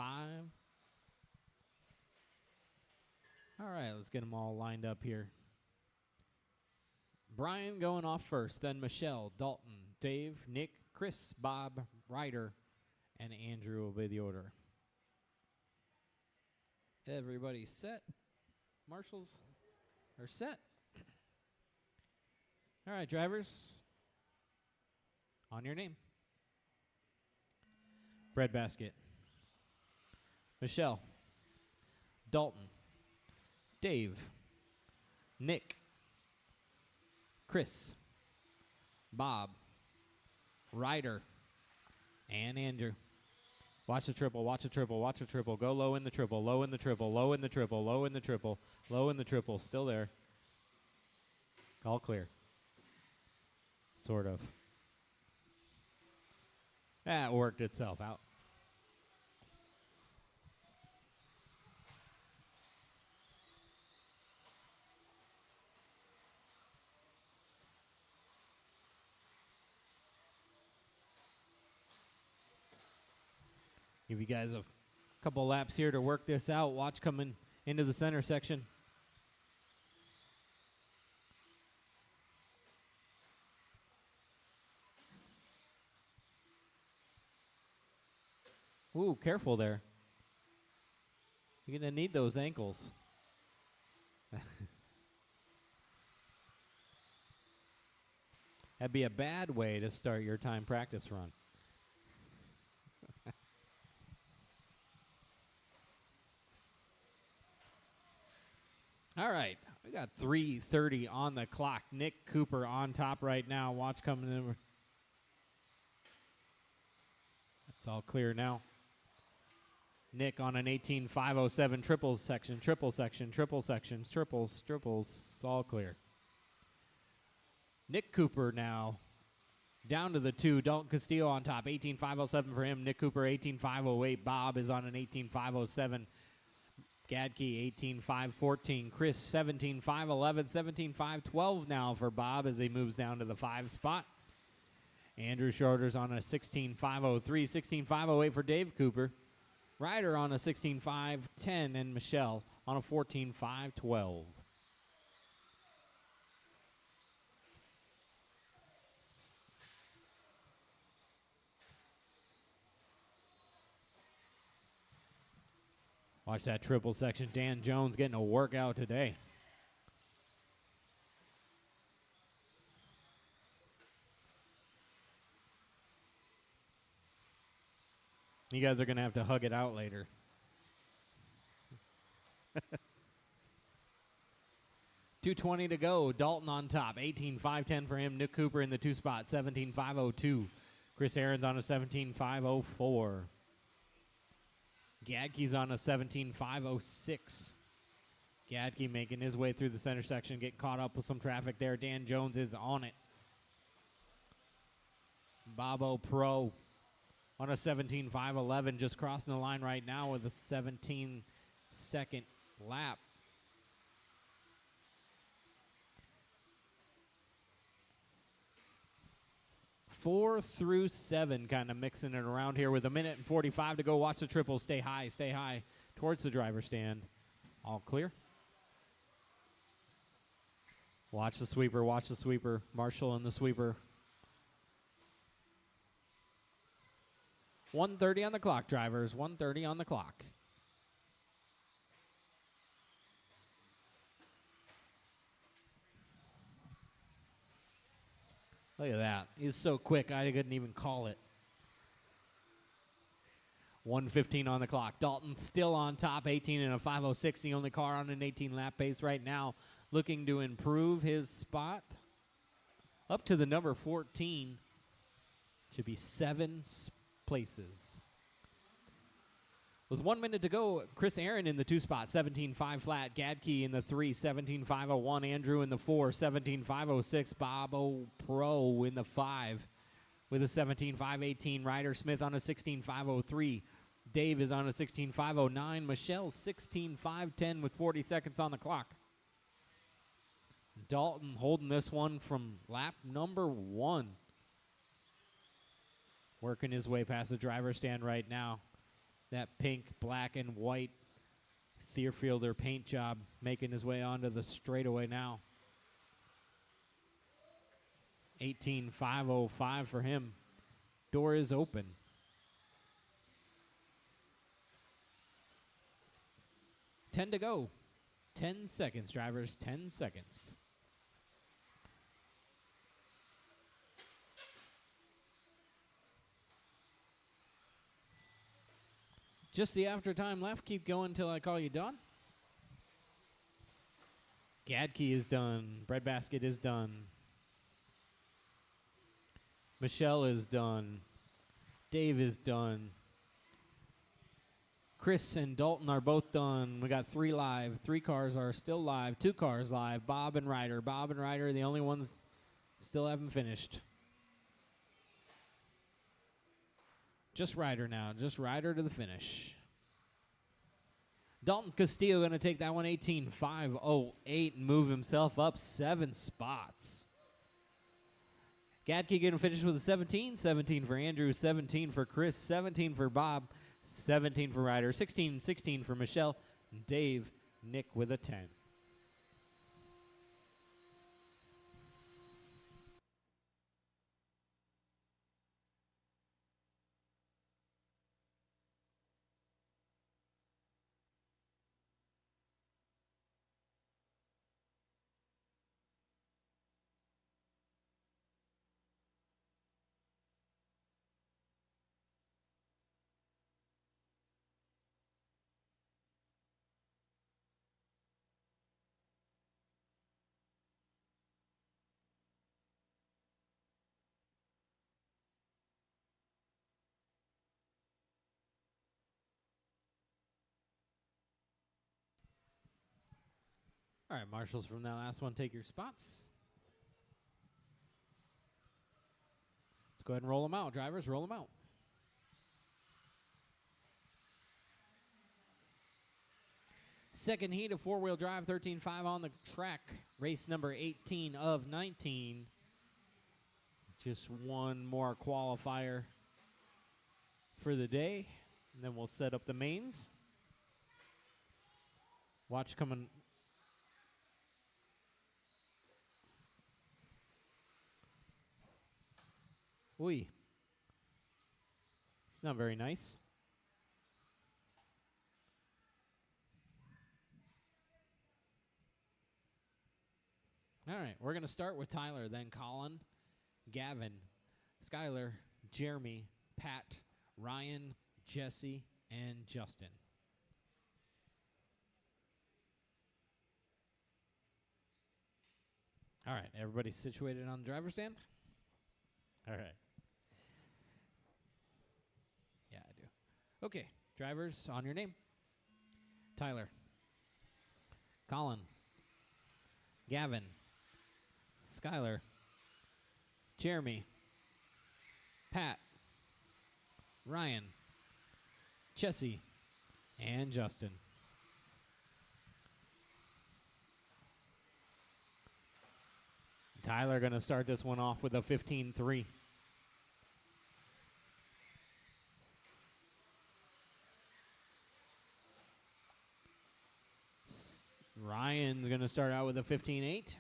S2: All right, let's get them all lined up here. Brian going off first, then Michelle, Dalton, Dave, Nick, Chris, Bob, Ryder, and Andrew will be the order. Everybody set. Marshals are set. All right, drivers, on your name. Breadbasket. Michelle. Dalton. Dave. Nick. Chris. Bob. Ryder. And Andrew. Watch the triple, watch the triple, watch the triple. Go low in the triple, low in the triple, low in the triple, low in the triple, low in the triple. Still there. All clear. Sort of. That worked itself out. Give you guys a couple laps here to work this out. Watch coming into the center section. Ooh, careful there. You're going to need those ankles. That'd be a bad way to start your time practice run. All right, we got 3:30 on the clock. Nick Cooper on top right now. Watch coming in. It's all clear now. Nick on an 18.507 triples, all clear. Nick Cooper now down to the 2. Dalton Castillo on top, 18.507 for him. Nick Cooper, 18.508. Bob is on an 18.507. Gadke, 18.514. Chris, 17.511. 17.512 now for Bob as he moves down to the 5 spot. Andrew Shorter's on a 16.503. 16.508 for Dave Cooper. Ryder on a 16.510. And Michelle on a 14.512. Watch that triple section. Dan Jones getting a workout today. You guys are going to have to hug it out later. $2:20 to go. Dalton on top. 18.510 for him. Nick Cooper in the 2 spot. 17.502. Chris Aaron's on a 17.504. Gadke's on a 17.506. Gadke making his way through the center section, getting caught up with some traffic there. Dan Jones is on it. Bobo Pro on a 17.511, just crossing the line right now with a 17-second lap. Four through 7, kind of mixing it around here with 1:45 to go. Watch the triples. Stay high towards the driver's stand. All clear. Watch the sweeper. Marshall and the sweeper. 1:30 on the clock, drivers. 1:30 on the clock. Look at that. He's so quick, I couldn't even call it. 1:15 on the clock. Dalton still on top, 18 and a 506. The only car on an 18-lap pace right now, looking to improve his spot. Up to the number 14. Should be 7 places. With 1 minute to go, Chris Aaron in the 2 spot, 17.5 flat. Gadke in the 3, 17.501. Andrew in the 4, 17.506. Bobo Pro in the 5 with a 17.518. Ryder Smith on a 16.503. Dave is on a 16.509. Michelle 16.510 with 40 seconds on the clock. Dalton holding this one from lap number 1. Working his way past the driver's stand right now. That pink, black, and white Thierfielder paint job making his way onto the straightaway now. 18.505 for him. Door is open. 10 to go. 10 seconds, drivers. 10 seconds. Just the after time left. Keep going until I call you done. Gadke is done. Breadbasket is done. Michelle is done. Dave is done. Chris and Dalton are both done. We got 3 live. 3 cars are still live. 2 cars live. Bob and Ryder. Bob and Ryder, the only ones still haven't finished. Just Ryder now. Just Ryder to the finish. Dalton Castillo going to take that one 18.508 and move himself up 7 spots. Gadke going to finish with a 17. 17 for Andrew. 17 for Chris. 17 for Bob. 17 for Ryder, 16 for Michelle, Dave, Nick with a 10. All right, marshals from that last one, take your spots. Let's go ahead and roll them out. Drivers, roll them out. Second heat of four-wheel drive, 13.5 on the track. Race number 18 of 19. Just one more qualifier for the day, and then we'll set up the mains. Watch coming. Ooh. It's not very nice. All right, we're going to start with Tyler, then Colin, Gavin, Skylar, Jeremy, Pat, Ryan, Jesse, and Justin. All right, everybody situated on the driver's stand? All right. Yeah, I do. Okay, drivers, on your name. Tyler, Colin, Gavin, Skylar, Jeremy, Pat, Ryan, Jesse, and Justin. Tyler going to start this one off with a 15-3. Ryan's going to start out with a 15-8.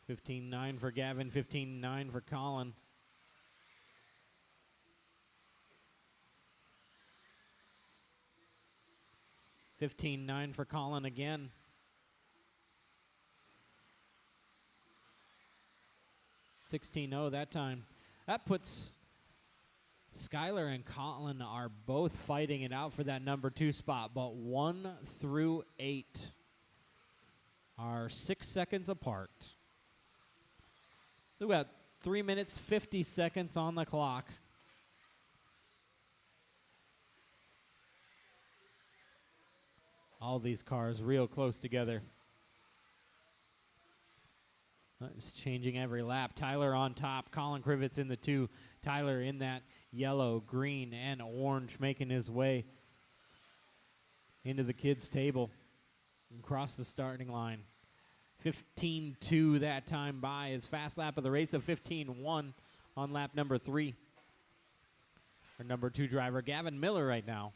S2: 15-9 for Gavin, 15-9 for Colin. $15-9 for Colin again. $16-0 that time. That puts Skylar and Colin are both fighting it out for that number 2 spot, but 1 through 8 are 6 seconds apart. We've got 3 minutes, 50 seconds on the clock. All these cars real close together. It's changing every lap. Tyler on top. Colin Krivitz in the 2. Tyler in that yellow, green, and orange, making his way into the kids' table and across the starting line. 15-2 that time by his fast lap of the race of 15-1 on lap number 3. Our number 2 driver, Gavin Miller, right now,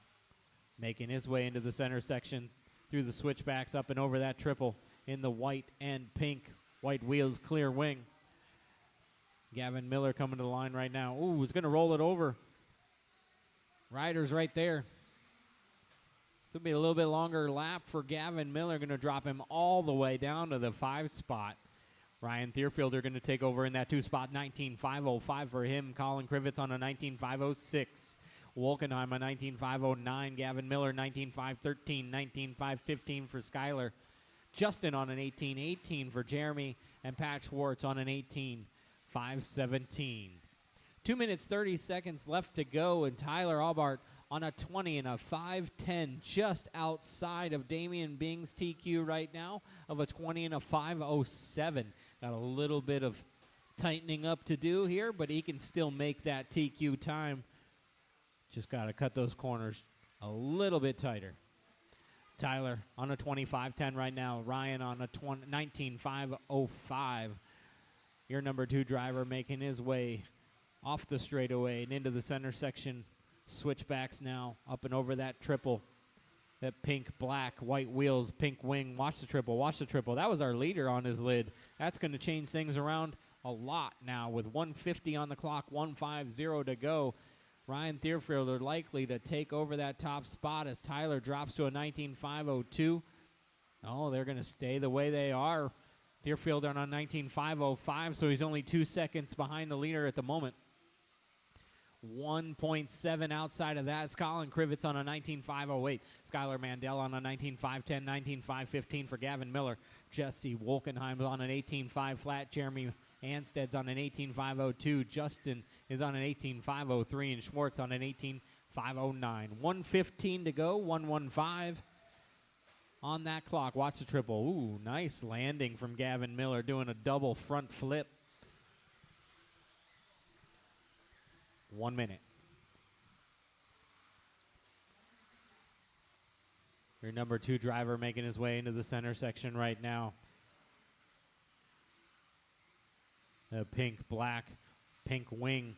S2: making his way into the center section through the switchbacks up and over that triple in the white and pink. White wheels, clear wing. Gavin Miller coming to the line right now. Ooh, he's going to roll it over. Ryder's right there. It's going to be a little bit longer lap for Gavin Miller. Going to drop him all the way down to the 5 spot. Ryan Thierfielder going to take over in that 2 spot. 19.505 for him. Colin Krivitz on a 19.506. Wolkenheim a 19.509. Gavin Miller 19.513. 19.515 for Skylar. Justin on an 18.18 for Jeremy, and Pat Schwartz on an 18.517. 2 minutes, 30 seconds left to go, and Tyler Albart on a 20 and a 5.10, just outside of Damian Bing's TQ right now of a 20 and a 5.07. Got a little bit of tightening up to do here, but he can still make that TQ time. Just got to cut those corners a little bit tighter. Tyler on a 25.10 right now. Ryan on a 19.505. Your number 2 driver making his way off the straightaway and into the center section. Switchbacks now, up and over that triple. That pink, black, white wheels, pink wing. Watch the triple, watch the triple. That was our leader on his lid. That's going to change things around a lot now with 150 on the clock, 150 to go. Ryan Thierfielder likely to take over that top spot as Tyler drops to a 19.502. Oh, they're going to stay the way they are. Thierfielder on a 19.505, so he's only 2 seconds behind the leader at the moment. 1.7 outside of that is Colin Krivitz on a 19.508. Skylar Mandel on a 19.510, 19.515 for Gavin Miller. Jesse Wolkenheim on an 18.5 flat. Jeremy Anstead's on an 18.502. Justin is on an 18.503, and Schwartz on an 18.509. 1:15 to go, 1:15 on that clock. Watch the triple. Ooh, nice landing from Gavin Miller, doing a double front flip. 1 minute. Your number 2 driver making his way into the center section right now. The pink, black, pink wing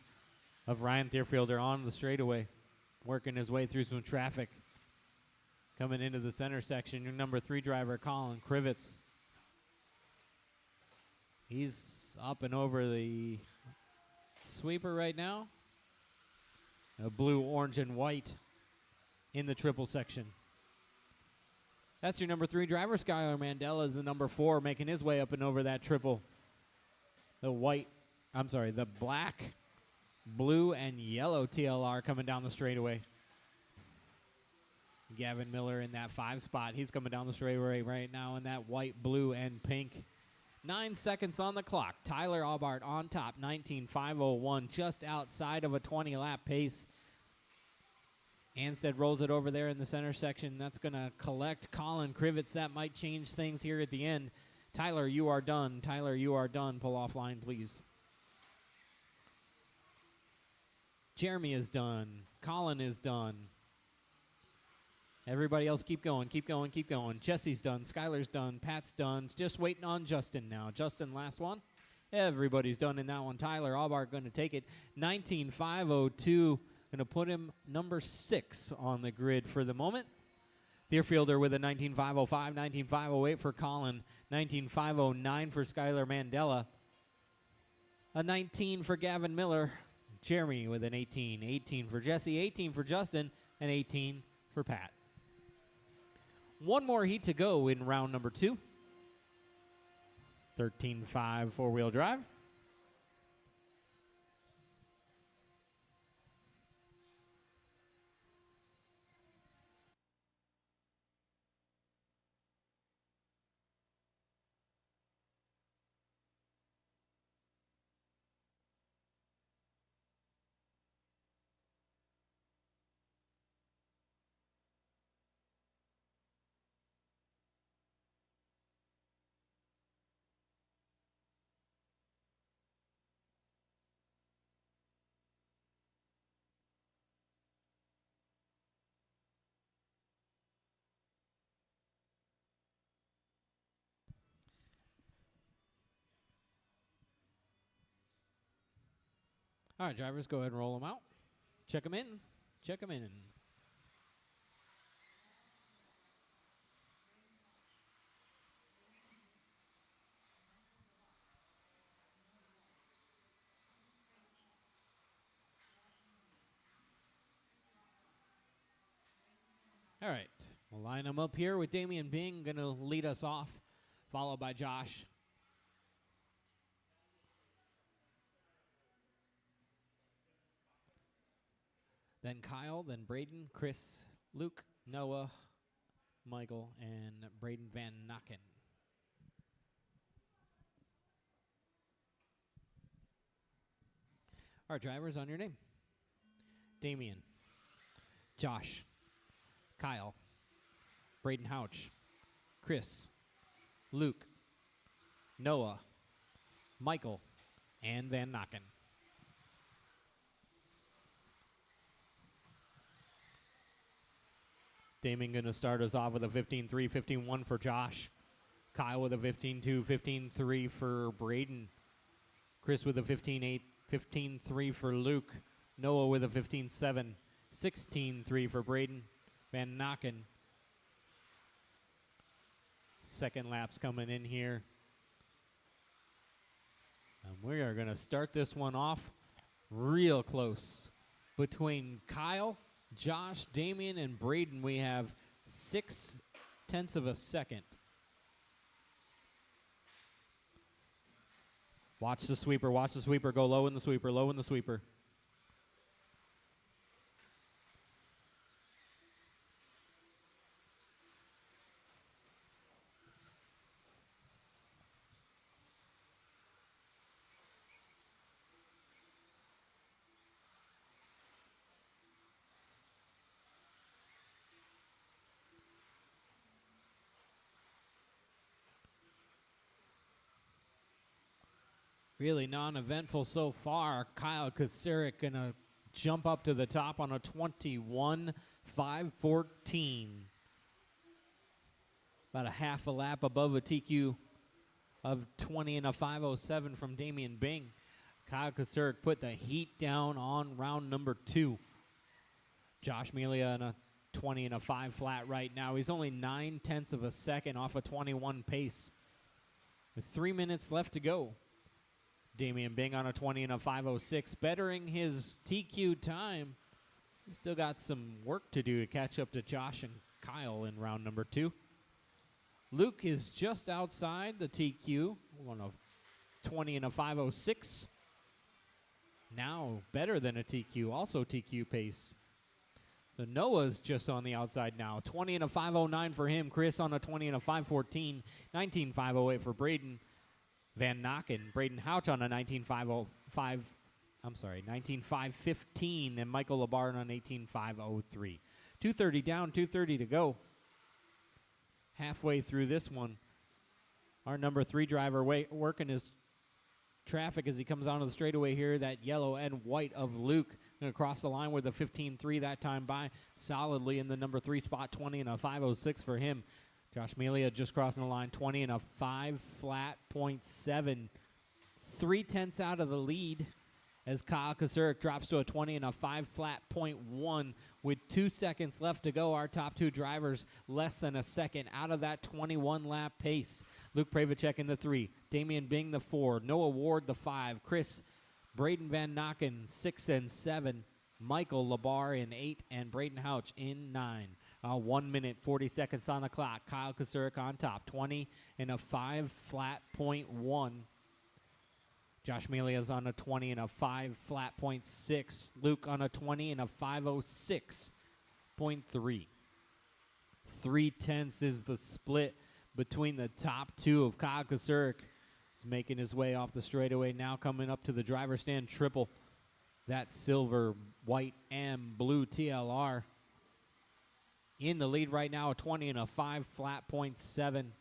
S2: of Ryan Thierfielder on the straightaway, working his way through some traffic. Coming into the center section, your number 3 driver, Colin Krivitz. He's up and over the sweeper right now. A blue, orange, and white in the triple section. That's your number 3 driver. Skylar Mandela is the number 4, making his way up and over that triple. The black, blue, and yellow TLR coming down the straightaway. Gavin Miller in that 5 spot. He's coming down the straightaway right now in that white, blue, and pink. 9 seconds on the clock. Tyler Aubart on top, 19.501, just outside of a 20-lap pace. Anstead rolls it over there in the center section. That's going to collect Colin Krivitz. That might change things here at the end. Tyler, you are done. Tyler, you are done. Pull off line, please. Jeremy is done. Colin is done. Everybody else keep going, keep going, keep going. Jesse's done. Skylar's done. Pat's done. Just waiting on Justin now. Justin, last one. Everybody's done in that one. Tyler Aubart going to take it. 19.502. Going to put him number 6 on the grid for the moment. Thierfielder with a 19.505, 19.508 for Colin, 19.509 for Skylar Mandela, a 19 for Gavin Miller, Jeremy with an 18, 18 for Jesse, 18 for Justin, and 18 for Pat. One more heat to go in round number 2. 13.5 four-wheel drive. All right, drivers, go ahead and roll them out. Check them in. Check them in. All right, we'll line them up here with Damian Bing going to lead us off, followed by Josh. Then Kyle, then Braden, Chris, Luke, Noah, Michael, and Braden Van Naken. All right, drivers, on your name. Damian, Josh, Kyle, Braden Houch, Chris, Luke, Noah, Michael, and Van Naken. Damon going to start us off with a 15-3, 15-1 for Josh. Kyle with a 15-2, 15-3 for Braden. Chris with a 15-8, 15.3 for Luke. Noah with a 15.7. 16.3 for Braden Van Nokken. Second lap's coming in here. And we are going to start this one off real close. Between Kyle, Josh, Damian, and Braden, we have 0.6 of a second. Watch the sweeper, go low in the sweeper, low in the sweeper. Really non-eventful so far. Kyle Kasarik gonna jump up to the top on a 21.514. About a half a lap above a TQ of 20 and a 507 from Damian Bing. Kyle Kasarik put the heat down on round number 2. Josh Melia in a 20 and a 5 flat right now. He's only 0.9 of a second off a 21 pace. With 3 minutes left to go. Damian Bing on a 20 and a 506, bettering his TQ time. He's still got some work to do to catch up to Josh and Kyle in round number 2. Luke is just outside the TQ on a 20 and a 506. Now better than a TQ, also TQ pace. The Noah's just on the outside now. 20 and a 509 for him. Chris on a 20 and a 514. 19.508 for Braden Van Nokken. Braden Houch on a 19.515, and Michael Labarn on 18.503. 2:30 down, 2:30 to go. Halfway through this one, our number 3 driver working his traffic as he comes onto the straightaway here. That yellow and white of Luke going to cross the line with a 15.3 that time by, solidly in the number 3 spot. 20 and a 506 for him. Josh Melia just crossing the line, 20 and a 5 flat, 0.7. 0.3 out of the lead as Kyle Kasarik drops to a 20 and a 5 flat, 0.1. With 2 seconds left to go, our top 2 drivers less than a second out of that 21 lap pace. Luke Pravacek in the 3, Damian Bing the 4, Noah Ward the 5, Chris Braden Van Nokken 6 and 7, Michael Labar in 8, and Braden Houch in 9. 1 minute, 40 seconds on the clock. Kyle Kasarik on top, 20 and a 5 flat, 0.1. Josh Melia's on a 20 and a 5 flat, 0.6. Luke on a 20 and a 506, 0.3. 0.3 is the split between the top 2 of Kyle Kasarik. He's making his way off the straightaway now, coming up to the driver's stand triple. That silver, white, and blue TLR. In the lead right now, a 20 and a 5 flat, 0.7.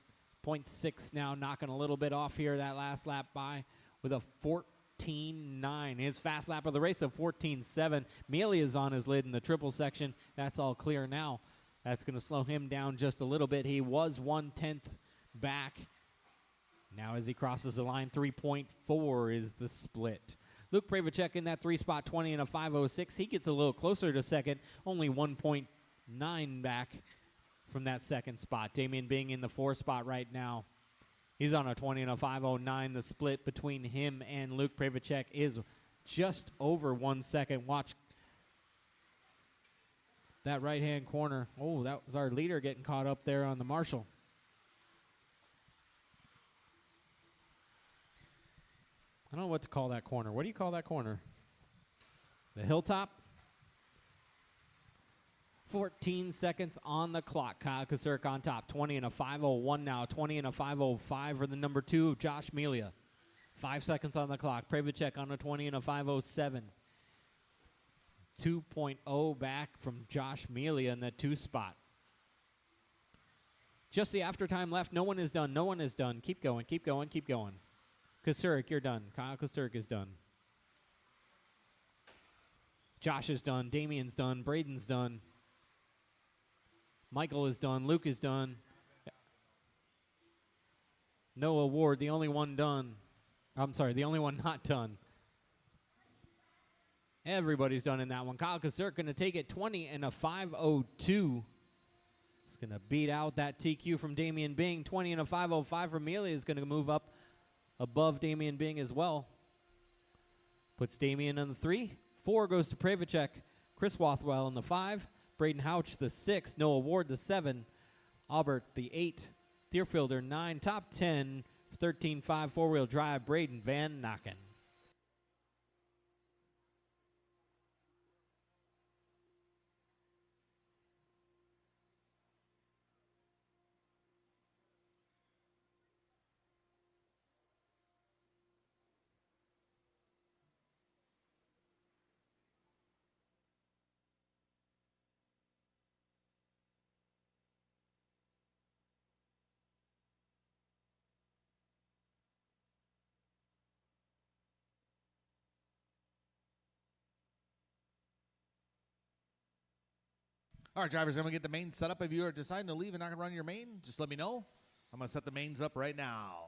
S2: 0.6 now, knocking a little bit off here that last lap by with a 14.9. His fast lap of the race of 14.7. Melia's on his lid in the triple section. That's all clear now. That's going to slow him down just a little bit. He was 1/10 back. Now as he crosses the line, 3.4 is the split. Luke Pravacek in that 3 spot, 20 and a 506. He gets a little closer to second, only 1.9 back from that second spot. Damian Bing in the 4 spot right now. He's on a 20 and a 509. The split between him and Luke Pravacek is just over 1 second. Watch that right-hand corner. Oh, that was our leader getting caught up there on the Marshall. I don't know what to call that corner. What do you call that corner? The hilltop? 14 seconds on the clock. Kyle Kasarik on top. 20 and a 501 now. 20 and a 505 for the number 2 of Josh Melia. 5 seconds on the clock. Pravacek on a 20 and a 507. 2.0 back from Josh Melia in that 2 spot. Just the after time left. No one is done. No one is done. Keep going. Keep going. Keep going. Kasarik, you're done. Kyle Kasarik is done. Josh is done. Damian's done. Braden's done. Michael is done. Luke is done. Noah Ward, the only one done. I'm sorry, the only one not done. Everybody's done in that one. Kyle Kasert going to take it 20 and a 5:02. It's going to beat out that TQ from Damian Bing. 20 and a 5:05 from Mealy is going to move up above Damian Bing as well. Puts Damian on the 3. 4 goes to Pravacek. Chris Wathwell in the 5. Braden Houch the 6. Noah Ward the 7. Aubert the 8. Deerfielder 9. Top 10. 13.5 four-wheel drive. Braden Van Naken.
S1: All right, drivers, I'm going to get the main set up. If you are deciding to leave and not going to run your main, just let me know. I'm going to set the mains up right now.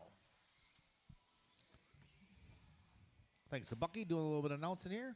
S1: Thanks to Bucky doing a little bit of announcing here.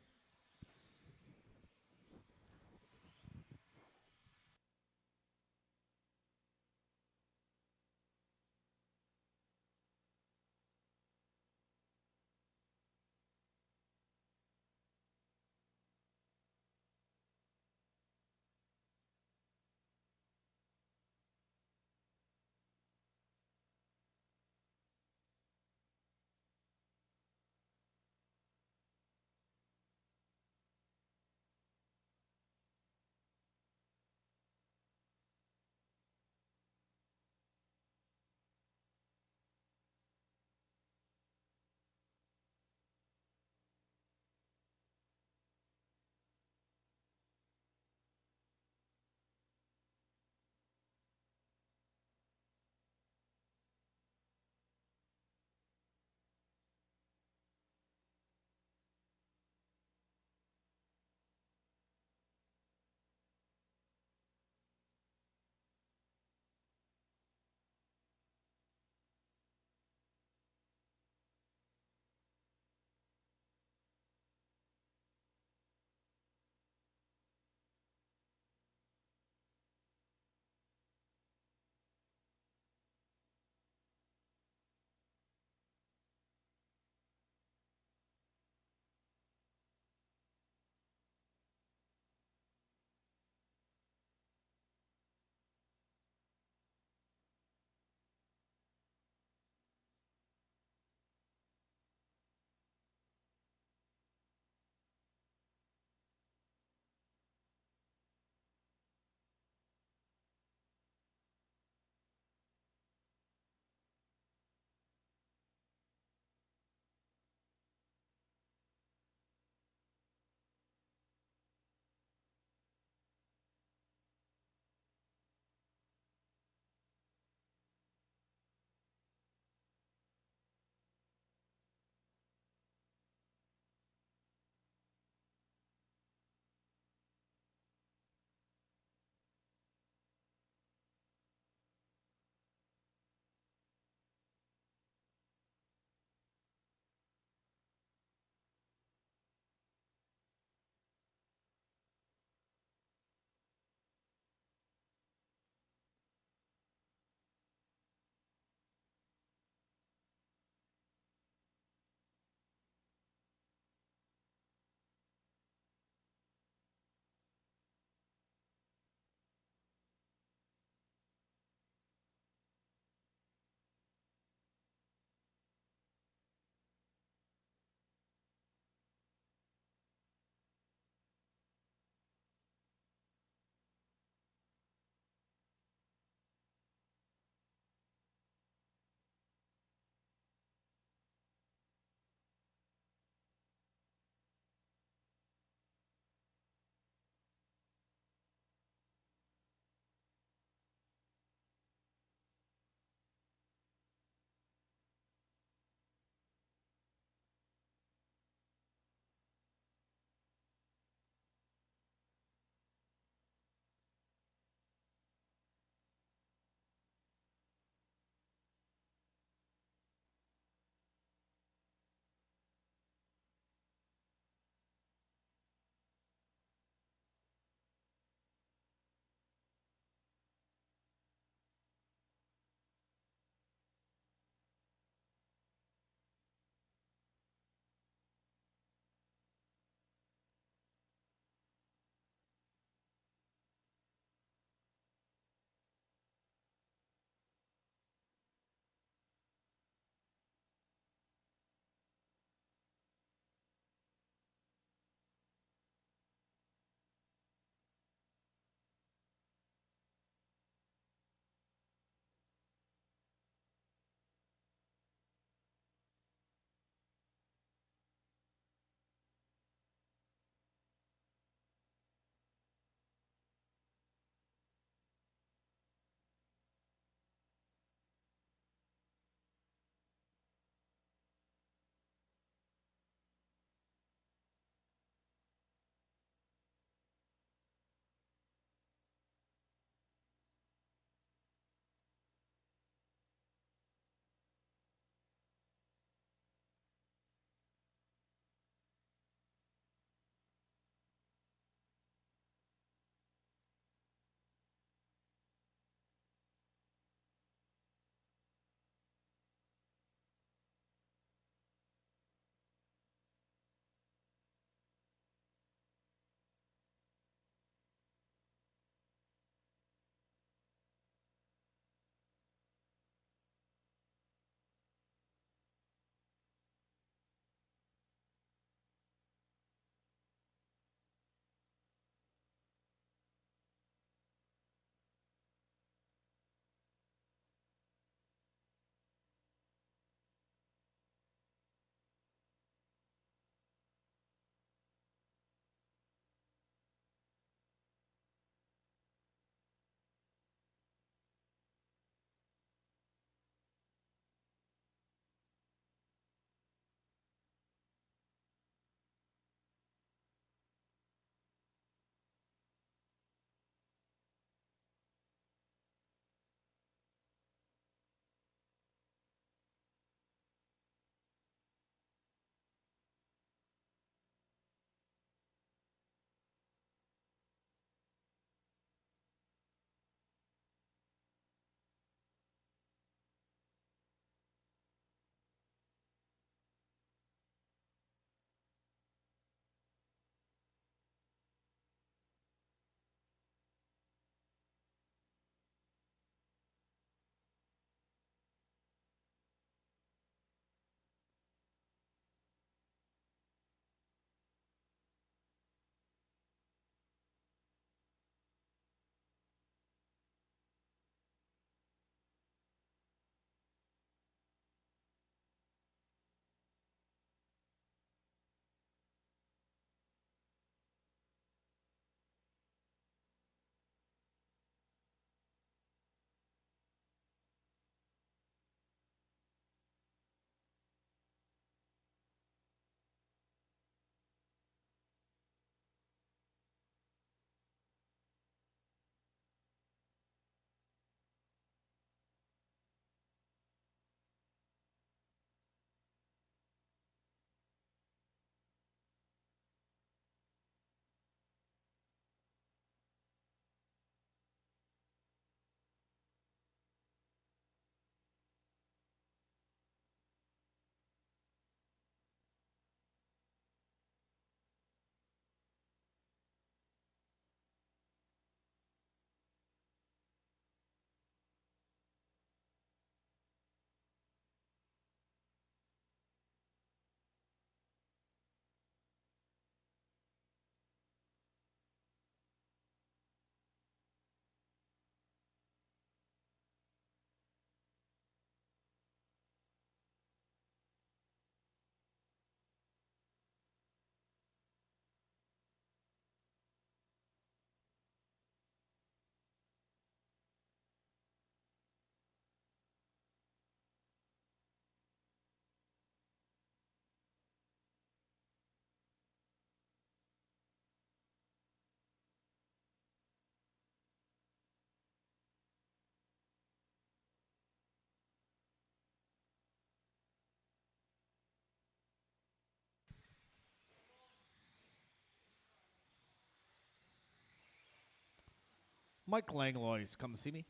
S1: Mike Langlois, come see me.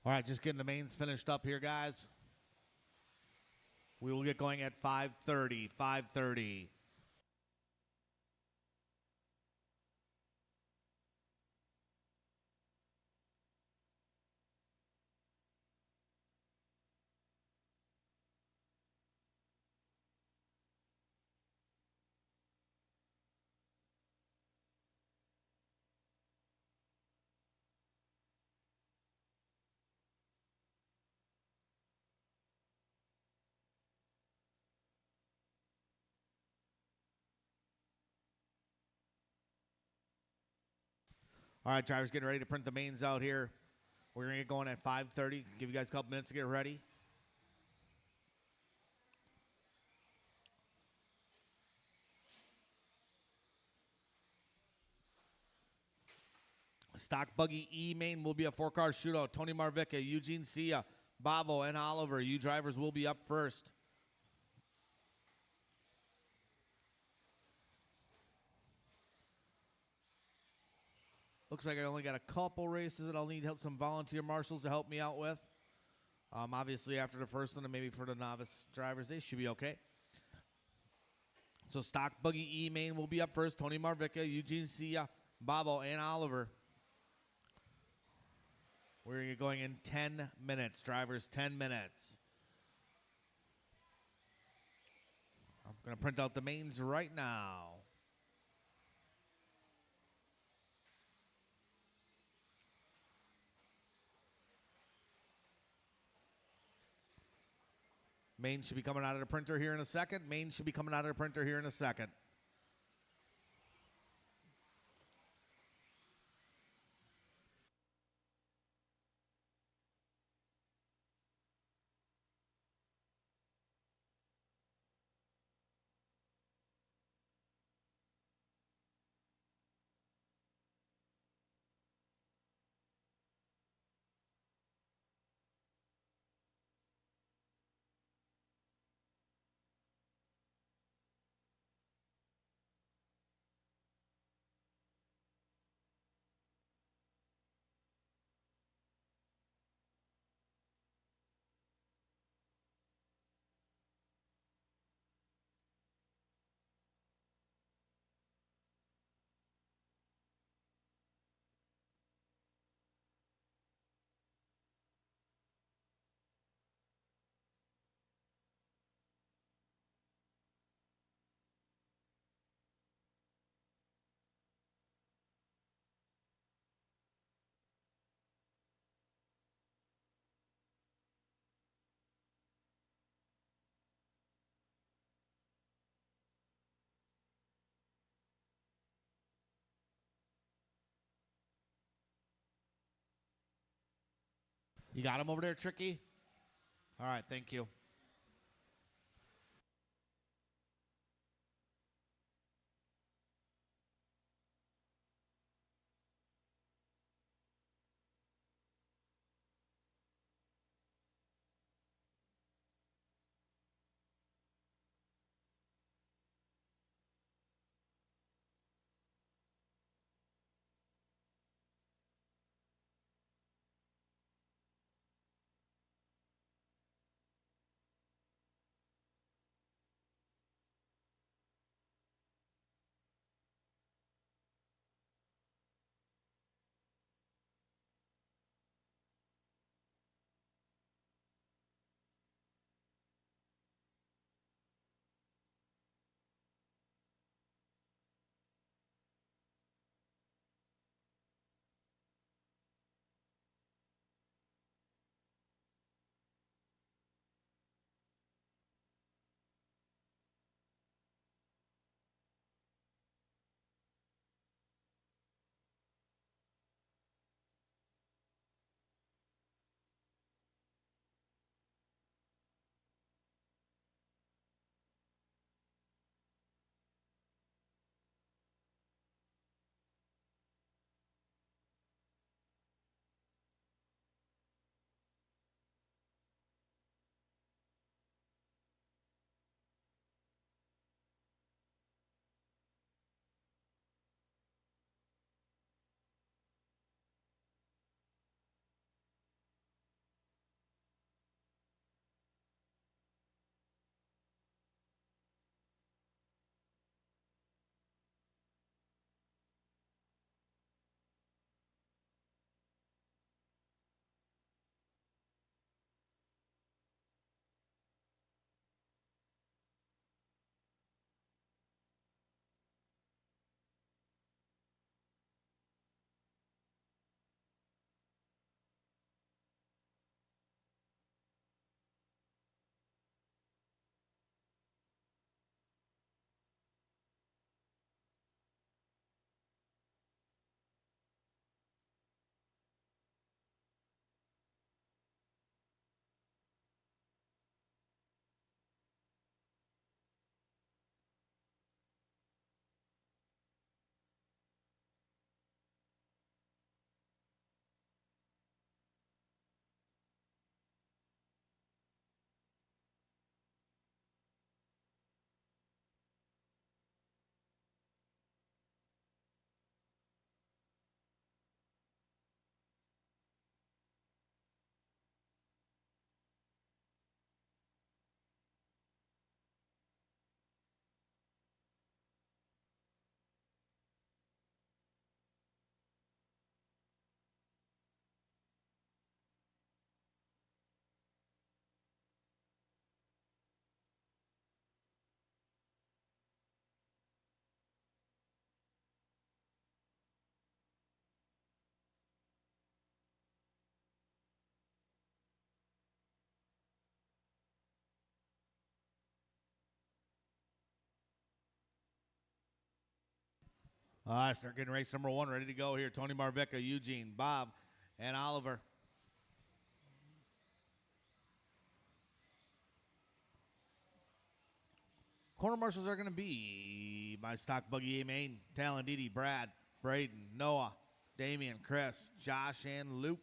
S1: All right, just getting the mains finished up here, guys. We will get going at 5:30. 5:30. All right, drivers getting ready to print the mains out here. We're going to get going at 5:30. Give you guys a couple minutes to get ready. Stock buggy E main will be a 4-car shootout. Tony Marvica, Eugene Sia, Bobo, and Oliver. You drivers will be up first. Looks like I only got a couple races that I'll need some volunteer marshals to help me out with. Obviously, after the first one, and maybe for the novice drivers, they should be okay. So stock buggy E main will be up first. Tony Marvica, Eugene Sia, Bobo, and Oliver. We're going to get going in 10 minutes, drivers, 10 minutes. I'm going to print out the mains right now. Main should be coming out of the printer here in a second. Main should be coming out of the printer here in a second. You got him over there, Tricky? All right, thank you. Start getting race number 1 ready to go here. Tony Marvecca, Eugene, Bob, and Oliver. Corner marshals are going to be my stock buggy A main, Talon, Didi, Brad, Braden, Noah, Damian, Chris, Josh, and Luke.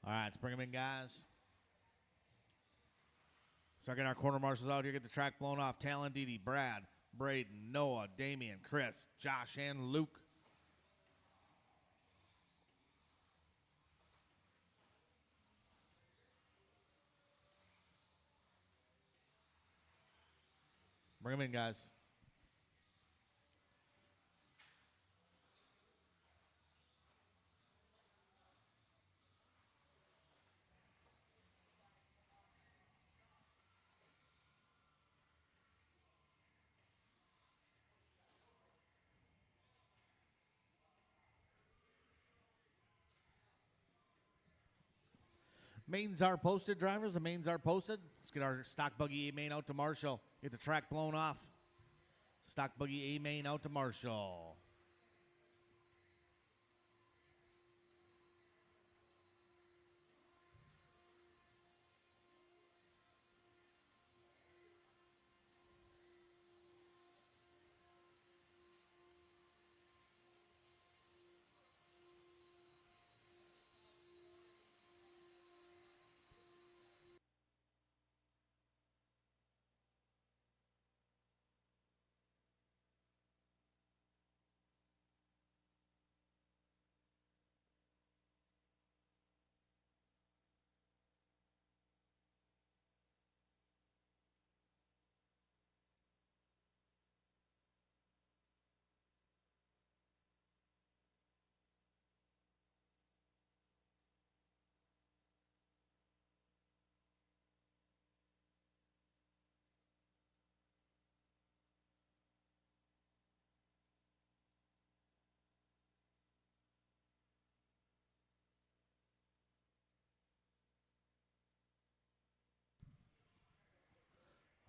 S1: All right, let's bring them in, guys. Start getting our corner marshals out here. Get the track blown off. Talon, Didi, Brad, Braden, Noah, Damian, Chris, Josh, and Luke. Bring them in, guys. Mains are posted, drivers. The mains are posted. Let's get our stock buggy A main out to Marshall. Get the track blown off. Stock buggy A main out to Marshall.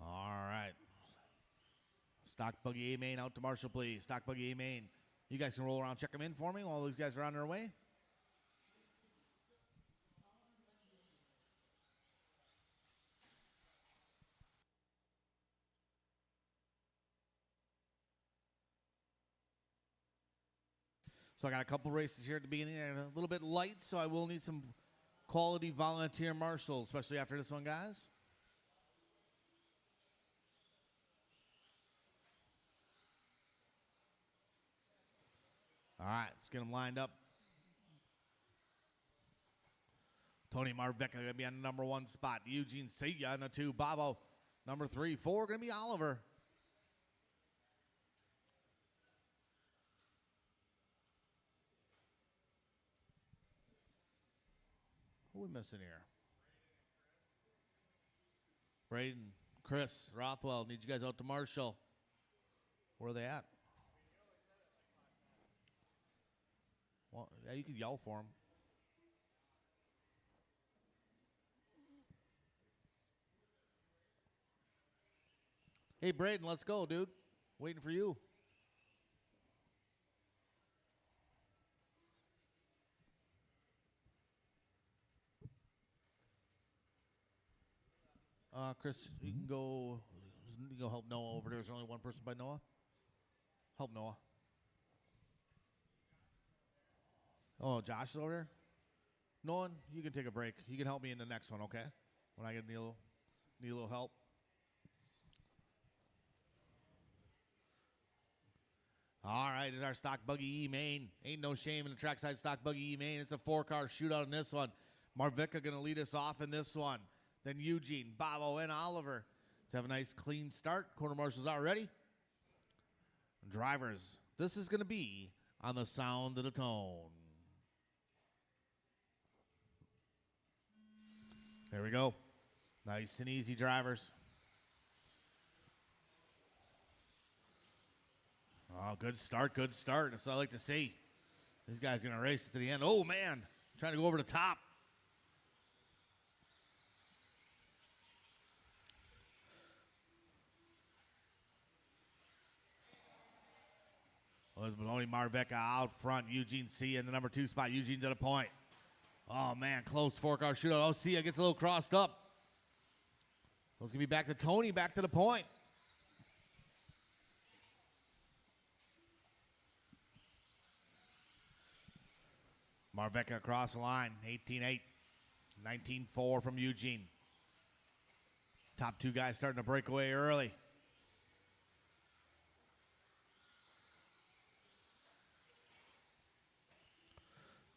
S1: All right. Stock buggy A main out to Marshall, please. Stock buggy A main. You guys can roll around, check them in for me while these guys are on their way. So I got a couple races here at the beginning. They're a little bit light, so I will need some quality volunteer marshals, especially after this one, guys. All right, let's get them lined up. Tony Marvecca going to be on the number 1 spot. Eugene Sia on the 2. Bobo, number 3. 4 going to be Oliver. Who are we missing here? Braden, Chris, Rothwell. Need you guys out to Marshall. Where are they at? Well, yeah, you can yell for them. Hey, Braden, let's go, dude. Waiting for you. Chris, you can go help Noah over there. There's only one person by Noah. Help Noah. Oh, Josh is over there? Noah, you can take a break. You can help me in the next one, okay? When I need a little help. All right, it's our stock buggy E main. Ain't no shame in the trackside stock buggy E main. It's a 4-car shootout in this one. Marvica going to lead us off in this one. Then Eugene, Bobo, and Oliver. Let's have a nice clean start. Corner marshals are ready. Drivers, this is going to be on the sound of the tone. There we go. Nice and easy, drivers. Oh, good start, good start. That's what I like to see. These guys are going to race it to the end. Oh, man. Trying to go over the top. Well, there's Maloney Marvica out front. Eugene C in the number 2 spot. Eugene to the point. Oh, man, close 4-car shootout. Oh, Cia gets a little crossed up. So it's going to be back to Tony, back to the point. Marvica across the line, 18-8, 19-4 from Eugene. Top 2 guys starting to break away early.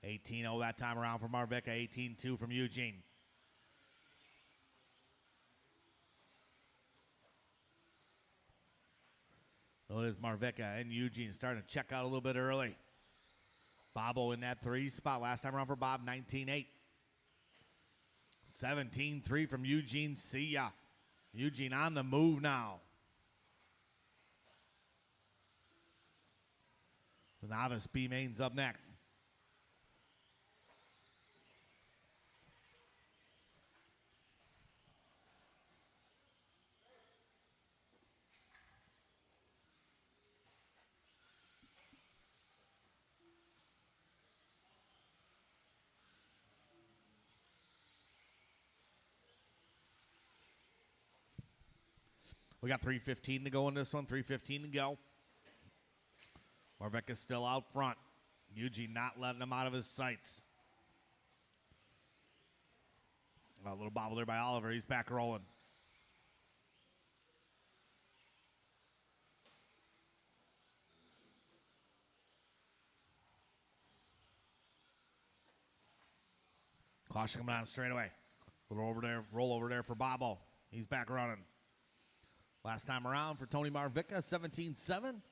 S1: $18-0 that time around for Marvica, 18-2 from Eugene. So it is Marvica and Eugene starting to check out a little bit early. Bobo in that 3 spot. Last time around for Bob, 19-8. 17-3 from Eugene Cia. Eugene on the move now. The Novice B main's up next. We got 3:15 to go in this one, 3:15 to go. Marvica's still out front. Eugene not letting him out of his sights. A little bobble there by Oliver. He's back rolling. Caution coming on straight away. Little over there, roll over there for Bobo. He's back running. Last time around for Tony Marvica, 17-7. Going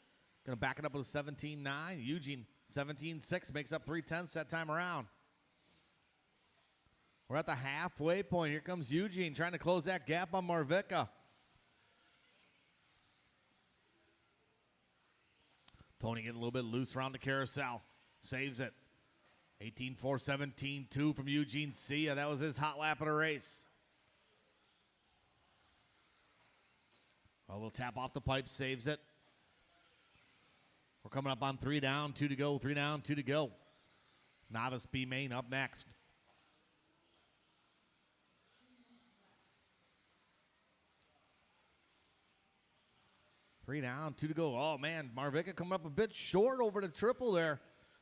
S1: to back it up with a 17-9. Eugene, 17-6, makes up 3/10 that time around. We're at the halfway point. Here comes Eugene trying to close that gap on Marvica. Tony getting a little bit loose around the carousel. Saves it. 18-4, 17-2 from Eugene Cia. That was his hot lap of the race. A little tap off the pipe, saves it. We're coming up on 3 down, 2 to go, 3 down, 2 to go. Novice B main up next. Three down, 2 to go. Oh, man, Marvica coming up a bit short over the triple there.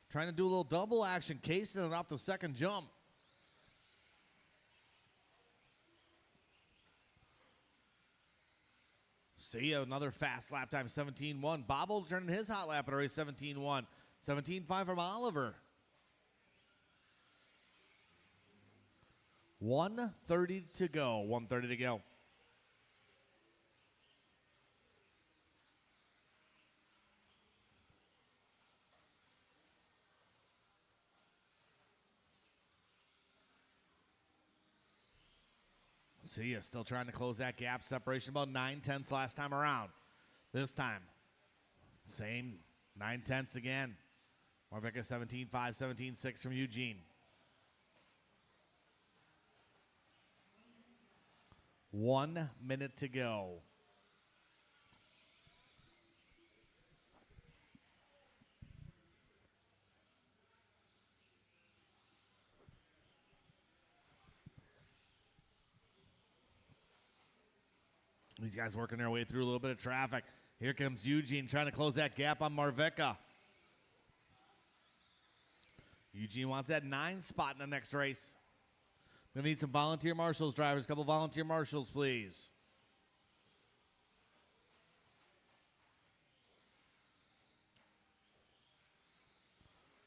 S1: Trying to do a little double action, casing it off the second jump. See another fast lap time, 17-1. Bobo turning his hot lap at a race, 17-1. 17-5 from Oliver. 1:30 to go. 1:30 to go. Cia still trying to close that gap. Separation about 9/10 last time around. This time, same 9/10 again. Marvica 17-5, 17-6 from Eugene. 1 minute to go. These guys working their way through a little bit of traffic. Here comes Eugene trying to close that gap on Marvica. Eugene wants that 9 spot in the next race. We're going to need some volunteer marshals, drivers. A couple volunteer marshals, please.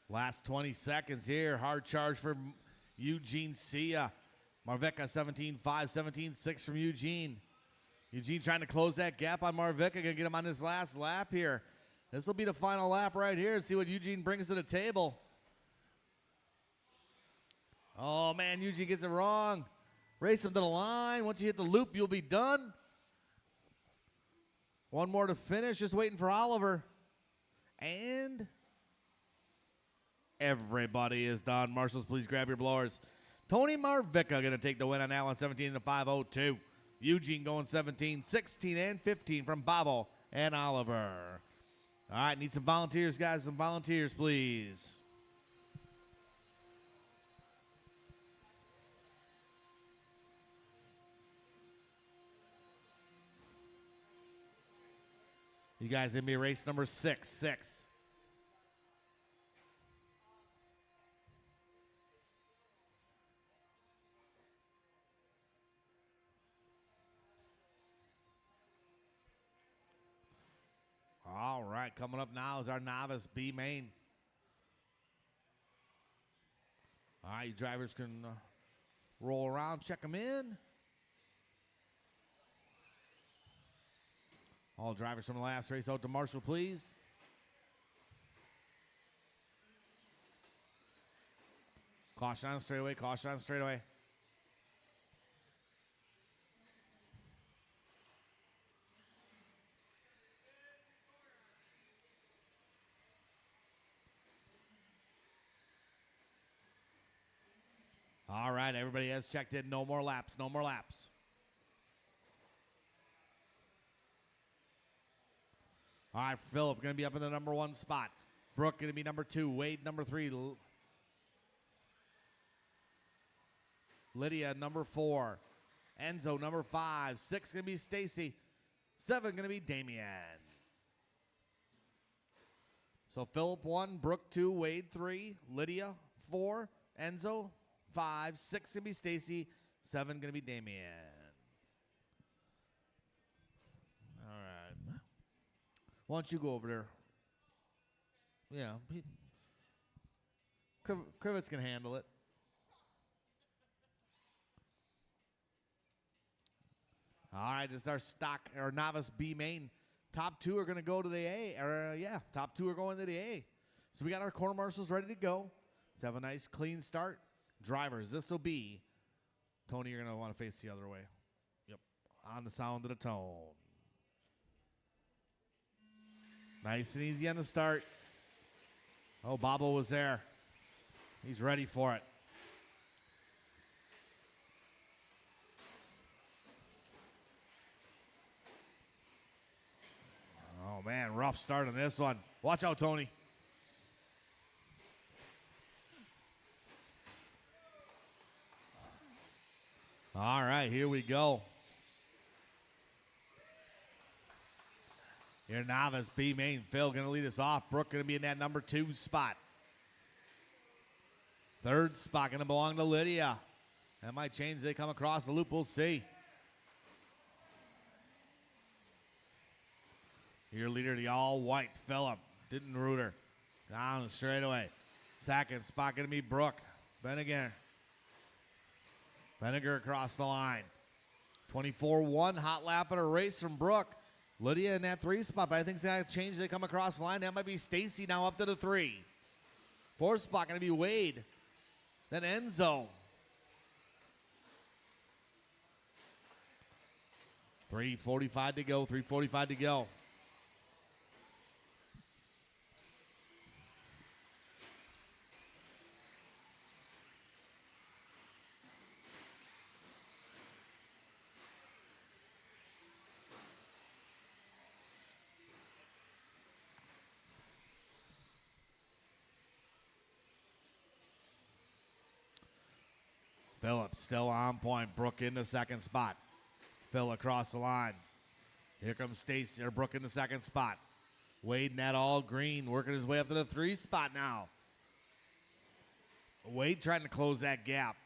S1: Last 20 seconds here. Hard charge for Eugene Sia. Marvika 17-5, 17-6 from Eugene. Eugene trying to close that gap on Marvika. Going to get him on his last lap here. This will be the final lap right here. See what Eugene brings to the table. Oh, man, Eugene gets it wrong. Race him to the line. Once you hit the loop, you'll be done. One more to finish. Just waiting for Oliver. And everybody is done. Marshals, please grab your blowers. Tony Marvika going to take the win on that one, 17-502. Eugene going 17, 16, and 15 from Bobo and Oliver. All right, need some volunteers, guys. Some volunteers, please. You guys going to be race number 6. All right, coming up now is our Novice B main. All right, you drivers can roll around, check them in. All drivers from the last race out to Marshall, please. Caution on straightaway, caution on straightaway. All right, everybody has checked in. No more laps, no more laps. All right, Phillip going to be up in the number 1 spot. Brooke going to be number 2. Wade number 3. Lydia number 4. Enzo number 5. 6 going to be Stacy. 7 going to be Damien. So Phillip 1, Brooke 2, Wade 3, Lydia 4, Enzo 5, 6 going to be Stacy, 7 going to be Damien. All right. Why don't you go over there? Yeah. Krivitz can handle it. All right, this is our stock, our Novice B main. Top 2 are going to go to the A. Top 2 are going to the A. So we got our corner marshals ready to go. Let's have a nice clean start. Drivers, this will be, Tony, you're going to want to face the other way. Yep, on the sound of the tone. Nice and easy on the start. Oh, Bobo was there. He's ready for it. Oh, man, rough start on this one. Watch out, Tony. All right, here we go. Your Novice B main. Phil going to lead us off. Brooke going to be in that number 2 spot. 3rd spot going to belong to Lydia. That might change. They come across the loop. We'll see. Your leader, the all-white Phillip. Didn't root her. Down straight away. 2nd spot going to be Brooke. Benniger across the line. 24-1, hot lap at a race from Brooke. Lydia in that 3 spot, but I think it's going to change. They come across the line. That might be Stacy now up to the 3. 4th spot going to be Wade. Then Enzo. 3:45 to go, 3:45 to go. Phillip still on point. Brooke in the 2nd spot. Phil across the line. Here comes Stacy or Brooke in the 2nd spot. Wade in that all green, working his way up to the 3 spot now. Wade trying to close that gap.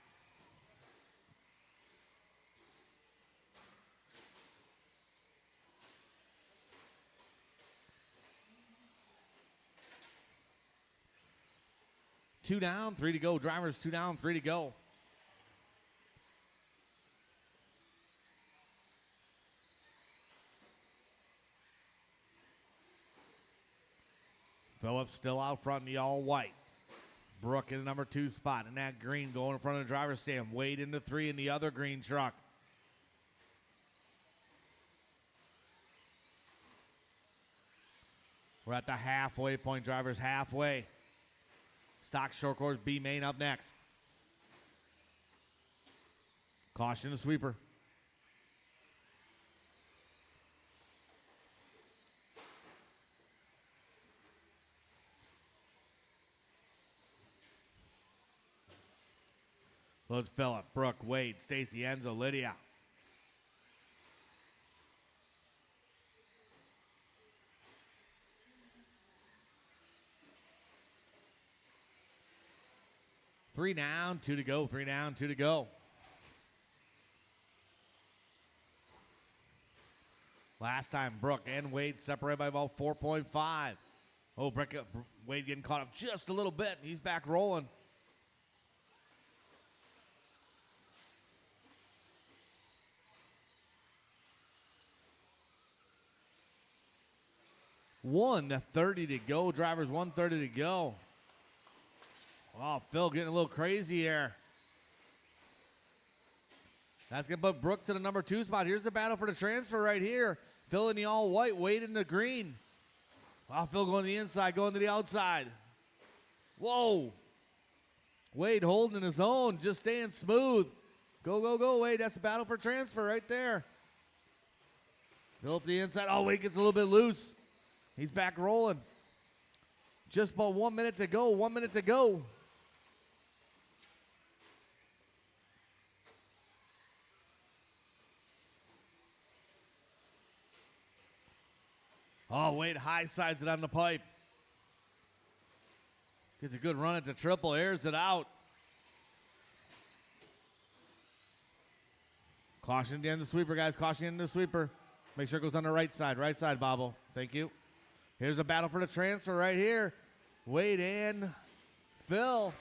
S1: 2 down, 3 to go. Drivers 2 down, 3 to go. Phillips still out front in the all white. Brooke in the number 2 spot in that green going in front of the driver's stand. Wade into 3 in the other green truck. We're at the halfway point, drivers halfway. Stock short course B main up next. Caution the sweeper. Let's Phillip, Brooke, Wade, Stacy, Enzo, Lydia. Three down, 2 to go. 3 down, 2 to go. Last time, Brooke and Wade separated by about 4.5. Oh, Wade getting caught up just a little bit. He's back rolling. $1:30 to go. Drivers 1:30 to go. Wow, Phil getting a little crazy here. That's going to put Brooke to the number 2 spot. Here's the battle for the transfer right here. Phil in the all white, Wade in the green. Wow, Phil going to the inside, going to the outside. Whoa. Wade holding his own, just staying smooth. Go, go, go, Wade. That's a battle for transfer right there. Phil up the inside. Oh, Wade gets a little bit loose. He's back rolling. Just about 1 minute to go. 1 minute to go. Oh, Wade high sides it on the pipe. Gets a good run at the triple, airs it out. Caution at the end of the sweeper, guys. Caution at the end of the sweeper. Make sure it goes on the right side. Right side, Bobble. Thank you. Here's a battle for the transfer right here. Wade and Phil.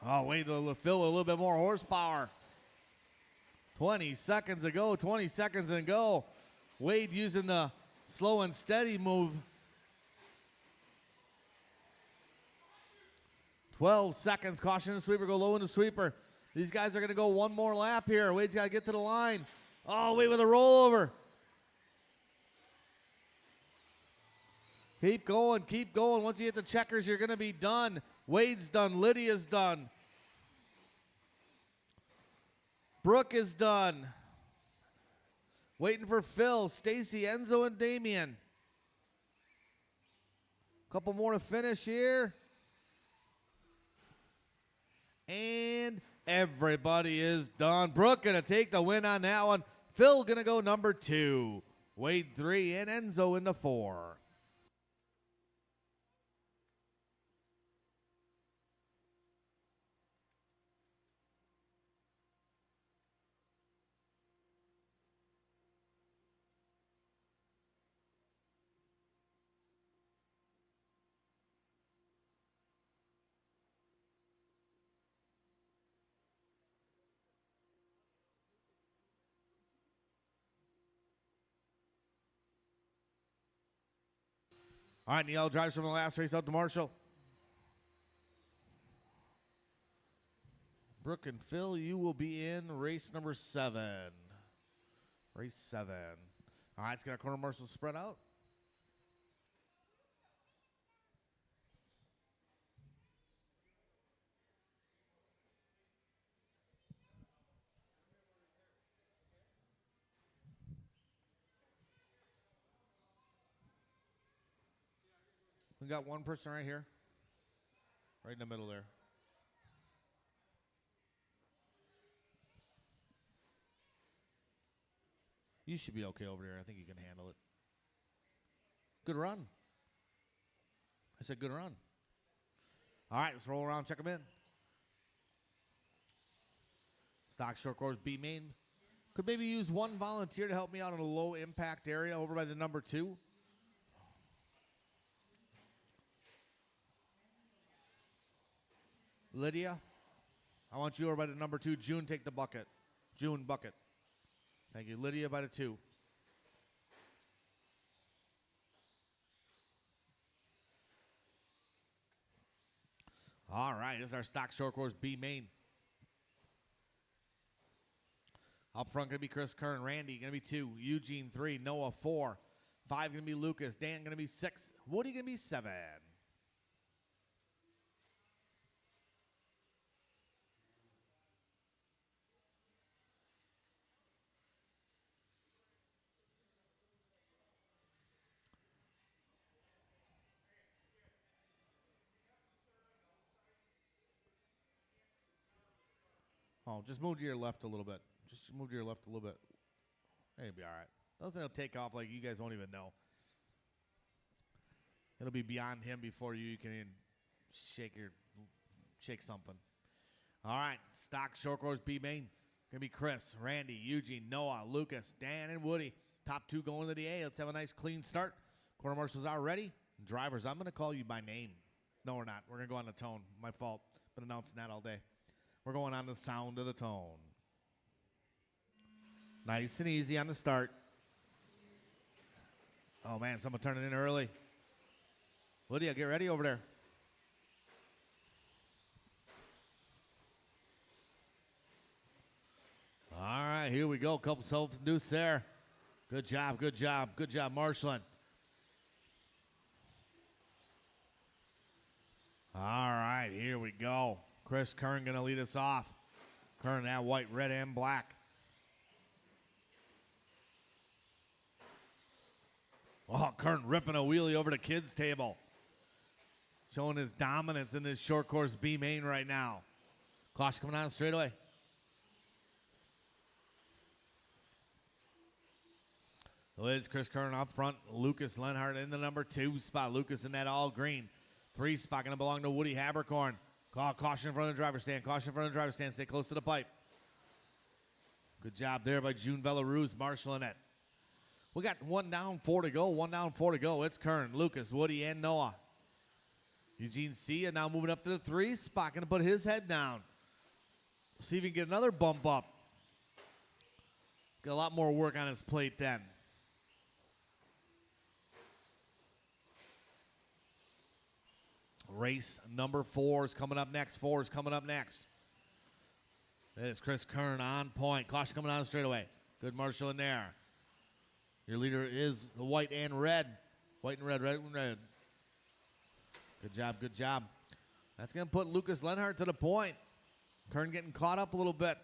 S1: Oh, Wade, Phil with a little bit more horsepower. 20 seconds to go. 20 seconds and go. Wade using the slow and steady move. 12 seconds. Caution the sweeper. Go low in the sweeper. These guys are going to go one more lap here. Wade's got to get to the line. Oh, Wade with a rollover. Keep going, keep going. Once you hit the checkers, you're going to be done. Wade's done. Lydia's done. Brooke is done. Waiting for Phil, Stacy, Enzo, and Damien. Couple more to finish here. And everybody is done. Brooke going to take the win on that one. Phil going to go number 2. Wade 3 and Enzo in the 4. All right, Neil drives from the last race out to Marshall. Brooke and Phil, you will be in race number 7. Race 7. All right, let's get our corner marshals spread out. We got one person right here. Right in the middle there. You should be okay over there. I think you can handle it. Good run. I said good run. All right, let's roll around, check them in. Stock short course B main. Could maybe use one volunteer to help me out in a low impact area over by the number 2. Lydia, I want you over by the number 2. June, take the bucket. June, bucket. Thank you. Lydia by the 2. All right, this is our stock short course B main. Up front going to be Chris Kern. Randy going to be 2. Eugene 3. Noah 4. 5 going to be Lucas. Dan going to be 6. Woody going to be 7. Oh, just move to your left a little bit. Just move to your left a little bit. It'll be all right. Those things will take off like you guys won't even know. It'll be beyond him before you can even shake something. All right, stock short course B main. Gonna be Chris, Randy, Eugene, Noah, Lucas, Dan, and Woody. Top 2 going to the A. Let's have a nice clean start. Quarter marshals are ready. Drivers, I'm gonna call you by name. No, we're not. We're gonna go on the tone. My fault. Been announcing that all day. We're going on the sound of the tone. Nice and easy on the start. Oh, man, someone turning in early. Lydia, get ready over there. All right, here we go. Couple self-induced there. Good job, good job, good job, marshaling. All right, here we go. Chris Kern going to lead us off. Kern, that white, red, and black. Oh, Kern ripping a wheelie over the kids' table. Showing his dominance in this short course B main right now. Caution coming on straight away. It's Chris Kern up front. Lucas Lenhart in the number 2 spot. Lucas in that all green. 3 spot going to belong to Woody Habercorn. Caution in front of the driver's stand. Caution in front of the driver's stand. Stay close to the pipe. Good job there by June Villaruz marshaling it. We got 1 down, 4 to go. 1 down, 4 to go. It's Kern, Lucas, Woody, and Noah. Eugene Cia now moving up to the 3 spot. Going to put his head down. See if he can get another bump up. Got a lot more work on his plate then. Race number 4 is coming up next. 4 is coming up next. It's Chris Kern on point. Caution coming on straight away. Good marshal in there. Your leader is the white and red. White and red, red and red. Good job, good job. That's going to put Lucas Lenhart to the point. Kern getting caught up a little bit.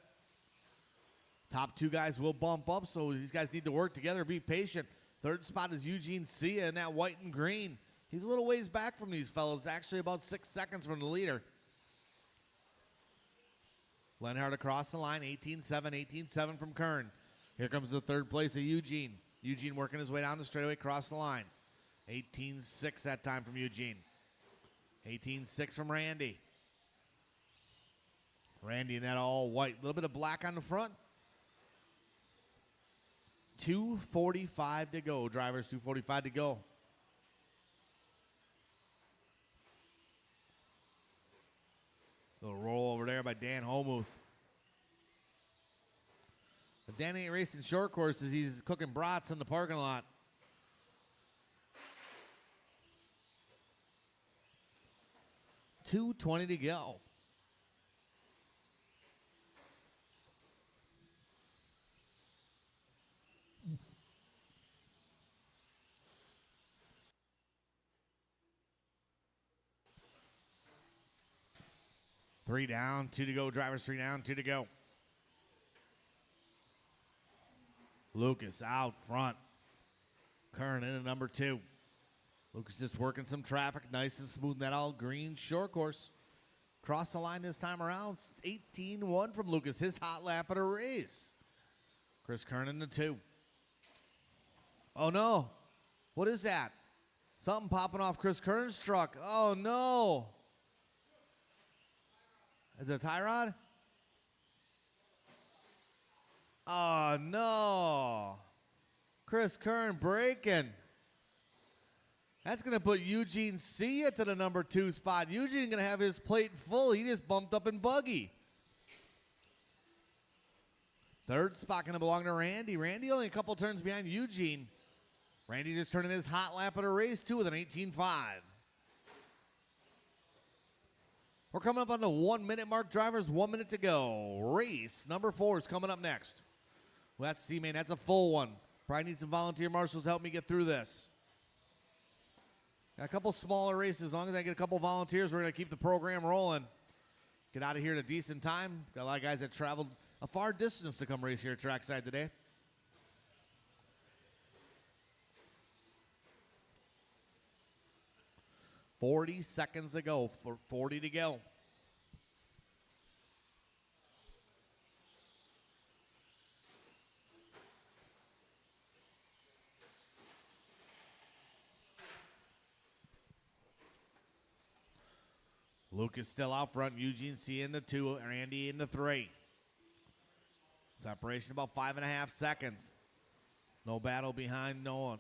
S1: Top 2 guys will bump up, so these guys need to work together. Be patient. 3rd spot is Eugene Cia in that white and green. He's a little ways back from these fellows, actually about 6 seconds from the leader. Lenhart across the line, 18-7, 18-7 from Kern. Here comes the 3rd place of Eugene. Eugene working his way down the straightaway, across the line. 18-6 that time from Eugene. 18-6 from Randy. Randy in that all white. A little bit of black on the front. 2:45 to go, drivers, 2:45 to go. Little roll over there by Dan Homuth. But Dan ain't racing short courses. He's cooking brats in the parking lot. $2:20 to go. Three down, 2 to go. Drivers 3 down, 2 to go. Lucas out front. Kern in at number 2. Lucas just working some traffic. Nice and smooth in that all green short course. Cross the line this time around. 18-1 from Lucas. His hot lap of the race. Chris Kern in the 2. Oh, no. What is that? Something popping off Chris Kern's truck. Oh, no. Is it a tie rod? Oh, no. Chris Kern braking. That's going to put Eugene C. to the number 2 spot. Eugene going to have his plate full. He just bumped up in buggy. Third spot going to belong to Randy. Randy only a couple turns behind Eugene. Randy just turning his hot lap at a race, too, with an 18.5. We're coming up on the 1 minute mark, drivers. 1 minute to go. Race number 4 is coming up next. Well, that's C-Main. That's a full one. Probably need some volunteer marshals to help me get through this. Got a couple smaller races. As long as I get a couple volunteers, we're going to keep the program rolling. Get out of here at a decent time. Got a lot of guys that traveled a far distance to come race here at Trackside today. $40 seconds to go. 40 to go. Luke is still out front. Eugene C in the 2, Randy in the 3. Separation about 5.5 seconds. No battle behind Noah.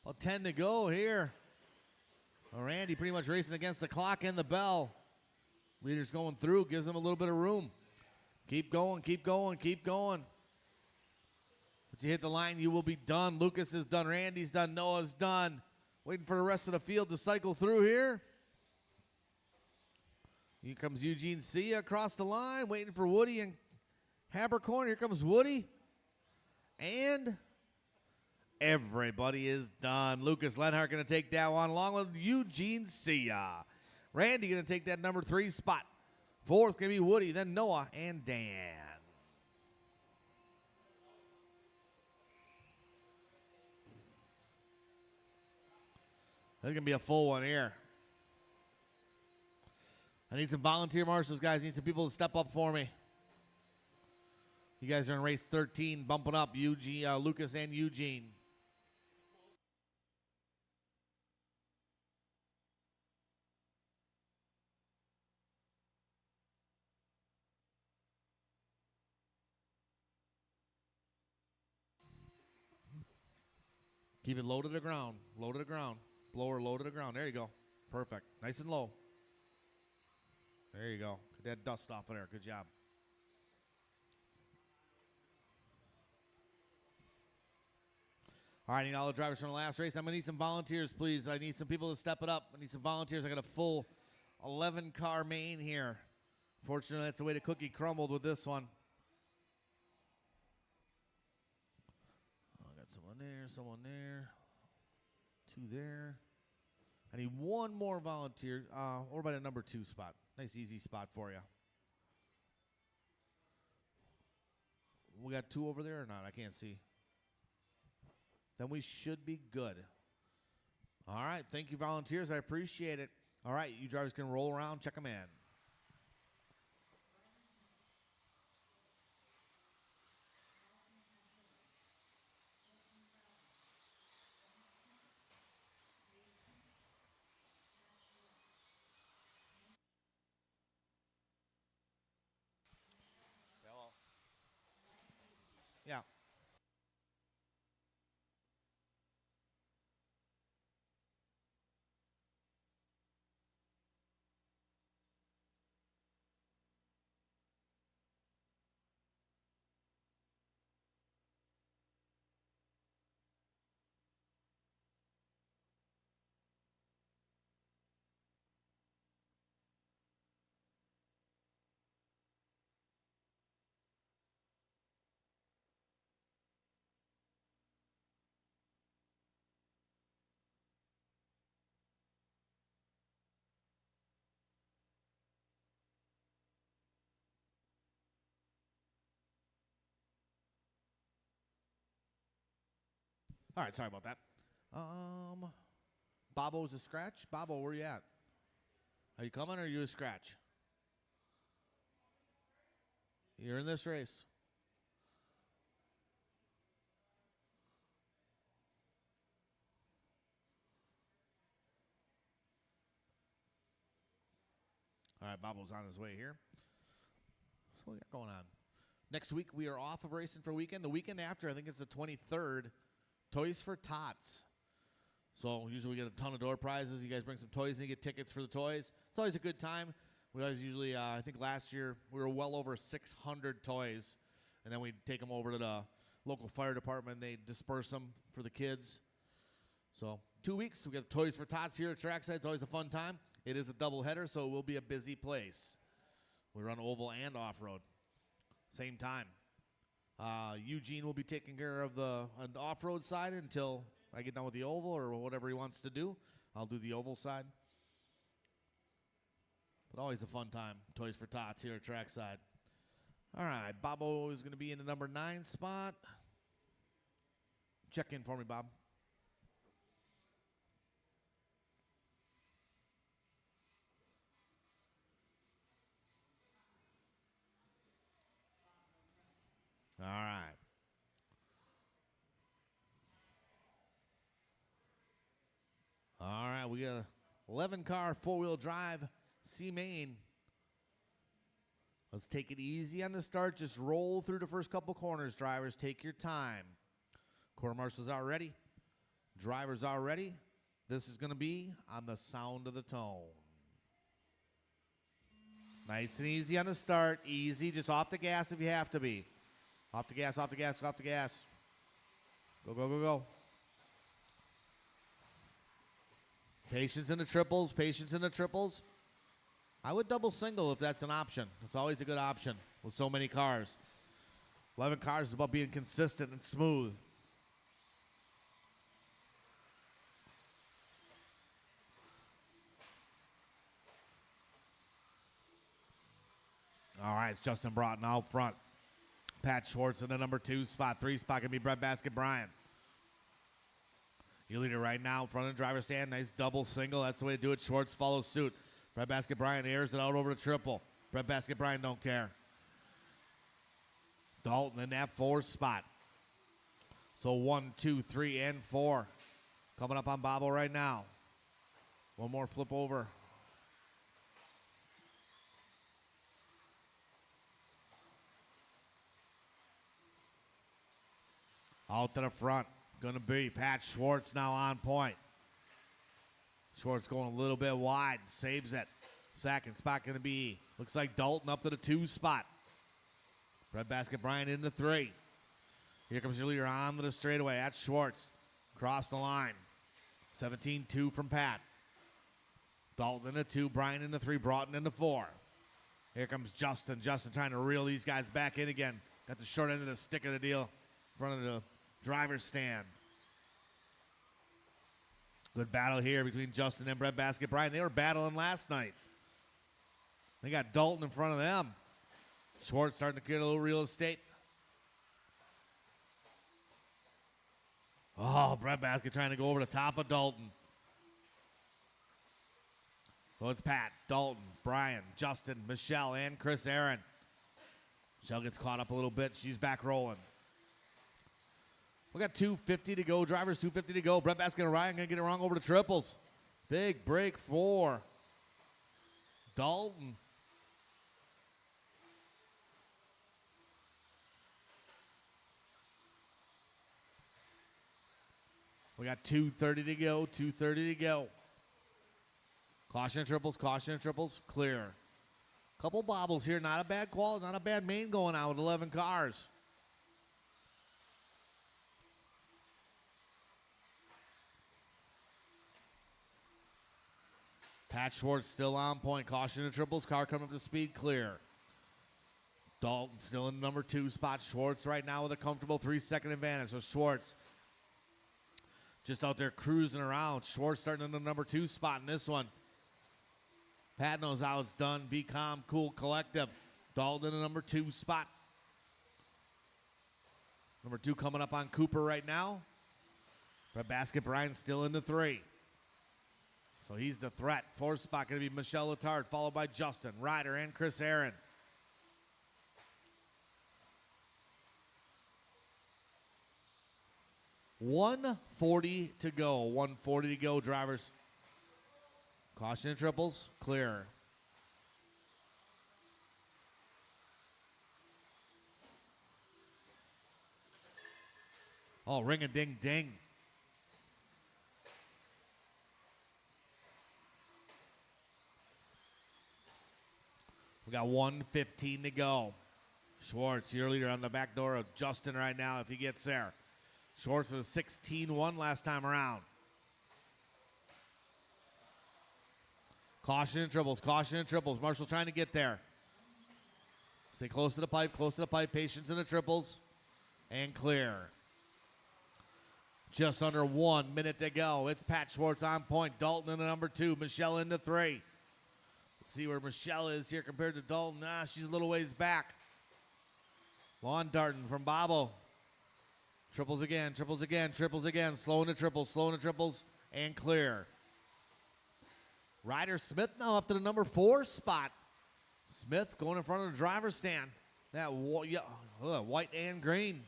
S1: About 10 to go here. Well, Randy pretty much racing against the clock and the bell. Leader's going through, gives him a little bit of room. Keep going, keep going, keep going. Once you hit the line, you will be done. Lucas is done, Randy's done, Noah's done. Waiting for the rest of the field to cycle through here. Here comes Eugene C across the line, waiting for Woody and Habercorn. Here comes Woody. And everybody is done. Lucas Lenhart going to take that one along with Eugene C. Randy going to take that number 3 spot. Fourth going to be Woody, then Noah and Dan. This is going to be a full one here. I need some volunteer marshals, guys. I need some people to step up for me. You guys are in race 13, bumping up Eugene, Lucas and Eugene. Keep it low to the ground, low to the ground. Blower low to the ground. There you go. Perfect. Nice and low. There you go. Get that dust off of there. Good job. All right, I need all the drivers from the last race. I'm going to need some volunteers, please. I need some people to step it up. I need some volunteers. I got a full 11-car main here. Fortunately, that's the way the cookie crumbled with this one. I got someone there. 2 there. I need one more volunteer. Or about a number 2 spot. Nice, easy spot for you. We got 2 over there or not? I can't see. Then we should be good. All right. Thank you, volunteers. I appreciate it. All right. You drivers can roll around. Check them in. Yeah. All right, sorry about that. Bobo's a scratch. Bobo, where you at? Are you coming or are you a scratch? You're in this race. All right, Bobo's on his way here. So what we got going on? Next week, we are off of racing for a weekend. The weekend after, I think it's the 23rd, Toys for Tots. So usually we get a ton of door prizes. You guys bring some toys and you get tickets for the toys. It's always a good time. We always usually, I think last year, we were well over 600 toys. And then we take them over to the local fire department. They disperse them for the kids. So 2 weeks, we got Toys for Tots here at Trackside. It's always a fun time. It is a doubleheader, so it will be a busy place. We run oval and off-road. Same time. Eugene will be taking care of the off-road side until I get done with the oval or whatever he wants to do. I'll do the oval side. But always a fun time. Toys for Tots here at Trackside. All right, Bobo is going to be in the number 9 spot. Check in for me, Bob. All right. All right, we got a 11-car four-wheel drive C-Main. Let's take it easy on the start. Just roll through the first couple corners, drivers. Take your time. Quarter marshals are ready. Drivers are ready. This is going to be on the sound of the tone. Nice and easy on the start. Easy, just off the gas if you have to be. Off the gas, off the gas, off the gas. Go, go, go, go. Patience in the triples, patience in the triples. I would double single if that's an option. It's always a good option with so many cars. 11 cars is about being consistent and smooth. All right, it's Justin Broughton out front. Pat Schwartz in the number 2 spot. 3 spot can be Brett Basket Bryant. You lead it right now in front of the driver's stand. Nice double single. That's the way to do it. Schwartz follows suit. Brett Basket Bryant airs it out over the triple. Brett Basket Bryant don't care. Dalton in that 4 spot. So 1, 2, 3, and 4. Coming up on Bobo right now. One more flip over. Out to the front. Going to be Pat Schwartz now on point. Schwartz going a little bit wide. Saves it. Second spot going to be, looks like Dalton up to the 2 spot. Brett Basket Bryant into 3. Here comes your leader on to the straightaway. That's Schwartz. Cross the line. 17-2 from Pat. Dalton into 2. Bryant into 3. Broughton into 4. Here comes Justin. Justin trying to reel these guys back in again. Got the short end of the stick of the deal in front of the driver's stand. Good battle here between Justin and Brett Basket Bryant. They were battling last night. They got Dalton in front of them. Schwartz starting to get a little real estate. Oh, Brett Basket trying to go over the top of Dalton. So it's Pat, Dalton, Brian, Justin, Michelle, and Chris Aaron. Michelle gets caught up a little bit. She's back rolling. We got 2:50 to go. Drivers 2:50 to go. Brett Basket and Ryan going to get it wrong over the triples. Big break for Dalton. We got 2:30 to go. 2:30 to go. Caution and triples, clear. Couple bobbles here. Not a bad quality, not a bad main going out with 11 cars. Pat Schwartz still on point. Caution and triples. Car coming up to speed. Clear. Dalton still in the number 2 spot. Schwartz right now with a comfortable 3-second advantage. So Schwartz just out there cruising around. Schwartz starting in the number 2 spot in this one. Pat knows how it's done. Be calm, cool, collective. Dalton in the number 2 spot. Number 2 coming up on Cooper right now. Brett Basket Bryant still in the 3. So he's the threat. 4th spot going to be Michelle Letard, followed by Justin, Ryder, and Chris Aaron. $140 to go. $140 to go, drivers. Caution and triples, clear. Oh, ring a ding ding. We got 1:15 to go. Schwartz, your leader on the back door of Justin right now if he gets there. Schwartz was 16-1 last time around. Caution and triples, caution and triples. Marshall trying to get there. Stay close to the pipe, patience in the triples, and clear. Just under 1 minute to go. It's Pat Schwartz on point. Dalton in the number 2, Michelle into 3. Let's see where Michelle is here compared to Dalton. She's a little ways back. Lawn darting from Bobo. Triples again, triples again, triples again. Slow into triples, and clear. Ryder Smith now up to the number 4 spot. Smith going in front of the driver's stand. That white and green.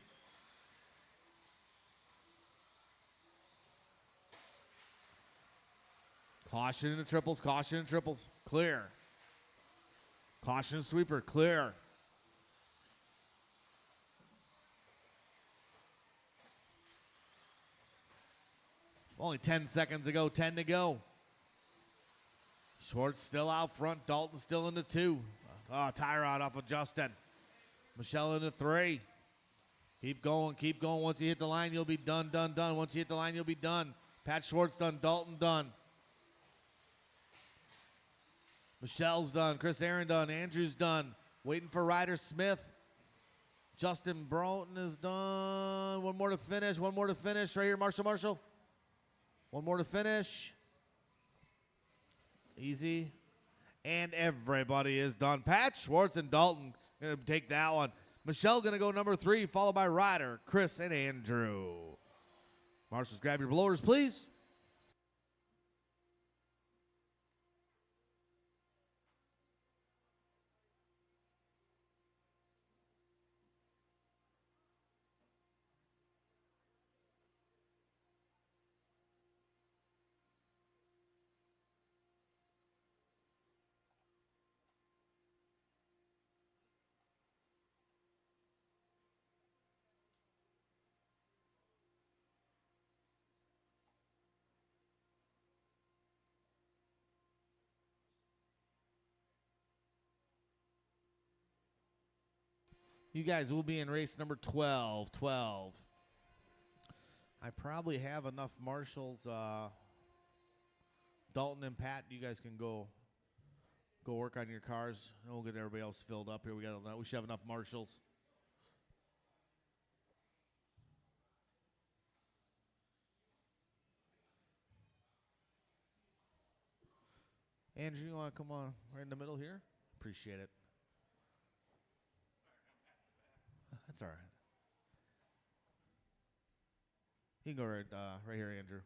S1: Caution in the triples, clear. Caution sweeper, clear. Only 10 seconds to go, 10 to go. Schwartz still out front, Dalton still in the 2. Tie rod off of Justin. Michelle in the 3. Keep going. Once you hit the line, you'll be done. Once you hit the line, you'll be done. Pat Schwartz done, Dalton done. Michelle's done, Chris Aaron done, Andrew's done. Waiting for Ryder Smith. Justin Broughton is done. One more to finish, right here, Marshall. One more to finish. Easy. And everybody is done. Pat Schwartz and Dalton going to take that one. Michelle going to go number 3, followed by Ryder, Chris, and Andrew. Marshals, grab your blowers, please. You guys will be in race number 12. I probably have enough marshals. Dalton and Pat, you guys can go work on your cars, and we'll get everybody else filled up here. We should have enough marshals. Andrew, you want to come on right in the middle here? Appreciate it. That's all right. You can go right here, Andrew.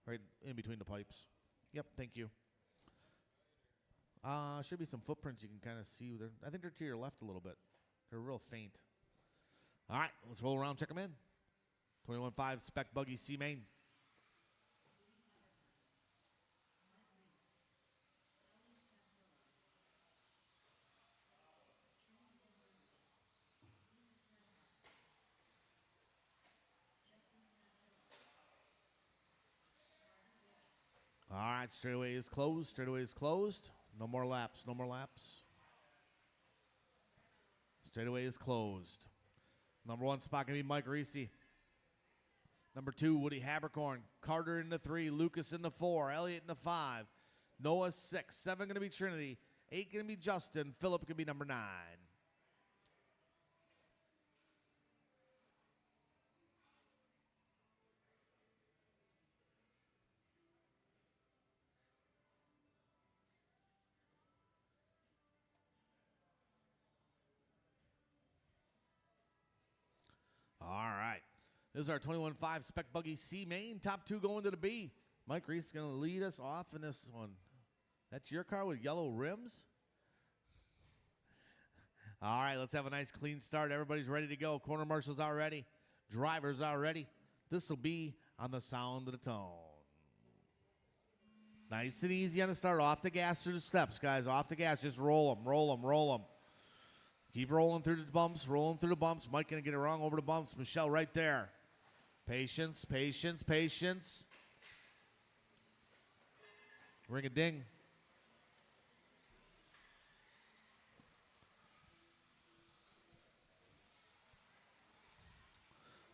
S1: Right in between the pipes. Yep, thank you. Should be some footprints you can kind of see. I think they're to your left a little bit. They're real faint. All right, let's roll around, check them in. 21.5 Spec Buggy C Main. All right, straightaway is closed. No more laps. Straightaway is closed. Number 1 spot going to be Mike Reese. Number 2, Woody Habercorn. Carter in the 3. Lucas in the 4. Elliott in the 5. Noah 6. 7 going to be Trinity. 8 going to be Justin. Phillip going to be number 9. All right. This is our 21.5 Spec Buggy C Main. Top 2 going to the B. Mike Reese is going to lead us off in this one. That's your car with yellow rims? All right, let's have a nice clean start. Everybody's ready to go. Corner marshals are ready. Drivers are ready. This will be on the sound of the tone. Nice and easy on the start. Off the gas through the steps, guys. Off the gas. Just roll them. Keep rolling through the bumps. Mike going to get it wrong over the bumps. Michelle right there. Patience, patience, patience. Ring a ding.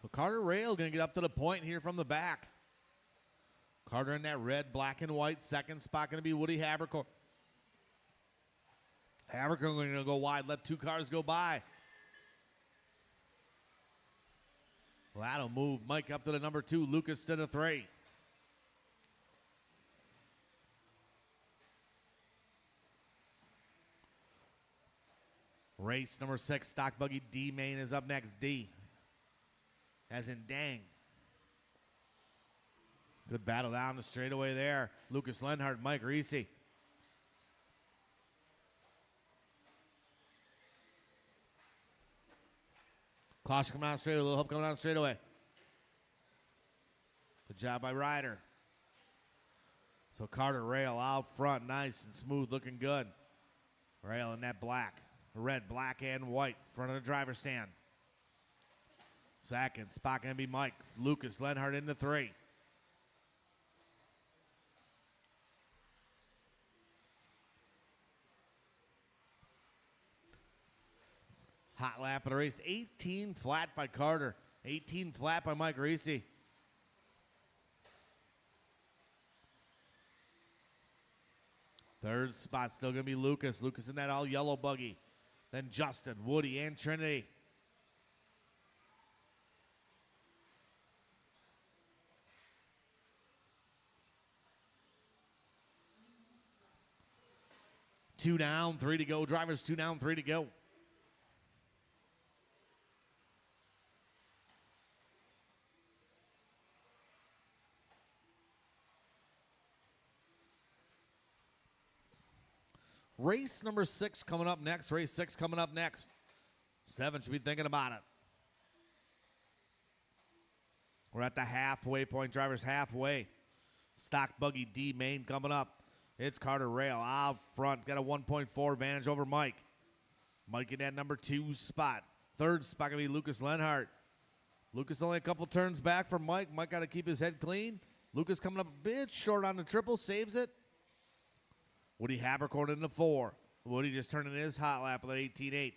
S1: Well, Carter Rail going to get up to the point here from the back. Carter in that red, black, and white. Second spot going to be Woody Habercorn. Habercorn going to go wide, let 2 cars go by. Well, that'll move Mike up to the number 2, Lucas to the 3. Race number 6, stock buggy D main is up next. D, as in dang. Good battle down the straightaway there. Lucas Lenhart, Mike Reese. Caution coming out straight away. A little help coming out straight away. Good job by Ryder. So Carter Rail out front, nice and smooth, looking good. Rail in that black, red, black, and white, front of the driver's stand. Second spot going to be Mike. Lucas Lenhart into 3. Hot lap of the race. 18 flat by Carter. 18 flat by Mike Reese. Third spot still going to be Lucas. Lucas in that all yellow buggy. Then Justin, Woody, and Trinity. Two down, 3 to go. Drivers 2 down, 3 to go. Race number 6 coming up next. Race 6 coming up next. 7 should be thinking about it. We're at the halfway point. Drivers halfway. Stock buggy D main coming up. It's Carter Rail out front. Got a 1.4 advantage over Mike. Mike in that number 2 spot. Third spot going to be Lucas Lenhart. Lucas only a couple turns back from Mike. Mike got to keep his head clean. Lucas coming up a bit short on the triple. Saves it. Woody Habercorn in the 4. Woody just turning his hot lap with an 18.8.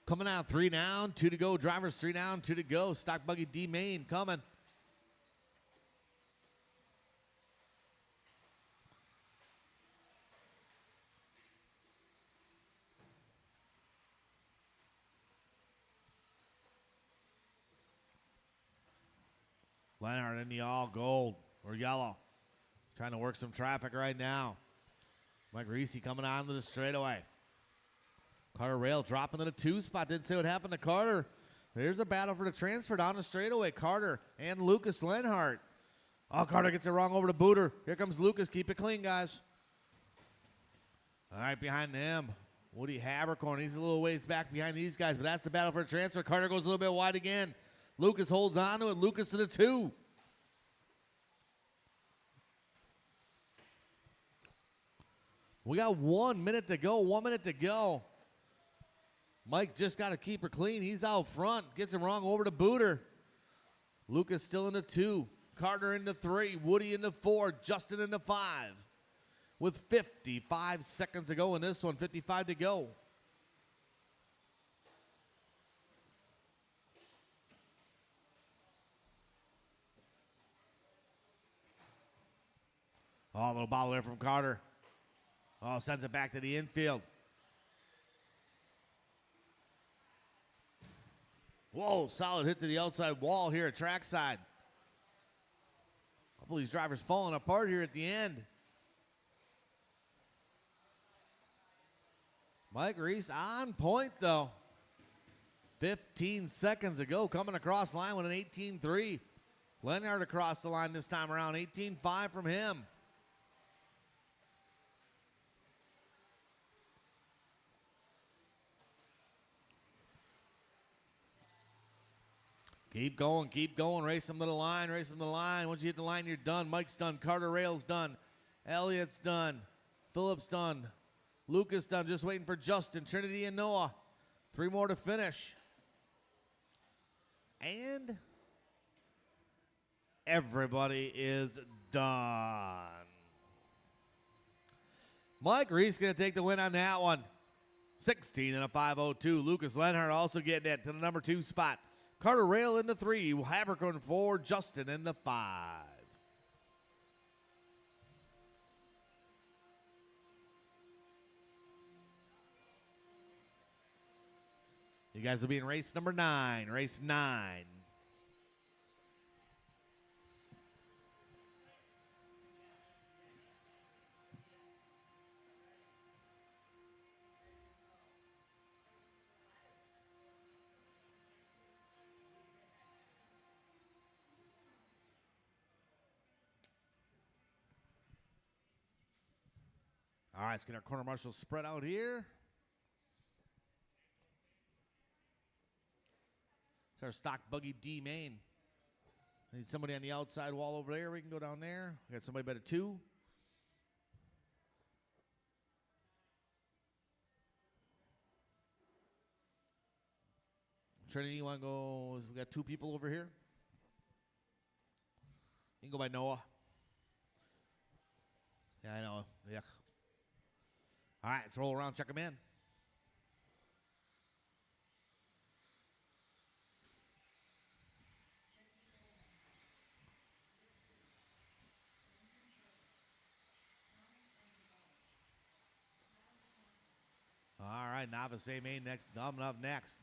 S1: Coming out, 3 down, 2 to go. Drivers 3 down, 2 to go. Stock buggy D main coming. Lenhart in the all gold or yellow. Trying to work some traffic right now. Mike Reese coming on to the straightaway. Carter Rail dropping to the 2 spot. Didn't say what happened to Carter. There's a battle for the transfer down the straightaway. Carter and Lucas Lenhart. Oh, Carter gets it wrong over to Booter. Here comes Lucas. Keep it clean, guys. All right, behind him, Woody Habercorn. He's a little ways back behind these guys, but that's the battle for the transfer. Carter goes a little bit wide again. Lucas holds on to it. Lucas to the 2. We got 1 minute to go. 1 minute to go. Mike just got to keep her clean. He's out front. Gets him wrong over to Booter. Lucas still in the 2. Carter in the 3. Woody in the 4. Justin in the 5. With 55 seconds to go in this one. 55 to go. Oh, a little bobble there from Carter. Oh, sends it back to the infield. Whoa, solid hit to the outside wall here at Trackside. A couple of these drivers falling apart here at the end. Mike Reese on point, though. 15 seconds to go, coming across the line with an 18.3. Lenhart across the line this time around, 18.5 from him. Keep going, race them to the line, race them to the line. Once you hit the line, you're done. Mike's done, Carter Rail's done, Elliott's done, Phillips done, Lucas done. Just waiting for Justin, Trinity, and Noah. 3 more to finish. And everybody is done. Mike Reese going to take the win on that one. 16 and a 5:02. Lucas Lenhart also getting it to the number 2 spot. Carter Rail in the 3. Habercorn 4. Justin in the 5. You guys will be in race number 9. Race 9. All right, let's get our corner marshals spread out here. It's our stock buggy D main. Need somebody on the outside wall over there. We can go down there. We got somebody better 2. Trinity, you want to go? We got 2 people over here. You can go by Noah. Yeah, I know. Yeah. All right, let's roll around, check them in. All right, Novice A main next, coming up next.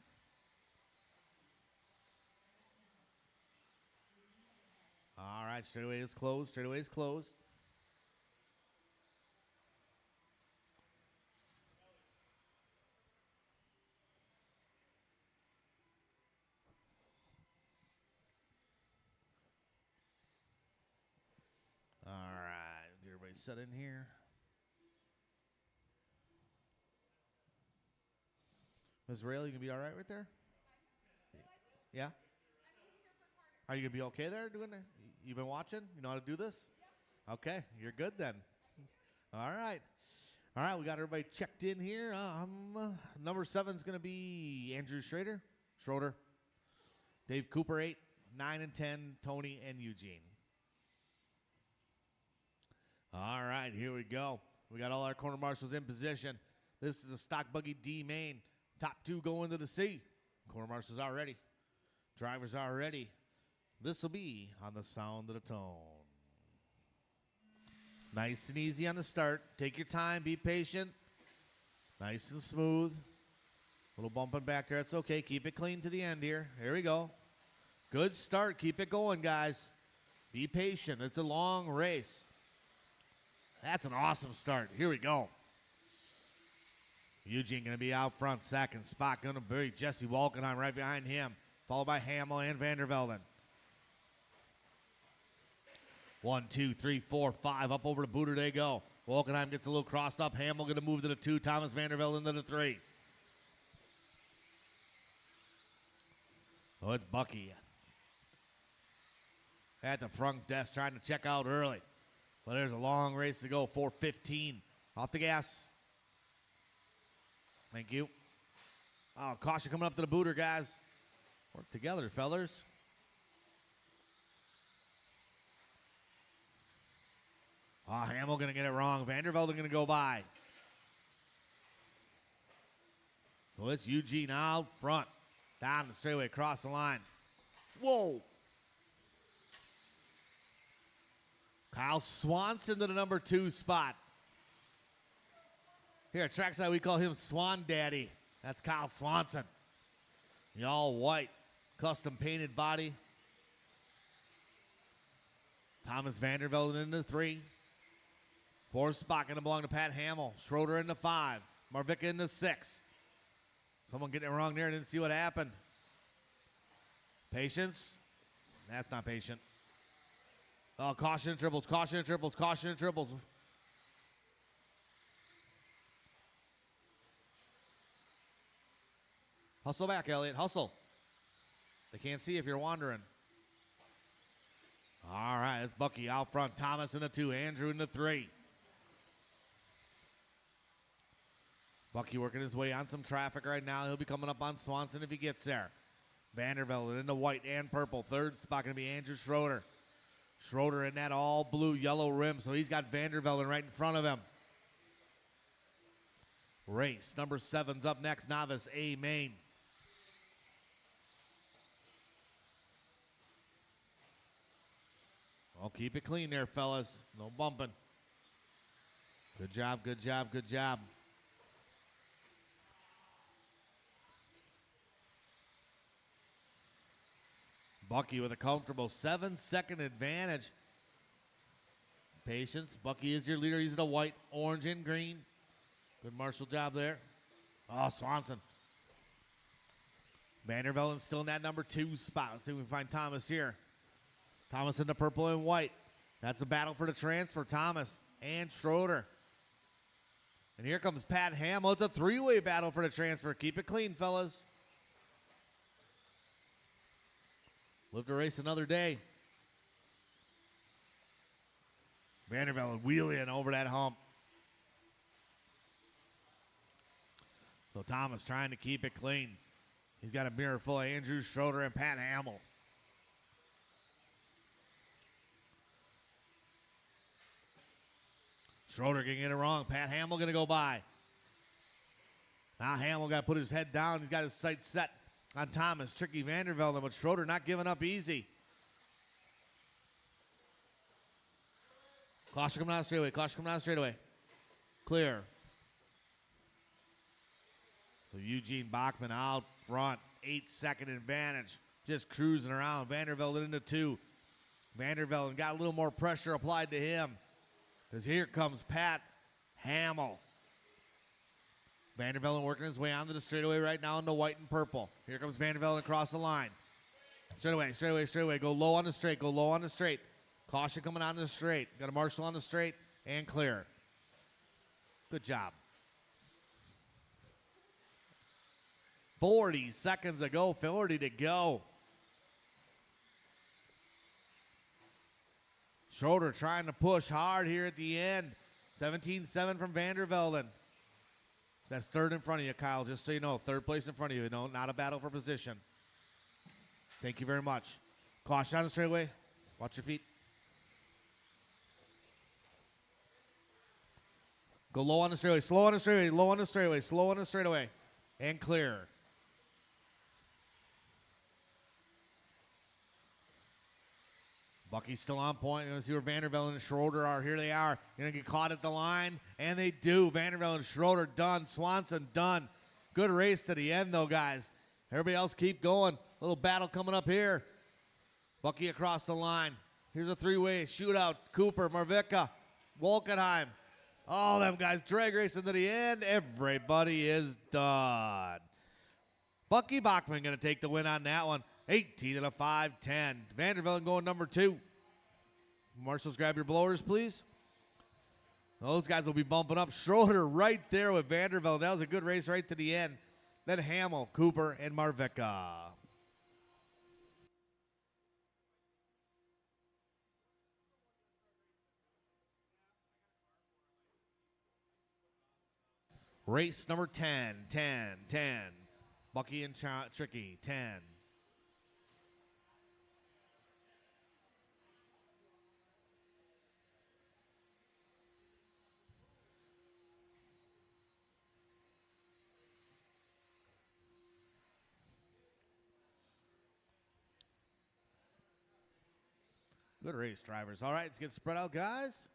S1: All right, straightaway is closed. Straightaway is closed. All right, get everybody set in here. Ms. Rail, you gonna be all right right there? Yeah? Are you gonna be okay there doing it? You been watching? You know how to do this? Okay, you're good then. All right. All right, we got everybody checked in here. Number 7 is going to be Andrew Schroeder. Dave Cooper, 8, 9 and 10, Tony and Eugene. All right, here we go. We got all our corner marshals in position. This is a stock buggy D main. Top 2 go into the C. Corner marshals are ready. Drivers are ready. This will be on the sound of the tone. Nice and easy on the start. Take your time. Be patient. Nice and smooth. A little bumping back there. It's okay. Keep it clean to the end here. Here we go. Good start. Keep it going, guys. Be patient. It's a long race. That's an awesome start. Here we go. Eugene going to be out front. Second spot going to be Jesse Walkenheim right behind him. Followed by Hamill and Vandervelden. 1, 2, 3, 4, 5. Up over to Booter they go. Walkenheim gets a little crossed up. Hamill going to move to the 2. Thomas Vandervelden to the 3. Oh, it's Bucky at the front desk trying to check out early. But there's a long race to go. 4:15. Off the gas. Thank you. Oh, caution coming up to the Booter, guys. Work together, fellers. Oh, Hamill going to get it wrong. Vandervelden going to go by. Well, it's Eugene out front. Down the straightaway, across the line. Whoa. Kyle Swanson to the number 2 spot. Here at Trackside, we call him Swan Daddy. That's Kyle Swanson. The all white, custom painted body. Thomas Vandervelden in the 3. 4th spot going to belong to Pat Hamill. Schroeder in the 5. Marvika in the 6. Someone getting it wrong there. Didn't see what happened. Patience. That's not patient. Oh, caution and triples, caution and triples, caution and triples. Hustle back, Elliott. Hustle. They can't see if you're wandering. All right, it's Bucky out front. Thomas in the 2. Andrew in the 3. Bucky working his way on some traffic right now. He'll be coming up on Swanson if he gets there. Vandervelde into white and purple. Third spot going to be Andrew Schroeder. Schroeder in that all blue yellow rim, so he's got Vandervelde right in front of him. Race number 7's up next. Novice A main. Well, keep it clean there, fellas. No bumping. Good job, good job, good job. Bucky with a comfortable 7-second advantage. Patience. Bucky is your leader. He's the white, orange, and green. Good marshal job there. Oh, Swanson. Vandervelden's still in that number 2 spot. Let's see if we can find Thomas here. Thomas in the purple and white. That's a battle for the transfer. Thomas and Schroeder. And here comes Pat Hamill. It's a 3-way battle for the transfer. Keep it clean, fellas. Live to race another day. Vandervelde wheeling over that hump. So Thomas trying to keep it clean. He's got a mirror full of Andrew Schroeder and Pat Hamill. Schroeder can get it wrong. Pat Hamill going to go by. Now Hamill got to put his head down. He's got his sights set on Thomas. Tricky Vandervelde, but Schroeder not giving up easy. Caution coming down the straightaway. Caution coming down the straightaway. Clear. So Eugene Bachman out front. 8-second advantage. Just cruising around. Vandervelde into 2. Vandervelde got a little more pressure applied to him. Because here comes Pat Hamill. Vandervelde working his way onto the straightaway right now into white and purple. Here comes Vandervelde across the line. Straightaway, straightaway, straightaway. Go low on the straight. Go low on the straight. Caution coming on the straight. Got a marshal on the straight and clear. Good job. 40 seconds to go. 40 to go. Schroeder trying to push hard here at the end. 17-7 from Vandervelde. That's third in front of you, Kyle, just so you know. Third place in front of you. No, not a battle for position. Thank you very much. Caution on the straightaway. Watch your feet. Go low on the straightaway. Slow on the straightaway. Low on the straightaway. Slow on the straightaway. And clear. Bucky's still on point. You're going to see where Vandervelde and Schroeder are. Here they are. Going to get caught at the line, and they do. Vandervelde and Schroeder done. Swanson done. Good race to the end, though, guys. Everybody else keep going. Little battle coming up here. Bucky across the line. Here's a 3-way shootout. Cooper, Marvica, Wolkenheim. All them guys drag racing to the end. Everybody is done. Bucky Bachman going to take the win on that one. 18 and a 5-10. Vandervelde going number 2. Marshals, grab your blowers, please. Those guys will be bumping up. Schroeder right there with Vandervelde. That was a good race right to the end. Then Hamill, Cooper, and Marvica. Race number 10, 10, 10. Bucky and Tricky, 10. Good race, drivers. All right, let's get spread out, guys.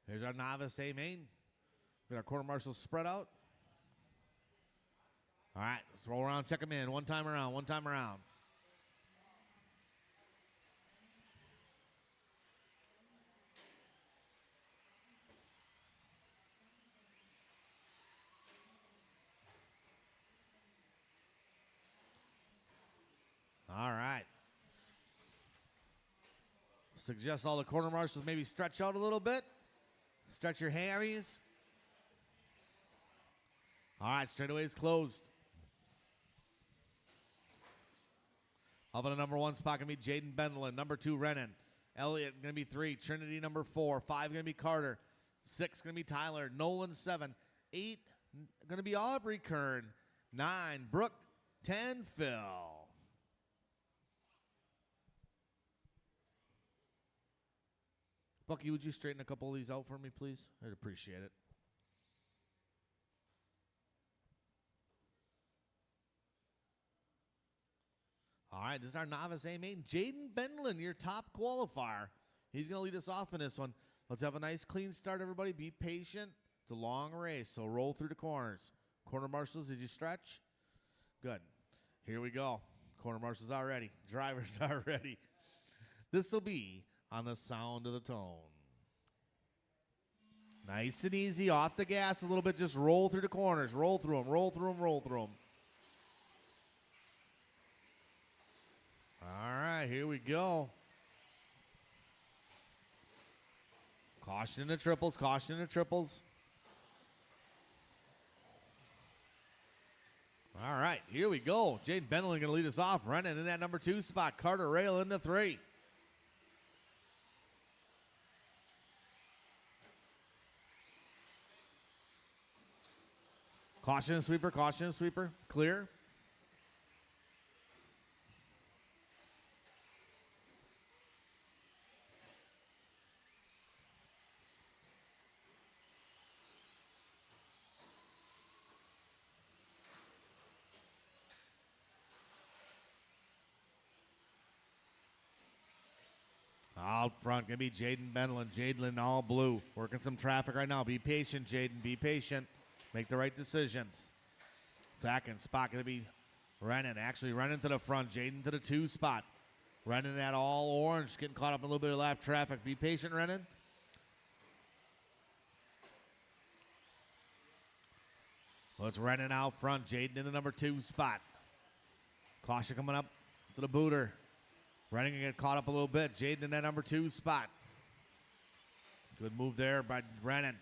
S1: Here's our novice A main. Get our quarter marshals spread out. All right, let's roll around, check them in. One time around, one time around. All right. Suggest all the corner marshals maybe stretch out a little bit. Stretch your hammies. All right, straightaway is closed. Up in the number 1 spot going to be Jaden Bendlin. Number 2, Renan. Elliott going to be 3. Trinity number 4. 5 going to be Carter. 6 going to be Tyler. Nolan 7. 8 going to be Aubrey Kern. 9, Brooke. 10, Phil. Bucky, would you straighten a couple of these out for me, please? I'd appreciate it. All right, this is our novice A-main, Jaden Bendlin, your top qualifier. He's going to lead us off in this one. Let's have a nice, clean start, everybody. Be patient. It's a long race, so roll through the corners. Corner marshals, did you stretch? Good. Here we go. Corner marshals are ready. Drivers are ready. This will be on the sound of the tone. Nice and easy, off the gas a little bit. Just roll through the corners. Roll through them, roll through them, roll through them. All right, here we go. Caution in the triples, caution in the triples. All right, here we go. Jaden Bendlin going to lead us off, running in that number 2 spot. Carter Rail into 3. Caution and sweeper, clear. Out front, going to be Jaden Bendlin. Jaden all blue. Working some traffic right now. Be patient, Jaden. Be patient. Make the right decisions. Second spot going to be Renan. Actually running to the front. Jaden to the 2 spot. Running that all orange. Getting caught up in a little bit of lap traffic. Be patient, Renan. Well, it's Renan out front. Jaden in the number 2 spot. Caution coming up to the booter. Renan gonna get caught up a little bit. Jaden in that number 2 spot. Good move there by Renan.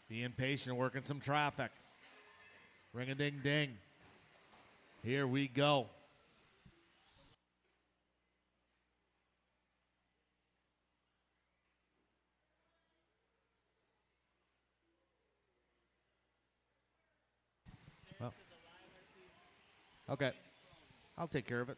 S1: Being patient, working some traffic. Ring-a-ding-ding. Here we go. Well, okay, I'll take care of it.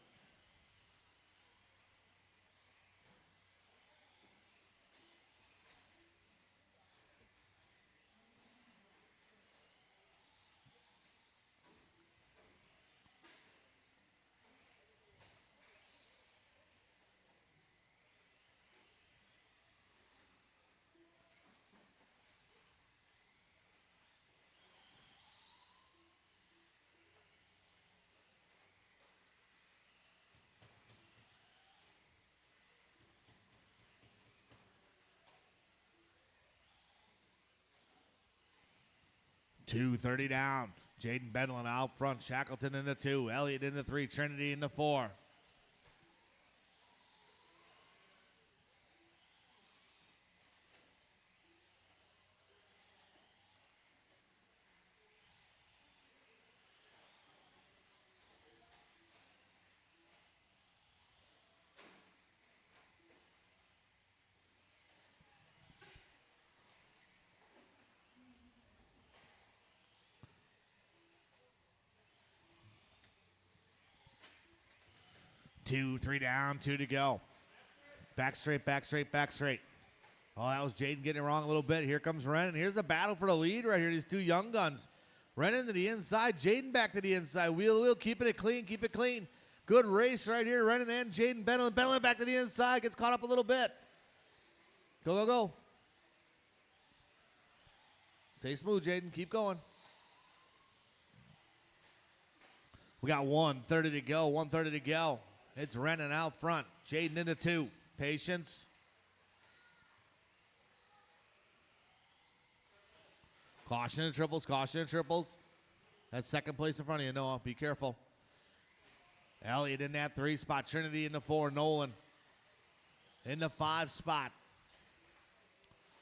S1: .230 down. Jaden Bendlin out front. Shackleton in the 2. Elliott in the 3. Trinity in the 4. Two, 3 down, 2 to go. Back straight, back straight, back straight. Oh, that was Jaden getting it wrong a little bit. Here comes Renan. Here's the battle for the lead right here. These 2 young guns. Renan to the inside. Jaden back to the inside. Wheel to wheel. Keeping it clean. Keep it clean. Good race right here. Renan and Jaden Bendlin. Bendlin back to the inside. Gets caught up a little bit. Go, go, go. Stay smooth, Jaden. Keep going. We got 1:30 to go. 1:30 to go. It's Renan out front. Jaden into 2. Patience. Caution and triples. Caution and triples. That's second place in front of you, Noah. Be careful. Elliott in that 3 spot. Trinity in the 4. Nolan in the 5 spot.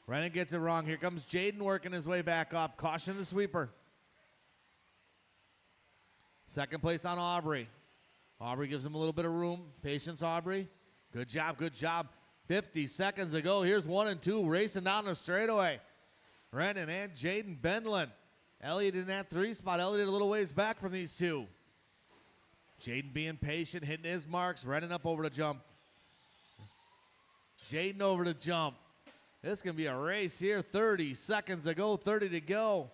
S1: Renan gets it wrong. Here comes Jaden working his way back up. Caution the sweeper. Second place on Aubrey. Aubrey gives him a little bit of room. Patience, Aubrey. Good job, good job. 50 seconds to go. Here's 1 and 2 racing down the straightaway. Renan and Jaden Bendlin. Elliott in that 3 spot. Elliott a little ways back from these two. Jaden being patient, hitting his marks. Renan up over the jump. Jaden over the jump. This can be a race here. 30 seconds to go, 30 to go.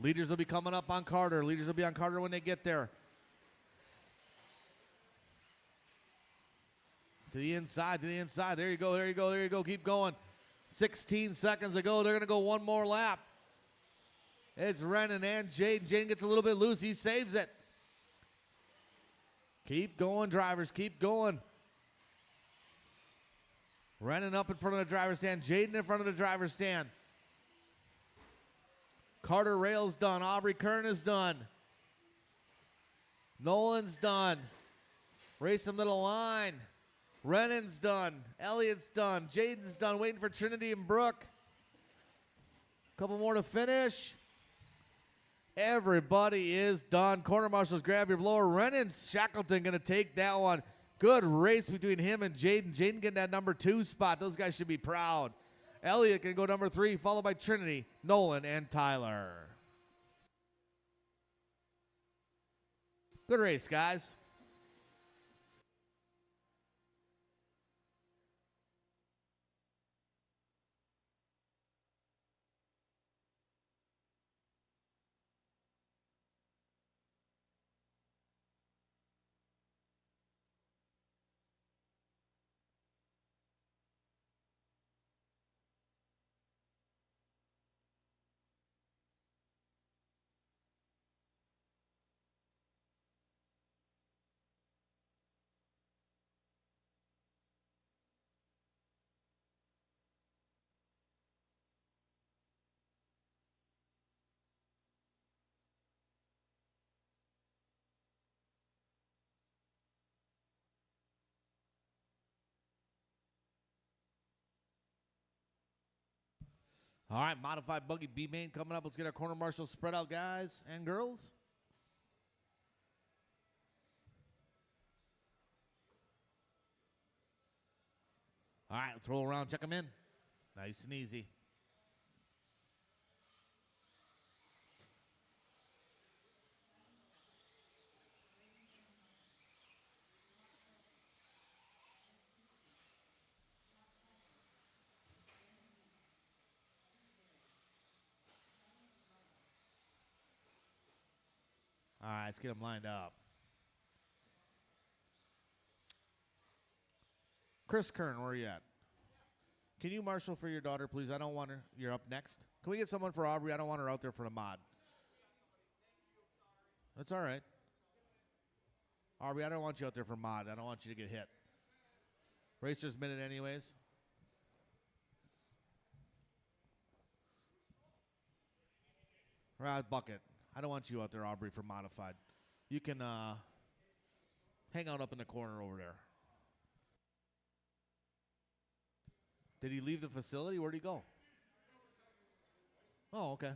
S1: Leaders will be coming up on Carter. Leaders will be on Carter when they get there. To the inside, to the inside. There you go, there you go, there you go. Keep going. 16 seconds to go. They're going to go one more lap. It's Renan and Jaden. Jaden gets a little bit loose. He saves it. Keep going, drivers. Keep going. Renan up in front of the driver's stand. Jaden in front of the driver's stand. Carter Rail's done. Aubrey Kern is done. Nolan's done. Race them to the line. Renan's done. Elliott's done. Jaden's done. Waiting for Trinity and Brooke. Couple more to finish. Everybody is done. Corner marshals, grab your blower. Renan Shackleton going to take that one. Good race between him and Jaden. Jaden getting that number 2 spot. Those guys should be proud. Elliott can go number 3, followed by Trinity, Nolan, and Tyler. Good race, guys. All right, modified buggy B main coming up. Let's get our corner marshals spread out, guys and girls. All right, let's roll around, check them in. Nice and easy. All right, let's get them lined up. Chris Kern, where are you at? Can you marshal for your daughter, please? I don't want her. You're up next. Can we get someone for Aubrey? I don't want her out there for the mod. That's all right. Aubrey, I don't want you out there for mod. I don't want you to get hit. Racer's minute anyways. Rod Bucket. I don't want you out there, Aubrey, for modified. You can hang out up in the corner over there. Did he leave the facility? Where'd he go? Oh, okay.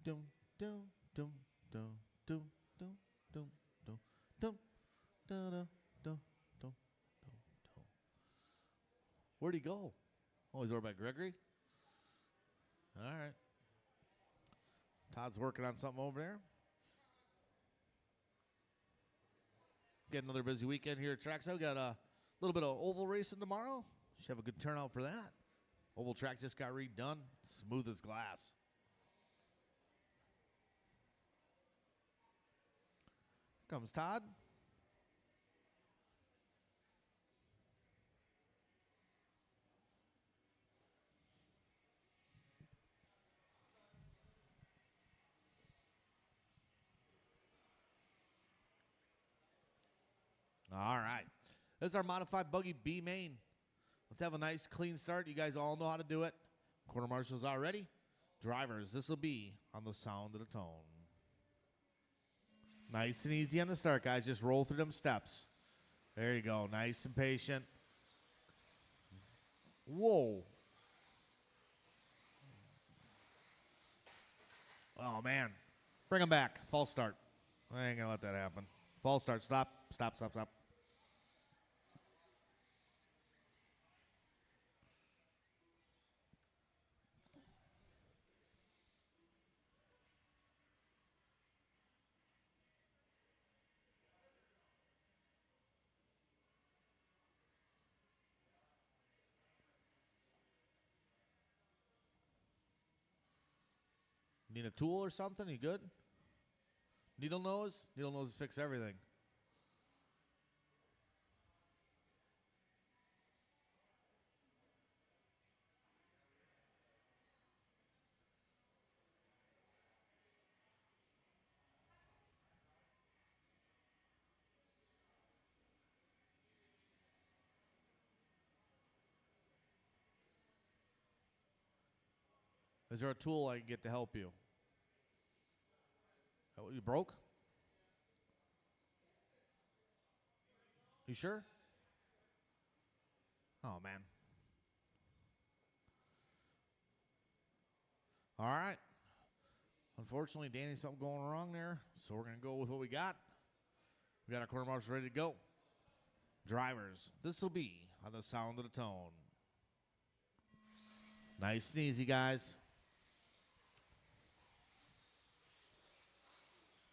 S1: Dum dum dum dum dum dum dum dum dum dum dum dum dum. Where'd he go? Oh, he's over by Gregory. All right. Todd's working on something over there. Get another busy weekend here at Trackside. We got a little bit of oval racing tomorrow. Should have a good turnout for that. Oval track just got redone. Smooth as glass. Here comes Todd. All right. This is our modified buggy B main. Let's have a nice clean start. You guys all know how to do it. Quarter marshals are ready. Drivers, this will be on the sound of the tone. Nice and easy on the start, guys. Just roll through them steps. There you go. Nice and patient. Whoa. Oh, man. Bring them back. False start. I ain't going to let that happen. False start. Stop. Stop, stop, stop. Need a tool or something? You good? Needle nose? Needle nose fix everything. Is there a tool I can get to help you? Oh, you broke? You sure? Oh, man. All right. Unfortunately, Danny's something going wrong there, so we're going to go with what we got. We got our quarter marshals ready to go. Drivers, this will be on the sound of the tone. Nice and easy, guys.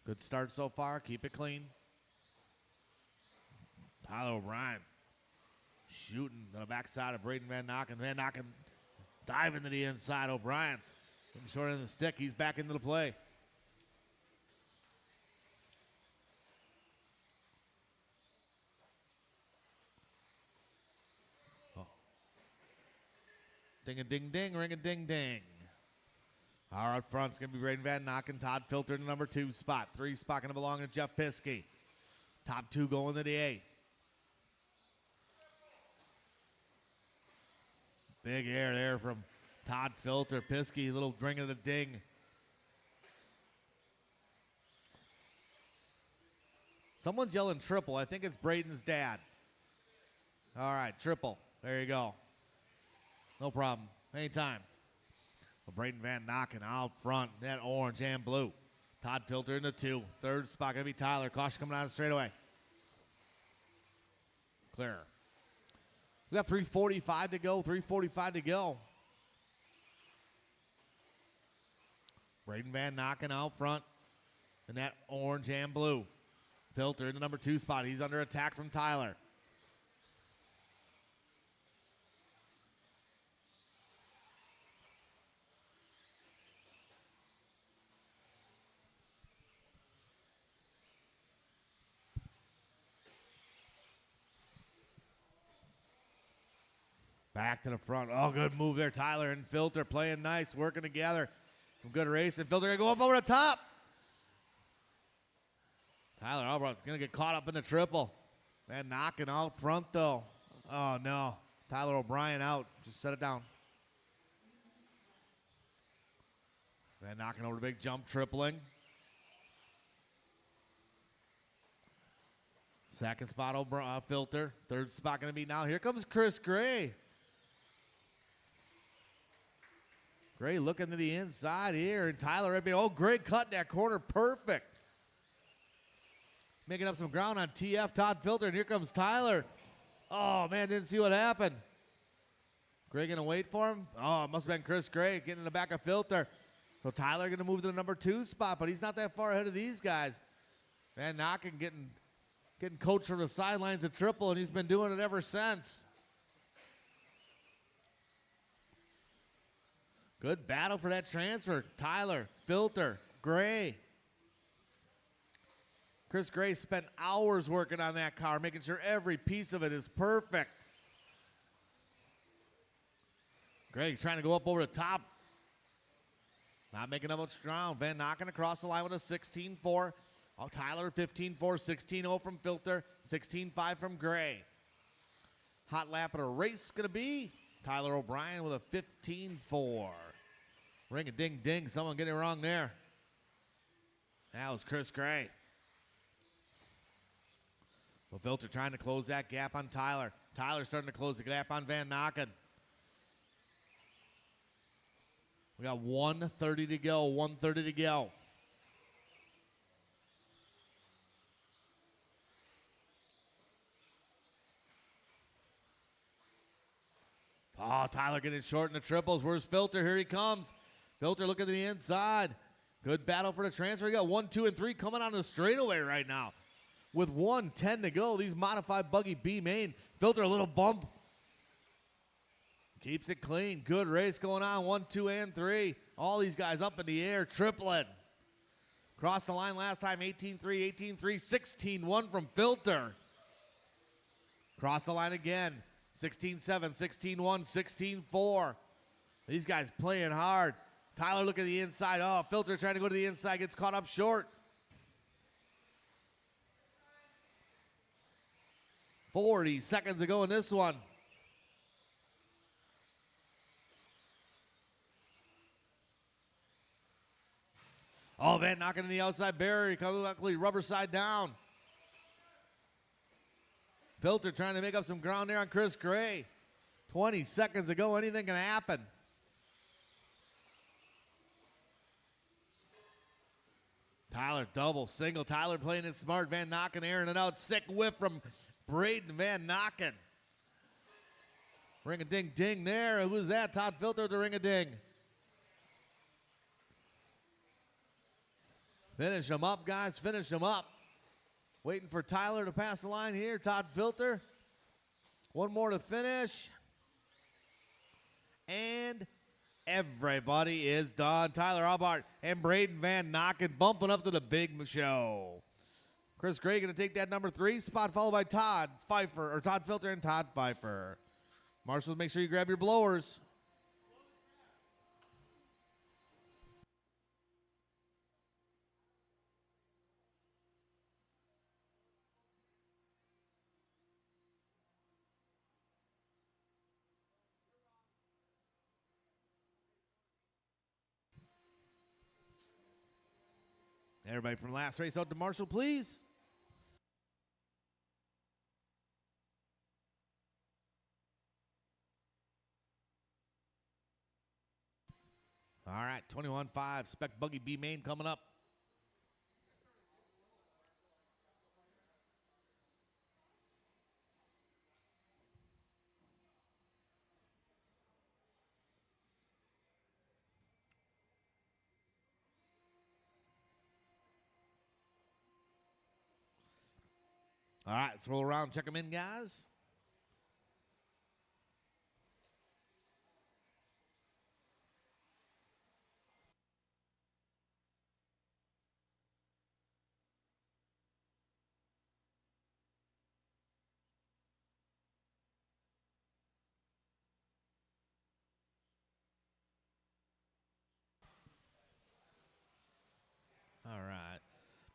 S1: Good start so far. Keep it clean. Tyler O'Brien shooting to the backside of Braden Van Nocken. Van Nocken diving to the inside. O'Brien getting short end of the stick. He's back into the play. Oh. Ding-a-ding-ding, ring-a-ding-ding. All right, up front's going to be Braden Van Nocken. Todd Filter in the number 2 spot. 3 spot going to belong to Jeff Piskey. Top 2 going to the A. Big air there from Todd Filter. Piskey, little ring of the ding. Someone's yelling triple. I think it's Braden's dad. All right, triple. There you go. No problem. Anytime. Well, Braden Van Nocken out front. That orange and blue. Todd Filter in the 2. 3rd spot going to be Tyler. Caution coming out straight away. Clear. We got 3:45 to go. 3:45 to go. Braden Van Nocken out front in that orange and blue. Filter in the number 2 spot. He's under attack from Tyler. Back to the front. Oh, good move there. Tyler and Filter playing nice, working together. Some good racing. Filter going to go up over the top. Tyler Albright's going to get caught up in the triple. Man, knocking out front, though. Oh, no. Tyler O'Brien out. Just set it down. Man, knocking over the big jump, tripling. Second spot, Filter. 3rd spot going to be now. Here comes Chris Gray. Gray looking to the inside here, and Tyler, oh, great cut in that corner, perfect. Making up some ground on TF, Todd Filter, and here comes Tyler. Oh, man, didn't see what happened. Gray going to wait for him. Oh, it must have been Chris Gray getting in the back of Filter. So Tyler going to move to the number 2 spot, but he's not that far ahead of these guys. Van Nocken getting coached from the sidelines at triple, and he's been doing it ever since. Good battle for that transfer. Tyler, Filter, Gray. Chris Gray spent hours working on that car, making sure every piece of it is perfect. Gray trying to go up over the top. Not making up much ground. Van Nocken across the line with a 16-4. Oh, Tyler 15-4, 16-0 from Filter, 16-5 from Gray. Hot lap of the race going to be Tyler O'Brien with a 15-4. Ring-a-ding-ding. Someone getting it wrong there. That was Chris Gray. Well, Filter trying to close that gap on Tyler. Tyler starting to close the gap on Van Nocken. We got 1:30 to go, 1:30 to go. Oh, Tyler getting short in the triples. Where's Filter? Here he comes. Filter looking to the inside. Good battle for the transfer. We got 1, 2, and 3 coming on the straightaway right now. With 1:10 to go, these modified buggy B main. Filter a little bump. Keeps it clean. Good race going on. 1, 2, and 3. All these guys up in the air, tripling. Crossed the line last time, 18-3, 18-3, 16-1 from Filter. Cross the line again, 16-7, 16-1, 16-4. These guys playing hard. Tyler looking at the inside. Oh, Filter trying to go to the inside, gets caught up short. 40 seconds to go in this one. Oh, Van Nocken in the outside barrier. He comes luckily rubber side down. Filter trying to make up some ground there on Chris Gray. 20 seconds to go. Anything can happen. Tyler double, single. Tyler playing it smart. Van Nocken airing it out. Sick whip from Braden Van Nocken. Ring-a-ding-ding there. Who was that? Todd Filter with the ring-a-ding. Finish them up, guys. Finish them up. Waiting for Tyler to pass the line here. Todd Filter. One more to finish. And everybody is done. Tyler Albart and Braden Van Nocken bumping up to the big show. Chris Gray going to take that number 3 spot, followed by Todd Filter and Todd Pfeiffer. Marshals, make sure you grab your blowers. Everybody from last race out to Marshall, please. All right, 21-5, Spec Buggy B main coming up. All right, let's roll around, check them in, guys. All right.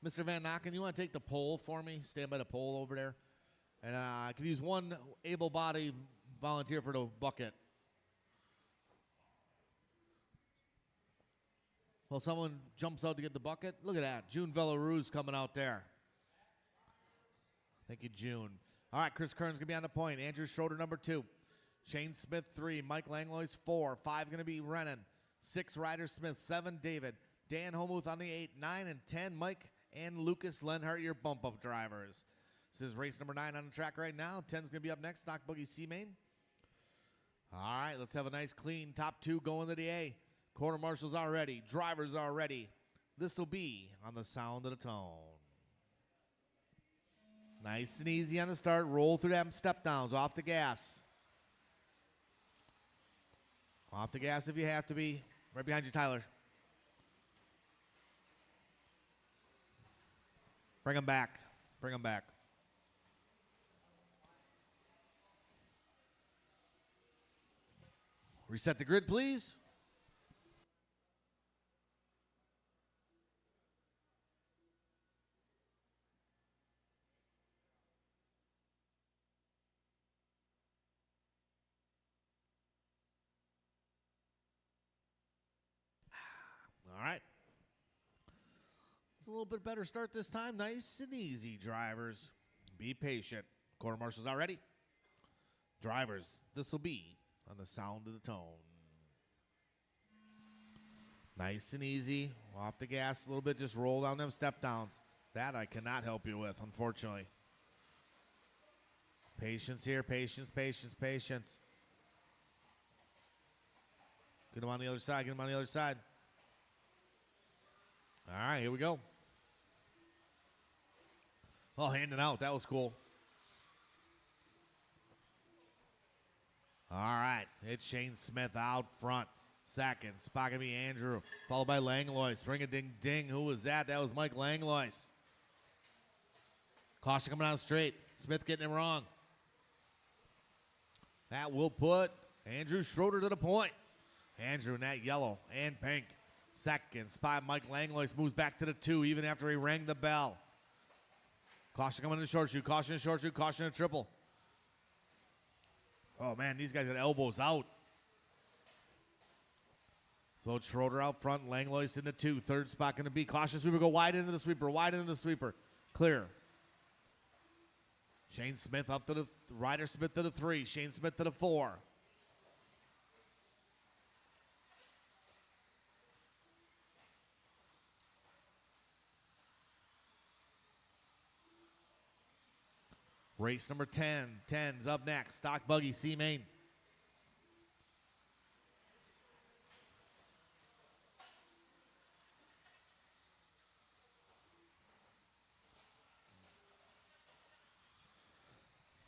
S1: Mr. Van Nocken, you want to take the pole for me? Stand by the pole over there. And I could use one able-bodied volunteer for the bucket. Well, someone jumps out to get the bucket. Look at that. June Villaruz coming out there. Thank you, June. All right, Chris Kern's going to be on the point. Andrew Schroeder, number 2. Shane Smith, 3. Mike Langlois, 4. 5 going to be Rennan. 6, Ryder Smith. 7, David. Dan Homuth on the 8. 9 and 10, Mike and Lucas Lenhart, your bump-up drivers. This is race number 9 on the track right now. 10's going to be up next, Stock Boogie C-Main. All right, let's have a nice clean top 2 going to the A. Quarter marshals are ready. Drivers are ready. This will be on the sound of the tone. Nice and easy on the start. Roll through them step downs. Off the gas. Off the gas if you have to be. Right behind you, Tyler. Bring them back. Bring them back. Reset the grid, please. All right. It's a little bit better start this time. Nice and easy, drivers. Be patient. Quarter marshals are ready. Drivers, this will be on the sound of the tone. Nice and easy. Off the gas a little bit. Just roll down them step downs. That I cannot help you with, unfortunately. Patience here. Patience, patience, patience. Get him on the other side. Get him on the other side. All right, here we go. Oh, handing out. That was cool. All right, it's Shane Smith out front. Second, spot gonna be Andrew, followed by Langlois. Ring a ding ding. Who was that? That was Mike Langlois. Caution coming down straight. Smith getting it wrong. That will put Andrew Schroeder to the point. Andrew in that yellow and pink. Second spot, Mike Langlois moves back to the 2 even after he rang the bell. Caution coming in the short shoot. Caution in the short shoot. Caution in triple. Oh, man, these guys got elbows out. So Schroeder out front, Langlois in the 2. Third spot going to be caution sweeper. Go wide into the sweeper. Wide into the sweeper. Clear. Shane Smith up to the Ryder Smith to the 3. Shane Smith to the 4. Race number 10. 10's up next. Stock buggy, C main.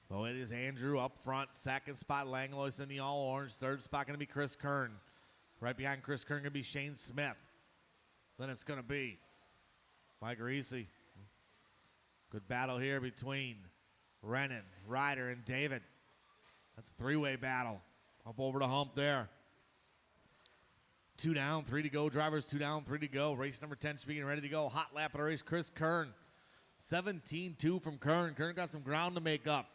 S1: So it is Andrew up front. Second spot, Langlois in the all orange. Third spot going to be Chris Kern. Right behind Chris Kern going to be Shane Smith. Then it's going to be Mike Reese. Good battle here between Rennan, Ryder, and David. That's a 3-way battle. Up over the hump there. 2 down, 3 to go. Drivers 2 down, 3 to go. Race number 10 should be getting ready to go. Hot lap of the race, Chris Kern. 17-2 from Kern. Kern got some ground to make up.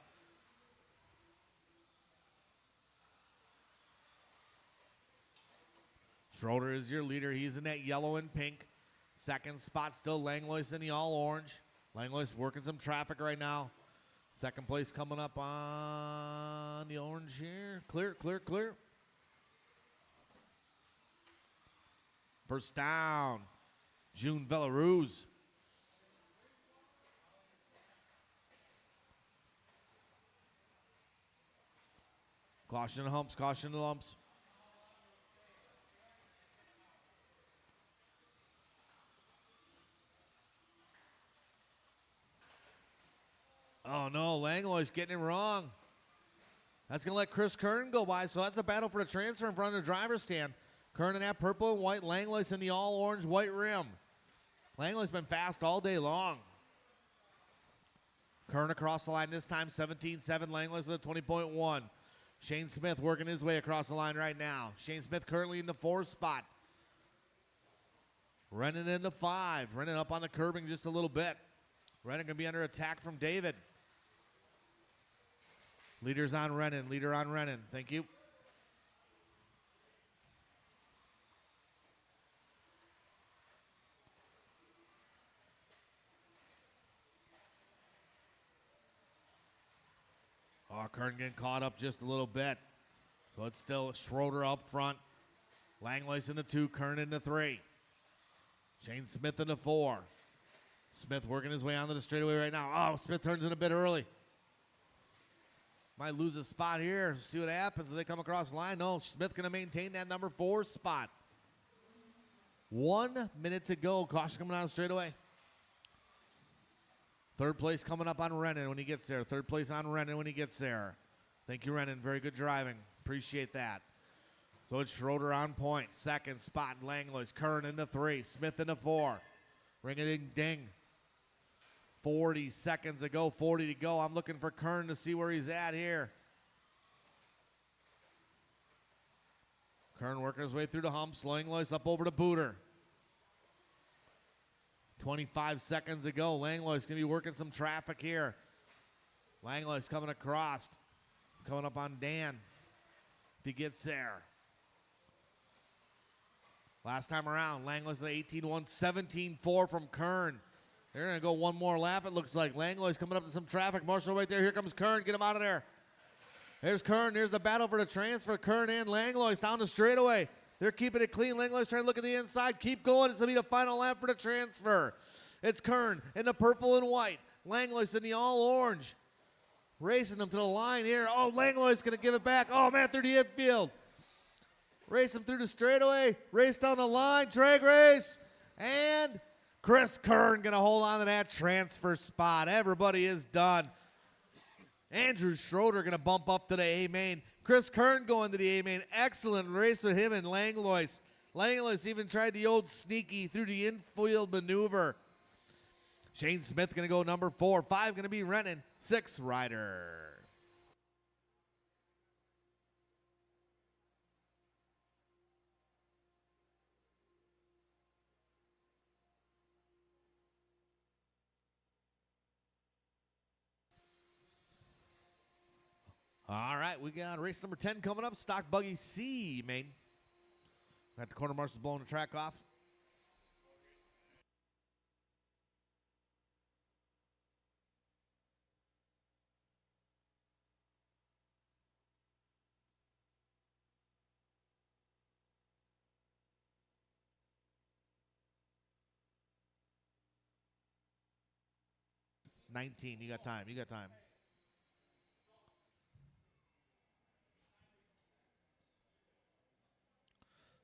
S1: Schroeder is your leader. He's in that yellow and pink. Second spot still Langlois in the all orange. Langlois working some traffic right now. Second place coming up on the orange here. Clear, clear, clear. First down, June Villaruz. Caution the humps, caution the lumps. Oh, no, Langlois getting it wrong. That's going to let Chris Kern go by, so that's a battle for the transfer in front of the driver's stand. Kern in that purple and white, Langlois in the all-orange white rim. Langlois been fast all day long. Kern across the line this time, 17-7, Langlois with a 20.1. Shane Smith working his way across the line right now. Shane Smith currently in the 4th spot. Rennan in the 5. Rennan up on the curbing just a little bit. Rennan going to be under attack from David. Leaders on Rennan. Leader on Rennan. Thank you. Oh, Kern getting caught up just a little bit. So it's still Schroeder up front. Langlois in the 2. Kern in the 3. Shane Smith in the 4. Smith working his way onto the straightaway right now. Oh, Smith turns in a bit early. Might lose a spot here. See what happens as they come across the line. No, Smith going to maintain that number 4 spot. 1 minute to go. Caution coming out straight away. Third place coming up on Rennan when he gets there. Third place on Rennan when he gets there. Thank you, Rennan. Very good driving. Appreciate that. So it's Schroeder on point. Second spot, Langlois. Kern into 3. Smith into 4. Ring-a-ding-ding. 40 seconds to go, 40 to go. I'm looking for Kern to see where he's at here. Kern working his way through the humps. Langlois up over to Booter. 25 seconds to go. Langlois going to be working some traffic here. Langlois coming across. Coming up on Dan. If he gets there. Last time around, Langlois 18-1, 17-4 from Kern. They're going to go one more lap, it looks like. Langlois coming up to some traffic. Marshall right there. Here comes Kern. Get him out of there. There's Kern. There's the battle for the transfer. Kern and Langlois down the straightaway. They're keeping it clean. Langlois trying to look at the inside. Keep going. It's going to be the final lap for the transfer. It's Kern in the purple and white. Langlois in the all orange. Racing them to the line here. Oh, Langlois going to give it back. Oh, man, through the infield. Race him through the straightaway. Race down the line. Drag race. And Chris Kern going to hold on to that transfer spot. Everybody is done. Andrew Schroeder going to bump up to the A-main. Chris Kern going to the A-main. Excellent race with him and Langlois. Langlois even tried the old sneaky through the infield maneuver. Shane Smith going to go number 4. 5 going to be Rennan. 6 Ryder. All right, we got race number 10 coming up. Stock Buggy C, main. Got the corner marshals blowing the track off. $19, you got time, you got time.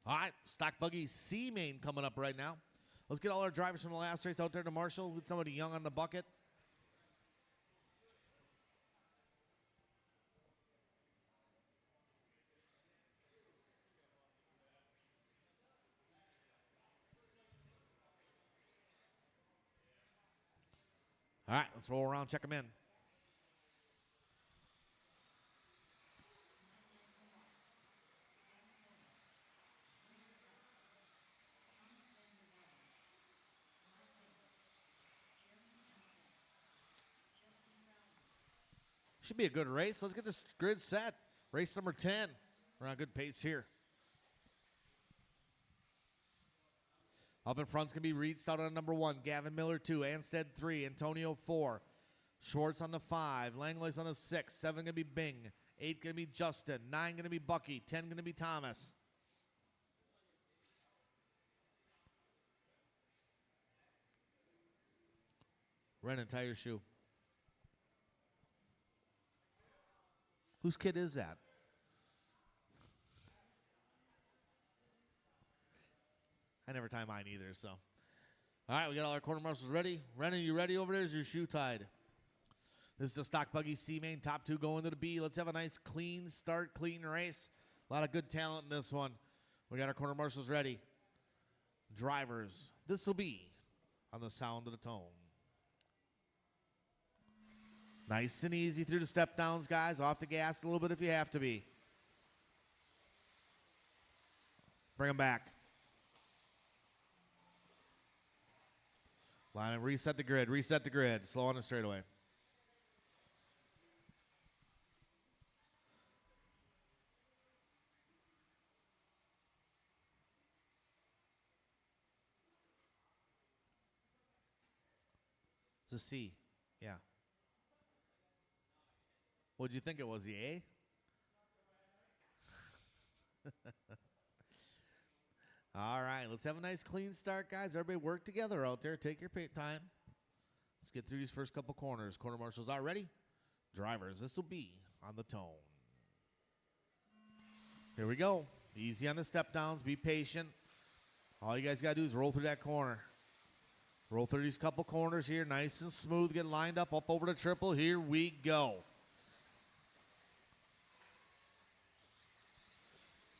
S1: All right, Stock Buggy C main coming up right now. Let's get all our drivers from the last race out there to Marshall with somebody young on the bucket. All right, let's roll around, check them in. Should be a good race. Let's get this grid set. Race number 10. We're on a good pace here. Up in front's going to be Reed Stout on number 1. Gavin Miller 2. Anstead 3. Antonio 4. Schwartz on the 5. Langlois on the 6. 7 going to be Bing. 8 going to be Justin. 9 going to be Bucky. 10 going to be Thomas. Rennan, tie your shoe. Whose kid is that? I never tie mine either, so. All right, we got all our corner marshals ready. Rennan, you ready over there? Is your shoe tied? This is the Stock Buggy C main. Top 2 going to the B. Let's have a nice clean start, clean race. A lot of good talent in this one. We got our corner marshals ready. Drivers, this will be on the sound of the tone. Nice and easy through the step downs, guys. Off the gas a little bit if you have to be. Bring them back. Line and reset the grid. Reset the grid. Slow on the straightaway. It's a C. Yeah. What'd you think it was, the A? All right, let's have a nice clean start, guys. Everybody work together out there. Take your time. Let's get through these first couple corners. Corner marshals are ready. Drivers, this will be on the tone. Here we go. Easy on the step downs. Be patient. All you guys got to do is roll through that corner. Roll through these couple corners here. Nice and smooth. Get lined up over the triple. Here we go.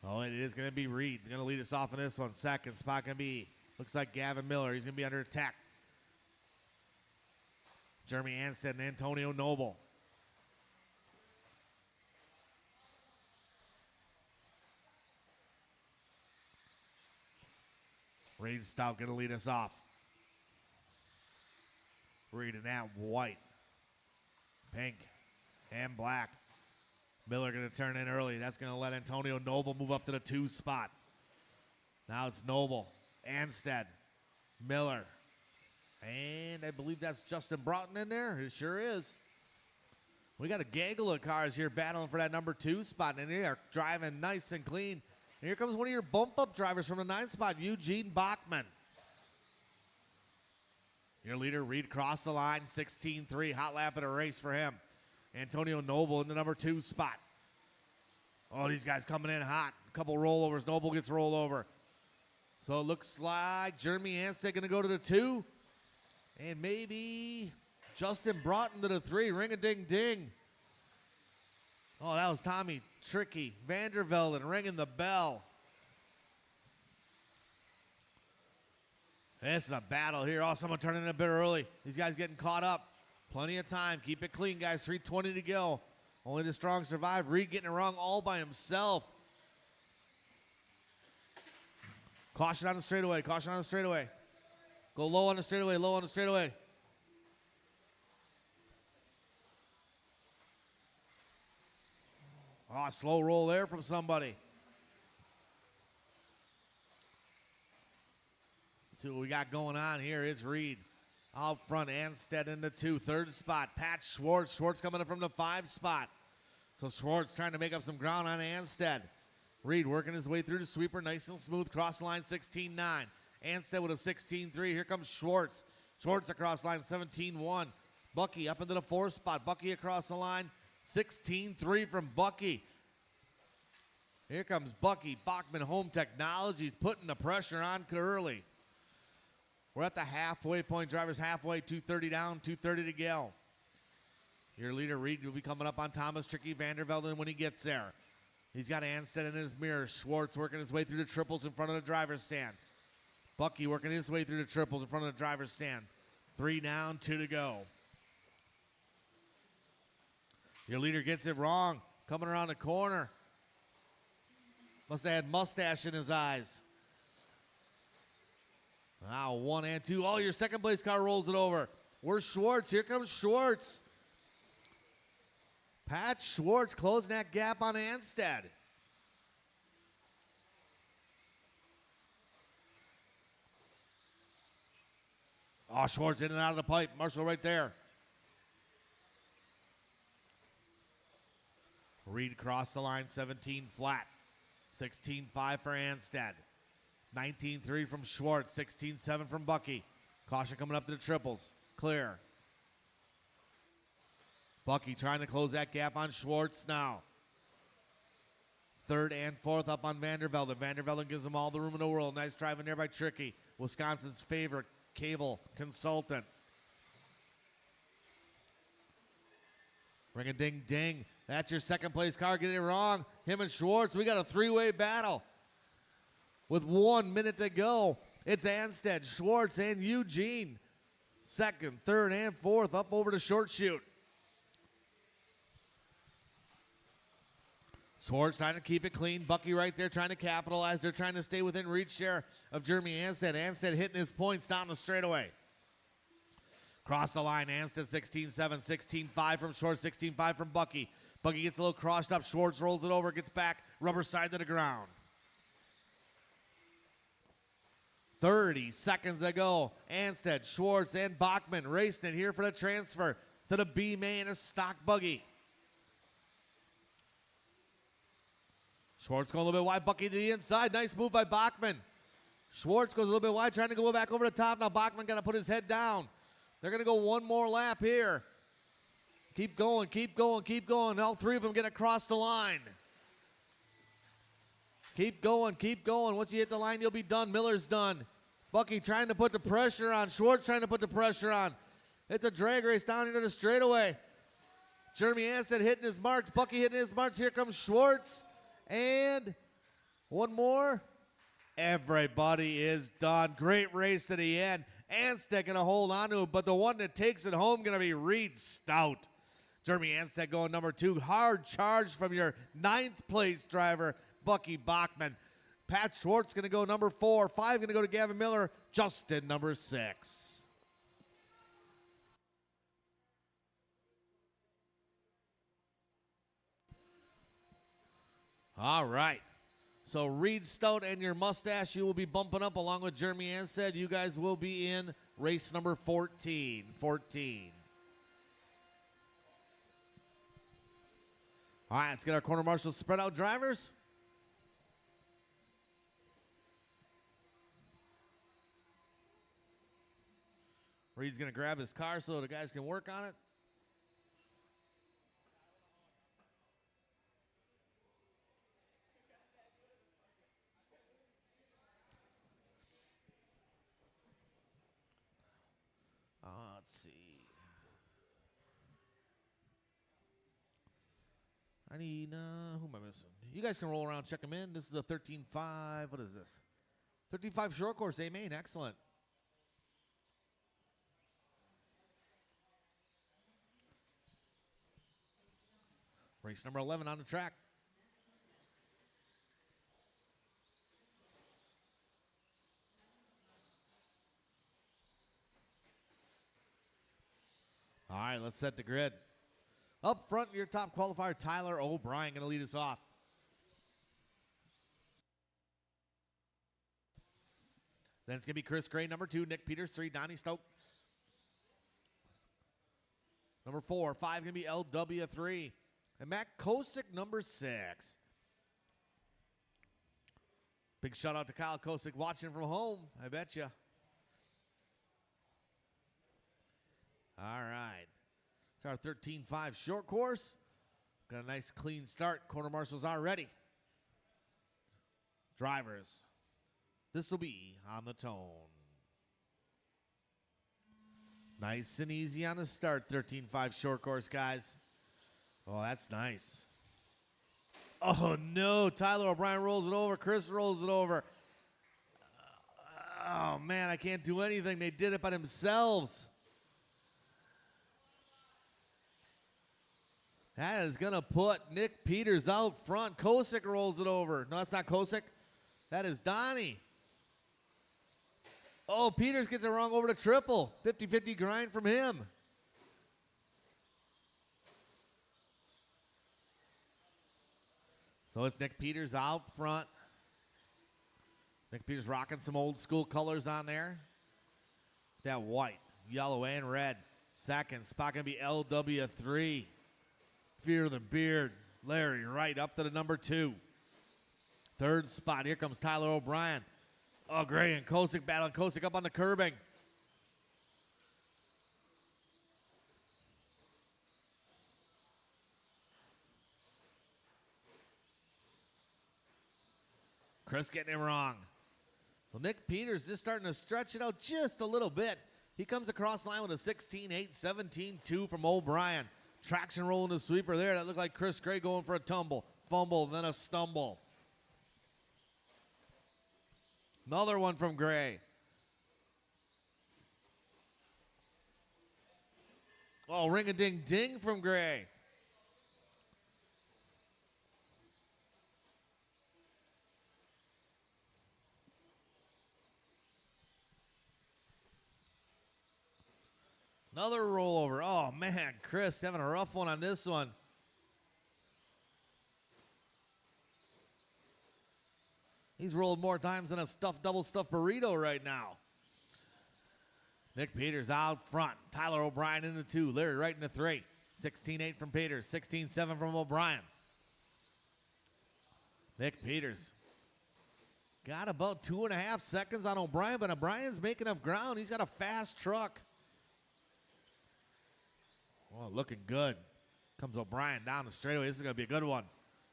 S1: Oh, it is going to be Reed. Going to lead us off in this one. Second spot going to be, looks like Gavin Miller. He's going to be under attack. Jeremy Anstead and Antonio Noble. Reed Stout going to lead us off. Reed in that white, pink, and black. Miller going to turn in early. That's going to let Antonio Noble move up to the 2 spot. Now it's Noble, Anstead, Miller. And I believe that's Justin Broughton in there. It sure is. We got a gaggle of cars here battling for that number 2 spot. And they are driving nice and clean. And here comes one of your bump-up drivers from the 9 spot, Eugene Bachman. Your leader, Reed, crossed the line, 16-3, hot lap at a race for him. Antonio Noble in the number 2 spot. Oh, these guys coming in hot. A couple rollovers. Noble gets rolled over. So it looks like Jeremy Anstead going to go to the 2. And maybe Justin Broughton to the 3. Ring-a-ding-ding. Oh, that was Tommy Tricky. Vandervelden ringing the bell. This is a battle here. Oh, someone turning in a bit early. These guys getting caught up. Plenty of time. Keep it clean, guys. 3:20 to go. Only the strong survive. Reed getting it wrong all by himself. Caution on the straightaway. Caution on the straightaway. Go low on the straightaway. Low on the straightaway. Oh, slow roll there from somebody. See what we got going on here. It's Reed out front. Anstead in the 2. 3rd spot. Pat Schwartz. Schwartz coming up from the 5 spot. So Schwartz trying to make up some ground on Anstead. Reed working his way through the sweeper. Nice and smooth. Cross line 16-9. Anstead with a 16-3. Here comes Schwartz. Schwartz across line 17-1. Bucky up into the 4th spot. Bucky across the line. 16-3 from Bucky. Here comes Bucky. Bachman Home Technologies putting the pressure on early. We're at the halfway point. Drivers halfway. 2:30 down. 2:30 to go. Your leader, Reed, will be coming up on Thomas Tricky Vandervelden when he gets there. He's got Anstead in his mirror. Schwartz working his way through the triples in front of the driver's stand. Bucky working his way through the triples in front of the driver's stand. 3 down, 2 to go. Your leader gets it wrong. Coming around the corner. Must have had mustache in his eyes. Now 1 and 2. Oh, your second place car rolls it over. Where's Schwartz? Here comes Schwartz. Pat Schwartz closing that gap on Anstead. Oh, Schwartz in and out of the pipe. Marshall right there. Reed crossed the line, 17 flat. 16-5 for Anstead. 19-3 from Schwartz. 16-7 from Bucky. Caution coming up to the triples. Clear. Bucky trying to close that gap on Schwartz now. 3rd and 4th up on Vandervelden. Vandervelden gives them all the room in the world. Nice driving there by Tricky. Wisconsin's favorite cable consultant. Ring-a-ding-ding. That's your second place car getting it wrong. Him and Schwartz. We got a 3-way battle. With 1 minute to go. It's Anstead, Schwartz, and Eugene. 2nd, 3rd, and 4th up over the short chute. Schwartz trying to keep it clean. Bucky right there trying to capitalize. They're trying to stay within reach share of Jeremy Anstead. Anstead hitting his points down the straightaway. Cross the line. Anstead 16-7, 16-5 from Schwartz, 16-5 from Bucky. Bucky gets a little crossed up. Schwartz rolls it over, gets back, rubber side to the ground. 30 seconds to go. Anstead, Schwartz, and Bachman racing it here for the transfer to the B-main, a stock buggy. Schwartz going a little bit wide. Bucky to the inside. Nice move by Bachman. Schwartz goes a little bit wide, trying to go back over the top. Now Bachman got to put his head down. They're going to go one more lap here. Keep going, keep going, keep going. All three of them get across the line. Keep going, keep going. Once you hit the line, you'll be done. Miller's done. Bucky trying to put the pressure on. Schwartz trying to put the pressure on. It's a drag race down into the straightaway. Jeremy Anstead hitting his marks. Bucky hitting his marks. Here comes Schwartz. And one more. Everybody is done. Great race to the end. Anstead going to hold on to it, but the one that takes it home going to be Reed Stout. Jeremy Anstead going number 2. Hard charge from your 9th place driver, Bucky Bachman. Pat Schwartz going to go number 4. 5 going to go to Gavin Miller. Justin number 6. All right. So Reed Stout and your mustache, you will be bumping up along with Jeremy Anstead. You guys will be in race number 14. 14. All right, let's get our corner marshals spread out drivers. Reed's going to grab his car so the guys can work on it. Let's see. I need, who am I missing? You guys can roll around, check them in. This is the 13.5. What is this? 13.5 short course, A-Main. Excellent. Race number 11 on the track. All right, let's set the grid. Up front, your top qualifier, Tyler O'Brien, going to lead us off. Then it's going to be Chris Gray, number 2. Nick Peters, 3. Donnie Stoke. Number 4. 5 going to be LW3. And Matt Kosick, number 6. Big shout out to Kyle Kosick watching from home, I bet you. All right. It's our 13.5 short course. Got a nice clean start. Corner marshals are ready. Drivers, this will be on the tone. Nice and easy on the start, 13.5 short course, guys. Oh, that's nice. Oh, no. Tyler O'Brien rolls it over. Chris rolls it over. Oh, man, I can't do anything. They did it by themselves. That is going to put Nick Peters out front. Kosick rolls it over. No, that's not Kosick. That is Donnie. Oh, Peters gets it wrong over to triple. 50-50 grind from him. So it's Nick Peters out front. Nick Peters rocking some old school colors on there. That white, yellow, and red. Second spot going to be LW3. Fear the Beard. Larry Wright up to the number 2. Third spot. Here comes Tyler O'Brien. Oh, Gray and Kosick battling. Kosick up on the curbing. Chris getting it wrong. So Nick Peters just starting to stretch it out just a little bit. He comes across the line with a 16-8, 17-2 from O'Brien. Traction rolling the sweeper there. That looked like Chris Gray going for a tumble. Fumble, then a stumble. Another one from Gray. Oh, ring-a-ding-ding from Gray. Another rollover. Oh, man, Chris having a rough one on this one. He's rolled more times than a double stuffed burrito right now. Nick Peters out front. Tyler O'Brien into 2. Larry Wright into 3. 16-8 from Peters. 16-7 from O'Brien. Nick Peters got about 2.5 seconds on O'Brien, but O'Brien's making up ground. He's got a fast truck. Oh, looking good. Comes O'Brien down the straightaway. This is going to be a good one.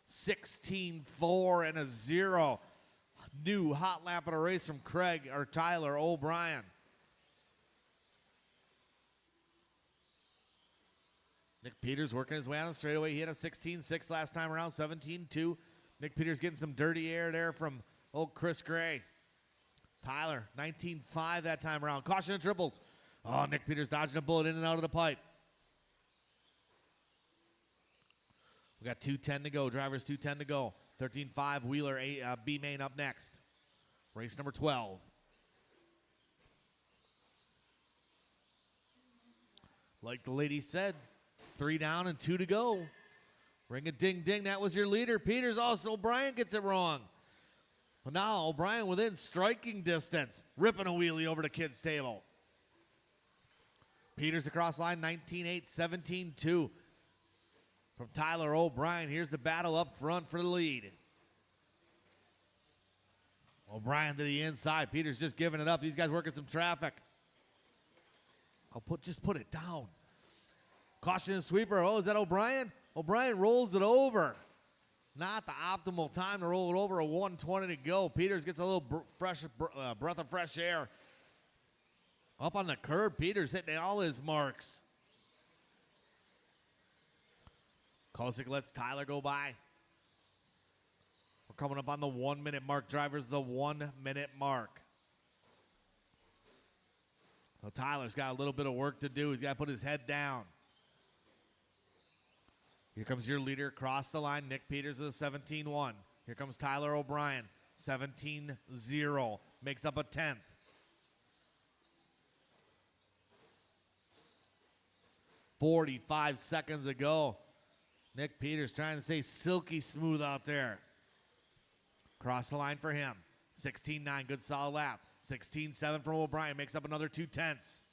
S1: 16-4 and a 0. New hot lap of the race from Tyler O'Brien. Nick Peters working his way on the straightaway. He had a 16-6 last time around, 17-2. Nick Peters getting some dirty air there from old Chris Gray. Tyler, 19-5 that time around. Caution and triples. Oh, Nick Peters dodging a bullet in and out of the pipe. We got 2:10 to go. Drivers 2:10 to go. 13-5 Wheeler B main up next. Race number 12. Like the lady said, 3 down and 2 to go. Ring a ding ding. That was your leader. Peters also. O'Brien gets it wrong. Well, now O'Brien within striking distance. Ripping a wheelie over the kids' table. Peters across line. 19-8, 17-2. From Tyler O'Brien. Here's the battle up front for the lead. O'Brien to the inside. Peters just giving it up. These guys working some traffic. Just put it down. Caution and sweeper. Oh, is that O'Brien? O'Brien rolls it over. Not the optimal time to roll it over. A 1:20 to go. Peters gets a little breath of fresh air. Up on the curb. Peters hitting all his marks. Kosick lets Tyler go by. We're coming up on the 1 minute mark. Drivers, the 1 minute mark. So Tyler's got a little bit of work to do. He's got to put his head down. Here comes your leader across the line. Nick Peters with a 17-1. Here comes Tyler O'Brien. 17-0. Makes up a 10th. .45 seconds ago. Nick Peters trying to stay silky smooth out there. Cross the line for him. 16-9, good solid lap. 16-7 from O'Brien, makes up another 2/10.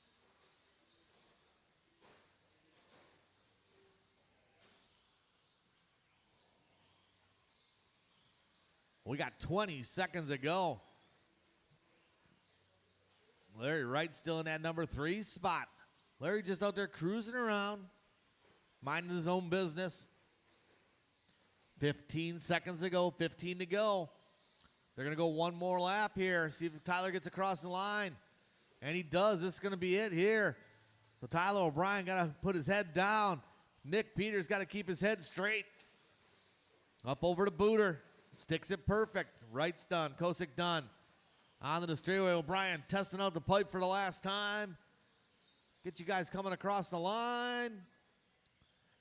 S1: We got 20 seconds to go. Larry Wright still in that number 3 spot. Larry just out there cruising around, minding his own business. 15 seconds to go, 15 to go. They're going to go one more lap here, see if Tyler gets across the line. And he does. This is going to be it here. So Tyler O'Brien got to put his head down. Nick Peters got to keep his head straight. Up over to Booter. Sticks it perfect. Wright's done. Kosick done. Onto the straightaway. O'Brien testing out the pipe for the last time. Get you guys coming across the line.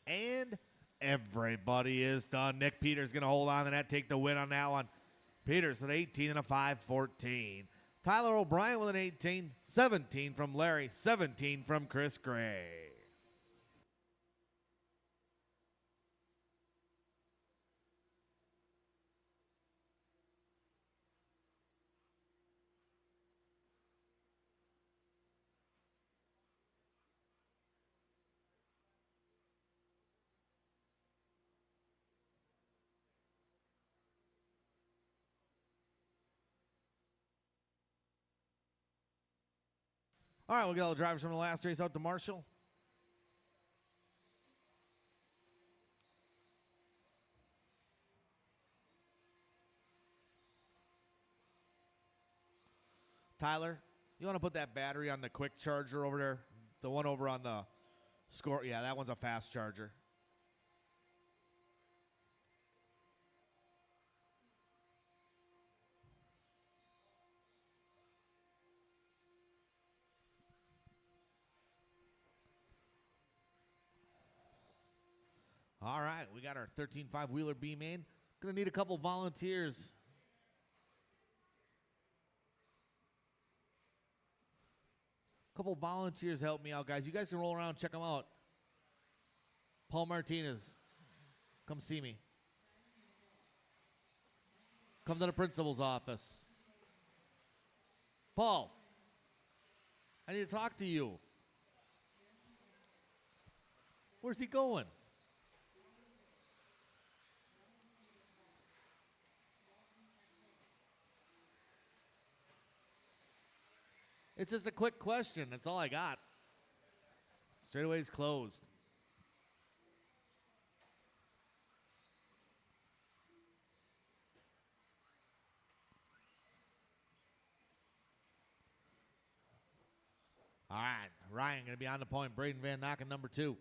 S1: And everybody is done. Nick Peters going to hold on to that, take the win on that one. Peters with 18 and a 5-14. Tyler O'Brien with an 18. 17 from Larry. 17 from Chris Gray. All right, we'll get all the drivers from the last race out to Marshall. Tyler, you want to put that battery on the quick charger over there? The one over on the score. Yeah, that one's a fast charger. All right, we got our 13.5 Wheeler B main. Gonna need a couple volunteers. Couple volunteers help me out, guys. You guys can roll around and check them out. Paul Martinez, come see me. Come to the principal's office. Paul, I need to talk to you. Where's he going? It's just a quick question. That's all I got. Straightaway's closed. right, Ryan going to be on the point. Braden Van Nocken, number 2.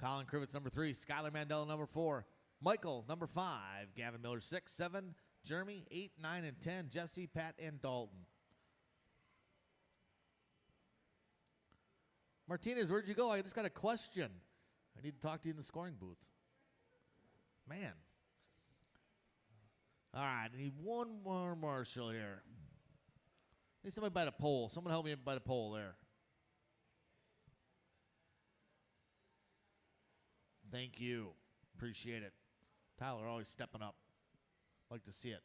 S1: Colin Krivitz, number 3. Skylar Mandela, number 4. Michael, number 5. Gavin Miller, 6, 7. Jeremy, 8, 9, and 10. Jesse, Pat, and Dalton. Martinez, where'd you go? I just got a question. I need to talk to you in the scoring booth. Man. All right, I need one more marshal here. I need somebody by the pole. Someone help me by the pole there. Thank you. Appreciate it. Tyler always stepping up. Like to see it.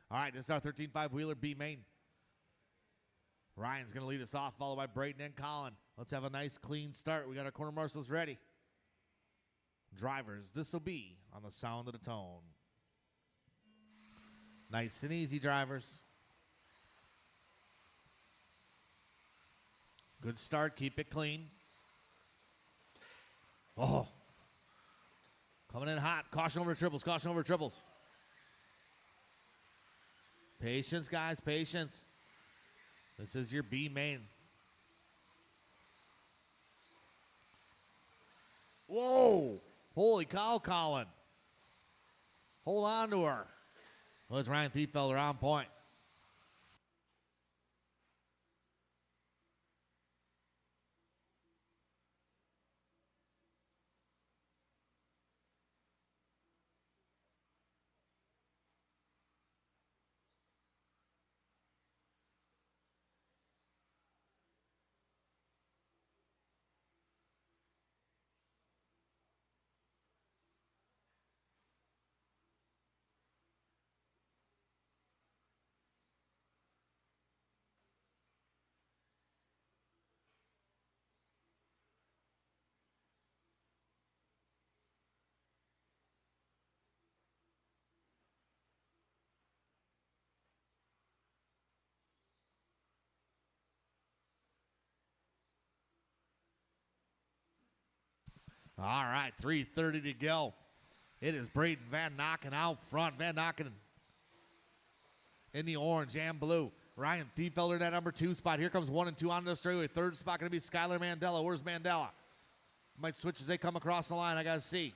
S1: All right, this is our 13-5 wheeler B main. Ryan's going to lead us off, followed by Braden and Colin. Let's have a nice, clean start. We got our corner marshals ready. Drivers, this will be on the sound of the tone. Nice and easy, drivers. Good start. Keep it clean. Oh. Coming in hot. Caution over triples. Caution over triples. Patience, guys. Patience. This is your B main. Whoa. Holy cow, Colin. Hold on to her. Well, it's Ryan Thieffelder on point. All right, 3:30 to go. It is Braden Van Nocken out front. Van Nocken in the orange and blue. Ryan Thieffelder in that number 2 spot. Here comes 1 and 2 onto the straightaway. Third spot going to be Skylar Mandela. Where's Mandela? Might switch as they come across the line. I got to see.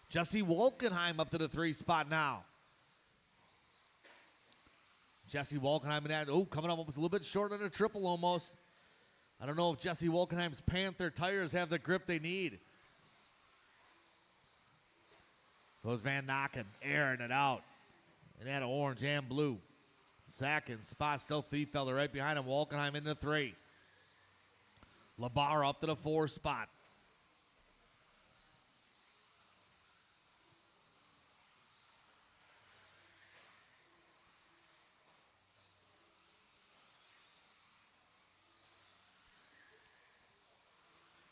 S1: Jesse Wolkenheim up to the 3 spot now. Jesse Wolkenheim in that. Oh, coming up almost a little bit short on the triple almost. I don't know if Jesse Wolkenheim's Panther tires have the grip they need. Goes Van Nocken, airing it out. And that orange and blue. Second spot, still Thieffelder right behind him. Wolkenheim into 3. Labar up to the 4 spot.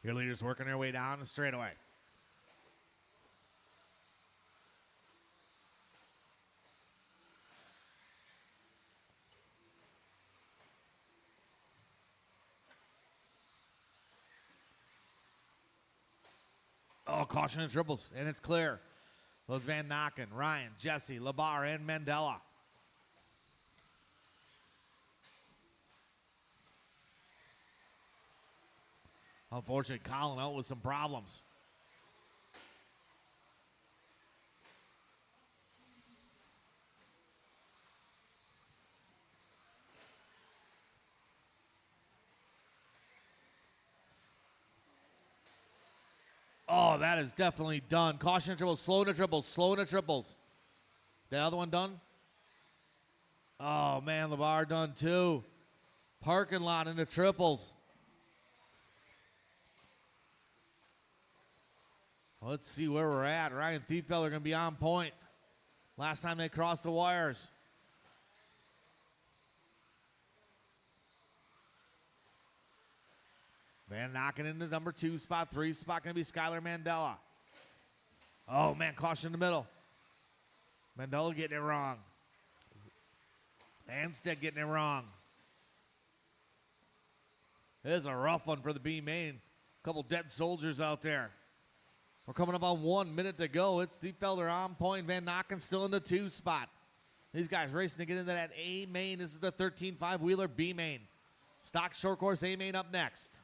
S1: Your leaders working their way down the straightaway. Oh, caution and triples, and it's clear. Those Van Nocken, Ryan, Jesse, Labar, and Mandela. Unfortunately, Colin out with some problems. Oh, that is definitely done. Caution and triples, slow to triples, slow to triples. The other one done? Oh, man, Labar done too. Parking lot into triples. Let's see where we're at. Ryan Thieffelder going to be on point. Last time they crossed the wires. Van Nocken into number 2 spot. 3 spot going to be Skylar Mandela. Oh, man, caution in the middle. Mandela getting it wrong. Anstead getting it wrong. This is a rough one for the B main. A couple dead soldiers out there. We're coming up on 1 minute to go. It's Thieffelder on point. Van Nocken still in the 2 spot. These guys racing to get into that A main. This is the 13.5 wheeler B main. Stock short course A main up next.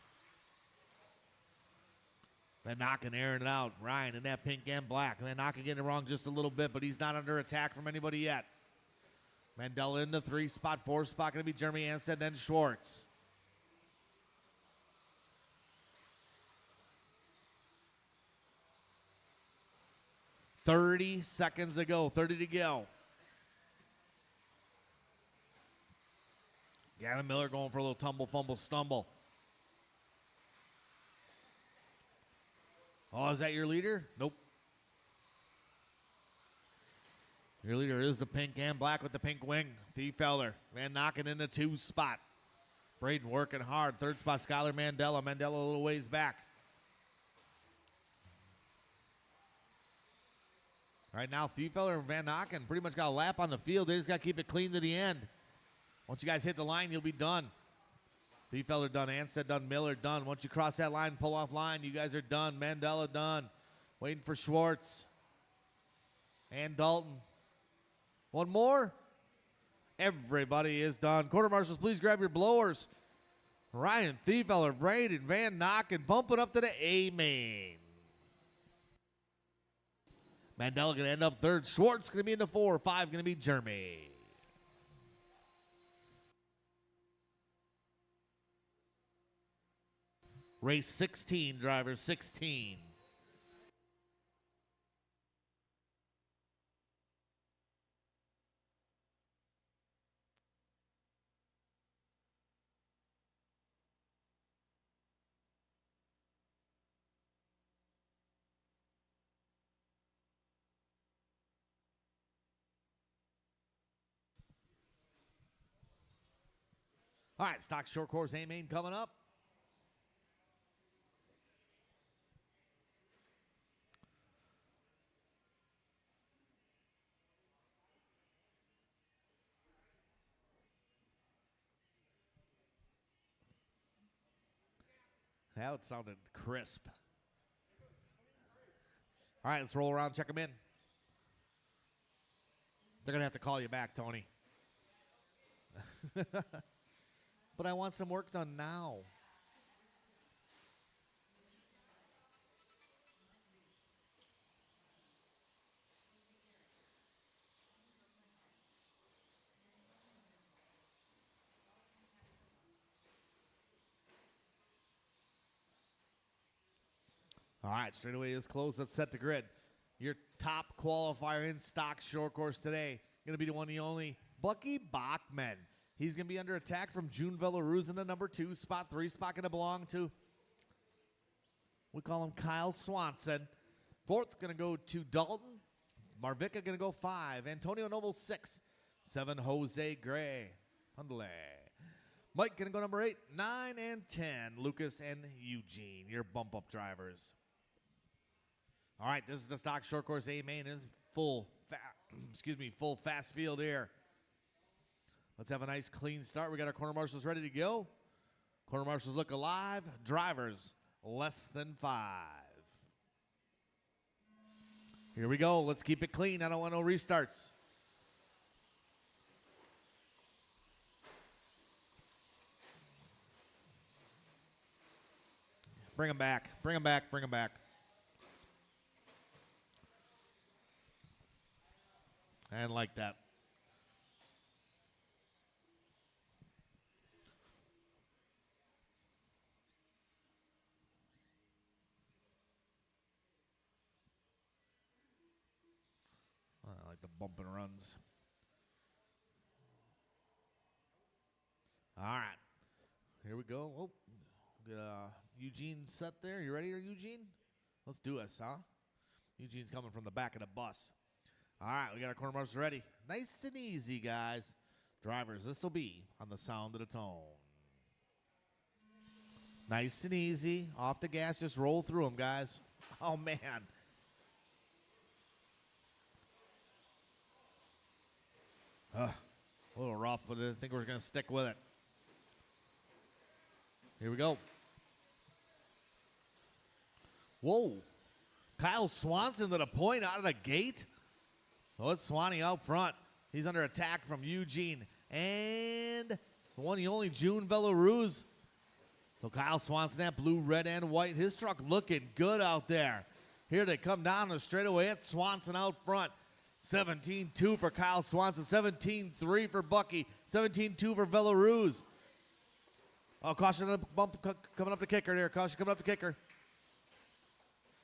S1: Van Nokken airing it out. Ryan in that pink and black. Van Nokken getting it wrong just a little bit, but he's not under attack from anybody yet. Mandela in the 3 spot, 4 spot going to be Jeremy Anstead, then Schwartz. .30 seconds to go, 30 to go. Gavin Miller going for a little tumble, fumble, stumble. Oh, is that your leader? Nope. Your leader is the pink and black with the pink wing. Thiefeller. Van Nokken in the 2 spot. Braden working hard. 3rd spot, Skylar Mandela. Mandela a little ways back. Right now, Thiefeller and Van Nokken pretty much got a lap on the field. They just got to keep it clean to the end. Once you guys hit the line, you'll be done. Thiefeller done, Anstead done, Miller done. Once you cross that line, pull off line, you guys are done. Mandela done. Waiting for Schwartz. And Dalton. One more. Everybody is done. Quarter marshals, please grab your blowers. Ryan Thiefeller, Braden, Van Nokken, bumping up to the A main. Mandela going to end up 3rd. Schwartz going to be in the 4. 5 going to be Jeremy. Race 16, driver 16. All right, stock short course A main coming up. That sounded crisp. All right, let's roll around, check them in. They're going to have to call you back, Tony. But I want some work done now. All right, straightaway is closed. Let's set the grid. Your top qualifier in stock short course today going to be the one and only Bucky Bachman. He's going to be under attack from June Villaruz in the number 2 spot. 3 spot going to belong to, we call him Kyle Swanson. 4th going to go to Dalton. Marvica going to go 5. Antonio Noble 6. 7, Jose Gray. Hundley. Mike going to go number 8, 9, and 10. Lucas and Eugene, your bump-up drivers. All right, this is the stock short course A main. This is full fast field here. Let's have a nice clean start. We got our corner marshals ready to go. Corner marshals look alive. Drivers less than 5. Here we go. Let's keep it clean. I don't want no restarts. Bring them back. Bring them back. Bring them back. And like that. I like the bump and runs. All right. Here we go. Oh, get Eugene set there. You ready, Eugene? Let's do this, huh? Eugene's coming from the back of the bus. All right, we got our corner marshals ready. Nice and easy, guys. Drivers, this will be on the sound of the tone. Nice and easy. Off the gas, just roll through them, guys. Oh, man. A little rough, but I think we're going to stick with it. Here we go. Whoa. Kyle Swanson to the point out of the gate. Oh, it's Swanee out front. He's under attack from Eugene. And the one and only June Belarus. So Kyle Swanson, that blue, red, and white. His truck looking good out there. Here they come down the straightaway. It's Swanson out front. 17-2 for Kyle Swanson. 17-3 for Bucky. 17-2 for Belarus. Oh, caution, bump coming up the kicker there. Caution coming up the kicker.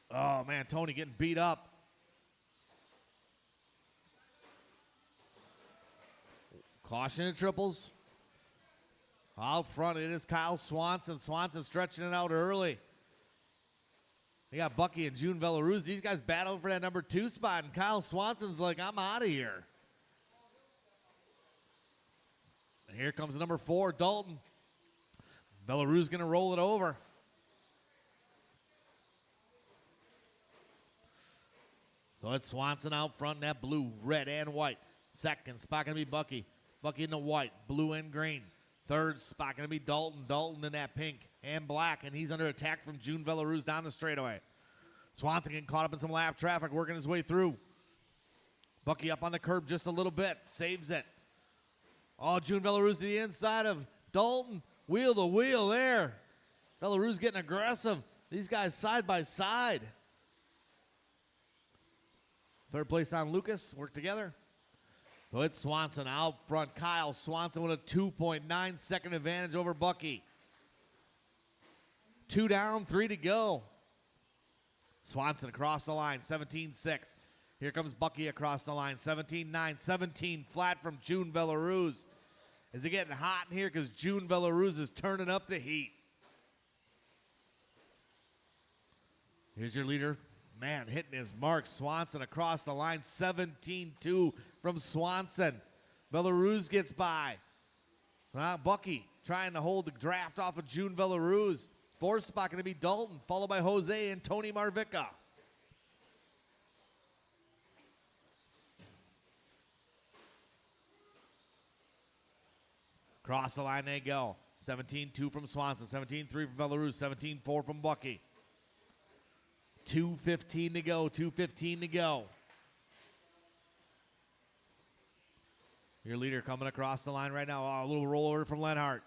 S1: Oh, man, Tony getting beat up. Caution in triples. Out front, it is Kyle Swanson. Swanson stretching it out early. They got Bucky and June Belarus. These guys battling for that number 2 spot, and Kyle Swanson's like, I'm out of here. And here comes number 4, Dalton. Belarus going to roll it over. So it's Swanson out front in that blue, red, and white. Second spot going to be Bucky. Bucky in the white, blue and green. Third spot going to be Dalton. Dalton in that pink and black, and he's under attack from June Belarus down the straightaway. Swanson getting caught up in some lap traffic, working his way through. Bucky up on the curb just a little bit, saves it. Oh, June Belarus to the inside of Dalton. Wheel to wheel there. Belarus getting aggressive. These guys side by side. Third place on Lucas, work together. So it's Swanson out front. Kyle Swanson with a 2.9 second advantage over Bucky. 2 down, 3 to go. Swanson across the line, 17-6. Here comes Bucky across the line, 17-9, 17 flat from June Belarus. Is it getting hot in here? Because June Belarus is turning up the heat. Here's your leader. Man, hitting his mark. Swanson across the line, 17-2 from Swanson. Belarus gets by. Bucky trying to hold the draft off of June Belarus. Fourth spot going to be Dalton, followed by Jose and Tony Marvica. Across the line they go. 17-2 from Swanson, 17-3 from Belarus, 17-4 from Bucky. 2:15 to go, 2:15 to go. Your leader coming across the line right now. Oh, a little rollover from Lenhart.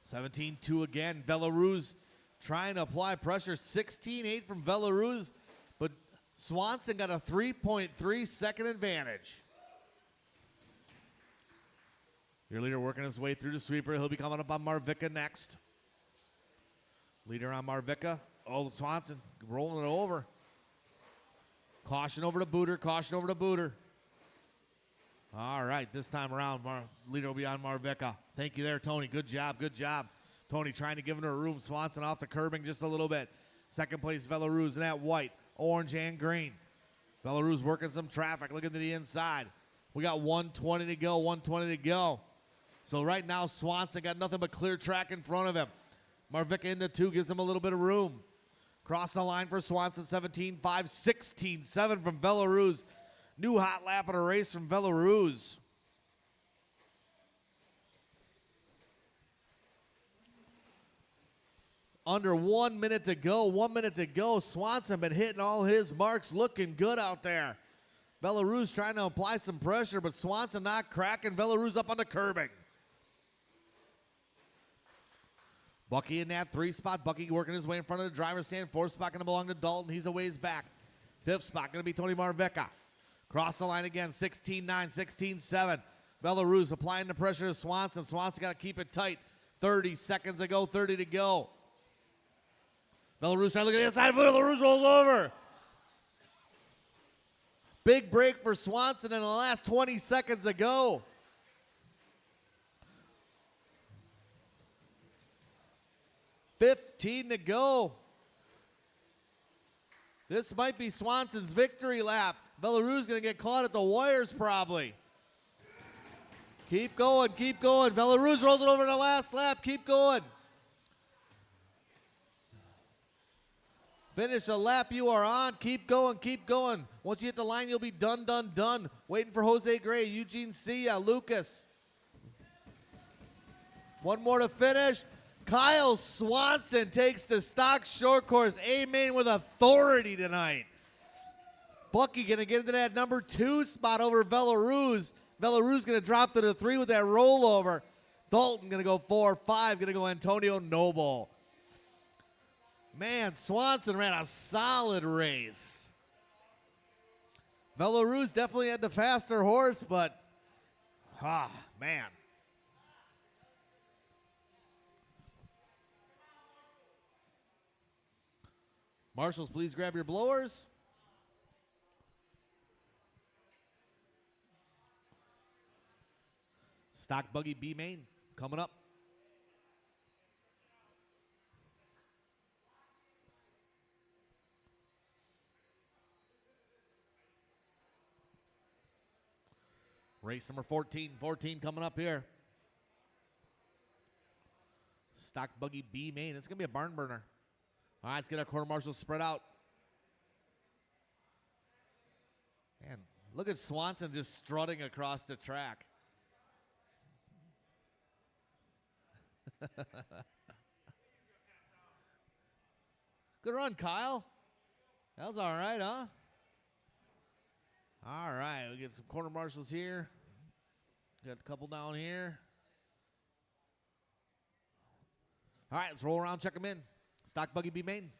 S1: 17-2 again. Belarus trying to apply pressure. 16-8 from Belarus, but Swanson got a 3.3 second advantage. Your leader working his way through the sweeper. He'll be coming up on Marvica next. Leader on Marvica. Oh, Swanson rolling it over. Caution over to Booter. Caution over to Booter. All right, this time around, leader will be on Marvica. Thank you there, Tony. Good job, good job. Tony trying to give him a room. Swanson off the curbing just a little bit. Second place, Belarus in that white, orange, and green. Belarus working some traffic, looking to the inside. We got 120 to go, 120 to go. So right now, Swanson got nothing but clear track in front of him. Marvica into 2 gives him a little bit of room. Cross the line for Swanson, 17-5, 16-7 from Belarus. New hot lap of the race from Belarus. Under 1 minute to go, 1 minute to go. Swanson been hitting all his marks, looking good out there. Belarus trying to apply some pressure, but Swanson not cracking. Belarus up on the curbing. Bucky in that 3 spot. Bucky working his way in front of the driver's stand. 4th spot going to belong to Dalton. He's a ways back. 5th spot going to be Tony Marvica. Cross the line again, 16-9, 16-7. Belarus applying the pressure to Swanson. Swanson got to keep it tight. 30 seconds to go, 30 to go. Belarus trying to look at the inside. Belarus rolls over. Big break for Swanson in the last 20 seconds to go. $15 to go. This might be Swanson's victory lap. Belarus going to get caught at the wires probably. Keep going, keep going. Belarus rolls it over in the last lap. Keep going. Finish the lap you are on. Keep going, keep going. Once you hit the line, you'll be done, done, done. Waiting for Jose Gray, Eugene Sia, Lucas. One more to finish. Kyle Swanson takes the stock short course A main with authority tonight. Bucky going to get into that number 2 spot over Belarus. Belarus going to drop to the 3 with that rollover. Dalton going to go 4, 5 going to go Antonio Noble. Man, Swanson ran a solid race. Belarus definitely had the faster horse, but, man. Marshals, please grab your blowers. Stock buggy B main coming up. Race number 14. 14 coming up here. Stock buggy B main. It's going to be a barn burner. All right, let's get our quarter marshals spread out. Man, look at Swanson just strutting across the track. Good run, Kyle. That was all right, huh? All right, we get some quarter marshals here. Got a couple down here. All right, let's roll around, check them in. Stock buggy B main.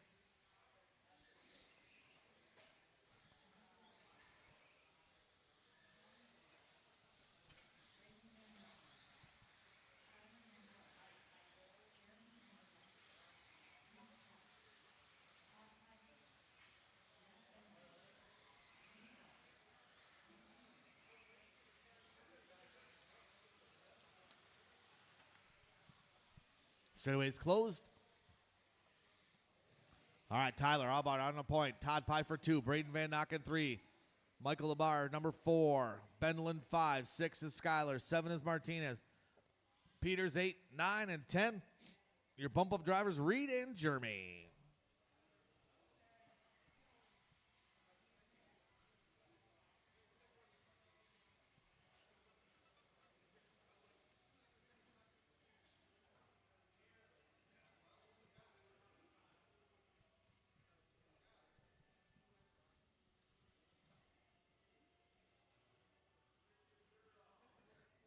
S1: Straightaway's closed. All right, Tyler Albart on the point. Todd Pfeiffer 2. Braden Van Nocken 3. Michael Labar number 4. Benlin 5. 6 is Skyler. 7 is Martinez. Peters 8, 9, and 10. Your bump up drivers, Reed and Jeremy.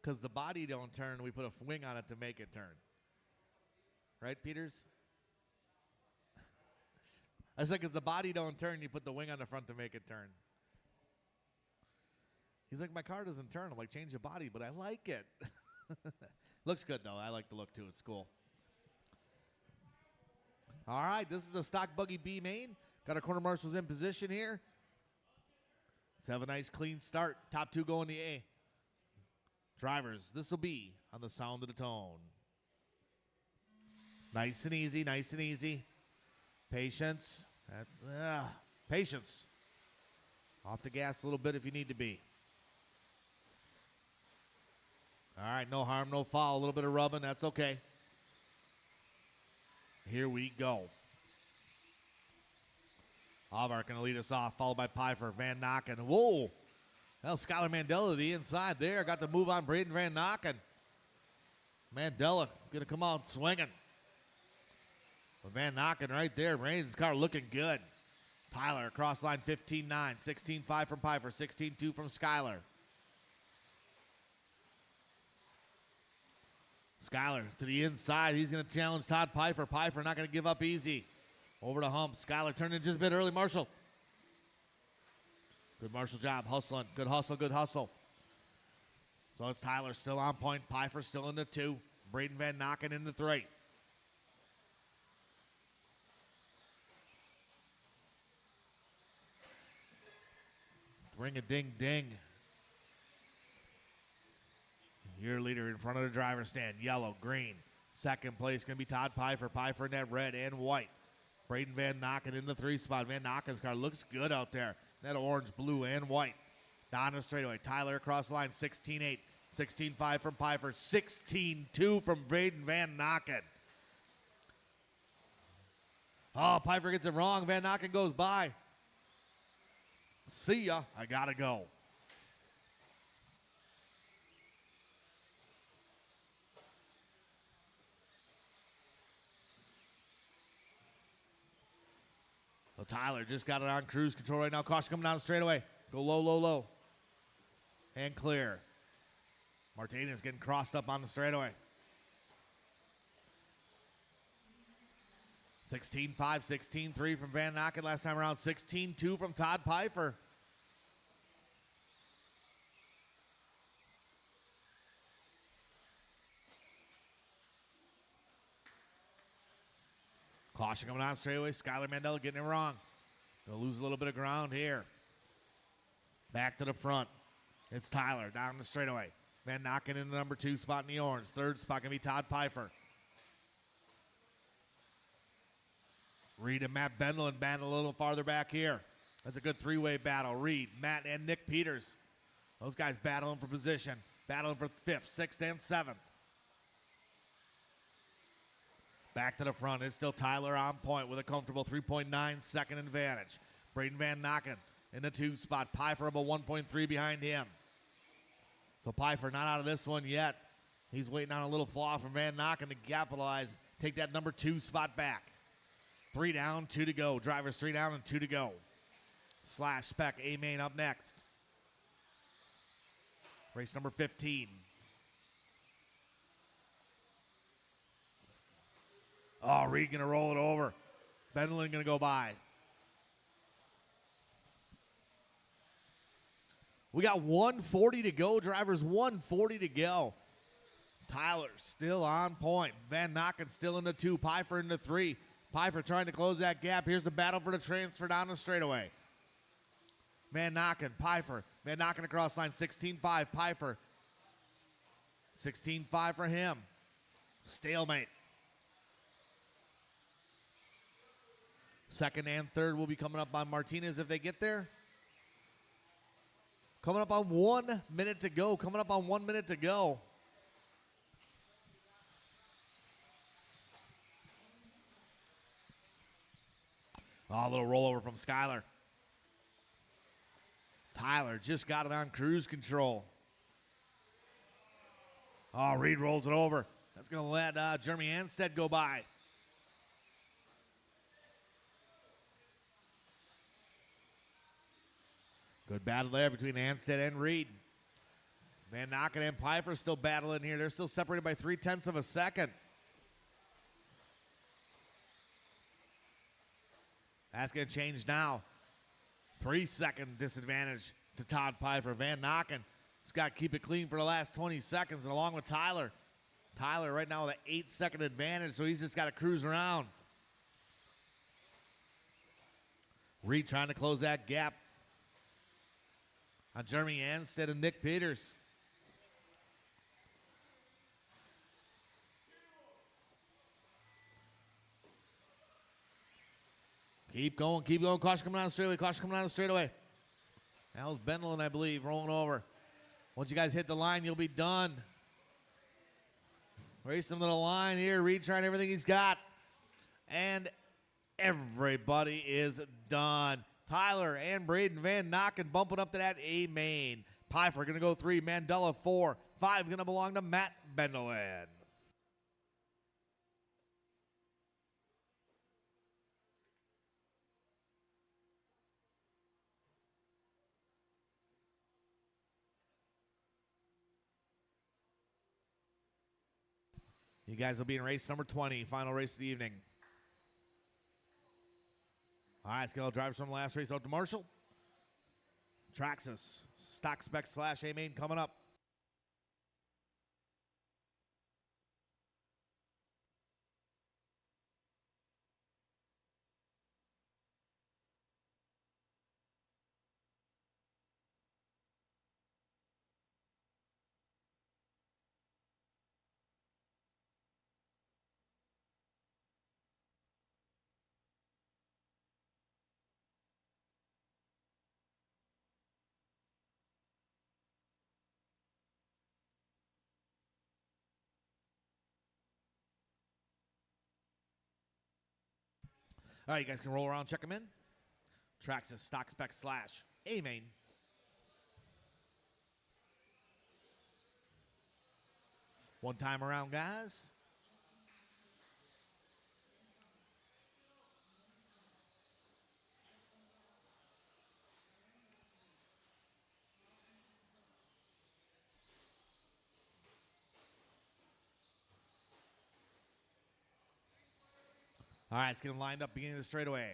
S1: Because the body don't turn, we put a wing on it to make it turn. Right, Peters? I said because the body don't turn, you put the wing on the front to make it turn. He's like, my car doesn't turn. I'm like, change the body, but I like it. Looks good, though. I like the look, too. It's cool. All right, this is the stock buggy B main. Got our quarter marshals in position here. Let's have a nice, clean start. Top 2 going to A. Drivers, this will be on the sound of the tone. Nice and easy, nice and easy. Patience. Patience. Off the gas a little bit if you need to be. All right, no harm, no foul. A little bit of rubbing, that's okay. Here we go. Alvar going to lead us off, followed by Pfeiffer, Van Nocken. Whoa. Well, Skylar Mandela to the inside there. Got the move on Braden Van Nocken. Mandela going to come out swinging. But Van Nocken right there. Braden's car looking good. Tyler across line 15-9. 16-5 from Pfeiffer. 16-2 from Skylar. Skylar to the inside. He's going to challenge Todd Pfeiffer. Pfeiffer not going to give up easy. Over to hump. Skylar turned in just a bit early. Marshall. Good Marshall job, hustling. Good hustle, good hustle. So it's Tyler still on point. Pfeiffer still in the 2. Braden Van Nocken in the 3. Ring a ding ding. Your leader in front of the driver's stand. Yellow, green. Second place going to be Todd Pfeiffer. Pfeiffer in that red and white. Braden Van Nocken in the 3 spot. Van Nocken's car looks good out there. That orange, blue, and white. Down the straightaway. Tyler across the line, 16-8. 16-5 from Pfeiffer. 16-2 from Braden Van Nocken. Oh, Pfeiffer gets it wrong. Van Nocken goes by. See ya. I gotta go. So Tyler just got it on cruise control right now. Caution coming down the straightaway. Go low, low, low. And clear. Martinez getting crossed up on the straightaway. 16-5, 16-3 from Van Nocken last time around. 16-2 from Todd Pfeiffer. Caution coming on straightaway. Skylar Mandela getting it wrong. Gonna lose a little bit of ground here. Back to the front. It's Tyler down the straightaway. Van Nocken in the number 2 spot in the orange. Third spot gonna be Todd Pfeiffer. Reed and Matt Bendlin battle a little farther back here. That's a good three-way battle. Reed, Matt, and Nick Peters. Those guys battling for position. Battling for 5th, 6th, and 7th. Back to the front. It's still Tyler on point with a comfortable 3.9 second advantage. Braden Van Nocken in the 2 spot. Pfeiffer about 1.3 behind him. So Pfeiffer not out of this one yet. He's waiting on a little flaw from Van Nocken to capitalize. Take that number 2 spot back. 3 down, 2 to go. Drivers 3 down and 2 to go. Slash Spec, A-Main up next. Race number 15. Oh, Reed gonna roll it over. Bendlin gonna go by. We got 140 to go, drivers, 140 to go. Tyler still on point. Van Nocken still in the 2, Pfeiffer in the 3. Pfeiffer trying to close that gap. Here's the battle for the transfer down the straightaway. Van Nocken, Pfeiffer. Van Nocken across line, 16-5, Pfeiffer. 16-5 for him. Stalemate. Second and third will be coming up on Martinez if they get there. Coming up on 1 minute to go. Coming up on 1 minute to go. Oh, a little rollover from Skyler. Tyler just got it on cruise control. Oh, Reed rolls it over. That's going to let Jeremy Anstead go by. Good battle there between Anstead and Reed. Van Nocken and Pfeiffer still battling here. They're still separated by 0.3 of a second. That's going to change now. 3-second disadvantage to Todd Pfeiffer. Van Nocken has got to keep it clean for the last 20 seconds, and along with Tyler. Tyler right now with an 8-second advantage, so he's just got to cruise around. Reed trying to close that gap on Jeremy Anstead and Nick Peters. Keep going, keep going. Caution coming down the straightaway, caution coming down the straightaway. That was Bendlin, I believe, rolling over. Once you guys hit the line, you'll be done. Racing to the line here. Reed trying everything he's got. And everybody is done. Tyler and Braden Van Nocken bumping up to that A-main. Pfeiffer going to go 3. Mandela 4. 5 going to belong to Matt Bendlin. You guys will be in race number 20, final race of the evening. All right, let's get all drivers from the last race out to Marshall. Traxxas, stock spec slash A-main coming up. All right, you guys can roll around, check them in. Traxxas, stock spec slash A-main. One time around, guys. All right, let's get them lined up beginning of the straightaway.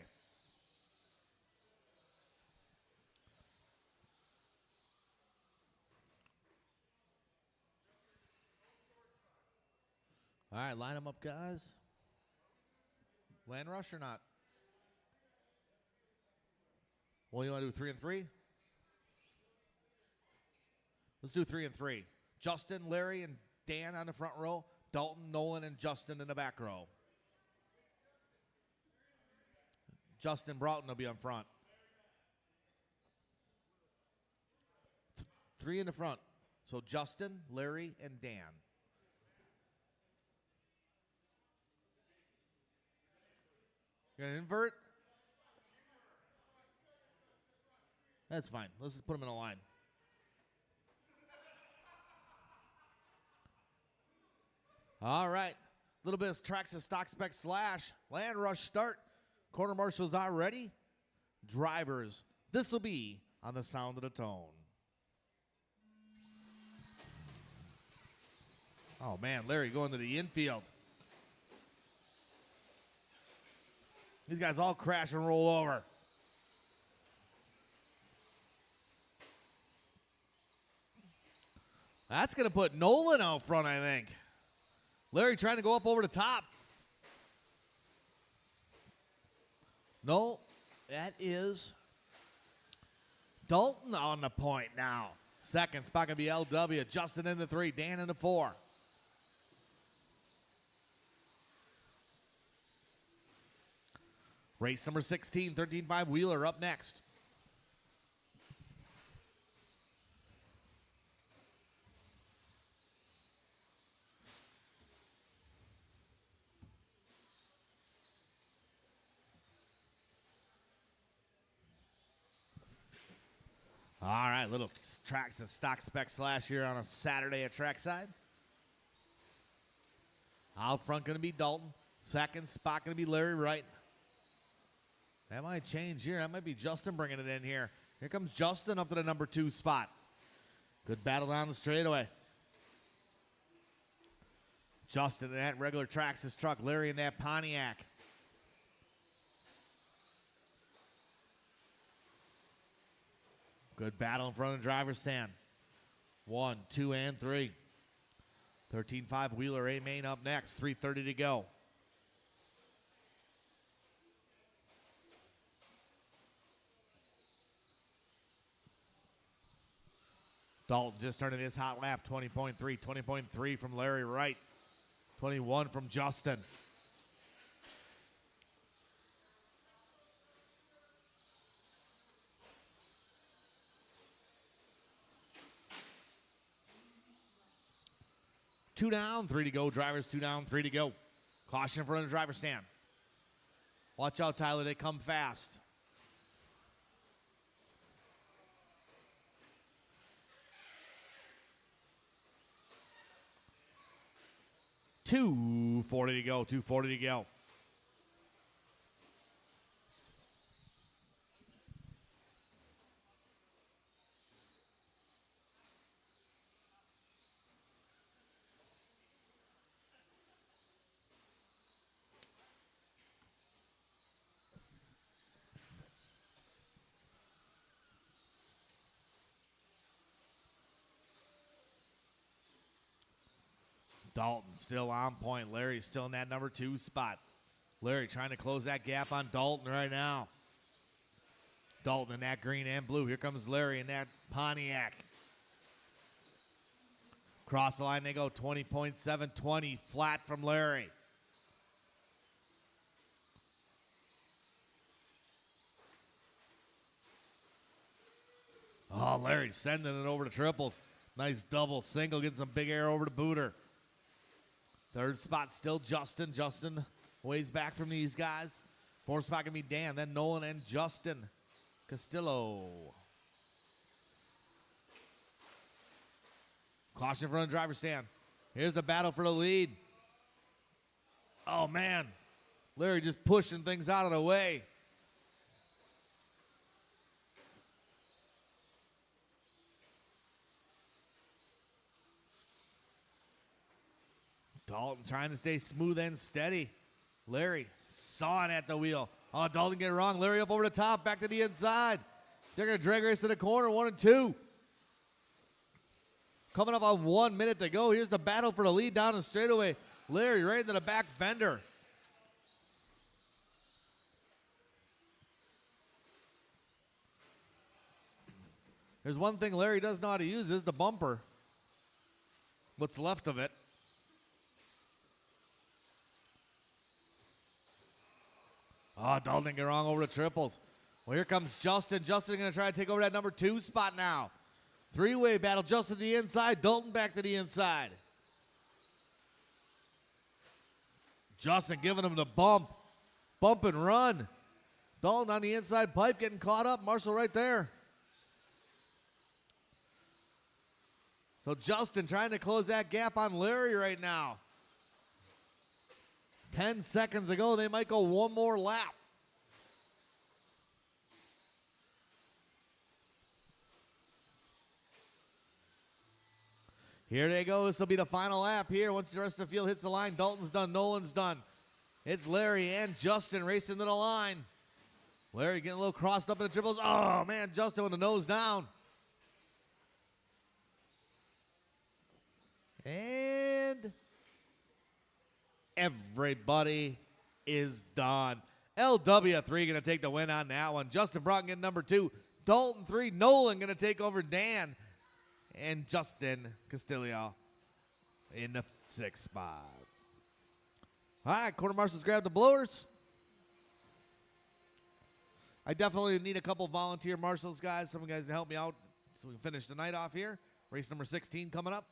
S1: All right, line them up, guys. Land rush or not? Well, you want to do 3 and 3? Let's do 3 and 3. Justin, Larry, and Dan on the front row. Dalton, Nolan, and Justin in the back row. Justin Broughton will be on front. 3 in the front. So Justin, Larry, and Dan. You're going to invert? That's fine. Let's just put them in a line. All right. A little bit of Traxxas stock spec slash. Land rush start. Quarter marshals are ready. Drivers, this will be on the sound of the tone. Oh, man, Larry going to the infield. These guys all crash and roll over. That's going to put Nolan out front, I think. Larry trying to go up over the top. No, that is Dalton on the point now. Second spot going to be LW. Justin in the 3, Dan in the 4. Race number 16, 13.5 Wheeler up next. All right, little tracks and stock spec slash here on a Saturday at Trackside. Out front going to be Dalton. Second spot going to be Larry Wright. That might change here. That might be Justin bringing it in here. Here comes Justin up to the number 2 spot. Good battle down the straightaway. Justin in that regular Traxxas truck. Larry in that Pontiac. Good battle in front of the driver's stand. 1, 2, and 3. 13.5 Wheeler A main up next. 3:30 to go. Dalton just turning his hot lap. 20.3. 20.3 from Larry Wright. 21 from Justin. Two down, 3 to go. Drivers 2 down, 3 to go. Caution in front of the driver's stand. Watch out, Tyler. They come fast. $2.40 to go. 2:40 to go. Dalton still on point. Larry still in that number 2 spot. Larry trying to close that gap on Dalton right now. Dalton in that green and blue. Here comes Larry in that Pontiac. Cross the line they go. 20.7, 20 flat from Larry. Oh, Larry sending it over to triples. Nice double single. Getting some big air over to Booter. Third spot still Justin. Justin ways back from these guys. Fourth spot going to be Dan. Then Nolan and Justin Castillo. Caution from the driver's stand. Here's the battle for the lead. Oh, man. Larry just pushing things out of the way. Dalton trying to stay smooth and steady. Larry sawing at the wheel. Oh, Dalton get it wrong. Larry up over the top, back to the inside. They're going to drag race to the corner, 1 and 2. Coming up on 1 minute to go. Here's the battle for the lead down the straightaway. Larry right into the back fender. There's one thing Larry does know how to use is the bumper. What's left of it. Oh, Dalton get wrong over the triples. Well, here comes Justin. Justin going to try to take over that number 2 spot now. Three-way battle. Justin to the inside. Dalton back to the inside. Justin giving him the bump. Bump and run. Dalton on the inside pipe getting caught up. Marshall right there. So Justin trying to close that gap on Larry right now. 10 seconds ago, they might go one more lap. Here they go. This will be the final lap here. Once the rest of the field hits the line, Dalton's done, Nolan's done. It's Larry and Justin racing to the line. Larry getting a little crossed up in the triples. Oh, man, Justin with the nose down. And everybody is done. LW3 going to take the win on that one. Justin Broughton getting number 2. Dalton 3. Nolan going to take over Dan. And Justin Castillo in the 6th spot. All right, quarter marshals grab the blowers. I definitely need a couple volunteer marshals, guys. Some guys to help me out so we can finish the night off here. Race number 16 coming up.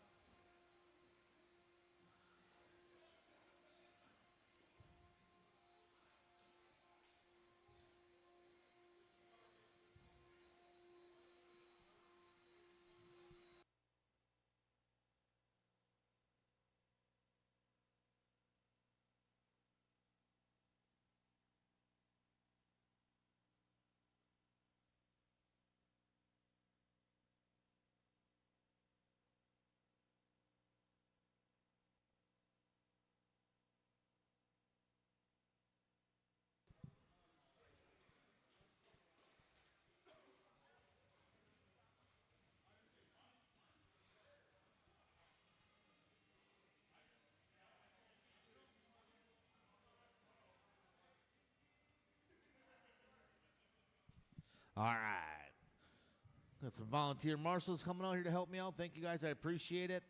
S1: All right. Got some volunteer marshals coming out here to help me out. Thank you, guys. I appreciate it.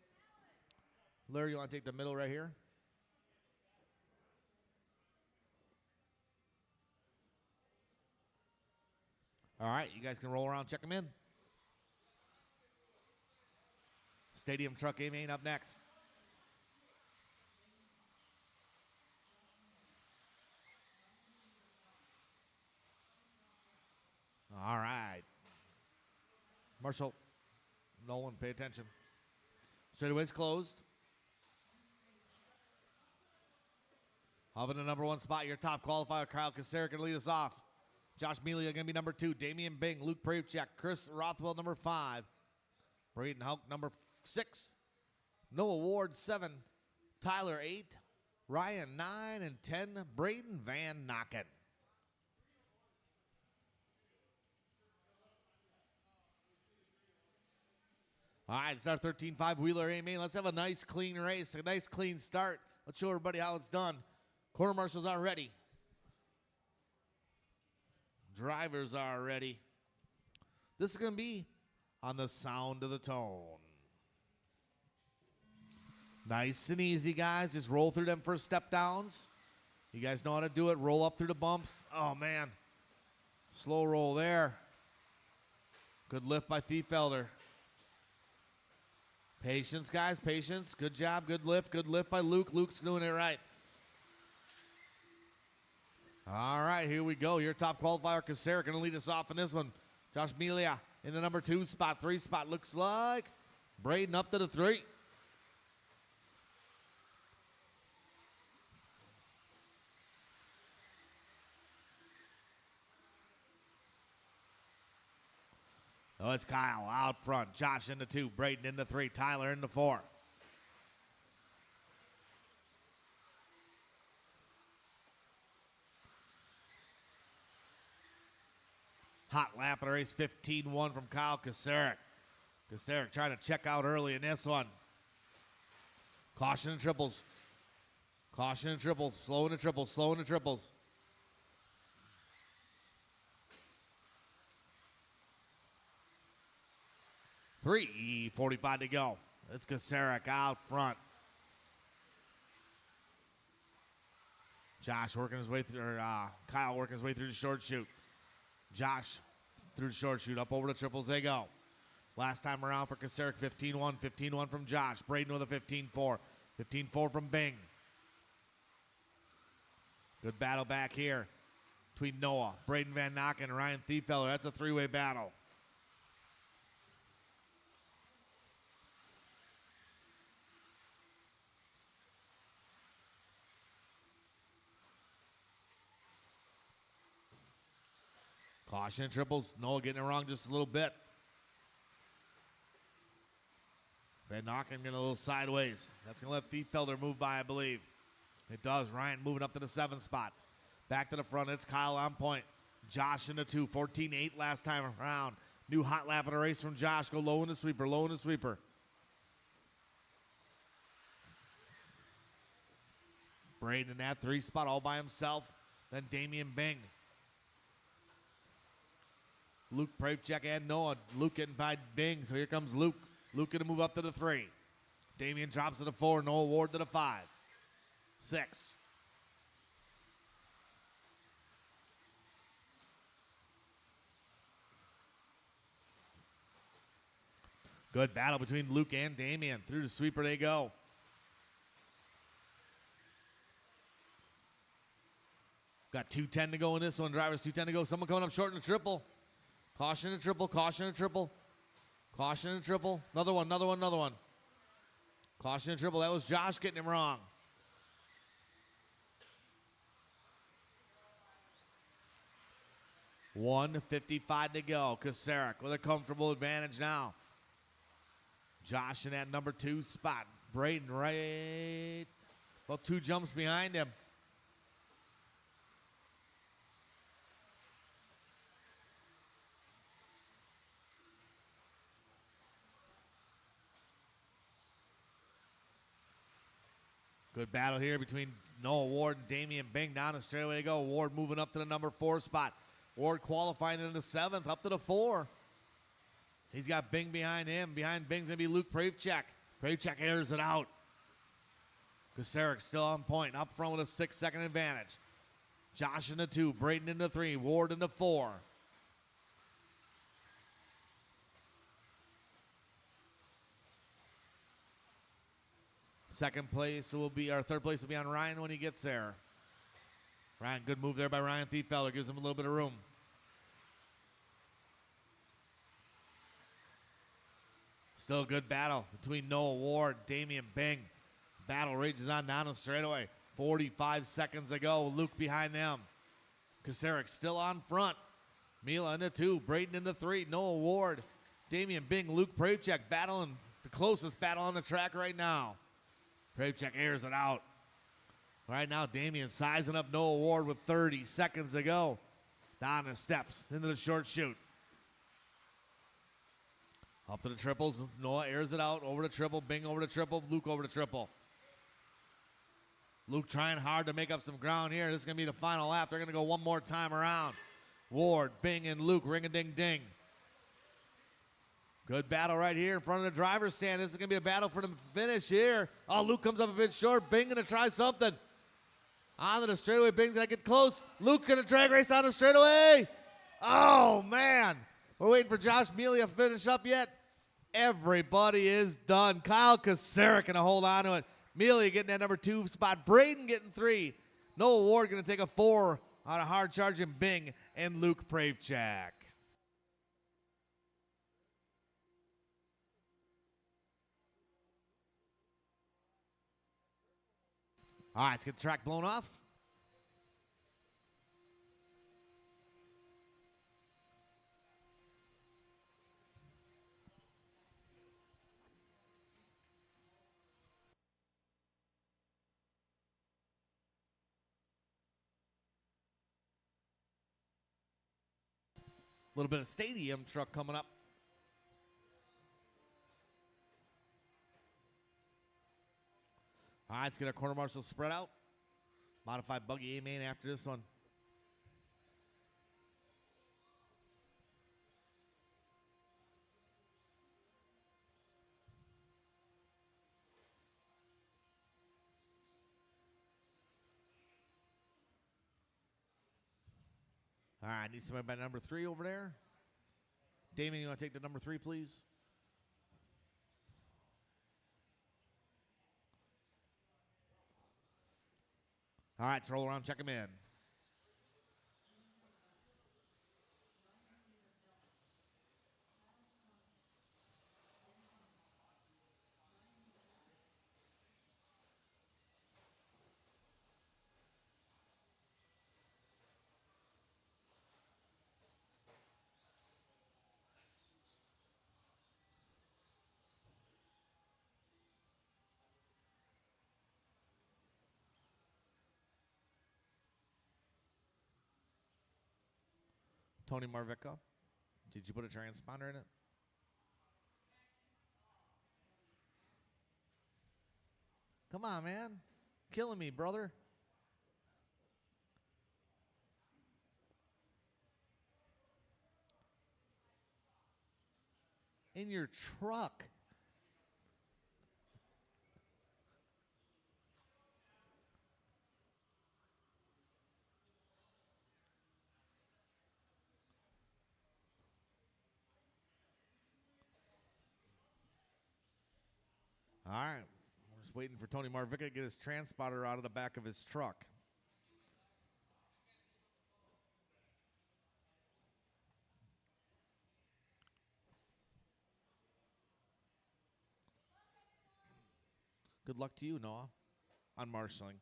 S1: Larry, you want to take the middle right here? All right. You guys can roll around, check them in. Stadium truck A-Main up next. All right. Marshall, Nolan, pay attention. Straightaway's closed. Up in the number 1 spot, your top qualifier, Kyle Kasserick, going to lead us off. Josh Mealy going to be number 2. Damian Bing, Luke Pravchak, Chris Rothwell, number 5. Braden Hulk, number 6. Noah Ward, 7. Tyler, 8. Ryan, 9. And 10, Braden Van Nocken. All right, it's our 13-5 Wheeler A-Main. Let's have a nice, clean race, a nice, clean start. Let's show everybody how it's done. Quarter marshals are ready. Drivers are ready. This is going to be on the sound of the tone. Nice and easy, guys. Just roll through them first step downs. You guys know how to do it. Roll up through the bumps. Oh, man. Slow roll there. Good lift by Thiefelder. Patience, guys, patience. Good job, good lift by Luke. Luke's doing it right. All right, here we go. Your top qualifier, Kasserick, going to lead us off in this one. Josh Mealia in the number 2 spot. 3 spot looks like Braden up to the 3. Oh, it's Kyle out front. Josh in the 2. Braden in the 3. Tyler in the 4. Hot lap of the race, 15-1 from Kyle Kasarik. Kasarik trying to check out early in this one. Caution and triples. Caution and triples. Slow in the triples. Slow in the triples. $3:45 to go. It's Kasarik out front. Josh working his way through, or Kyle working his way through the short chute. Josh through the short chute. Up over the triples they go. Last time around for Kasarik, 15-1. 15-1 from Josh. Braden with a 15-4. 15-4 from Bing. Good battle back here between Noah, Braden Van Nocken, and Ryan Thiefeller. That's a three-way battle. Caution and triples. Noah getting it wrong just a little bit. Van Nocken getting a little sideways. That's going to let Thiefelder move by, I believe. It does. Ryan moving up to the 7th spot. Back to the front. It's Kyle on point. Josh in the 2. 14-8 last time around. New hot lap of the race from Josh. Go low in the sweeper. Low in the sweeper. Braden in that 3 spot all by himself. Then Damian Bing. Luke Pravchek and Noah. Luke getting by Bing. So here comes Luke. Luke going to move up to the 3. Damian drops to the 4. Noah Ward to the 5. 6. Good battle between Luke and Damian. Through the sweeper they go. Got 2:10 to go in this one. Drivers 2:10 to go. Someone coming up short in the triple. Caution and triple. Caution and triple. Caution and triple. Another one. Another one. Another one. Caution and triple. That was Josh getting him wrong. $1:55 to go. Kasarik with a comfortable advantage now. Josh in that number 2 spot. Braden right about 2 jumps behind him. Good battle here between Noah Ward and Damian Bing. Down the straightaway to go. Ward moving up to the number 4 spot. Ward qualifying in the 7th, up to the 4. He's got Bing behind him. Behind Bing's going to be Luke Pravchek. Pravchek airs it out. Kasarik still on point. Up front with a 6-second advantage. Josh in the 2. Braden in the 3. Ward in the 4. Third place will be on Ryan when he gets there. Ryan, good move there by Ryan Thiefeller. Gives him a little bit of room. Still a good battle between Noah Ward, Damian Bing. Battle rages on down the straightaway. 45 seconds to go. Luke behind them. Kasarik still on front. Mila in the 2. Braden in the 3. Noah Ward, Damian Bing, Luke Pravchek battling the closest battle on the track right now. Pravchek airs it out. Right now, Damian sizing up Noah Ward with 30 seconds to go. Down the steps into the short chute. Up to the triples. Noah airs it out. Over the triple. Bing over the triple. Luke over the triple. Luke trying hard to make up some ground here. This is going to be the final lap. They're going to go one more time around. Ward, Bing, and Luke. Ring-a-ding-ding. Good battle right here in front of the driver's stand. This is going to be a battle for the finish here. Oh, Luke comes up a bit short. Bing going to try something. Onto the straightaway. Bing's going to get close. Luke going to drag race down the straightaway. Oh, man. We're waiting for Josh Mealy to finish up yet. Everybody is done. Kyle Kasarik going to hold on to it. Mealy getting that number 2 spot. Braden getting 3. Noah Ward going to take a 4 on a hard charging Bing and Luke Pravchek. All right, let's get the track blown off. little bit of stadium truck coming up. All right, let's get our quarter marshal spread out. Modified buggy A-main after this one. All right, I need somebody by number 3 over there. Damien, you want to take the number 3, please? All right, let's roll around, check him in. Tony Marvica, did you put a transponder in it? Come on, man. Killing me, brother. In your truck. All right. We're just waiting for Tony Marvica to get his transponder out of the back of his truck. Good luck to you, Noah, on marshaling.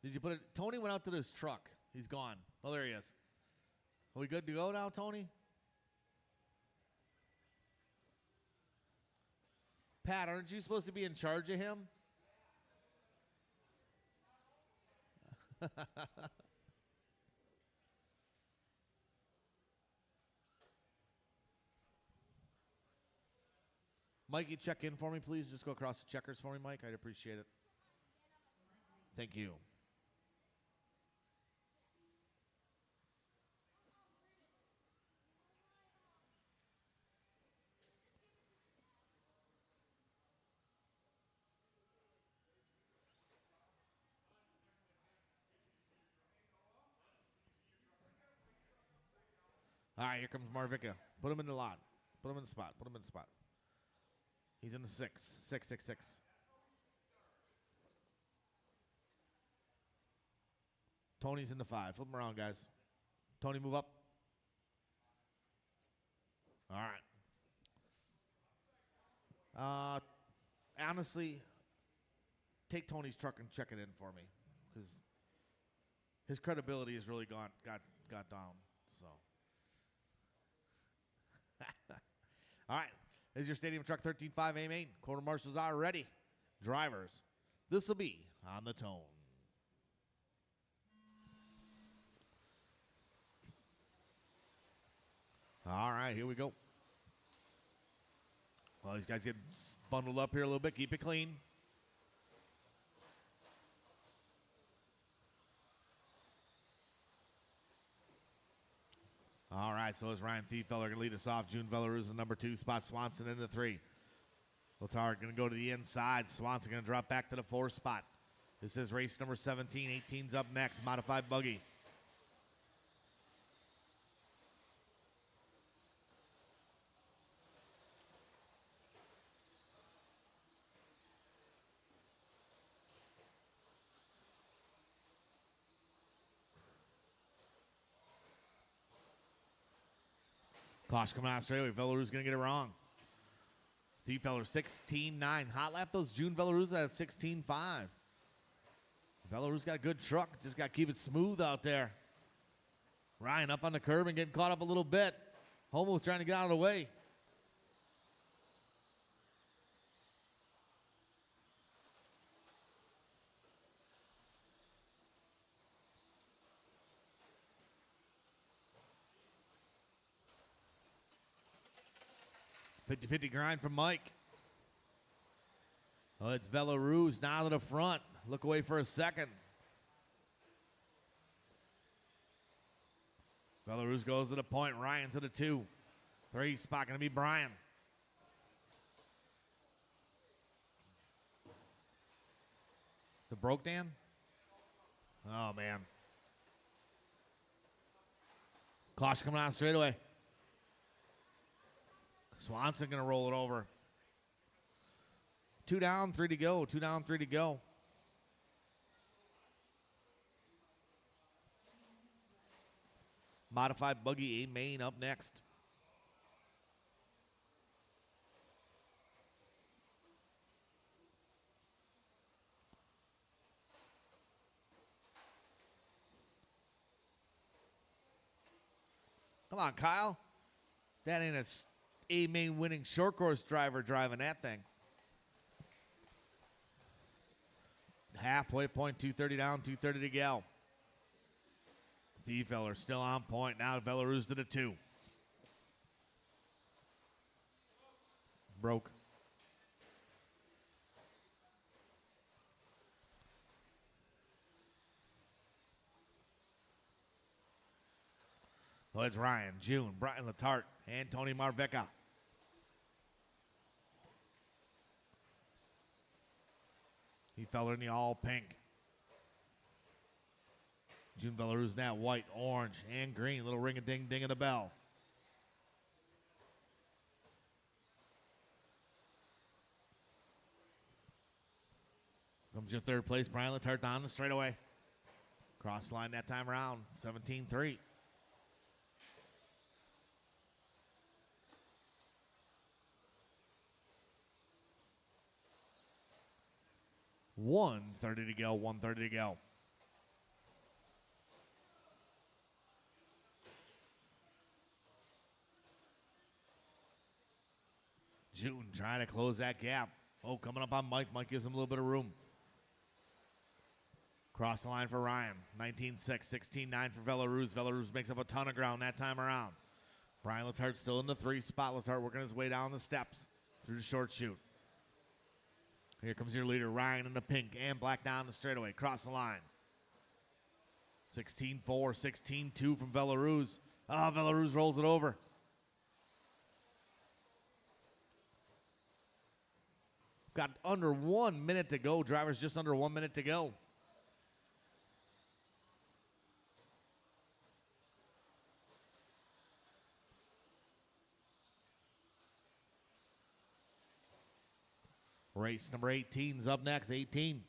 S1: Did you put it? Tony went out to his truck. He's gone. Oh, there he is. Are we good to go now, Tony? Pat, aren't you supposed to be in charge of him? Mikey, check in for me, please. Just go across the checkers for me, Mike. I'd appreciate it. Thank you. All right, here comes Marvica. Put him in the lot. Put him in the spot. Put him in the spot. He's in the 6. 6, 6, 6. Tony's in the 5. Flip him around, guys. Tony, move up. All right. Honestly, take Tony's truck and check it in for me, because his credibility has really got down. So, all right. This is your Stadium Truck 13.5 A-main. Quarter marshals are ready. Drivers, this will be on the tone. All right, here we go. Well, these guys get bundled up here a little bit. Keep it clean. All right, so is Ryan Thiefeller going to lead us off. June Velleruz in number 2 spot. Swanson in the 3. Lotard going to go to the inside. Swanson going to drop back to the 4 spot. This is race number 17. 18's up next. Modified buggy. Caution coming out straightaway. Velleruz going to get it wrong. Thiefeller 16.9. Hot lap those June Velleruz at 16.5. Velleruz got a good truck. Just got to keep it smooth out there. Ryan up on the curb and getting caught up a little bit. Homo trying to get out of the way. 50-50 grind from Mike. Oh, it's Velaruz now to the front. Look away for a second. Velaruz goes to the point. Ryan to the 2. 3 spot going to be Brian. The broke Dan? Oh, man. Caution coming out straight away. Swanson going to roll it over. 2 down, 3 to go. 2 down, 3 to go. Modified buggy A main up next. Come on, Kyle. That ain't a A main winning short course driver driving that thing. Halfway point, 230 down, 230 to go. Thiefeller still on point. Now Velaruz to the 2. Broke. Well, it's Ryan, June, Brian Letarte, and Tony Marvecca. Thiefeller in the all pink. June Velaruz now white, orange, and green. Little ring-a-ding-ding of the bell. Comes your third place, Brian Letarte down the straightaway. Cross line that time around, 17-3. $130 to go, $130 to go. June trying to close that gap. Oh, coming up on Mike. Mike gives him a little bit of room. Cross the line for Ryan. 19-6, 16-9 for Velaruz. Velaruz makes up a ton of ground that time around. Brian Letarte still in the 3 spot. Letarte working his way down the steps through the short chute. Here comes your leader, Ryan in the pink and black down the straightaway. Cross the line. 16-4, 16-2 from Velaruz. Oh, Velaruz rolls it over. Got under 1 minute to go. Drivers just under 1 minute to go. Race number 18 is up next. 18.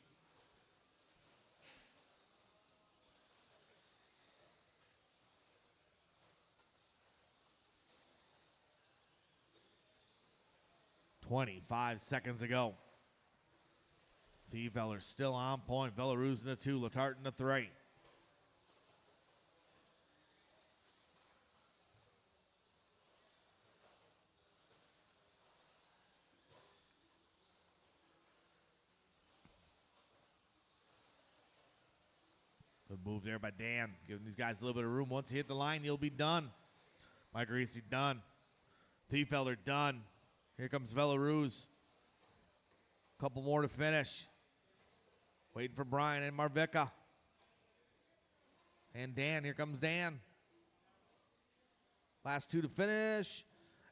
S1: $25 seconds ago. Thiefeller still on point. Velaruz in the 2. Letarte in the 3. Good move there by Dan. Giving these guys a little bit of room. Once he hit the line, he'll be done. Mike Reese done. Thiefeller done. Here comes Velaruz. Couple more to finish. Waiting for Brian and Marvecca. And Dan. Here comes Dan. Last 2 to finish.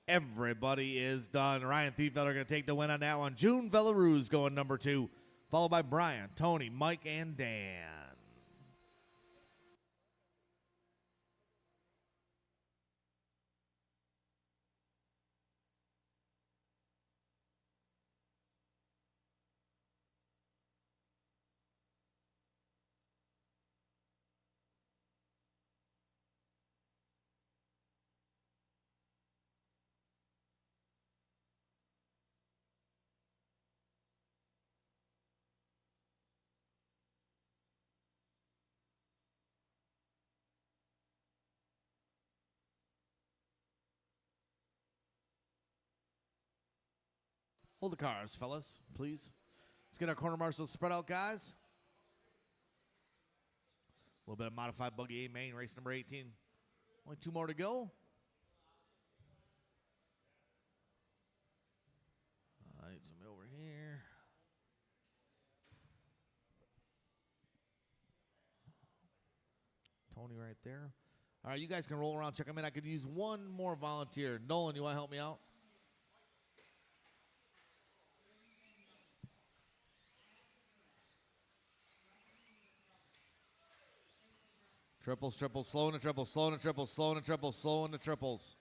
S1: Everybody is done. Ryan Thiefeller going to take the win on that one. June Velaruz going number 2. Followed by Brian, Tony, Mike, and Dan. Hold the cars, fellas, please. Let's get our corner marshals spread out, guys. A little bit of modified buggy A main, race number 18. Only 2 more to go. Tony right there. All right, you guys can roll around, check them in. I could use one more volunteer. Nolan, you want to help me out? Triples, triples, slow in the triples, slow in the triples, slow in the triples, slow in the triples.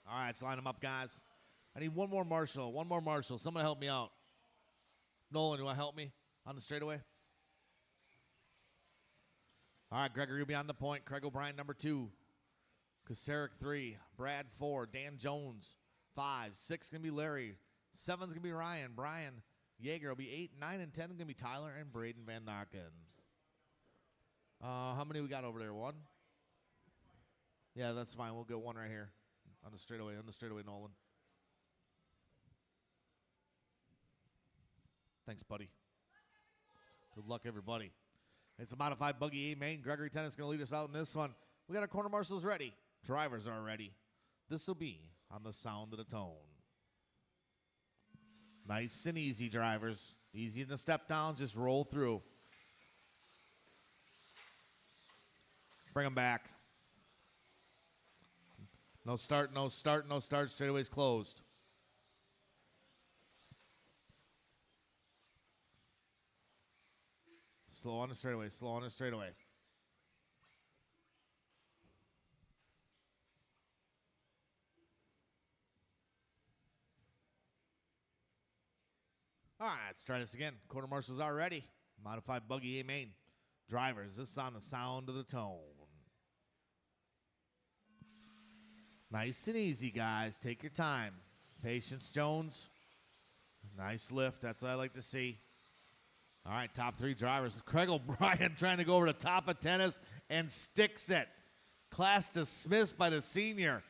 S1: All right, let's line them up, guys. I need one more marshal, one more marshal. Someone help me out. Nolan, you want to help me on the straightaway? All right, Gregory will be on the point. Craig O'Brien, number 2. Kasaric, 3. Brad, 4. Dan Jones, 5. 6 going to be Larry. 7's going to be Ryan. Brian Yeager will be 8. 9 and 10 going to be Tyler and Braden Van Nocken. How many we got over there? 1? Yeah, that's fine. We'll get 1 right here on the straightaway, Nolan. Thanks, buddy. Good luck, everybody. It's a modified buggy A main. Gregory Tennis going to lead us out in this one. We got our corner marshals ready. Drivers are ready. This will be on the sound of the tone. Nice and easy, drivers. Easy in the step downs. Just roll through. Bring them back. No start, no start, no start. Straightaway's closed. Slow on the straightaway, slow on the straightaway. All right, let's try this again. Quarter marshals are ready. Modified buggy A main. Drivers, this is on the sound of the tone. Nice and easy, guys. Take your time. Patience, Jones. Nice lift. That's what I like to see. All right, top 3 drivers. Craig O'Brien trying to go over the top of Tennis and sticks it. Class dismissed by the senior.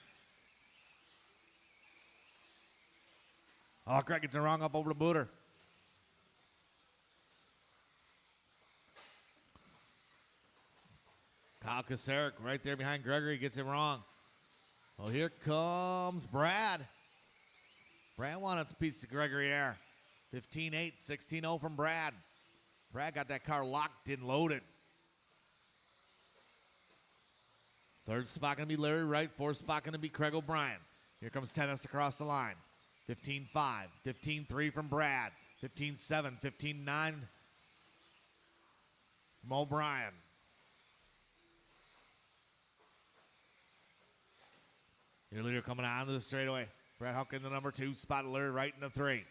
S1: Oh, Craig gets it wrong up over the booter. Kyle Kasaric right there behind Gregory gets it wrong. Well, here comes Brad. Brad wanted the piece of Gregory there. 15-8, 16-0 from Brad. Brad got that car locked and loaded. 3rd spot going to be Larry Wright. 4th spot going to be Craig O'Brien. Here comes Tennis across the line. 15-5, 15-3 from Brad. 15-7, 15-9 from O'Brien. Your leader coming on to the straightaway. Brad Huck in the number 2 spot. Larry Wright in the 3.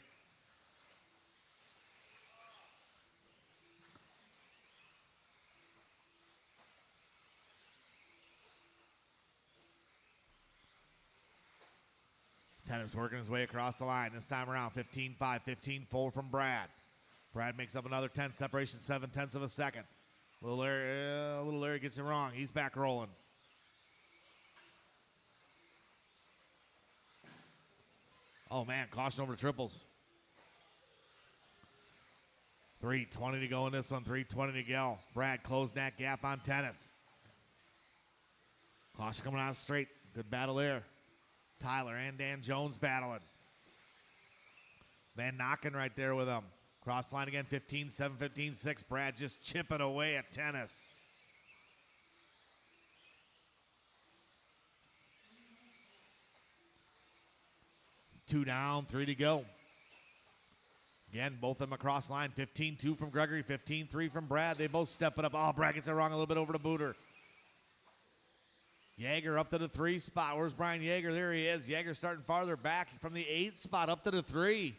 S1: Tennis working his way across the line. This time around, 15-5, 15-4 from Brad. Brad makes up another 10, separation 7/10 of a second. Little Larry gets it wrong. He's back rolling. Oh, man, caution over the triples. 3:20 to go in this one, 3:20 to go. Brad closed that gap on Tennis. Caution coming out straight. Good battle there. Tyler and Dan Jones battling. Van Nocken right there with him. Cross line again, 15-7, 15-6. Brad just chipping away at Tennis. Two down, 3 to go. Again, both of them across line. 15-2 from Gregory, 15-3 from Brad. They both step it up. Oh, Brad gets it wrong a little bit over the booter. Yeager up to the 3 spot. Where's Brian Yeager? There he is. Yeager starting farther back from the 8 spot up to the 3.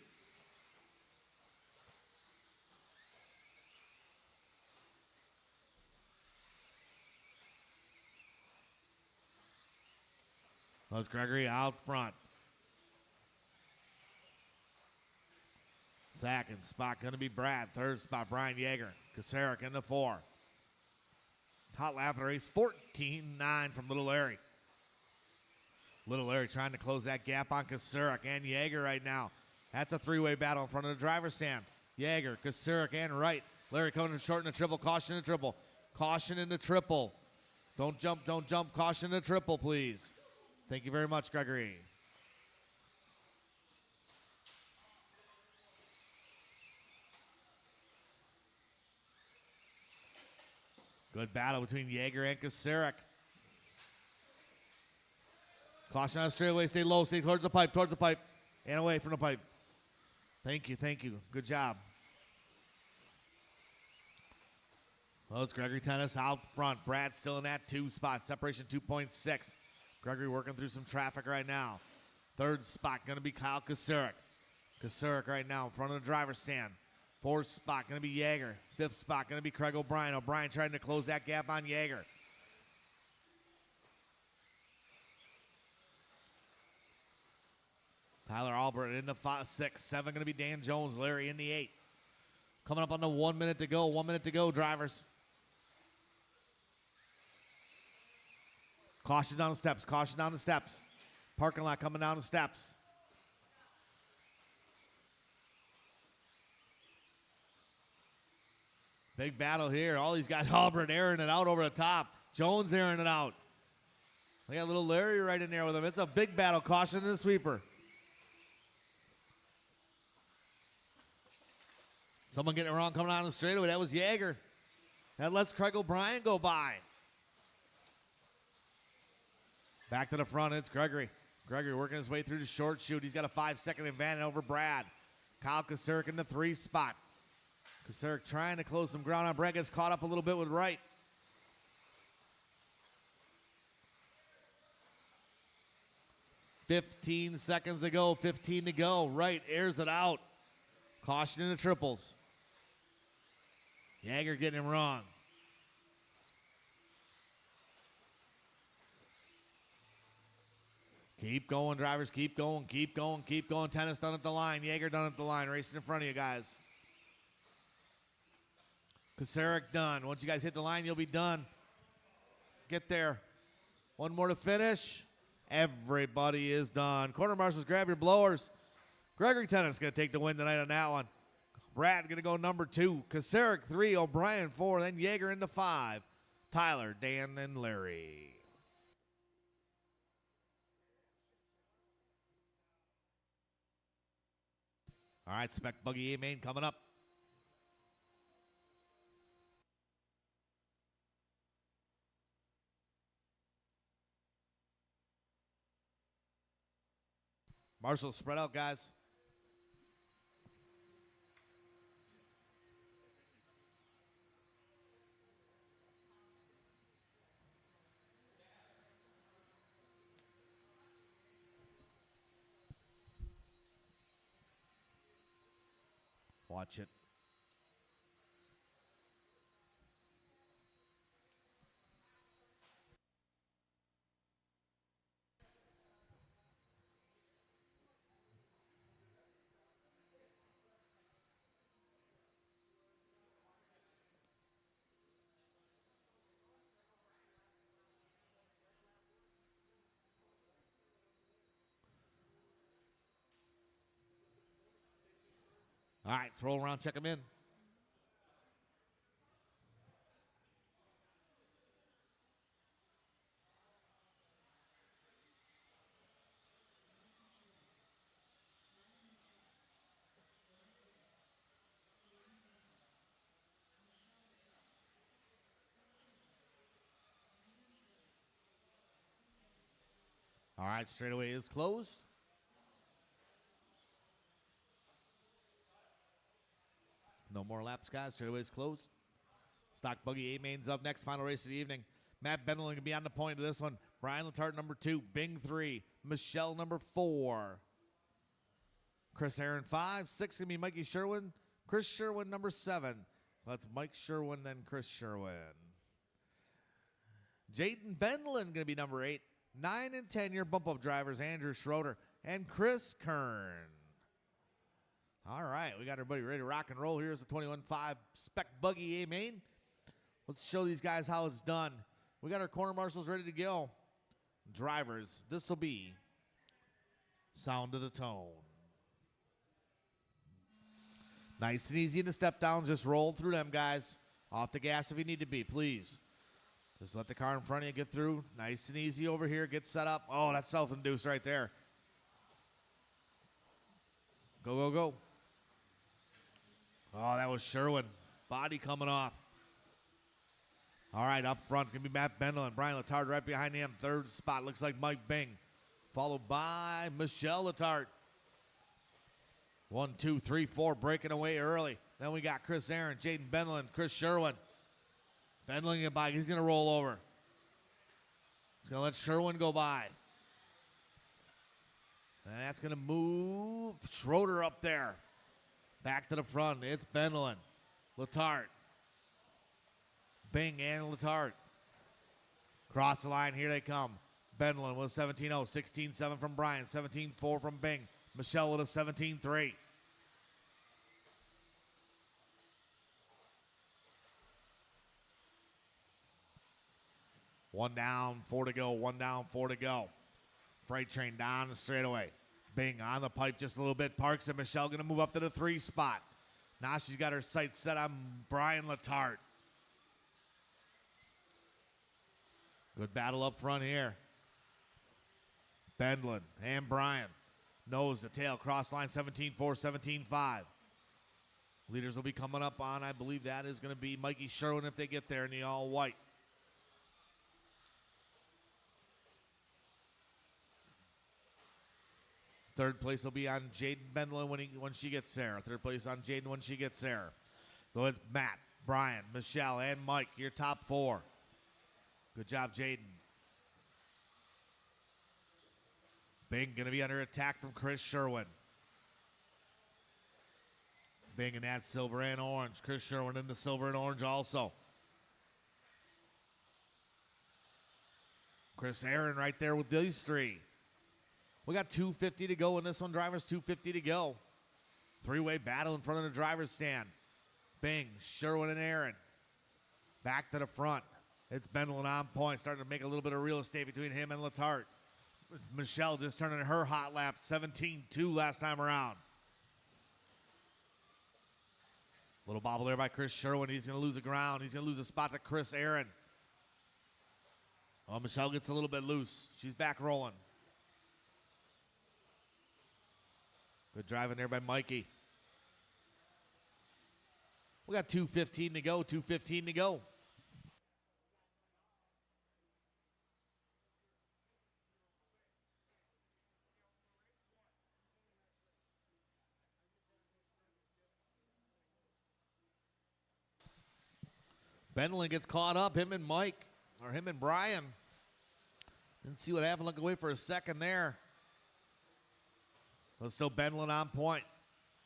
S1: That's Gregory out front. Second spot going to be Brad. 3rd spot, Brian Yeager. Kasaric in the 4. Hot lap of the race, 14-9 from Little Larry. Little Larry trying to close that gap on Kasaric and Yeager right now. That's a 3-way battle in front of the driver's stand. Yeager, Kasaric, and Wright. Larry coming short in the triple. Caution in the triple. Caution in the triple. Don't jump, don't jump. Caution in the triple, please. Thank you very much, Gregory. Good battle between Yeager and Kosirik. Caution on the straightaway. Stay low. Stay towards the pipe. And away from the pipe. Thank you. Good job. Well, it's Gregory Tennis out front. Brad still in that 2 spot. Separation 2.6. Gregory working through some traffic right now. 3rd spot going to be Kyle Kosirik. Kosirik right now in front of the driver's stand. 4th spot going to be Yeager. 5th spot going to be Craig O'Brien. O'Brien trying to close that gap on Yeager. Tyler Albert in the 6. 7 going to be Dan Jones. Larry in the 8. Coming up on the 1 minute to go. 1 minute to go, drivers. Caution down the steps. Parking lot coming down the steps. Big battle here. All these guys, Albert airing it out over the top. Jones airing it out. We got little Larry right in there with him. It's a big battle. Caution to the sweeper. Someone getting it wrong coming out on the straightaway. That was Yeager. That lets Craig O'Brien go by. Back to the front, it's Gregory. Gregory working his way through the short chute. He's got a 5-second advantage over Brad. Kyle Kosirik in the 3 spot. Kosirik trying to close some ground on Brad. Gets caught up a little bit with Wright. $15 seconds to go. 15 to go. Wright airs it out. Caution in the triples. Yeager getting him wrong. Keep going, drivers. Keep going. Tennis done at the line. Yeager done at the line. Racing in front of you guys. Kosirik done. Once you guys hit the line, you'll be done. Get there. One more to finish. Everybody is done. Corner marshals, grab your blowers. Gregory Tennis going to take the win tonight on that one. Brad going to go number 2. Kosirik 3. O'Brien 4. Then Yeager into 5. Tyler, Dan, and Larry. All right, Spec Buggy A main coming up. Marshall, spread out, guys. Watch it. All right, roll around, check them in. All right, straightaway is closed. No more laps, guys. Straightaway is closed. Stock Buggy A-Main's up next. Final race of the evening. Matt Bendelin going to be on the point of this one. Brian Letarte, number 2. Bing, 3. Michelle, number 4. Chris Aaron, 5. 6 going to be Mikey Sherwin. Chris Sherwin, number 7. So that's Mike Sherwin, then Chris Sherwin. Jaden Bendelin going to be number 8. 9 and 10, your bump-up drivers, Andrew Schroeder and Chris Kern. All right, we got everybody ready to rock and roll. Here's the 21.5 Spec Buggy A-Main. Let's show these guys how it's done. We got our corner marshals ready to go. Drivers, this will be sound of the tone. Nice and easy in the step down. Just roll through them, guys. Off the gas if you need to be, please. Just let the car in front of you get through. Nice and easy over here. Get set up. Oh, that's self-induced right there. Go, go, go. Oh, that was Sherwin. Body coming off. All right, up front going to be Matt Bendel and Brian Letard right behind him. Third spot looks like Mike Bing, followed by Michelle Letard. 1, 2, 3, 4 breaking away early. Then we got Chris Aaron, Jaden Bendel, and Chris Sherwin. Bendel get by. He's going to roll over. He's going to let Sherwin go by. And that's going to move Schroeder up there. Back to the front. It's Bendel, Letard. Bing and Letard. Cross the line. Here they come. Bendel with 17-0. 16-7 from Brian. 17-4 from Bing. Michelle with a 17-3. One down, 4 to go. One down, 4 to go. Freight train down the straightaway. Bing on the pipe just a little bit. Parks and Michelle going to move up to the 3 spot. Now she's got her sights set on Brian Letard. Good battle up front here. Bendlin and Brian. Nose the tail. Cross line 17-4, 17-5. Leaders will be coming up on, I believe that is going to be Mikey Sherwin if they get there in the all white. Third place will be on Jaden Bendlin when she gets there. Third place on Jaden when she gets there. So it's Matt, Brian, Michelle, and Mike, your top 4. Good job, Jaden. Bing going to be under attack from Chris Sherwin. Bing in that silver and orange. Chris Sherwin in the silver and orange also. Chris Aaron right there with these 3. We got 2:50 to go in this one, drivers. 2:50 to go. 3-way battle in front of the driver's stand. Bing, Sherwin, and Aaron. Back to the front. It's Bendel on point, starting to make a little bit of real estate between him and Letard. Michelle just turning her hot lap, 17-2 last time around. Little bobble there by Chris Sherwin. He's going to lose the ground. He's going to lose a spot to Chris Aaron. Oh, Michelle gets a little bit loose. She's back rolling. Good driving there by Mikey. We got 2:15 to go, 2:15 to go. Bendlin gets caught up, him and Brian. Didn't see what happened, look away for a second there. But still Bendlin on point.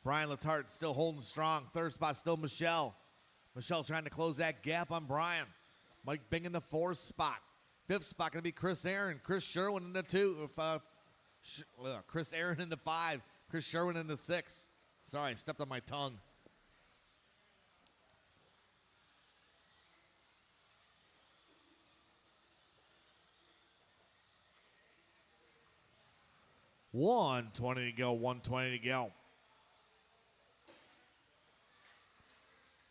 S1: Brian Letard still holding strong. Third spot still Michelle. Michelle trying to close that gap on Brian. Mike Bing in the 4th spot. 5th spot going to be Chris Aaron. Chris Sherwin in the 2. Chris Aaron in the 5. Chris Sherwin in the 6. Sorry, I stepped on my tongue. $120 to go, $120 to go.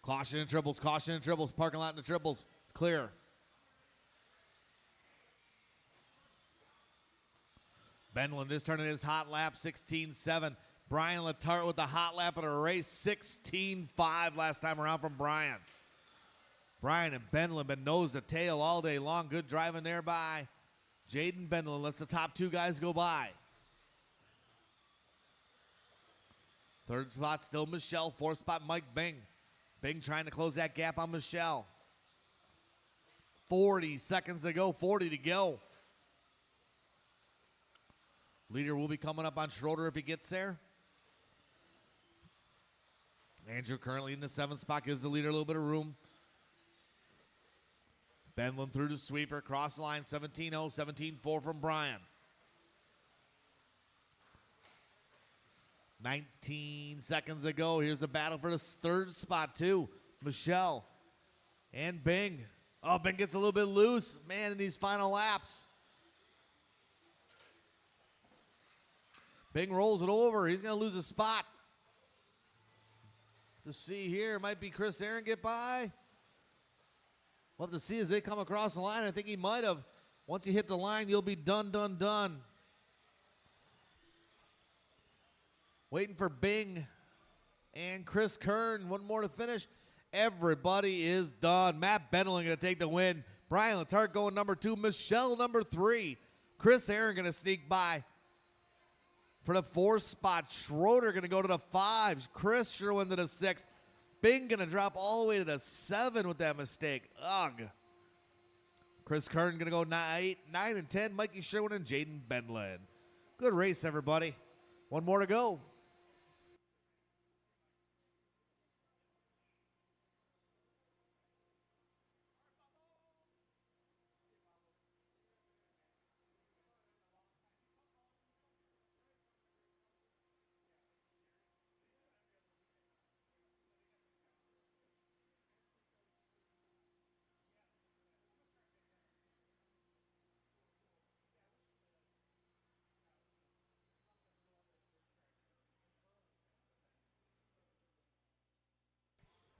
S1: Caution and triples, parking lot in the triples. It's clear. Bendlin just turning his hot lap, 16-7. Brian Letard with the hot lap of the race, 16-5 last time around from Brian. Brian and Bendlin been nose to tail all day long. Good driving there by Jaden Bendlin. Lets the top 2 guys go by. Third spot still Michelle. 4th spot Mike Bing. Bing trying to close that gap on Michelle. 40 seconds to go. 40 to go. Leader will be coming up on Schroeder if he gets there. Andrew currently in the 7th spot. Gives the leader a little bit of room. Bendlin through the sweeper. Cross the line. 17-0. 17-4 from Brian. 19 seconds ago. Here's the battle for the 3rd spot, too. Michelle and Bing. Oh, Bing gets a little bit loose, man, in these final laps. Bing rolls it over. He's going to lose a spot. To see here, might be Chris Aaron get by. We'll have to see as they come across the line. I think he might have. Once you hit the line, you'll be done, done, done. Waiting for Bing and Chris Kern. One more to finish. Everybody is done. Matt Bendelin going to take the win. Brian Letarte going number 2. Michelle number 3. Chris Aaron going to sneak by for the 4th spot. Schroeder going to go to the 5. Chris Sherwin to the 6. Bing going to drop all the way to the 7 with that mistake. Ugh. Chris Kern going to go 9 and 10. Mikey Sherwin and Jaden Bendelin. Good race, everybody. One more to go.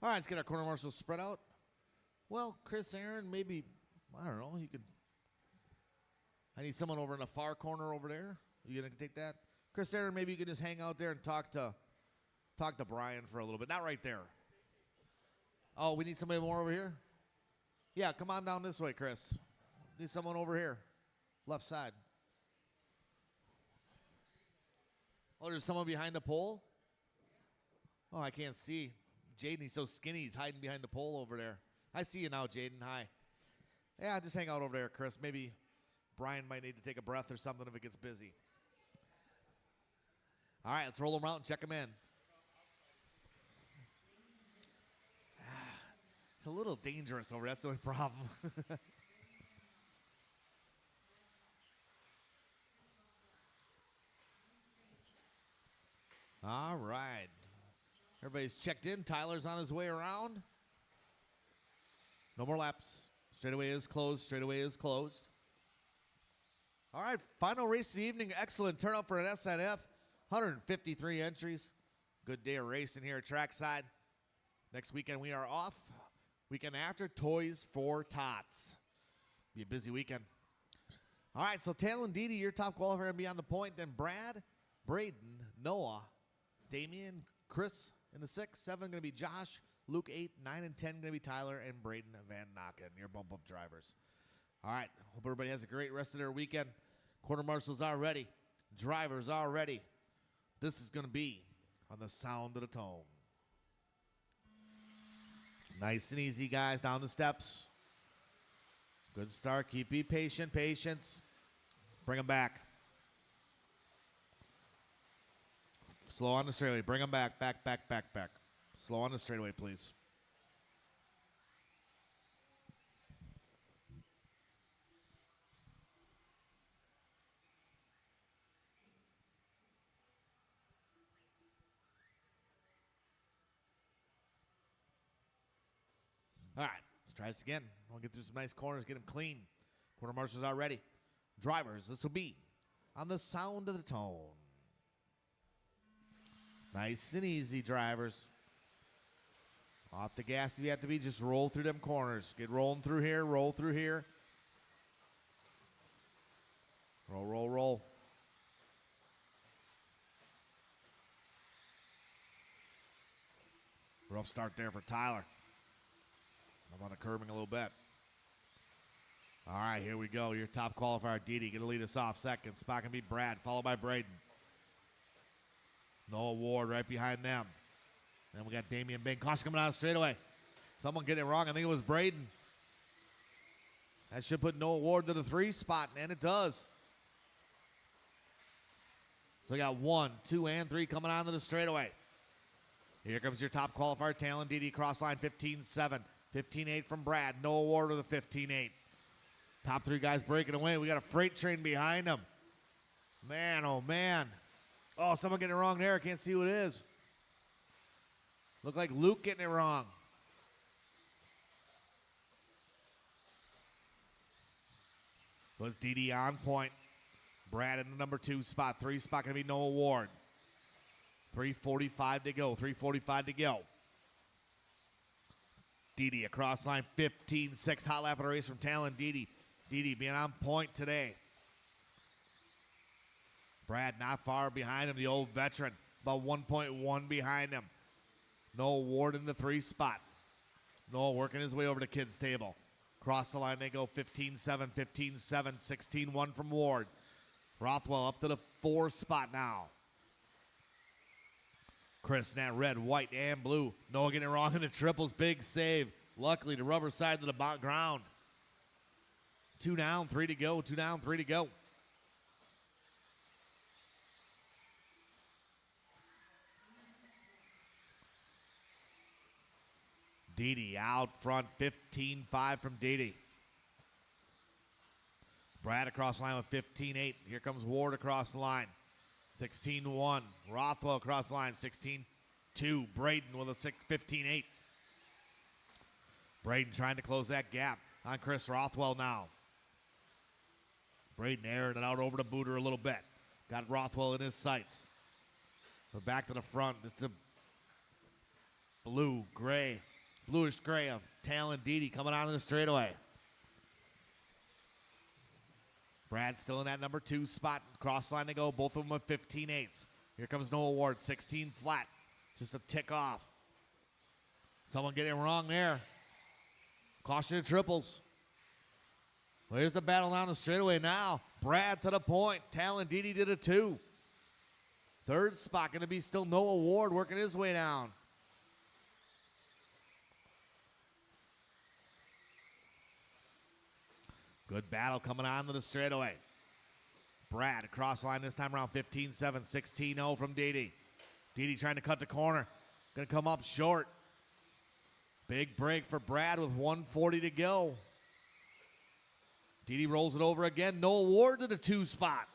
S1: All right, let's get our corner marshals spread out. Well, Chris Aaron, maybe, I don't know, you could. I need someone over in the far corner over there. You gonna take that? Chris Aaron, maybe you could just hang out there and talk to Brian for a little bit. Not right there. Oh, we need somebody more over here? Yeah, come on down this way, Chris. Need someone over here. Left side. Oh, there's someone behind the pole? Oh, I can't see. Jaden, he's so skinny, he's hiding behind the pole over there. I see you now, Jaden. Hi. Yeah, just hang out over there, Chris. Maybe Brian might need to take a breath or something if it gets busy. All right, let's roll them out and check them in. It's a little dangerous over there. That's the only problem. All right. Everybody's checked in. Tyler's on his way around. No more laps. Straightaway is closed. Straightaway is closed. All right, final race of the evening. Excellent turnout for an SNF. 153 entries. Good day of racing here at Trackside. Next weekend we are off. Weekend after, Toys for Tots. Be a busy weekend. All right, so Taylor and Didi, your top qualifier going to be on the point. Then Brad, Braden, Noah, Damian, Chris in the 6, 7 going to be Josh, Luke 8, 9 and 10 going to be Tyler and Braden Van Nocken, your bump up drivers. All right, hope everybody has a great rest of their weekend. Quarter marshals are ready. Drivers are ready. This is going to be on the sound of the tone. Nice and easy, guys, down the steps. Good start. Be patient. Patience. Bring them back. Slow on the straightaway. Bring them back. Back. Slow on the straightaway, please. All right, let's try this again. We'll get through some nice corners, get them clean. Quarter marshals are ready. Drivers, this will be on the sound of the tone. Nice and easy, drivers. Off the gas if you have to be, just roll through them corners. Get rolling through here, roll through here. Roll. Rough start there for Tyler. I'm on the curbing a little bit. All right, here we go. Your top qualifier, Didi, going to lead us off. Second spot going to be Brad, followed by Braden. Noah Ward right behind them. Then we got Damian Bing. Caution coming out straight away. Someone getting it wrong. I think it was Braden. That should put Noah Ward to the 3 spot, and it does. So we got 1, 2, and 3 coming onto the straightaway. Here comes your top qualifier, Talon Didi, cross line 15-7. 15-8 from Brad. Noah Ward with a 15-8. Top 3 guys breaking away. We got a freight train behind them. Man, oh, man. Oh, someone getting it wrong there. I can't see who it is. Look like Luke getting it wrong. Was Didi on point. Brad in the number 2 spot. 3 spot going to be Noah Ward. 3:45 to go. 3:45 to go. Didi across line 15-6. Hot lap of the race from Talon Didi. Didi being on point today. Brad not far behind him, the old veteran. About 1.1 behind him. Noah Ward in the 3 spot. Noah working his way over to kids' table. Cross the line, they go 15-7, 15-7, 16-1 from Ward. Rothwell up to the 4 spot now. Chris, that red, white, and blue. Noah getting it wrong in the triples. Big save. Luckily, the rubber side to the ground. 2 down, 3 to go. 2 down, 3 to go. Didi out front, 15-5 from Didi. Brad across the line with 15-8. Here comes Ward across the line. 16-1. Rothwell across the line, 16-2. Braden with a 15-8. Braden trying to close that gap on Chris Rothwell now. Braden airing it out over to Booter a little bit. Got Rothwell in his sights. We're back to the front. It's a bluish gray of Talon Didi coming out of the straightaway. Brad's still in that number 2 spot. Cross line to go. Both of them with 15-8s. Here comes Noah Ward, 16 flat. Just a tick off. Someone getting it wrong there. Caution to triples. Well, here's the battle down the straightaway now. Brad to the point. Talon Didi did a 2. 3rd spot going to be still Noah Ward working his way down. Good battle coming on to the straightaway. Brad across the line this time around 15-7, 16-0 from Didi. Didi trying to cut the corner. Going to come up short. Big break for Brad with 1:40 to go. Didi rolls it over again. Noah Ward to the 2 spot.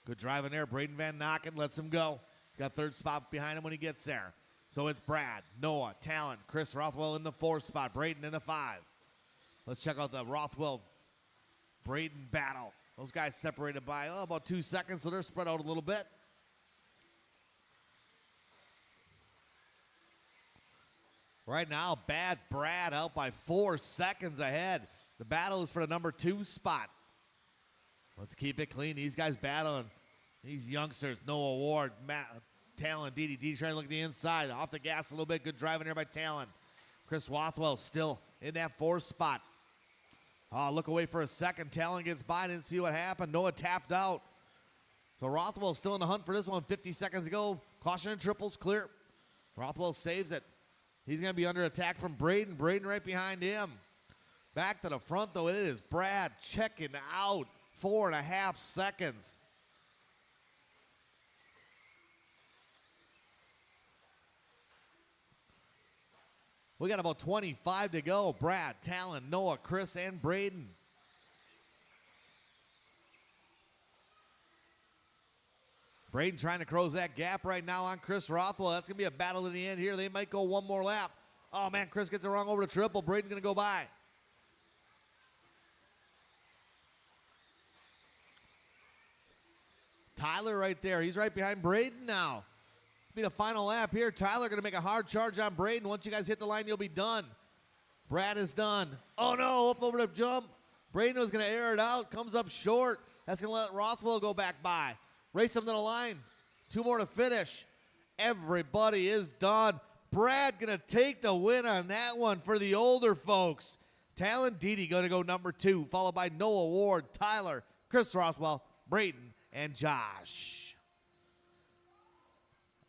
S1: Good drive in there. Braden Van Nocken lets him go. Got 3rd spot behind him when he gets there. So it's Brad, Noah, Talon, Chris Rothwell in the 4th spot. Braden in the 5. Let's check out the Rothwell-Braden battle. Those guys separated by about 2 seconds, so they're spread out a little bit. Right now, bad Brad out by 4 seconds ahead. The battle is for the number 2 spot. Let's keep it clean. These guys battling. These youngsters, Noah Ward, Talon, Didi. Didi trying to look at the inside. Off the gas a little bit. Good driving here by Talon. Chris Rothwell still in that 4th spot. Oh, look away for a second. Talon gets by. Didn't see what happened. Noah tapped out. So Rothwell still in the hunt for this one. 50 seconds to go. Caution and triples clear. Rothwell saves it. He's going to be under attack from Braden. Braden right behind him. Back to the front, though. It is Brad checking out. 4.5 seconds. We got about 25 to go. Brad, Talon, Noah, Chris, and Braden. Braden trying to close that gap right now on Chris Rothwell. That's going to be a battle in the end here. They might go one more lap. Oh, man, Chris gets it wrong over the triple. Braden's going to go by. Tyler right there. He's right behind Braden now. Be the final lap here. Tyler going to make a hard charge on Braden. Once you guys hit the line, you'll be done. Brad is done. Oh, no, up over the jump. Braden was going to air it out. Comes up short. That's going to let Rothwell go back by. Race him to the line. 2 more to finish. Everybody is done. Brad going to take the win on that one for the older folks. Talon Didi going to go number 2, followed by Noah Ward, Tyler, Chris Rothwell, Braden, and Josh.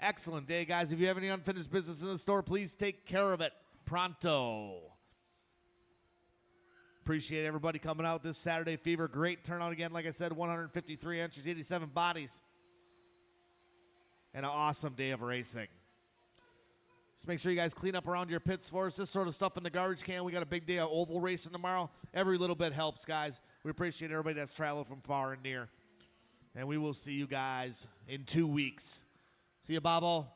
S1: Excellent day, guys. If you have any unfinished business in the store, please take care of it pronto. Appreciate everybody coming out this Saturday Fever. Great turnout again. Like I said, 153 entries, 87 bodies. And an awesome day of racing. Just make sure you guys clean up around your pits for us. This sort of stuff in the garbage can. We got a big day of oval racing tomorrow. Every little bit helps, guys. We appreciate everybody that's traveled from far and near. And we will see you guys in 2 weeks. See you, Bobo.